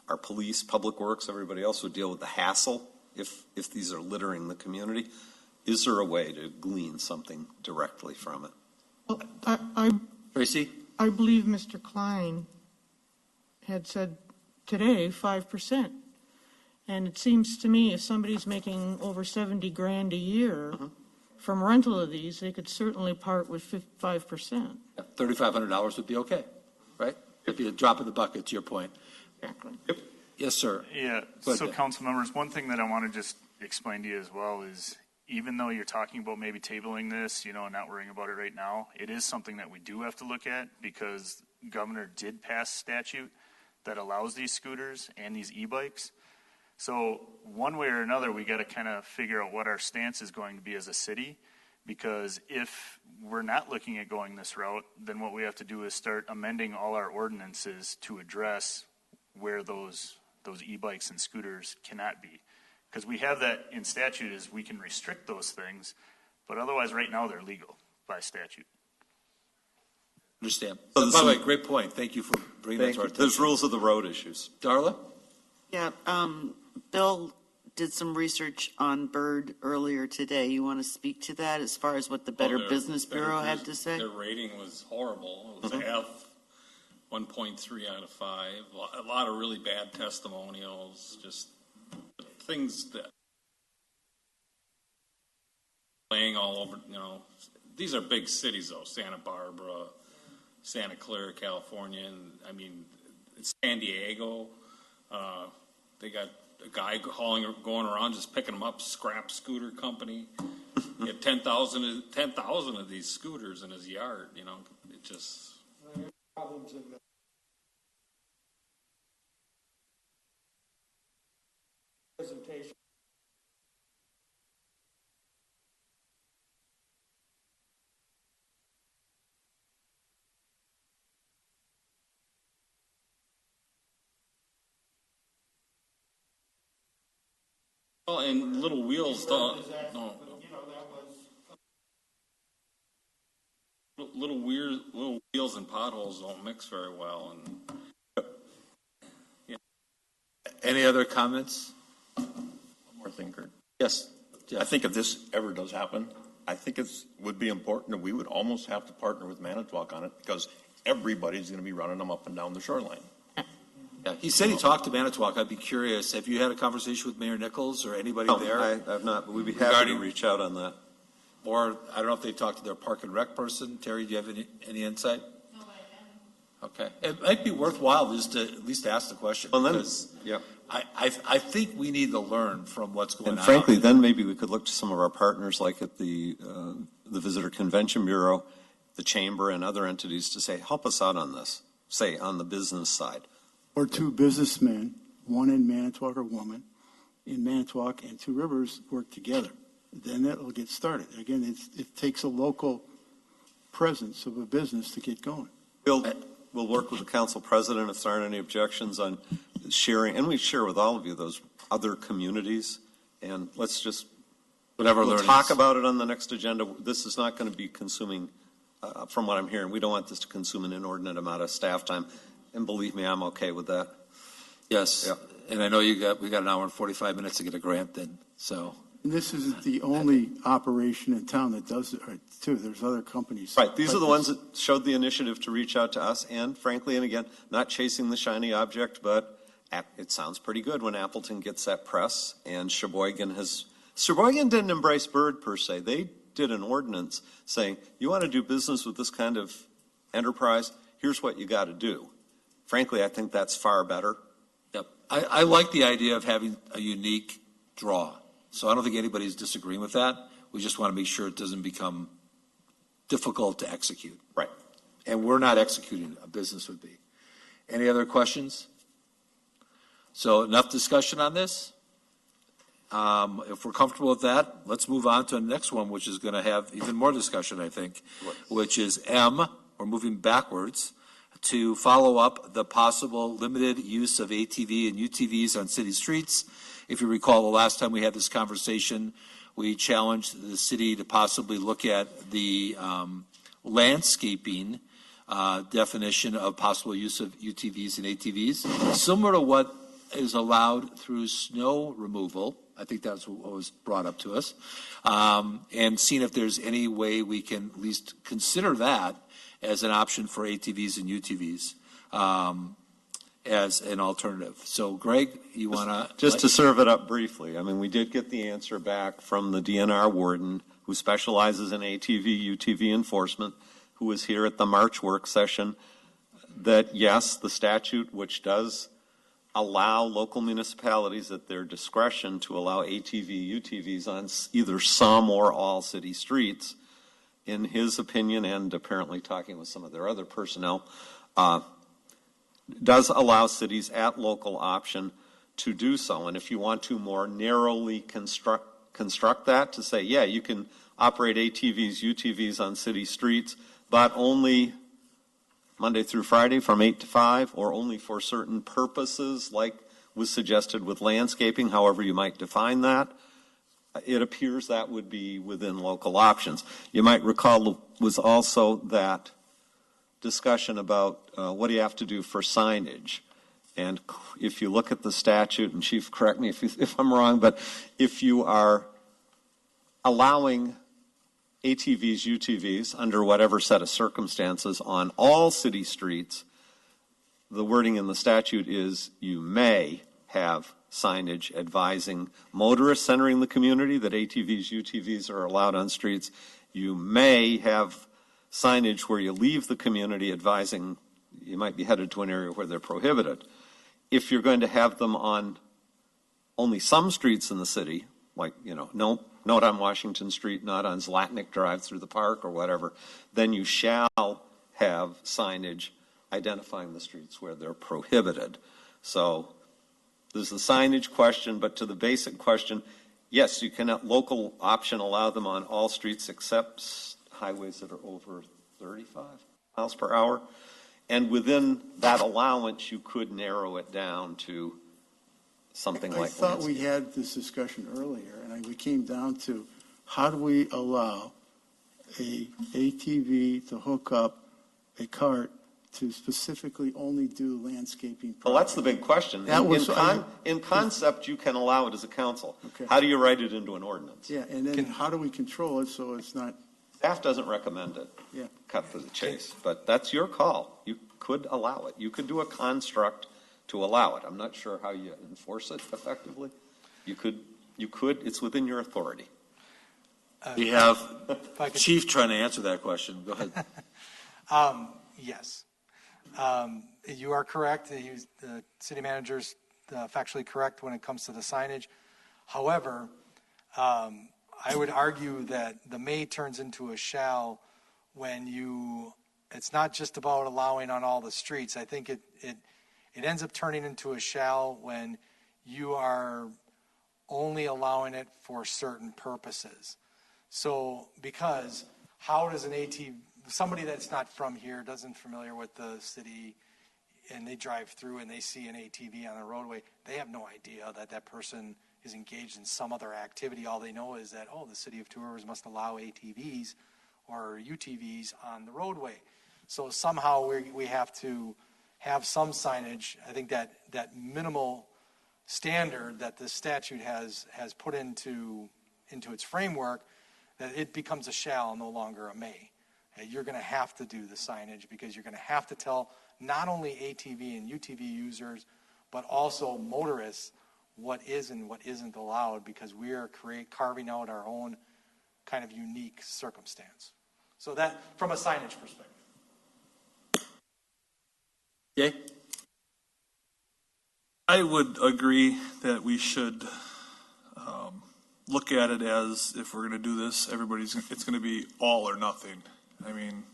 our police, public works, everybody else would deal with the hassle if these are littering the community? Is there a way to glean something directly from it? Tracy? I believe Mr. Klein had said today 5%. And it seems to me if somebody's making over 70 grand a year from rental of these, they could certainly part with 5%. $3,500 would be okay, right? It'd be a drop in the bucket, to your point. Exactly. Yep. Yes, sir. Yeah, Go so ahead. council members, one thing that I want to just explain to you as well is even though you're talking about maybe tabling this, and not worrying about it right now, it is something that we do have to look at because governor did pass statute that allows these scooters and these e-bikes. So one way or another, we got to kind of figure out what our stance is going to be as a city, because if we're not looking at going this route, then what we have to do is start amending all our ordinances to address where those e-bikes and scooters cannot be. Because we have that in statute is we can restrict those things, but otherwise right now they're legal by statute. Understand. So By the way, great point. Thank you for bringing that to our attention. There's rules of the road issues. Darla? Yeah, Bill did some research on Bird earlier today. You want to speak to that as far as what the Better Business Bureau had to say? Their rating was horrible. It was F, 1.3 out of 5. A lot of really bad testimonials, just things that laying all over, these are big cities though, Santa Barbara, Santa Clara, California, and San Diego. They got a guy going around just picking them up, scrap scooter company. He had 10,000 of these scooters in his yard, it just. Problems in the presentation. Well, and little wheels don't. Little wheels and potholes don't mix very well, and Any other comments? One more thing, Kurt. Yes. I think if this ever does happen, I think it would be important that we would almost have to partner with Manitowoc on it because everybody's going to be running them up and down the shoreline. Yeah, he said he talked to Manitowoc. I'd be curious. Have you had a conversation with Mayor Nichols or anybody No, there? I have not, but we'd be happy to Regarding- reach out on that. Or I don't know if they talked to their park and rec person. Terry, do you have any insight? No, I haven't. Okay. It might be worthwhile just to at least ask the question. Well, then, because yeah. I think we need to learn from what's going on. And frankly, then maybe we could look to some of our partners like at the Visitor Convention Bureau, the Chamber, and other entities to say, help us out on this, say on the business side. Or two businessmen, one in Manitowoc or woman, in Manitowoc and Two Rivers work together. Then it'll get started. Again, it takes a local presence of a business to get going. We'll work with the council president if there aren't any objections on sharing, and we share with all of you those other communities, and let's just we'll talk about it on the next agenda. This is not going to be consuming, from what I'm hearing, we don't want this to consume an inordinate amount of staff time, and believe me, I'm okay with that. Yes, yeah. And I know we got an hour and 45 minutes to get a grant then, so. And this isn't the only operation in town that does it, too. There's other companies. Right. These are the ones that showed the initiative to reach out to us. And frankly, and again, not chasing the shiny object, but it sounds pretty good when Appleton gets that press. And Sheboygan didn't embrace Bird per se. They did an ordinance saying, you want to do business with this kind of enterprise? Here's what you got to do. Frankly, I think that's far better. Yep. I like the idea of having a unique draw. So I don't think anybody's disagreeing with that. We just want to make sure it doesn't become difficult to execute. Right. And we're not executing, a business would be. Any other questions? So enough discussion on this? If we're comfortable with that, let's move on to the next one, which is going to have even more discussion, I think, which is M. We're moving backwards to follow up the possible limited use of ATV and UTVs on city streets. If you recall, the last time we had this conversation, we challenged the city to possibly look at the landscaping definition of possible use of UTVs and ATVs, similar to what is allowed through snow removal. I think that's what was brought up to us, and seeing if there's any way we can at least consider that as an option for ATVs and UTVs. As an alternative. So, Greg, you want to... Just to serve it up briefly, I mean, we did get the answer back from the DNR warden who specializes in ATV, UTV enforcement, who was here at the March work session, that yes, the statute, which does allow local municipalities at their discretion to allow ATV, UTVs on either some or all city streets, in his opinion, and apparently talking with some of their other personnel, does allow cities at local option to do so. And if you want to more narrowly construct that to say, yeah, you can operate ATVs, UTVs on city streets, but only Monday through Friday from 8 to 5, or only for certain purposes, like was suggested with landscaping, however you might define that, it appears that would be within local options. You might recall was also that discussion about what do you have to do for signage. And if you look at the statute, and Chief, correct me if I'm wrong, but if you are allowing ATVs, UTVs, under whatever set of circumstances on all city streets, the wording in the statute is you may have signage advising motorists entering the community that ATVs, UTVs are allowed on streets. You may have signage where you leave the community advising you might be headed to an area where they're prohibited. If you're going to have them on only some streets in the city, like, not on Washington Street, not on Zlatnik Drive through the park or whatever, then you shall have signage identifying the streets where they're prohibited. So there's the signage question, but to the basic question, yes, you can at local option allow them on all streets except highways that are over 35 miles per hour. And within that allowance, you could narrow it down to something I like thought we landscape. had this discussion earlier, and we came down to, how do we allow a ATV to hook up a cart to specifically only do landscaping Well, projects? that's the big question. That was- In concept, you can allow it as a council. Okay. How do you write it into an ordinance? Yeah, and then how do we control it so it's not, Staff doesn't recommend it. Yeah. Cut to the chase, but that's your call. You could allow it. You could do a construct to allow it. I'm not sure how you enforce it effectively. You could, it's within your authority. We have Chief trying to answer that question. Go ahead. Yes. You are correct. The city manager's factually correct when it comes to the signage. However, I would argue that the may turns into a shall when it's not just about allowing on all the streets. I think it ends up turning into a shall when you are only allowing it for certain purposes. So, because how does somebody that's not from here, doesn't familiar with the city, and they drive through and they see an ATV on the roadway, they have no idea that that person is engaged in some other activity. All they know is that, the city of Two Rivers must allow ATVs or UTVs on the roadway. So somehow we have to have some signage. I think that minimal standard that the statute has put into its framework, that it becomes a shall, no longer a may. You're going to have to do the signage because you're going to have to tell not only ATV and UTV users, but also motorists what is and what isn't allowed, because we are carving out our own kind of unique circumstance. So that, from a signage perspective. Jay? I would agree that we should look at it as, if we're going to do this, it's going to be all or nothing. I mean,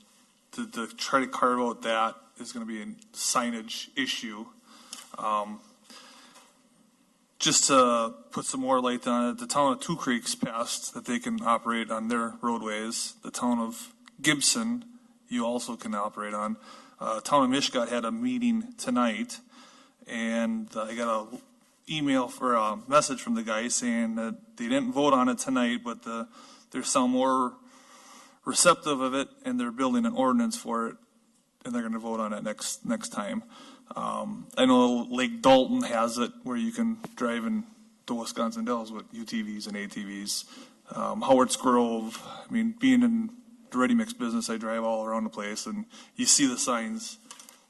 to try to carve out that is going to be a signage issue. Just to put some more light on it, the town of Two Creeks passed that they can operate on their roadways. The town of Gibson, you also can operate on. Town of Mishkot had a meeting tonight, and I got a email for a message from the guy saying that they didn't vote on it tonight, but they're some more receptive of it, and they're building an ordinance for it, and they're going to vote on it next time. I know Lake Dalton has it where you can drive in the Wisconsin Dells with UTVs and ATVs. Howard's Grove, I mean, being in the ready mix business, I drive all around the place, and you see the signs.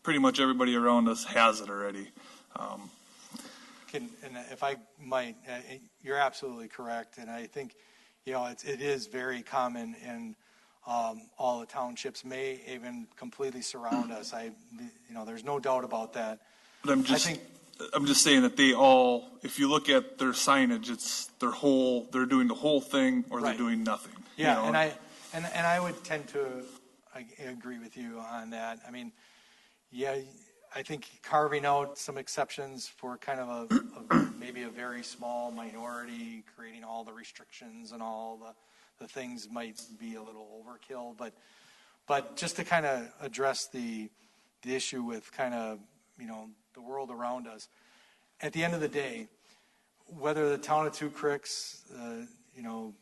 Pretty much everybody around us has it already. And if I might, you're absolutely correct, and I think, it is very common in all the townships, may even completely surround us. There's no doubt about that. But I'm just saying that they all, if you look at their signage, it's they're doing the whole thing, or they're doing nothing. Yeah, and I would tend to agree with you on that. I mean, yeah, I think carving out some exceptions for kind of maybe a very small minority, creating all the restrictions and all the things might be a little overkill, but just to kind of address the issue with kind of, the world around us. At the end of the day, whether the town of Two Creeks, town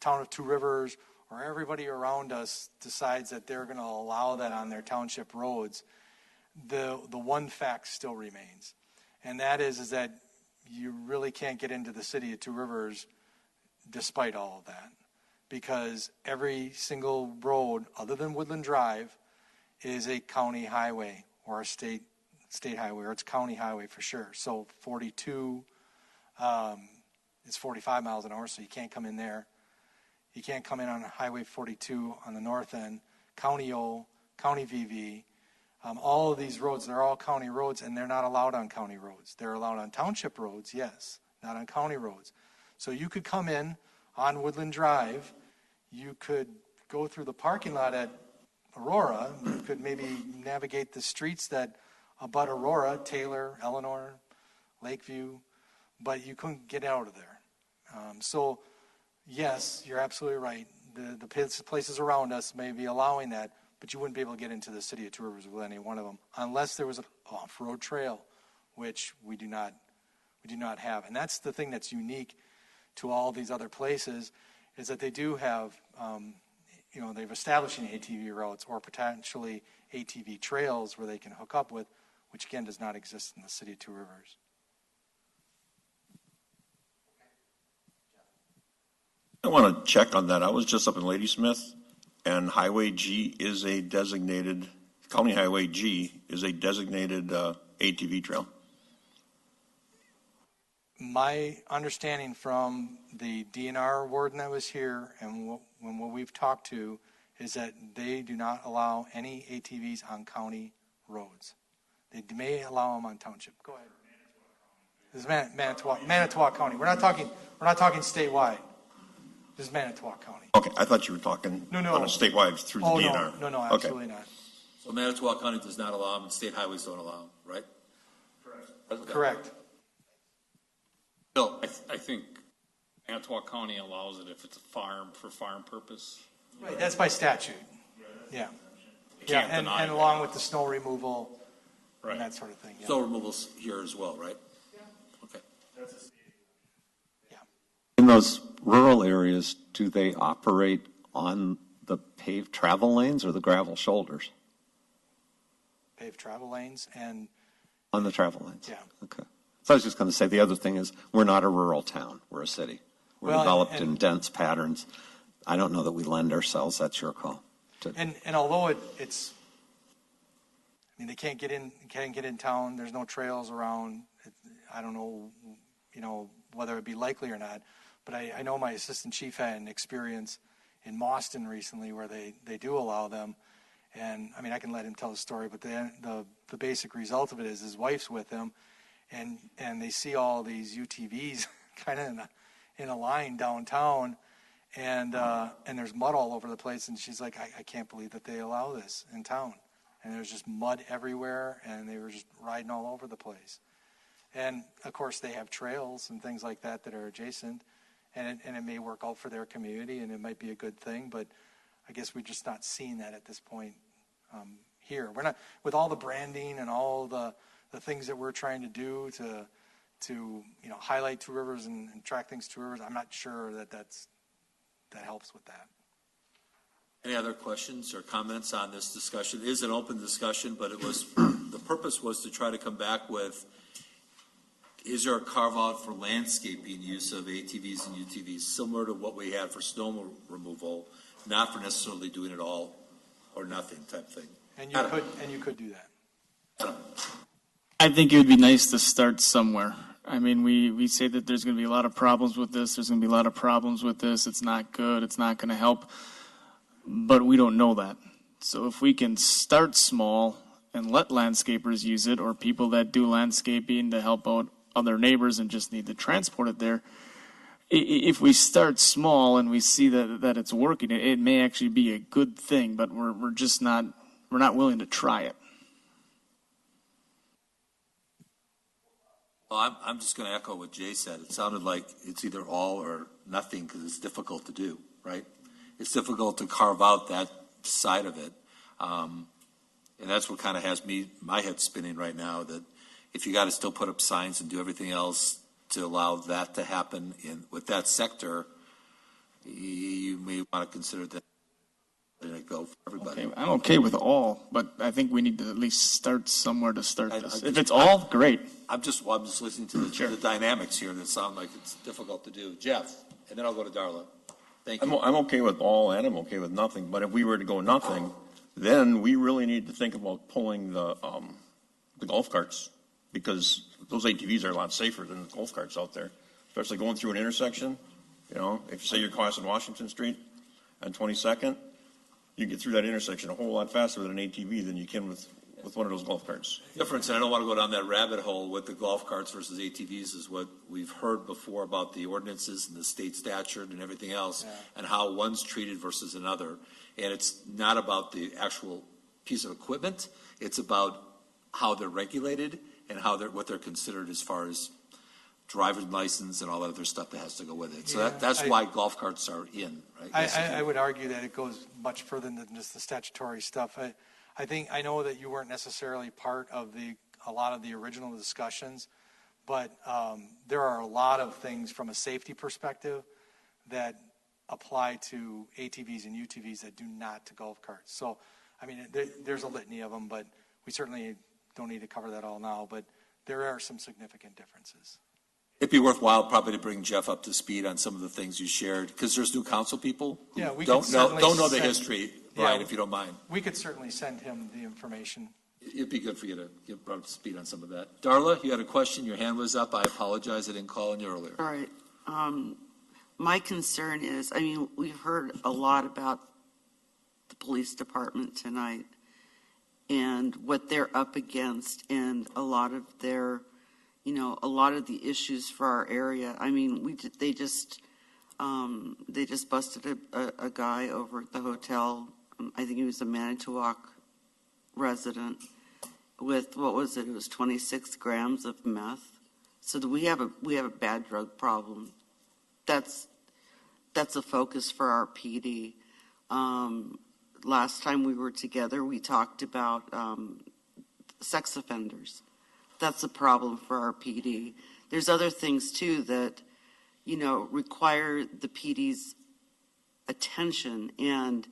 of Two Rivers, or everybody around us decides that they're going to allow that on their township roads, the one fact still remains, and that is that you really can't get into the city of Two Rivers despite all of that, because every single road other than Woodland Drive is a county highway or a state highway, or it's county highway for sure. So 42 is 45 miles an hour, so you can't come in there. You can't come in on Highway 42 on the north end. County O, County VV, all of these roads, they're all county roads, and they're not allowed on county roads. They're allowed on township roads, yes, not on county roads. So you could come in on Woodland Drive, you could go through the parking lot at Aurora, you could maybe navigate the streets that abut Aurora, Taylor, Eleanor, Lakeview, but you couldn't get out of there. So yes, you're absolutely right. The places around us may be allowing that, but you wouldn't be able to get into the city of Two Rivers with any one of them unless there was an off-road trail, which we do not we do not have. And that's the thing that's unique to all these other places, is that they do have, they've establishing ATV routes or potentially ATV trails where they can hook up with, which again does not exist in the city of Two Rivers. I want to check on that. I was just up in Ladysmith, and Highway G is a designated, County Highway G is a designated ATV trail. My understanding from the DNR warden that was here and what we've talked to is that they do not allow any ATVs on county roads. They may allow them on township. Go ahead. This is Manitowoc County. We're not talking statewide. This is Manitowoc County. Okay, I thought you were talking on a statewide through the DNR. No, absolutely okay. not. So Manitowoc County does not allow them, and state highways don't allow them, right? Correct. Bill? I think Manitowoc County allows it if it's a farm for farm purpose. Right, that's by statute. Yeah. Can't and deny along with the snow removal right. and that sort of thing. Yeah. Snow removal's here as well, right? Yeah. Okay. In those rural areas, do they operate on the paved travel lanes or the gravel shoulders? Paved travel lanes and... On the travel lanes? Yeah. Okay. So I was just going to say, the other thing is, we're not a rural town, we're a city. We're developed in dense patterns. I don't know that we lend ourselves, that's your call. And although it's, they can't get in town, there's no trails around, I don't know, whether it'd be likely or not, but I know my assistant chief had an experience in Boston recently where they do allow them, and I can let him tell the story, but the basic result of it is his wife's with him, and they see all these UTVs kind of in a line downtown, and there's mud all over the place, and she's like, I can't believe that they allow this in town. And there's just mud everywhere, and they were just riding all over the place. And of course they have trails and things like that are adjacent, and it may work out for their community, and it might be a good thing, but I guess we're just not seeing that at this point here. We're not, with all the branding and all the things that we're trying to do to highlight Two Rivers and track things to Two Rivers. I'm not sure that helps with that. Any other questions or comments on this discussion? It is an open discussion, but the purpose was to try to come back with, is there a carve out for landscaping use of ATVs and UTVs similar to what we had for snow removal, not for necessarily doing it all or nothing type thing? And you could do that. I think it would be nice to start somewhere. We say that there's going to be a lot of problems with this. There's going to be a lot of problems with this. It's not good. It's not going to help. But we don't know that. So if we can start small and let landscapers use it, or people that do landscaping to help out other neighbors and just need to transport it there, if we start small and we see that it's working, it may actually be a good thing, but we're not willing to try it. Well, I'm just going to echo what Jay said. It sounded like it's either all or nothing because it's difficult to do, right? It's difficult to carve out that side of it. And that's what kind of has my head spinning right now, that if you got to still put up signs and do everything else to allow that to happen with that sector, you may want to consider that letting it go for everybody. Okay, I'm okay with all, but I think we need to at least start somewhere to start this. If it's all, great. I'm just listening to the dynamics here that sound like it's difficult to do. Jeff, and then I'll go to Darla. Thank you. I'm okay with all, and I'm okay with nothing. But if we were to go nothing, then we really need to think about pulling the golf carts, because those ATVs are a lot safer than the golf carts out there, especially going through an intersection. If you say you're crossing Washington Street on 22nd, you get through that intersection a whole lot faster with an ATV than you can with one of those golf carts. Difference, and I don't want to go down that rabbit hole with the golf carts versus ATVs, is what we've heard before about the ordinances and the state statute and everything else, and how one's treated versus another. And it's not about the actual piece of equipment. It's about how they're regulated and what they're considered as far as driver's license and all that other stuff that has to go with it. So that's why golf carts are in, right? I would argue that it goes much further than just the statutory stuff. I know that you weren't necessarily part of a lot of the original discussions, But there are a lot of things from a safety perspective that apply to ATVs and UTVs that do not to golf carts. So, I mean, there's a litany of them, but we certainly don't need to cover that all now. But there are some significant differences. It'd be worthwhile probably to bring Jeff up to speed on some of the things you shared, because there's new council people who don't know the history, Brian, if you don't mind. We could certainly send him the information. It'd be good for you to get brought up to speed on some of that. Darla, you had a question. Your hand was up. I apologize. I didn't call on you earlier. All right. My concern is, I mean, we've heard a lot about the police department tonight and what they're up against and a lot of their, a lot of the issues for our area. I mean, they just busted a guy over at the hotel. I think he was a Manitowoc resident with, what was it? It was 26 grams of meth. So we have a bad drug problem. That's a focus for our PD. Last time we were together, we talked about sex offenders. That's a problem for our PD. There's other things too that, require the PD's attention and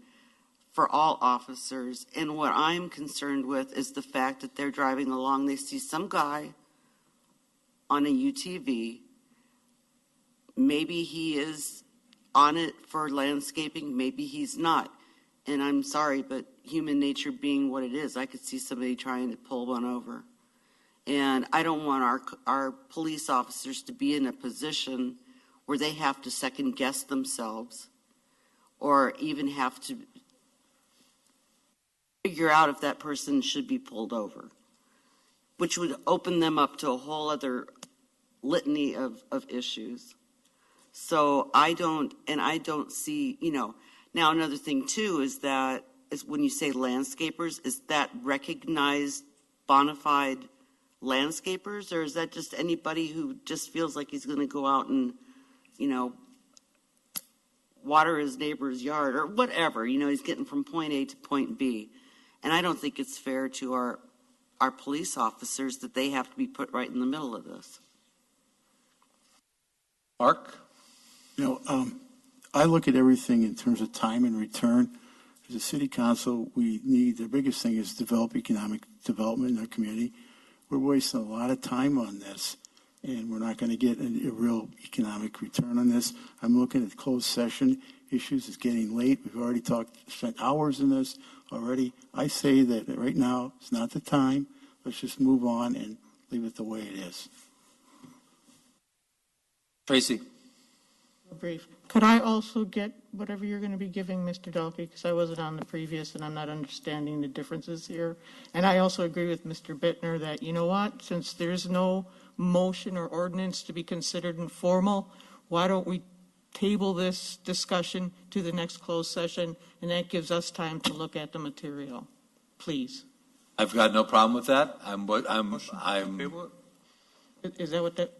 for all officers. And what I'm concerned with is the fact that they're driving along, they see some guy on a UTV. Maybe he is on it for landscaping, maybe he's not. And I'm sorry, but human nature being what it is, I could see somebody trying to pull one over. And I don't want our police officers to be in a position where they have to second guess themselves or even have to figure out if that person should be pulled over, which would open them up to a whole other litany of issues. So I don't see, now another thing too is when you say landscapers, is that recognized bona fide landscapers, or is that just anybody who just feels like he's going to go out and, water his neighbor's yard or whatever, he's getting from point A to point B. And I don't think it's fair to our police officers that they have to be put right in the middle of this. Mark? I look at everything in terms of time and return. As a city council, the biggest thing is develop economic development in our community. We're wasting a lot of time on this, and we're not going to get a real economic return on this. I'm looking at closed session issues. It's getting late. We've already spent hours in this already. I say that right now it's not the time. Let's just move on and leave it the way it is. Tracy? Brief. Could I also get whatever you're going to be giving Mr. Dalkey, because I wasn't on the previous and I'm not understanding the differences here. And I also agree with Mr. Bittner that, since there's no motion or ordinance to be considered informal, why don't we table this discussion to the next closed session, and that gives us time to look at the material, please. I've got no problem with that. Is that what that?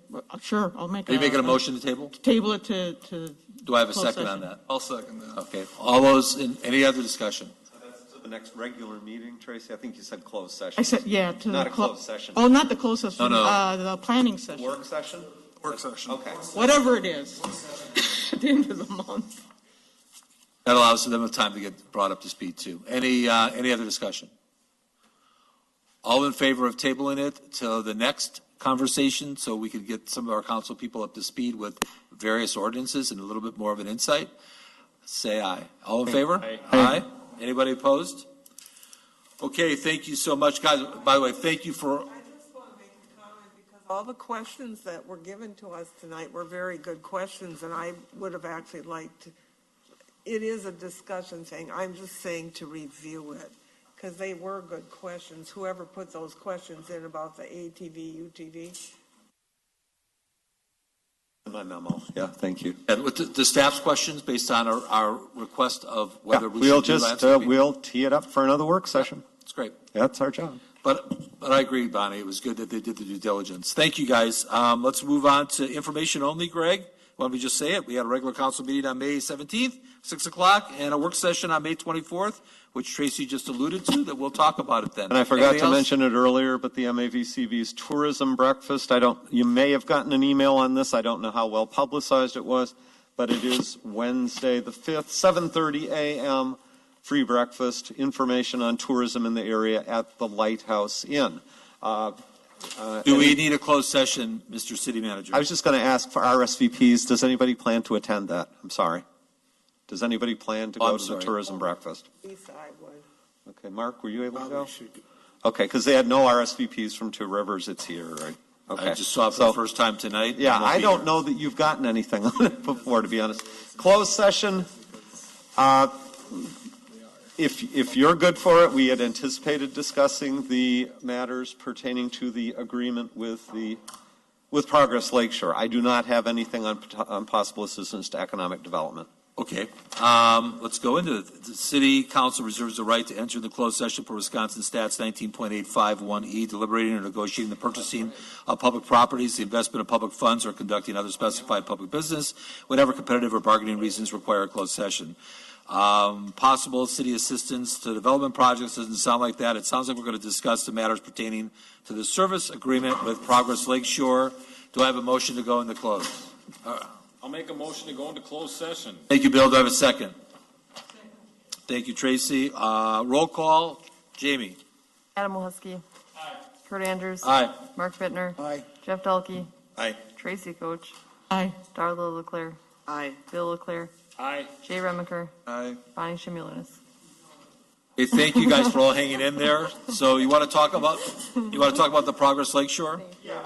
Sure, I'll make. Are you making a motion to table? Table it to. Do I have a closed second session. on that? I'll second that. Okay. All those any other discussion? So that's to the next regular meeting, Tracy? I think you said closed session. I said, yeah, to Not the a closed session. Oh, not the closed session. No. The planning session. Work session? Work session. Okay. Whatever it is. At the end of the month. That allows them time to get brought up to speed too. Any other discussion? All in favor of tabling it to the next conversation so we could get some of our council people up to speed with various ordinances and a little bit more of an insight? Say aye. All in favor? Aye. Aye. Anybody opposed? Okay, thank you so much, guys. By the way, thank you for. I just want to make a comment because all the questions that were given to us tonight were very good questions, and I would have actually liked to. It is a discussion thing. I'm just saying to review it because they were good questions. Whoever put those questions in about the ATV, UTV. My memo. Yeah, thank you. And with the staff's questions based on our request of whether we we'll should do just landscaping. we'll tee it up for another work session. It's great. That's our job. But I agree, Bonnie. It was good that they did the due diligence. Thank you, guys. Let's move on to information only, Greg. Why don't we just say it? We had a regular council meeting on May 17th, 6 o'clock, and a work session on May 24th, which Tracy just alluded to, that we'll talk about it then. And I forgot Anything to else? mention it earlier, but the MAVCV's tourism breakfast, you may have gotten an email on this. I don't know how well publicized it was, but it is Wednesday the 5th, 7:30 a.m., free breakfast, information on tourism in the area at the Lighthouse Inn. Do we need a closed session, Mr. City Manager? I was just going to ask for RSVPs. Does anybody plan to attend that? I'm sorry. Does anybody plan to go to the tourism breakfast? Lisa, I would. Okay, Mark, were you able to go? Okay, because they had no RSVPs from Two Rivers. It's here, right? Okay. I just saw it for the first time tonight. Yeah, Won't I be don't here. know that you've gotten anything on it before, to be honest. Closed session. If you're good for it, we had anticipated discussing the matters pertaining to the agreement with Progress Lakeshore. I do not have anything on possible assistance to economic development. Okay, let's go into it. The City Council reserves the right to enter the closed session per Wisconsin Stats 19.851E, deliberating or negotiating the purchasing of public properties, the investment of public funds, or conducting other specified public business, whenever competitive or bargaining reasons require a closed session. Possible city assistance to development projects doesn't sound like that. It sounds like we're going to discuss the matters pertaining to the service agreement with Progress Lakeshore. Do I have a motion to go into close? I'll make a motion to go into closed session. Thank you, Bill. Do I have a second? Thank you, Tracy. Roll call. Jamie. Adam Wilhusky. Aye. Kurt Andrews. Aye. Mark Bittner. Aye. Jeff Delkey. Aye. Tracy Coach. Aye. Darla Leclerc. Aye. Bill Leclerc. Aye. Jay Remiker. Aye. Bonnie Shimulinas. Hey, thank you guys for all hanging in there. So you want to talk about the Progress Lakeshore? Yeah,